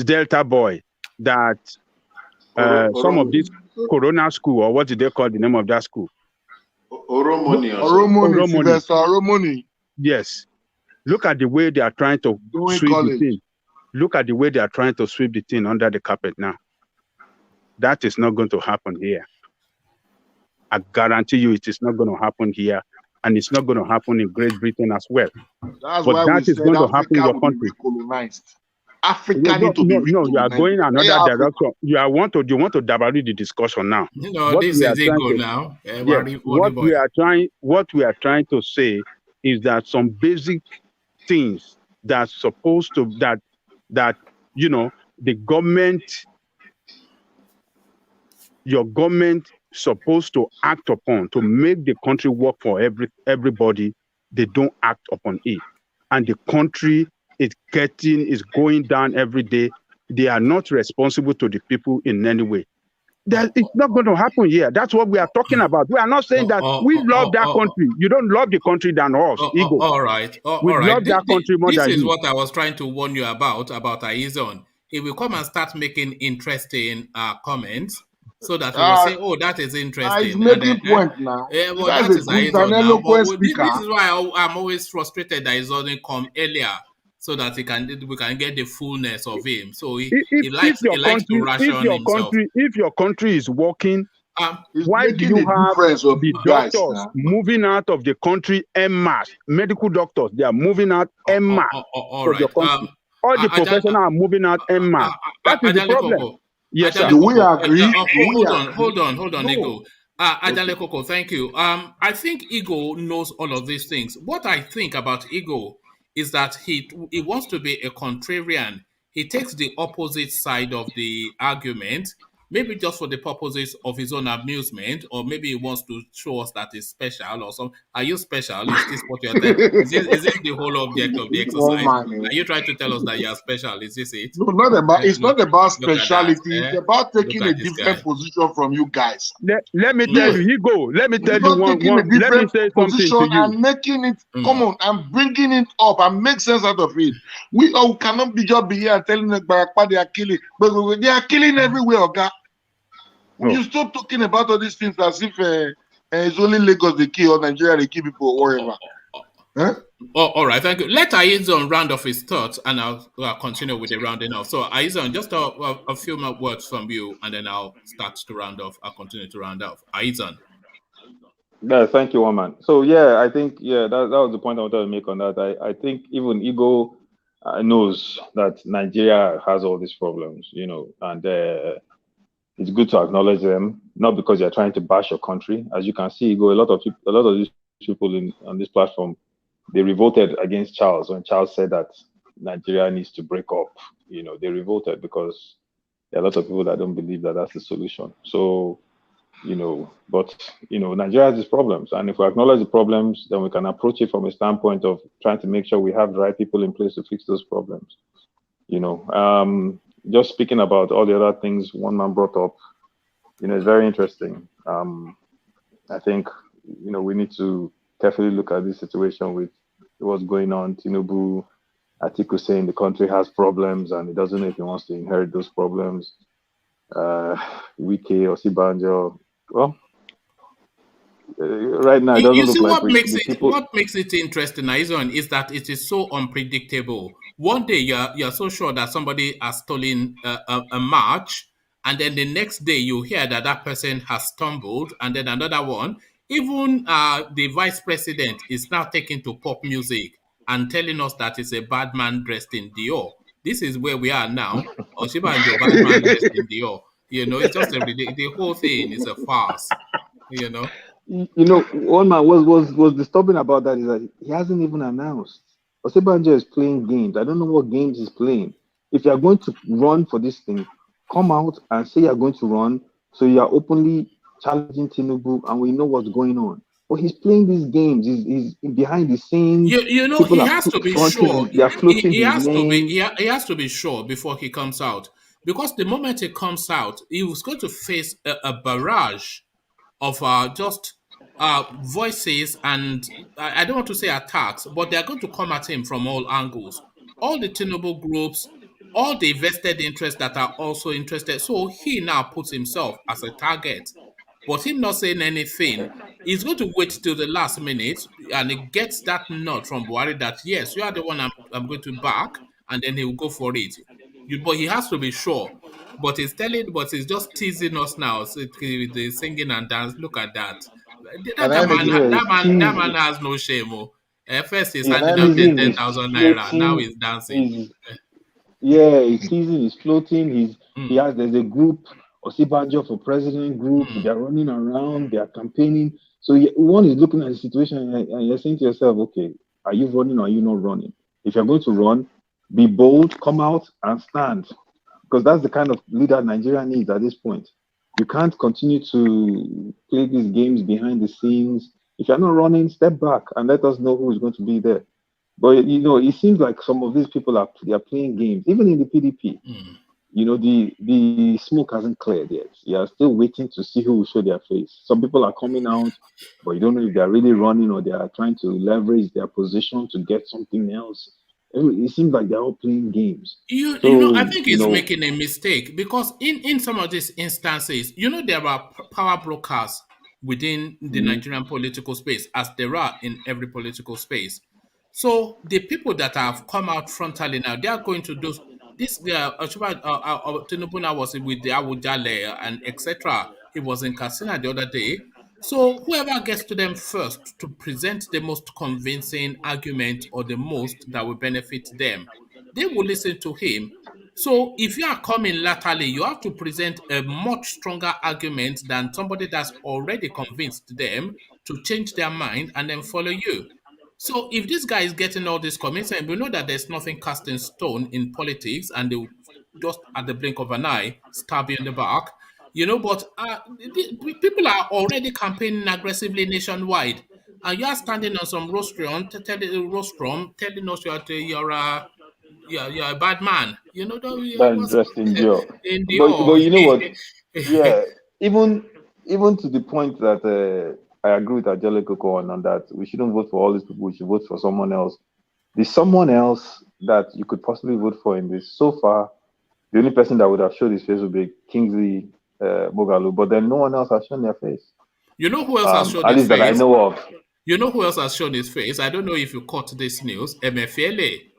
Delta boy, that some of this Corona school, or what did they call the name of that school? Borrowmoney. Yes. Look at the way they are trying to sweep the thing. Look at the way they are trying to sweep the thing under the carpet now. That is not going to happen here. I guarantee you it is not going to happen here, and it's not going to happen in Great Britain as well. That's but why that is going to happen in your country. Africa need to be recolonized. No, you are going another direction. You want to dabble the discussion now. This is Igbo now. What we are trying to say is that some basic things that supposed to that the government, your government supposed to act upon to make the country work for everybody, they don't act upon it. And the country is going down every day. They are not responsible to the people in any way. It's not going to happen here. That's what we are talking about. We are not saying that we love that country. You don't love the country than us. Ego. All right. We love that country more than you. This is what I was trying to warn you about Aizon. He will come and start making interesting comments, so that we will say, "Oh, that is interesting." He's making point now. Well, that is Aizon now. But this is why I'm always frustrated that he doesn't come earlier, so that we can get the fullness of him. So he likes to ration himself. If your country is working, why do you have the doctors moving out of the country en masse? Medical doctors, they are moving out en masse of your country. All the professionals are moving out en masse. That is the problem. Yes, sir. Do we agree? Hold on, Ego. Ajale Koko, thank you. I think Ego knows all of these things. What I think about Ego is that he wants to be a contrarian. He takes the opposite side of the argument, maybe just for the purposes of his own amusement, or maybe he wants to show us that he's special or something. Are you special? Is this what you're telling? Is this the whole object of the exercise? Are you trying to tell us that you're special? Is this it? No, it's not about speciality. It's about taking a different position from you guys. Let me tell you, let me tell you one. Let me say something to you. And making it common and bringing it up and make sense out of it. We all cannot be here and telling them they are killing, but they are killing everywhere, okay? You stop talking about all these things as if it's only Lagos they kill or Nigeria they kill people or whatever. Huh? All right, thank you. Let Aizon round off his thoughts, and I'll continue with the rounding off. So, Aizon, just a few more words from you, and then I'll start to round off. I'll continue to round off. Aizon. Yeah, thank you, Woman. So, yeah, I think that was the point I wanted to make on that. I think even Ego knows that Nigeria has all these problems, and it's good to acknowledge them, not because you're trying to bash your country. As you can see, Ego, a lot of these people on this platform, they revolted against Charles when Charles said that Nigeria needs to break up. They revolted because there are a lot of people that don't believe that that's the solution. So, but Nigeria has these problems, and if we acknowledge the problems, then we can approach it from a standpoint of trying to make sure we have the right people in place to fix those problems. Just speaking about all the other things one man brought up, it's very interesting. I think we need to carefully look at this situation with what's going on. Tinubu, Atiku saying the country has problems and he doesn't know if he wants to inherit those problems. Wike or Sibanjo, well, right now it doesn't You look see, like what makes it interesting, Aizon, is that it is so unpredictable. One day you're so sure that somebody has stolen a march, and then the next day you hear that that person has stumbled, and then another one. Even the vice president is now taking to pop music and telling us that it's a bad man dressed in Dior. This is where we are now. Oshiba and your bad man dressed in Dior. It's just the whole thing is a farce. One man was disturbing about that is that he hasn't even announced. Osebanjo is playing games. I don't know what games he's playing. If you're going to run for this thing, come out and say you're going to run, so you're openly challenging Tinubu, and we know what's going on. But he's playing these games. He's behind the scenes. He has to be sure. They are floating He has his to name. he has to be sure before he comes out, because the moment he comes out, he was going to face a barrage of just voices, and I don't want to say attacks, but they're going to come at him from all angles. All the Tinubu groups, all the vested interests that are also interested. So he now puts himself as a target. But him not saying anything, he's going to wait till the last minute, and he gets that nod from Buhari that yes, you are the one I'm going to back, and then he will go for it. But he has to be sure. But he's just teasing us now. So the singing and dance. Look at that. That man has no shame. First he's handing out 10,000 naira. Now he's dancing. He's teasing. He's floating. There's a group, Osibanjo for president group. They're running around. They are campaigning. So one is looking at the situation and you're saying to yourself, okay, are you running or are you not running? If you're going to run, be bold, come out and stand. Because that's the kind of leader Nigeria needs at this point. You can't continue to play these games behind the scenes. If you're not running, step back and let us know who's going to be there. But it seems like some of these people are playing games, even in the PDP. The smoke hasn't cleared yet. You are still waiting to see who will show their face. Some people are coming out, but you don't know if they are really running or they are trying to leverage their position to get something else. It seems like they're all playing games. I think he's making a mistake, because in some of these instances, there are power brokers within the Nigerian political space, as there are in every political space. So the people that have come out frontally now, they are going to do this. Tinubu now was with the Awujale and etc. He was in Katsina the other day. So whoever gets to them first to present the most convincing argument or the most that will benefit them, they will listen to him. So if you are coming laterally, you have to present a much stronger argument than somebody that's already convinced them to change their mind and then follow you. So if this guy is getting all this commitment, we know that there's nothing cast in stone in politics, and they will just at the blink of an eye stab you in the back. But people are already campaigning aggressively nationwide, and you are standing on some rostrum telling us you're a bad man. That's dressed in Dior. In Dior. But you know what? Yeah, even to the point that I agree with Ajele Koko on that we shouldn't vote for all these people. We should vote for someone else. There's someone else that you could possibly vote for in this. So far, the only person that would have showed his face would be Kingsley Moghalu, but then no one else has shown their face. You know who else has shown his face? That I know of. You know who else has shown his face? I don't know if you caught this news. Emefiele.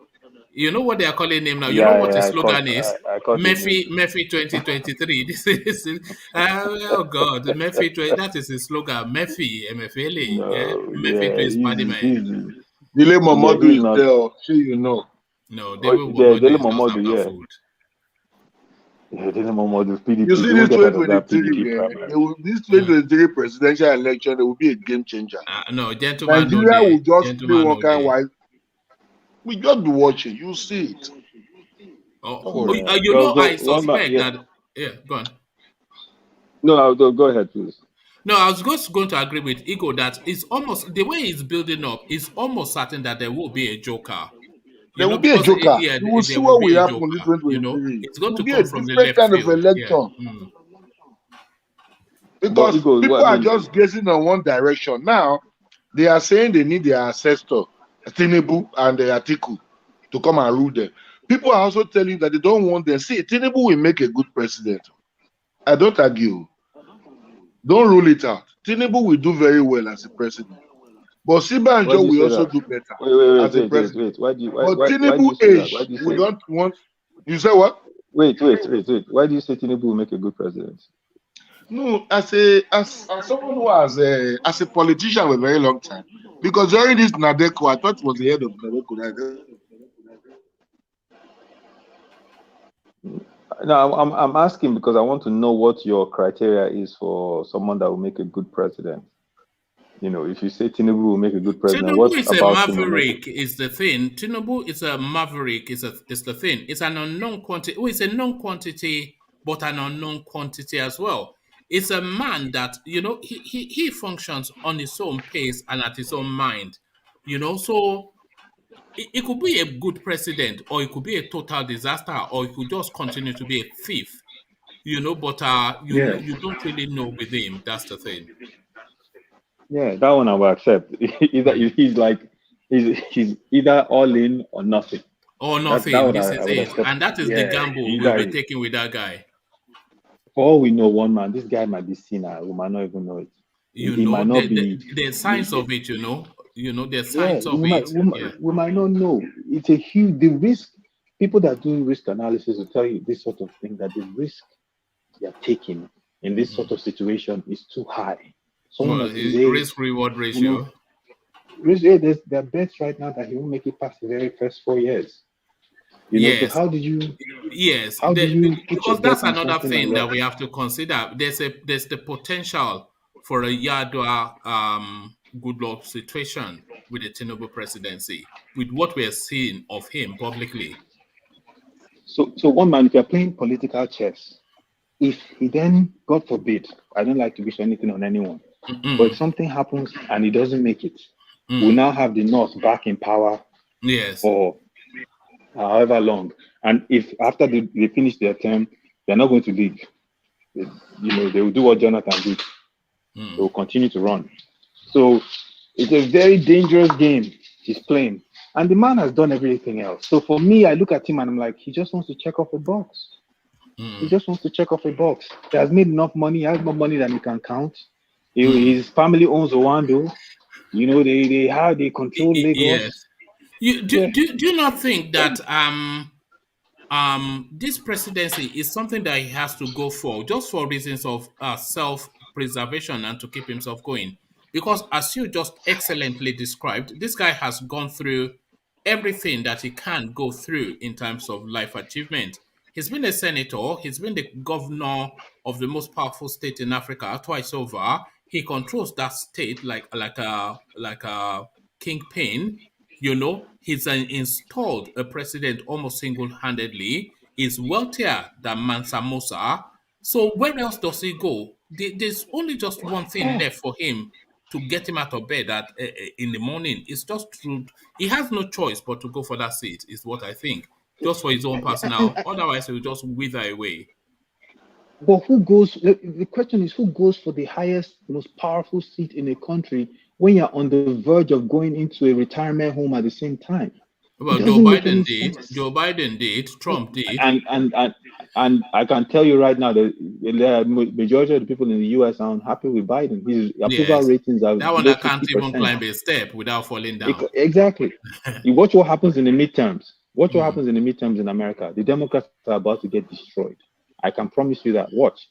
You know what they are calling him now? You know what his slogan is? Mephi 2023. This is oh God, Mephi. That is his slogan. Emefiele. Mephi to his body man. Dele Momodu is there. Sure, you know. No, Dele Momodu. Yeah. Yeah, PDP. You see this 2023, this 2023 presidential election, it will be a game changer. No, gentlemen. Nigeria will just play one kind wise. We just be watching. You see it. I suspect that. Yeah, go on. No, go ahead, please. No, I was just going to agree with Igor that it's almost the way it's building up. It's almost certain that there will be a joker. There will be a joker. You will see what will happen in 2023. It's going to be come a from the different left kind of election. Because people are just gazing on one direction. Now, they are saying they need their ancestor, Tinubu and Atiku, to come and rule them. People are also telling that they don't want them. See, Tinubu will make a good president. I don't argue. Don't rule it out. Tinubu will do very well as a president. But Sibanjo will also do better as a president. But Tinubu age, we don't want. You say what? Wait. Why do you say Tinubu will make a good president? No, as someone who has as a politician for a very long time. Because during this Nadeko, I thought it was the head of Nadeko. No, I'm asking because I want to know what your criteria is for someone that will make a good president. You know, if you say Tinubu will make a good president, Tinubu what is about a maverick is the thing. Tinubu is a maverick is the thing. It's an unknown quantity. Oh, it's a known quantity, but an unknown quantity as well. It's a man that, you know, he functions on his own pace and at his own mind. You know, so it could be a good president, or it could be a total disaster, or it could just continue to be a thief. You know, but you don't really know with him. That's the thing. Yeah, that one I will accept. He's either all in or nothing. Or nothing. This is it. And that is the gamble we'll be taking with that guy. For all we know, one man, this guy might be senile. We might not even know it. He might not be. There's signs of it, you know. You know, there's signs of it. We might not know. It's a huge the risk. People that do risk analysis will tell you this sort of thing, that the risk you're taking in this sort of situation is too high. Risk reward ratio. There are bets right now that he won't make it past the very first 4 years. You know, so how did you? Yes, because that's another thing that we have to consider. There's the potential for a Yadua good luck situation with the Tinubu presidency, with what we are seeing of him publicly. So one man, if you're playing political chess, if he then, God forbid, I don't like to wish anything on anyone, but if something happens and he doesn't make it, we'll now have the North back in power for however long. And if after they finish their term, they're not going to leave. They will do what Jonathan did. They will continue to run. So it's a very dangerous game he's playing. And the man has done everything else. So for me, I look at him and I'm like, he just wants to check off a box. He just wants to check off a box. He has made enough money. He has more money than he can count. His family owns Owando. You know, they control Lagos. Yes. Do you not think that this presidency is something that he has to go for just for reasons of self-preservation and to keep himself going? Because as you just excellently described, this guy has gone through everything that he can go through in terms of life achievement. He's been a senator. He's been the governor of the most powerful state in Africa twice over. He controls that state like a kingpin. You know, he's installed a president almost single-handedly. He's wealthier than Mansa Musa. So where else does he go? There's only just one thing left for him to get him out of bed in the morning. It's just true. He has no choice but to go for that seat, is what I think. Just for his own personal. Otherwise, he will just wither away. But who goes? The question is, who goes for the highest, most powerful seat in a country when you're on the verge of going into a retirement home at the same time? Well, Joe Biden did. Joe Biden did. Trump did. And I can tell you right now that the majority of the people in the U.S. are unhappy with Biden. His approval ratings are that one. I can't even climb a step without falling down. Exactly. You watch what happens in the midterms. Watch what happens in the midterms in America. The Democrats are about to get destroyed. I can promise you that. Watch.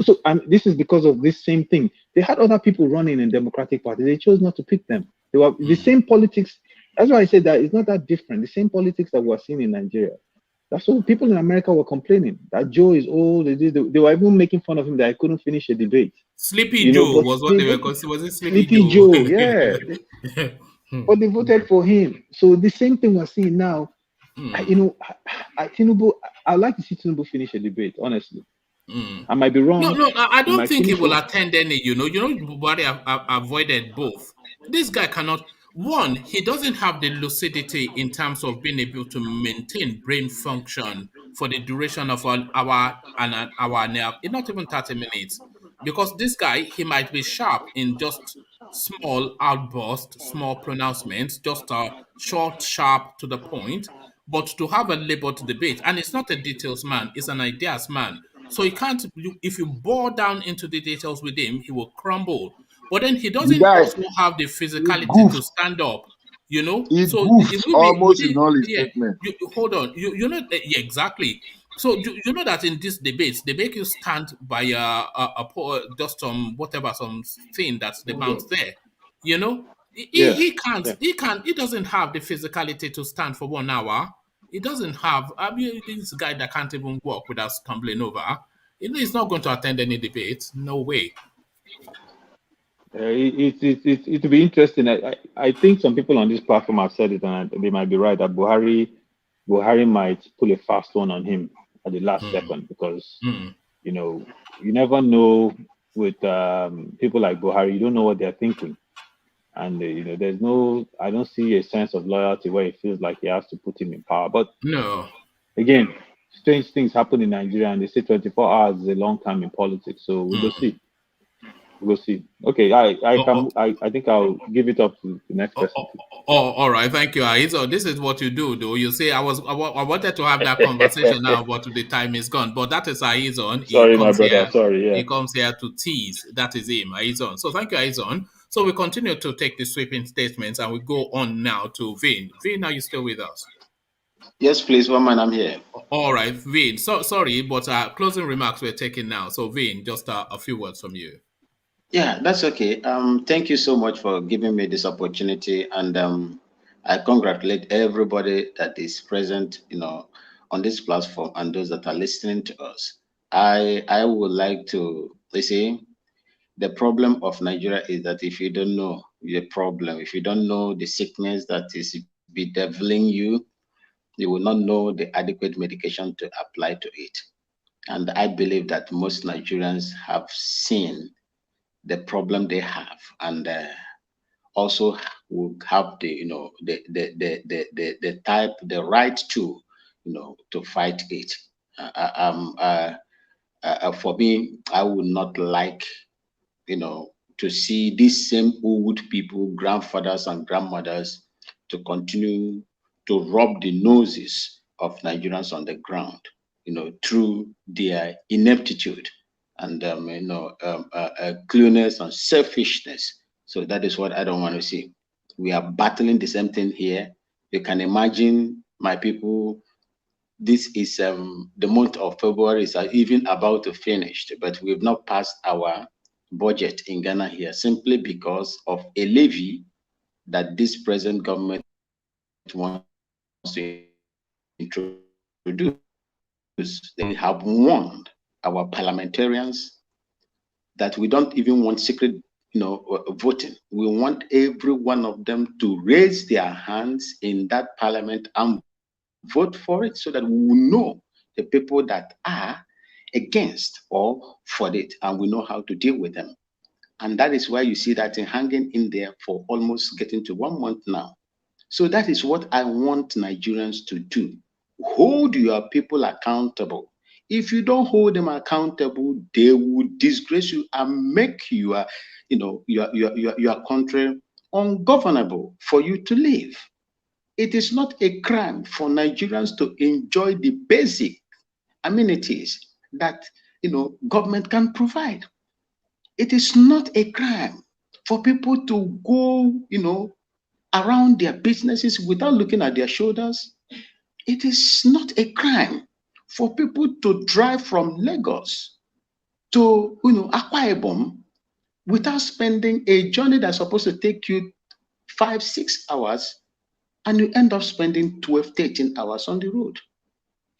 So, and this is because of this same thing. They had other people running in Democratic Party. They chose not to pick them. They were the same politics. That's why I said that it's not that different. The same politics that we're seeing in Nigeria. That's why people in America were complaining that Joe is old. They were even making fun of him that I couldn't finish a debate. Sleepy Joe was what they were calling. Was it Sleepy Joe? Yeah. But they voted for him. So the same thing we're seeing now. Tinubu, I'd like to see Tinubu finish a debate, honestly. I might be wrong. No, I don't think he will attend any, Buhari avoided both. This guy cannot. One, he doesn't have the lucidity in terms of being able to maintain brain function for the duration of an hour, not even 30 minutes. Because this guy, he might be sharp in just small outbursts, small pronouncements, just short, sharp, to the point. But to have a labored debate, and it's not a details man, it's an ideas man. So he can't, if you bore down into the details with him, he will crumble. But then he The doesn't guy, also have the he physicality to goofed. stand up, you know? He So it goofed will be, almost in all his yeah, statements. hold on, you know, yeah, exactly. So you know that in these debates, they make you stand by just some whatever, some thing that's the mount there. You know, Yeah. he doesn't have the physicality to stand for 1 hour. He doesn't have. I mean, this guy that can't even walk without stumbling over. You know, he's not going to attend any debate. No way. It'll be interesting. I think some people on this platform have said it, and they might be right, that Buhari might pull a fast one on him at the last second, because you know, you never know with people like Buhari. You don't know what they're thinking, and you know, I don't see a sense of loyalty where it feels like he has to put him in power. But no, again, strange things happen in Nigeria, and they say 24 hours is a long time in politics. So we'll see. We'll see. Okay, I think I'll give it up to the next person. All right. Thank you, Aizo. This is what you do, though. You say I wanted to have that conversation now, but the time is gone. But that is Aizo. Sorry, my brother. Sorry, yeah. He comes here to tease. That is him, Aizo. So thank you, Aizo. So we continue to take the sweeping statements, and we go on now to Vin. Vin, are you still with us? Yes, please, one man, I'm here. All right, Vin. So sorry, but closing remarks we're taking now. So Vin, just a few words from you. Yeah, that's okay. Thank you so much for giving me this opportunity, and I congratulate everybody that is present, you know, on this platform, and those that are listening to us. I would like to say the problem of Nigeria is that if you don't know the problem, if you don't know the sickness that is bedeviling you, you will not know the adequate medication to apply to it. And I believe that most Nigerians have seen the problem they have, and also will have the, you know, the right to, you know, to fight it. For me, I would not like, you know, to see these same old people, grandfathers and grandmothers, to continue to rub the noses of Nigerians on the ground, you know, through their ineptitude and cluelessness and selfishness. So that is what I don't want to see. We are battling the same thing here. You can imagine, my people, this is the month of February is even about to finish, but we've not passed our budget in Ghana here, simply because of a levy that this present government wants to introduce. They have warned our parliamentarians that we don't even want secret, you know, voting. We want every one of them to raise their hands in that parliament and vote for it, so that we will know the people that are against or for it, and we know how to deal with them. And that is why you see that hanging in there for almost getting to 1 month now. So that is what I want Nigerians to do. Hold your people accountable. If you don't hold them accountable, they will disgrace you and make your, you know, your country ungovernable for you to live. It is not a crime for Nigerians to enjoy the basic amenities that, you know, government can provide. It is not a crime for people to go, you know, around their businesses without looking at their shoulders. It is not a crime for people to drive from Lagos to, you know, Akwa Ibom without spending a journey that's supposed to take you 5-6 hours, and you end up spending 12-13 hours on the road.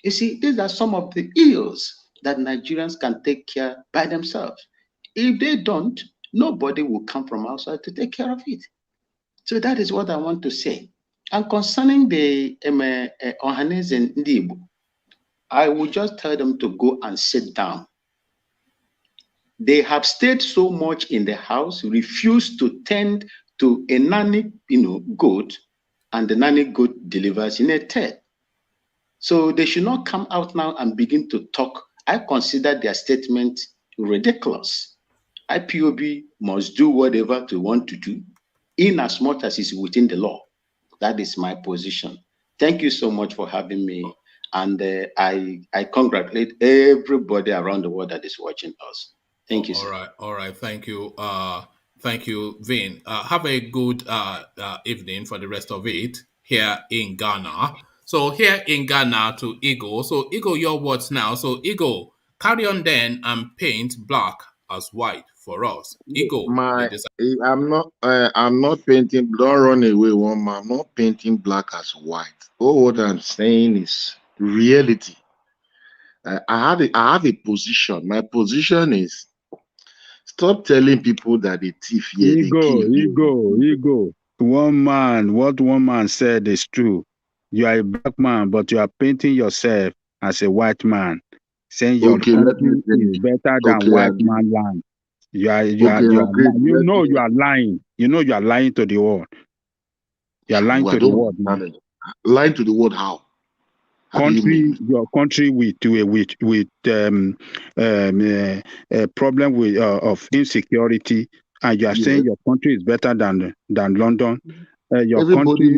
You see, these are some of the ills that Nigerians can take care by themselves. If they don't, nobody will come from outside to take care of it. So that is what I want to say. And concerning the Ohanaeze and Igbo, I will just tell them to go and sit down. They have stayed so much in the house, refused to tend to a nanny, you know, goat, and the nanny goat delivers in a third. So they should not come out now and begin to talk. I consider their statement ridiculous. IPOB must do whatever they want to do, in as much as is within the law. That is my position. Thank you so much for having me. And I congratulate everybody around the world that is watching us. Thank you, sir. All right. Thank you. Thank you, Vin. Have a good evening for the rest of it here in Ghana. So here in Ghana to Eagle. So Eagle, your words now. So Eagle, carry on then and paint black as white for us. Eagle. I'm not painting. Don't run away, one man. I'm not painting black as white. All what I'm saying is reality. I have a position. My position is stop telling people that they thief here. Ego. One man, what one man said is true. You are a black man, but you are painting yourself as a white man, saying your country is better than white man land. You are lying. You know you are lying. You know you are lying to the world. You are lying to the world. Lying to the world how? Your country with a problem with of insecurity, and you are saying your country is better than London. Everybody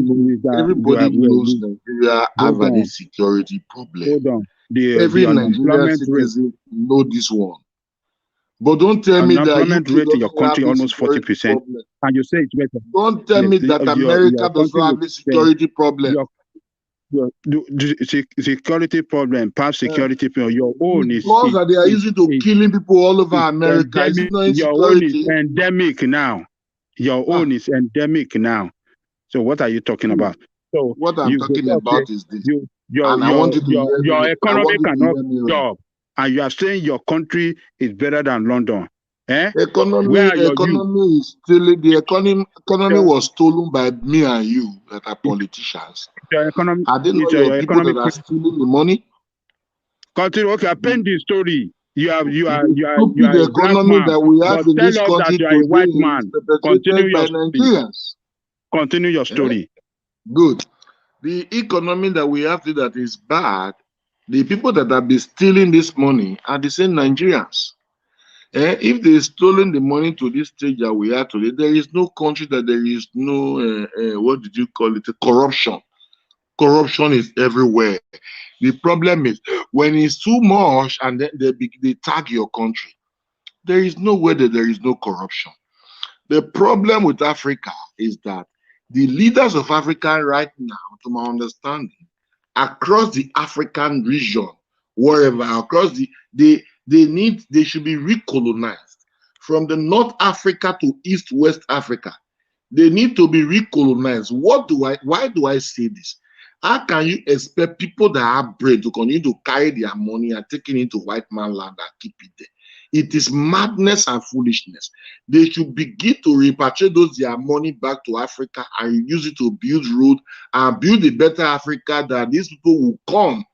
knows Nigeria have a security problem. Hold on. Every Nigerian citizen know this one. But don't tell me that unemployment rate in your country almost 40%, and you say it's better. Don't tell me that America does not have a security problem. Security problem, past security problem. Your own is laws that they are using to killing people all over America. Your own is endemic now. Your own is endemic now. So what are you talking about? So what I'm talking about is this. Your economy cannot job, and you are saying your country is better than London. Economy is still the economy was stolen by me and you that are politicians. Your economy, I didn't know your people that are stealing the money. Continue. Okay, I paint the story. You are the economy that we have in this country you are a white man. Continue your story. Good. The economy that we have that is bad. The people that have been stealing this money are the same Nigerians. If they stolen the money to this stage that we are today, there is no country that there is no what did you call it? Corruption. Corruption is everywhere. The problem is when it's too much and then they tag your country. There is nowhere that there is no corruption. The problem with Africa is that the leaders of Africa right now, to my understanding, across the African region, wherever across they should be recolonized from the North Africa to East West Africa. They need to be recolonized. Why do I say this? How can you expect people that have brain to continue to carry their money and take it into white man land and keep it there? It is madness and foolishness. They should begin to repatriate their money back to Africa and use it to build road and build a better Africa that these people will come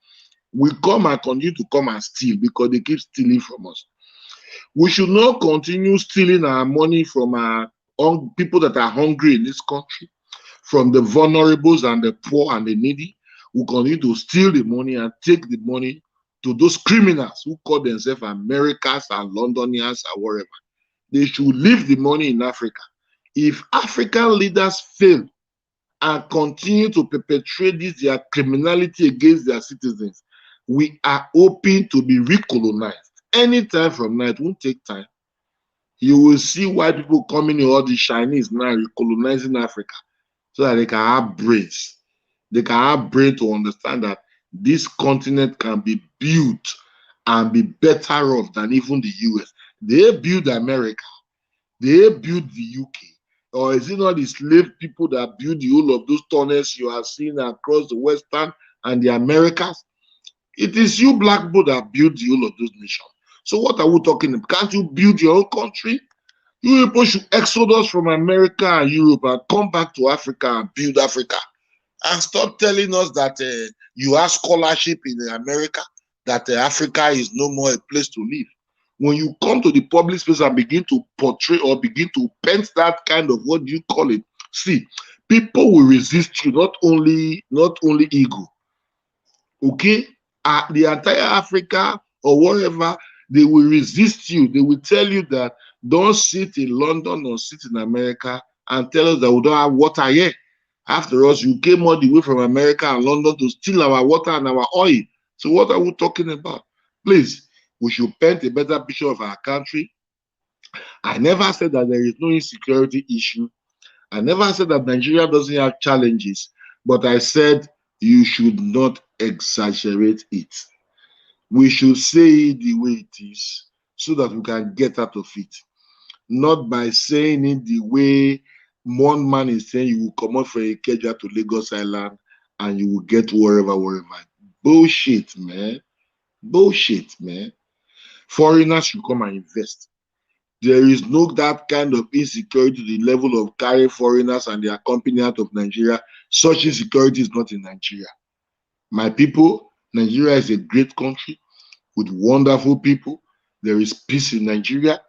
and continue to come and steal because they keep stealing from us. We should not continue stealing our money from our own people that are hungry in this country, from the vulnerables and the poor and the needy. We continue to steal the money and take the money to those criminals who call themselves Americans and Londonians or whatever. They should leave the money in Africa. If African leaders fail and continue to perpetrate their criminality against their citizens, we are open to be recolonized. Anytime from now, it won't take time. You will see why people coming in, all the Chinese now recolonizing Africa so that they can have brains. They can have brain to understand that this continent can be built and be better off than even the US. They built America. They built the UK. Or is it not the slave people that built the whole of those tunnels you are seeing across the Western and the Americas? It is you black people that built the whole of those nations. So what are we talking about? Can't you build your own country? You people should exodus from America and Europe and come back to Africa and build Africa. And stop telling us that you have scholarship in America, that Africa is no more a place to live. When you come to the public space and begin to portray or begin to paint that kind of, what do you call it? See, people will resist you, not only ego. Okay? The entire Africa or whatever, they will resist you. They will tell you that Don't sit in London or sit in America and tell us that we don't have water here. After us, you came all the way from America and London to steal our water and our oil. So what are we talking about? Please, we should paint a better picture of our country. I never said that there is no insecurity issue. I never said that Nigeria doesn't have challenges, but I said you should not exaggerate it. We should say it the way it is so that we can get out of it. Not by saying it the way one man is saying you will come out from Ikeja to Lagos Island and you will get wherever. Bullshit, man. Bullshit, man. Foreigners should come and invest. There is no that kind of insecurity to the level of carrying foreigners and their company out of Nigeria. Such insecurity is not in Nigeria. My people, Nigeria is a great country with wonderful people. There is peace in Nigeria.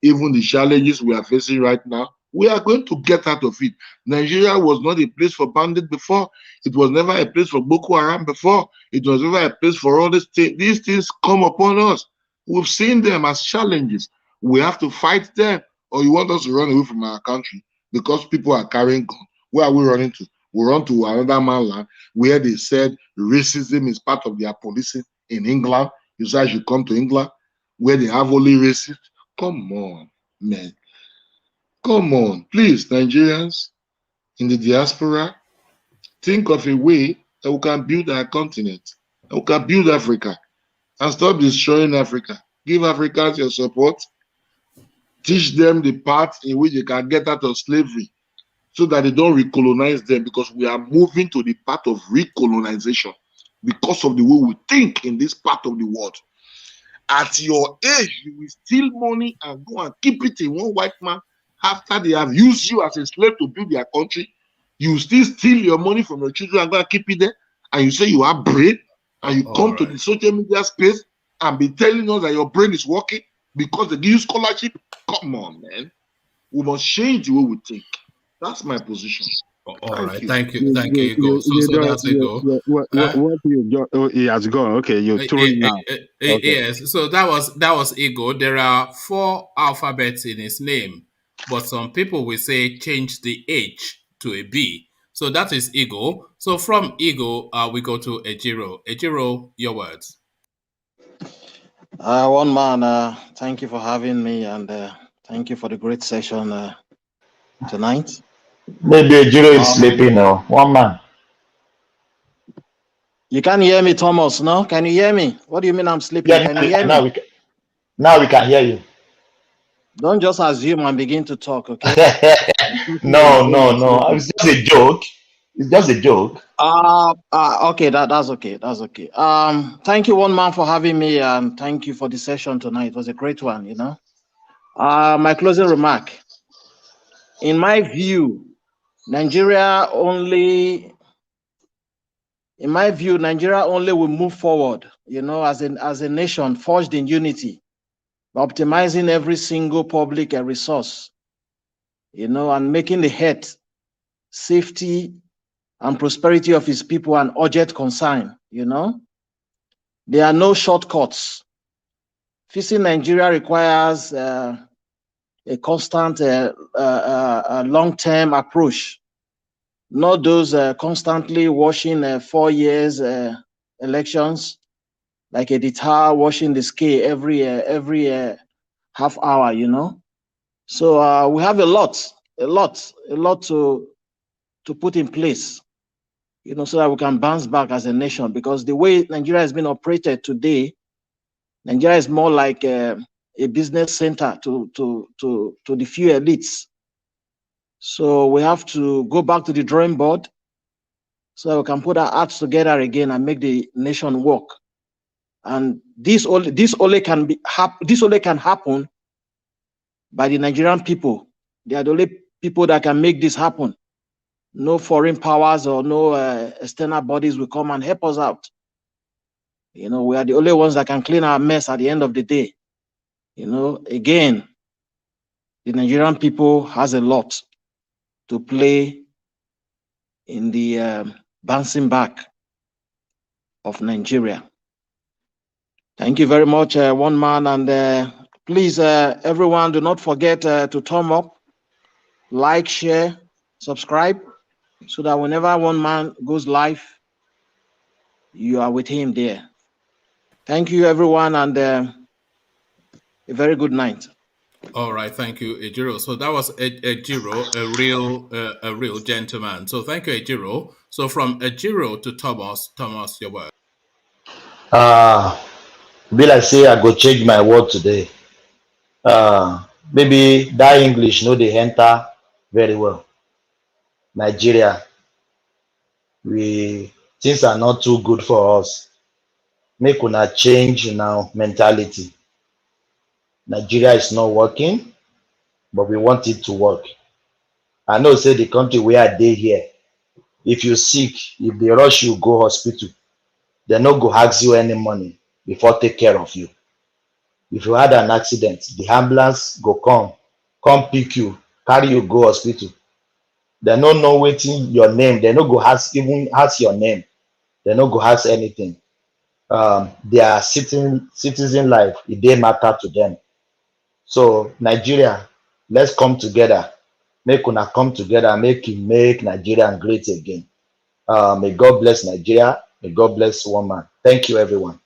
Even the challenges we are facing right now, we are going to get out of it. Nigeria was not a place for bandits before. It was never a place for Boko Haram before. It was never a place for all these things. These things come upon us. We've seen them as challenges. We have to fight them. Or you want us to run away from our country because people are carrying guns. Where are we running to? We run to another man's land where they said racism is part of their policing in England. You say I should come to England where they have only racists. Come on, man. Come on. Please, Nigerians in the diaspora, think of a way that we can build our continent, that we can build Africa, and stop destroying Africa. Give Africans your support. Teach them the path in which they can get out of slavery so that they don't recolonize them, because we are moving to the path of recolonization because of the way we think in this part of the world. At your age, you will steal money and go and keep it in one white man after they have used you as a slave to build their country. You still steal your money from your children and go and keep it there, and you say you have brain, and you come to the social media space and be telling us that your brain is working because they give you scholarship. Come on, man. We must change the way we think. That's my position. Thank you. So that's it. What he has gone. Okay, you're throwing now. Okay. Yes. So that was Ego. There are 4 alphabets in his name, but some people will say change the H to a B. So that is Ego. So from Ego, we go to Ejiro. Ejiro, your words. One man, thank you for having me, and thank you for the great session tonight. Maybe Ejiro is sleeping now. One man. You can't hear me, Thomas, no? Can you hear me? What do you mean I'm sleeping? Yeah, can you hear me? Now we can hear you. Don't just assume and begin to talk, okay? No. It's just a joke. It's just a joke. Okay, that's okay. That's okay. Thank you, one man, for having me, and thank you for the session tonight. It was a great one, you know. My closing remark. In my view, Nigeria only will move forward, you know, as a nation forged in unity, by optimizing every single public resource, you know, and making the health, safety, and prosperity of his people an urgent concern, you know. There are no shortcuts. Fixing Nigeria requires a constant long-term approach, not those constantly watching 4 years elections, like a guitar washing the scale every half hour, you know. So we have a lot to put in place, you know, so that we can bounce back as a nation. Because the way Nigeria has been operated today, Nigeria is more like a business center to the few elites. So we have to go back to the drawing board so we can put our hearts together again and make the nation work. And this only can happen by the Nigerian people. They are the only people that can make this happen. No foreign powers or no external bodies will come and help us out. You know, we are the only ones that can clean our mess at the end of the day. You know, again, the Nigerian people has a lot to play in the bouncing back of Nigeria. Thank you very much, one man, and Please, everyone, do not forget to thumb up, like, share, subscribe, so that whenever one man goes live, you are with him there. Thank you, everyone, and a very good night. All right, thank you, Ejiro. So that was Ejiro, a real gentleman. So thank you, Ejiro. So from Ejiro to Thomas, your word. Be like say I go change my word today. Maybe that English no they enter very well. Nigeria, things are not too good for us. Make una change now mentality. Nigeria is not working, but we want it to work. I know say the country where I dey here, if you sick, if they rush you go hospital, they no go ask you any money before take care of you. If you had an accident, the ambulance go come pick you, carry you go hospital. They no know wetin your name, they no go even ask your name, they no go ask anything. Their citizen life, it dey matter to them. So Nigeria, let's come together. Make una come together, make Nigeria great again. May God bless Nigeria. May God bless woman. Thank you, everyone.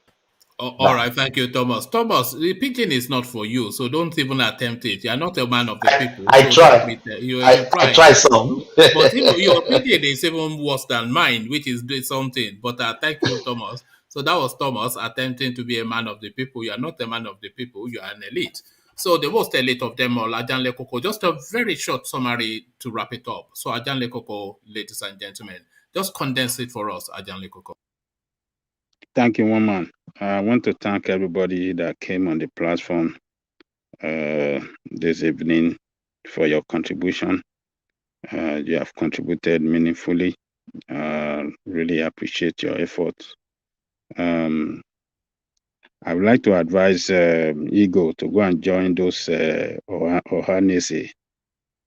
All right, thank you, Thomas. Thomas, the pidgin is not for you, so don't even attempt it. You are not a man of the people. I try. I try some. But your pidgin is even worse than mine, which is doing something. But thank you, Thomas. So that was Thomas attempting to be a man of the people. You are not a man of the people. You are an elite. So the most elite of them all, Ajanle Koko. Just a very short summary to wrap it up. So Ajanle Koko, ladies and gentlemen, just condense it for us, Ajanle Koko. Thank you, woman. I want to thank everybody that came on the platform this evening for your contribution. You have contributed meaningfully. Really appreciate your efforts. I would like to advise Ego to go and join those Ohanaeze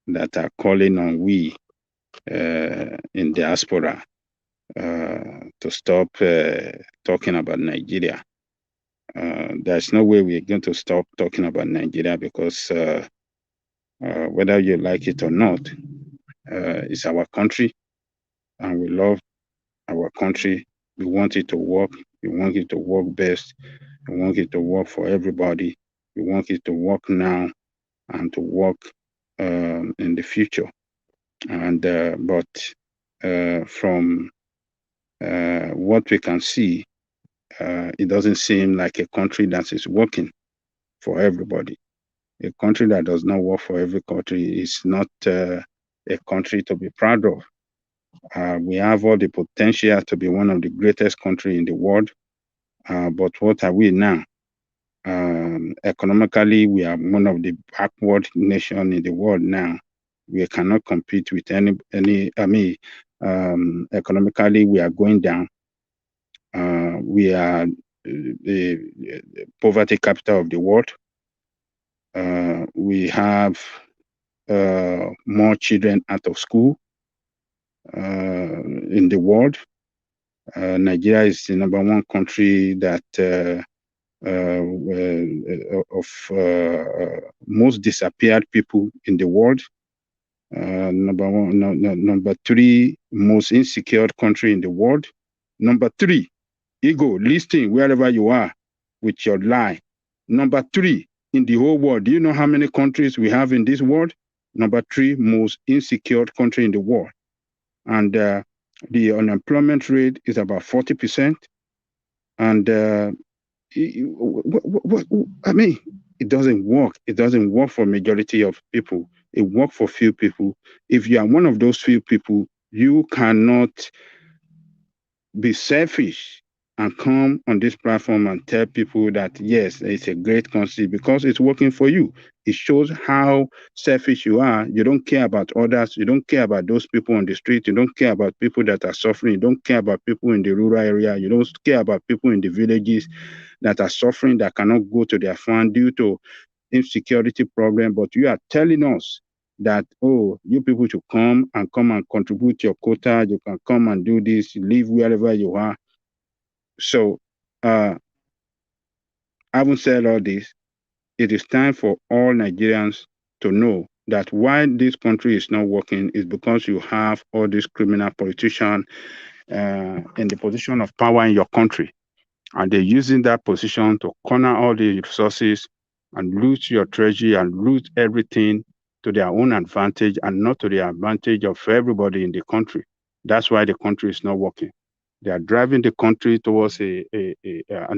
that are calling on we in diaspora to stop talking about Nigeria. There's no way we're going to stop talking about Nigeria because whether you like it or not, it's our country and we love our country. We want it to work. We want it to work best. We want it to work for everybody. We want it to work now and to work in the future. And but from what we can see, it doesn't seem like a country that is working for everybody. A country that does not work for every country is not a country to be proud of. We have all the potential to be one of the greatest countries in the world, but what are we now? Economically, we are one of the backward nations in the world now. We cannot compete with any. Economically, we are going down. We are the poverty capital of the world. We have more children out of school in the world. Nigeria is the #1 country that of most disappeared people in the world. Number 3 most insecure country in the world. Number 3, Ego, listen wherever you are with your lie. Number 3 in the whole world. Do you know how many countries we have in this world? Number 3 most insecure country in the world. And the unemployment rate is about 40%. And I mean, it doesn't work. It doesn't work for majority of people. It works for few people. If you are one of those few people, you cannot be selfish and come on this platform and tell people that, yes, it's a great country because it's working for you. It shows how selfish you are. You don't care about others. You don't care about those people on the street. You don't care about people that are suffering. You don't care about people in the rural area. You don't care about people in the villages that are suffering, that cannot go to their farm due to insecurity problem. But you are telling us that, oh, you people should come and contribute your quota. You can come and do this, live wherever you are. So I haven't said all this. it is time for all Nigerians to know that why this country is not working is because you have all these criminal politicians in the position of power in your country. And they're using that position to corner all the resources and loot your treasury and loot everything to their own advantage and not to the advantage of everybody in the country. That's why the country is not working. They are driving the country towards an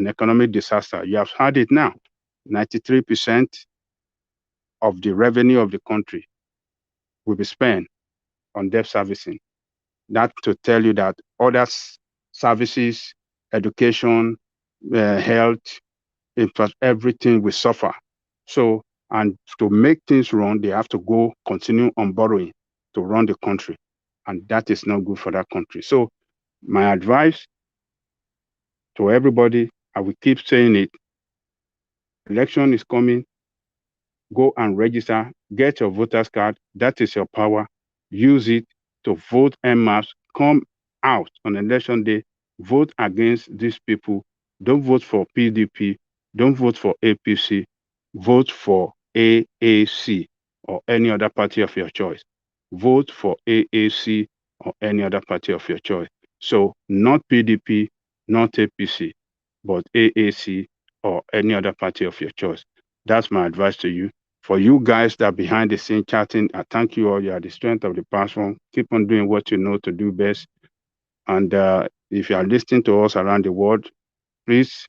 economic disaster. You have had it now. 93% of the revenue of the country will be spent on debt servicing. That to tell you that other services, education, health, everything will suffer. So, and to make things run, they have to continue on borrowing to run the country. And that is not good for that country. So my advice to everybody, I will keep saying it, election is coming, go and register, get your voter's card, that is your power, use it to vote en masse, come out on election day, vote against these people, don't vote for PDP, don't vote for APC, vote for AAC or any other party of your choice. Vote for AAC or any other party of your choice. So not PDP, not APC, but AAC or any other party of your choice. That's my advice to you. For you guys that are behind the scene chatting, I thank you all. You are the strength of the platform. Keep on doing what you know to do best. And if you are listening to us around the world, please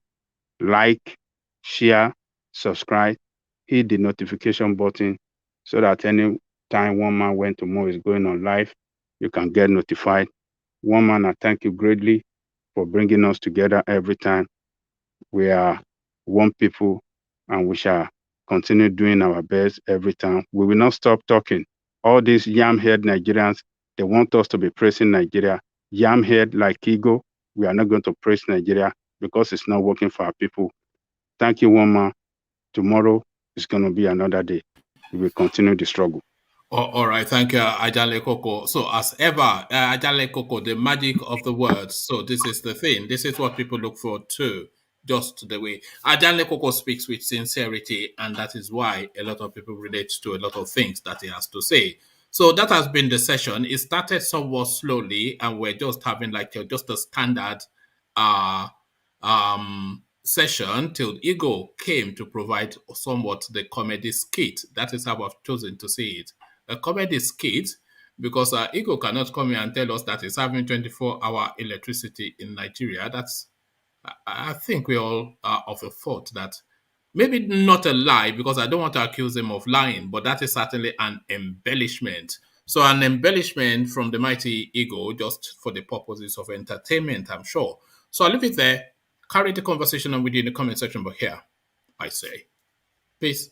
like, share, subscribe, hit the notification button so that any time One Man Went to More is going on live, you can get notified. One Man, I thank you greatly for bringing us together every time. We are one people and we shall continue doing our best every time. We will not stop talking. All these yam-head Nigerians, they want us to be praising Nigeria. Yam-head like Ego, we are not going to praise Nigeria because it's not working for our people. Thank you, One Man. Tomorrow is going to be another day. We will continue the struggle. All right, thank you, Ajale Koko. So as ever, Ajale Koko, the magic of the words. So this is the thing. This is what people look for too. Just the way Ajale Koko speaks with sincerity, and that is why a lot of people relate to a lot of things that he has to say. So that has been the session. It started somewhat slowly, and we're just having like just a standard session till Ego came to provide somewhat the comedy skit. That is how I've chosen to see it. A comedy skit, because Ego cannot come here and tell us that it's having 24-hour electricity in Nigeria. That's, I think we all are of a thought that maybe not a lie, because I don't want to accuse him of lying, but that is certainly an embellishment. So an embellishment from the mighty Ego just for the purposes of entertainment, I'm sure. So I'll leave it there. Carry the conversation on with you in the comment section, but here I say, peace.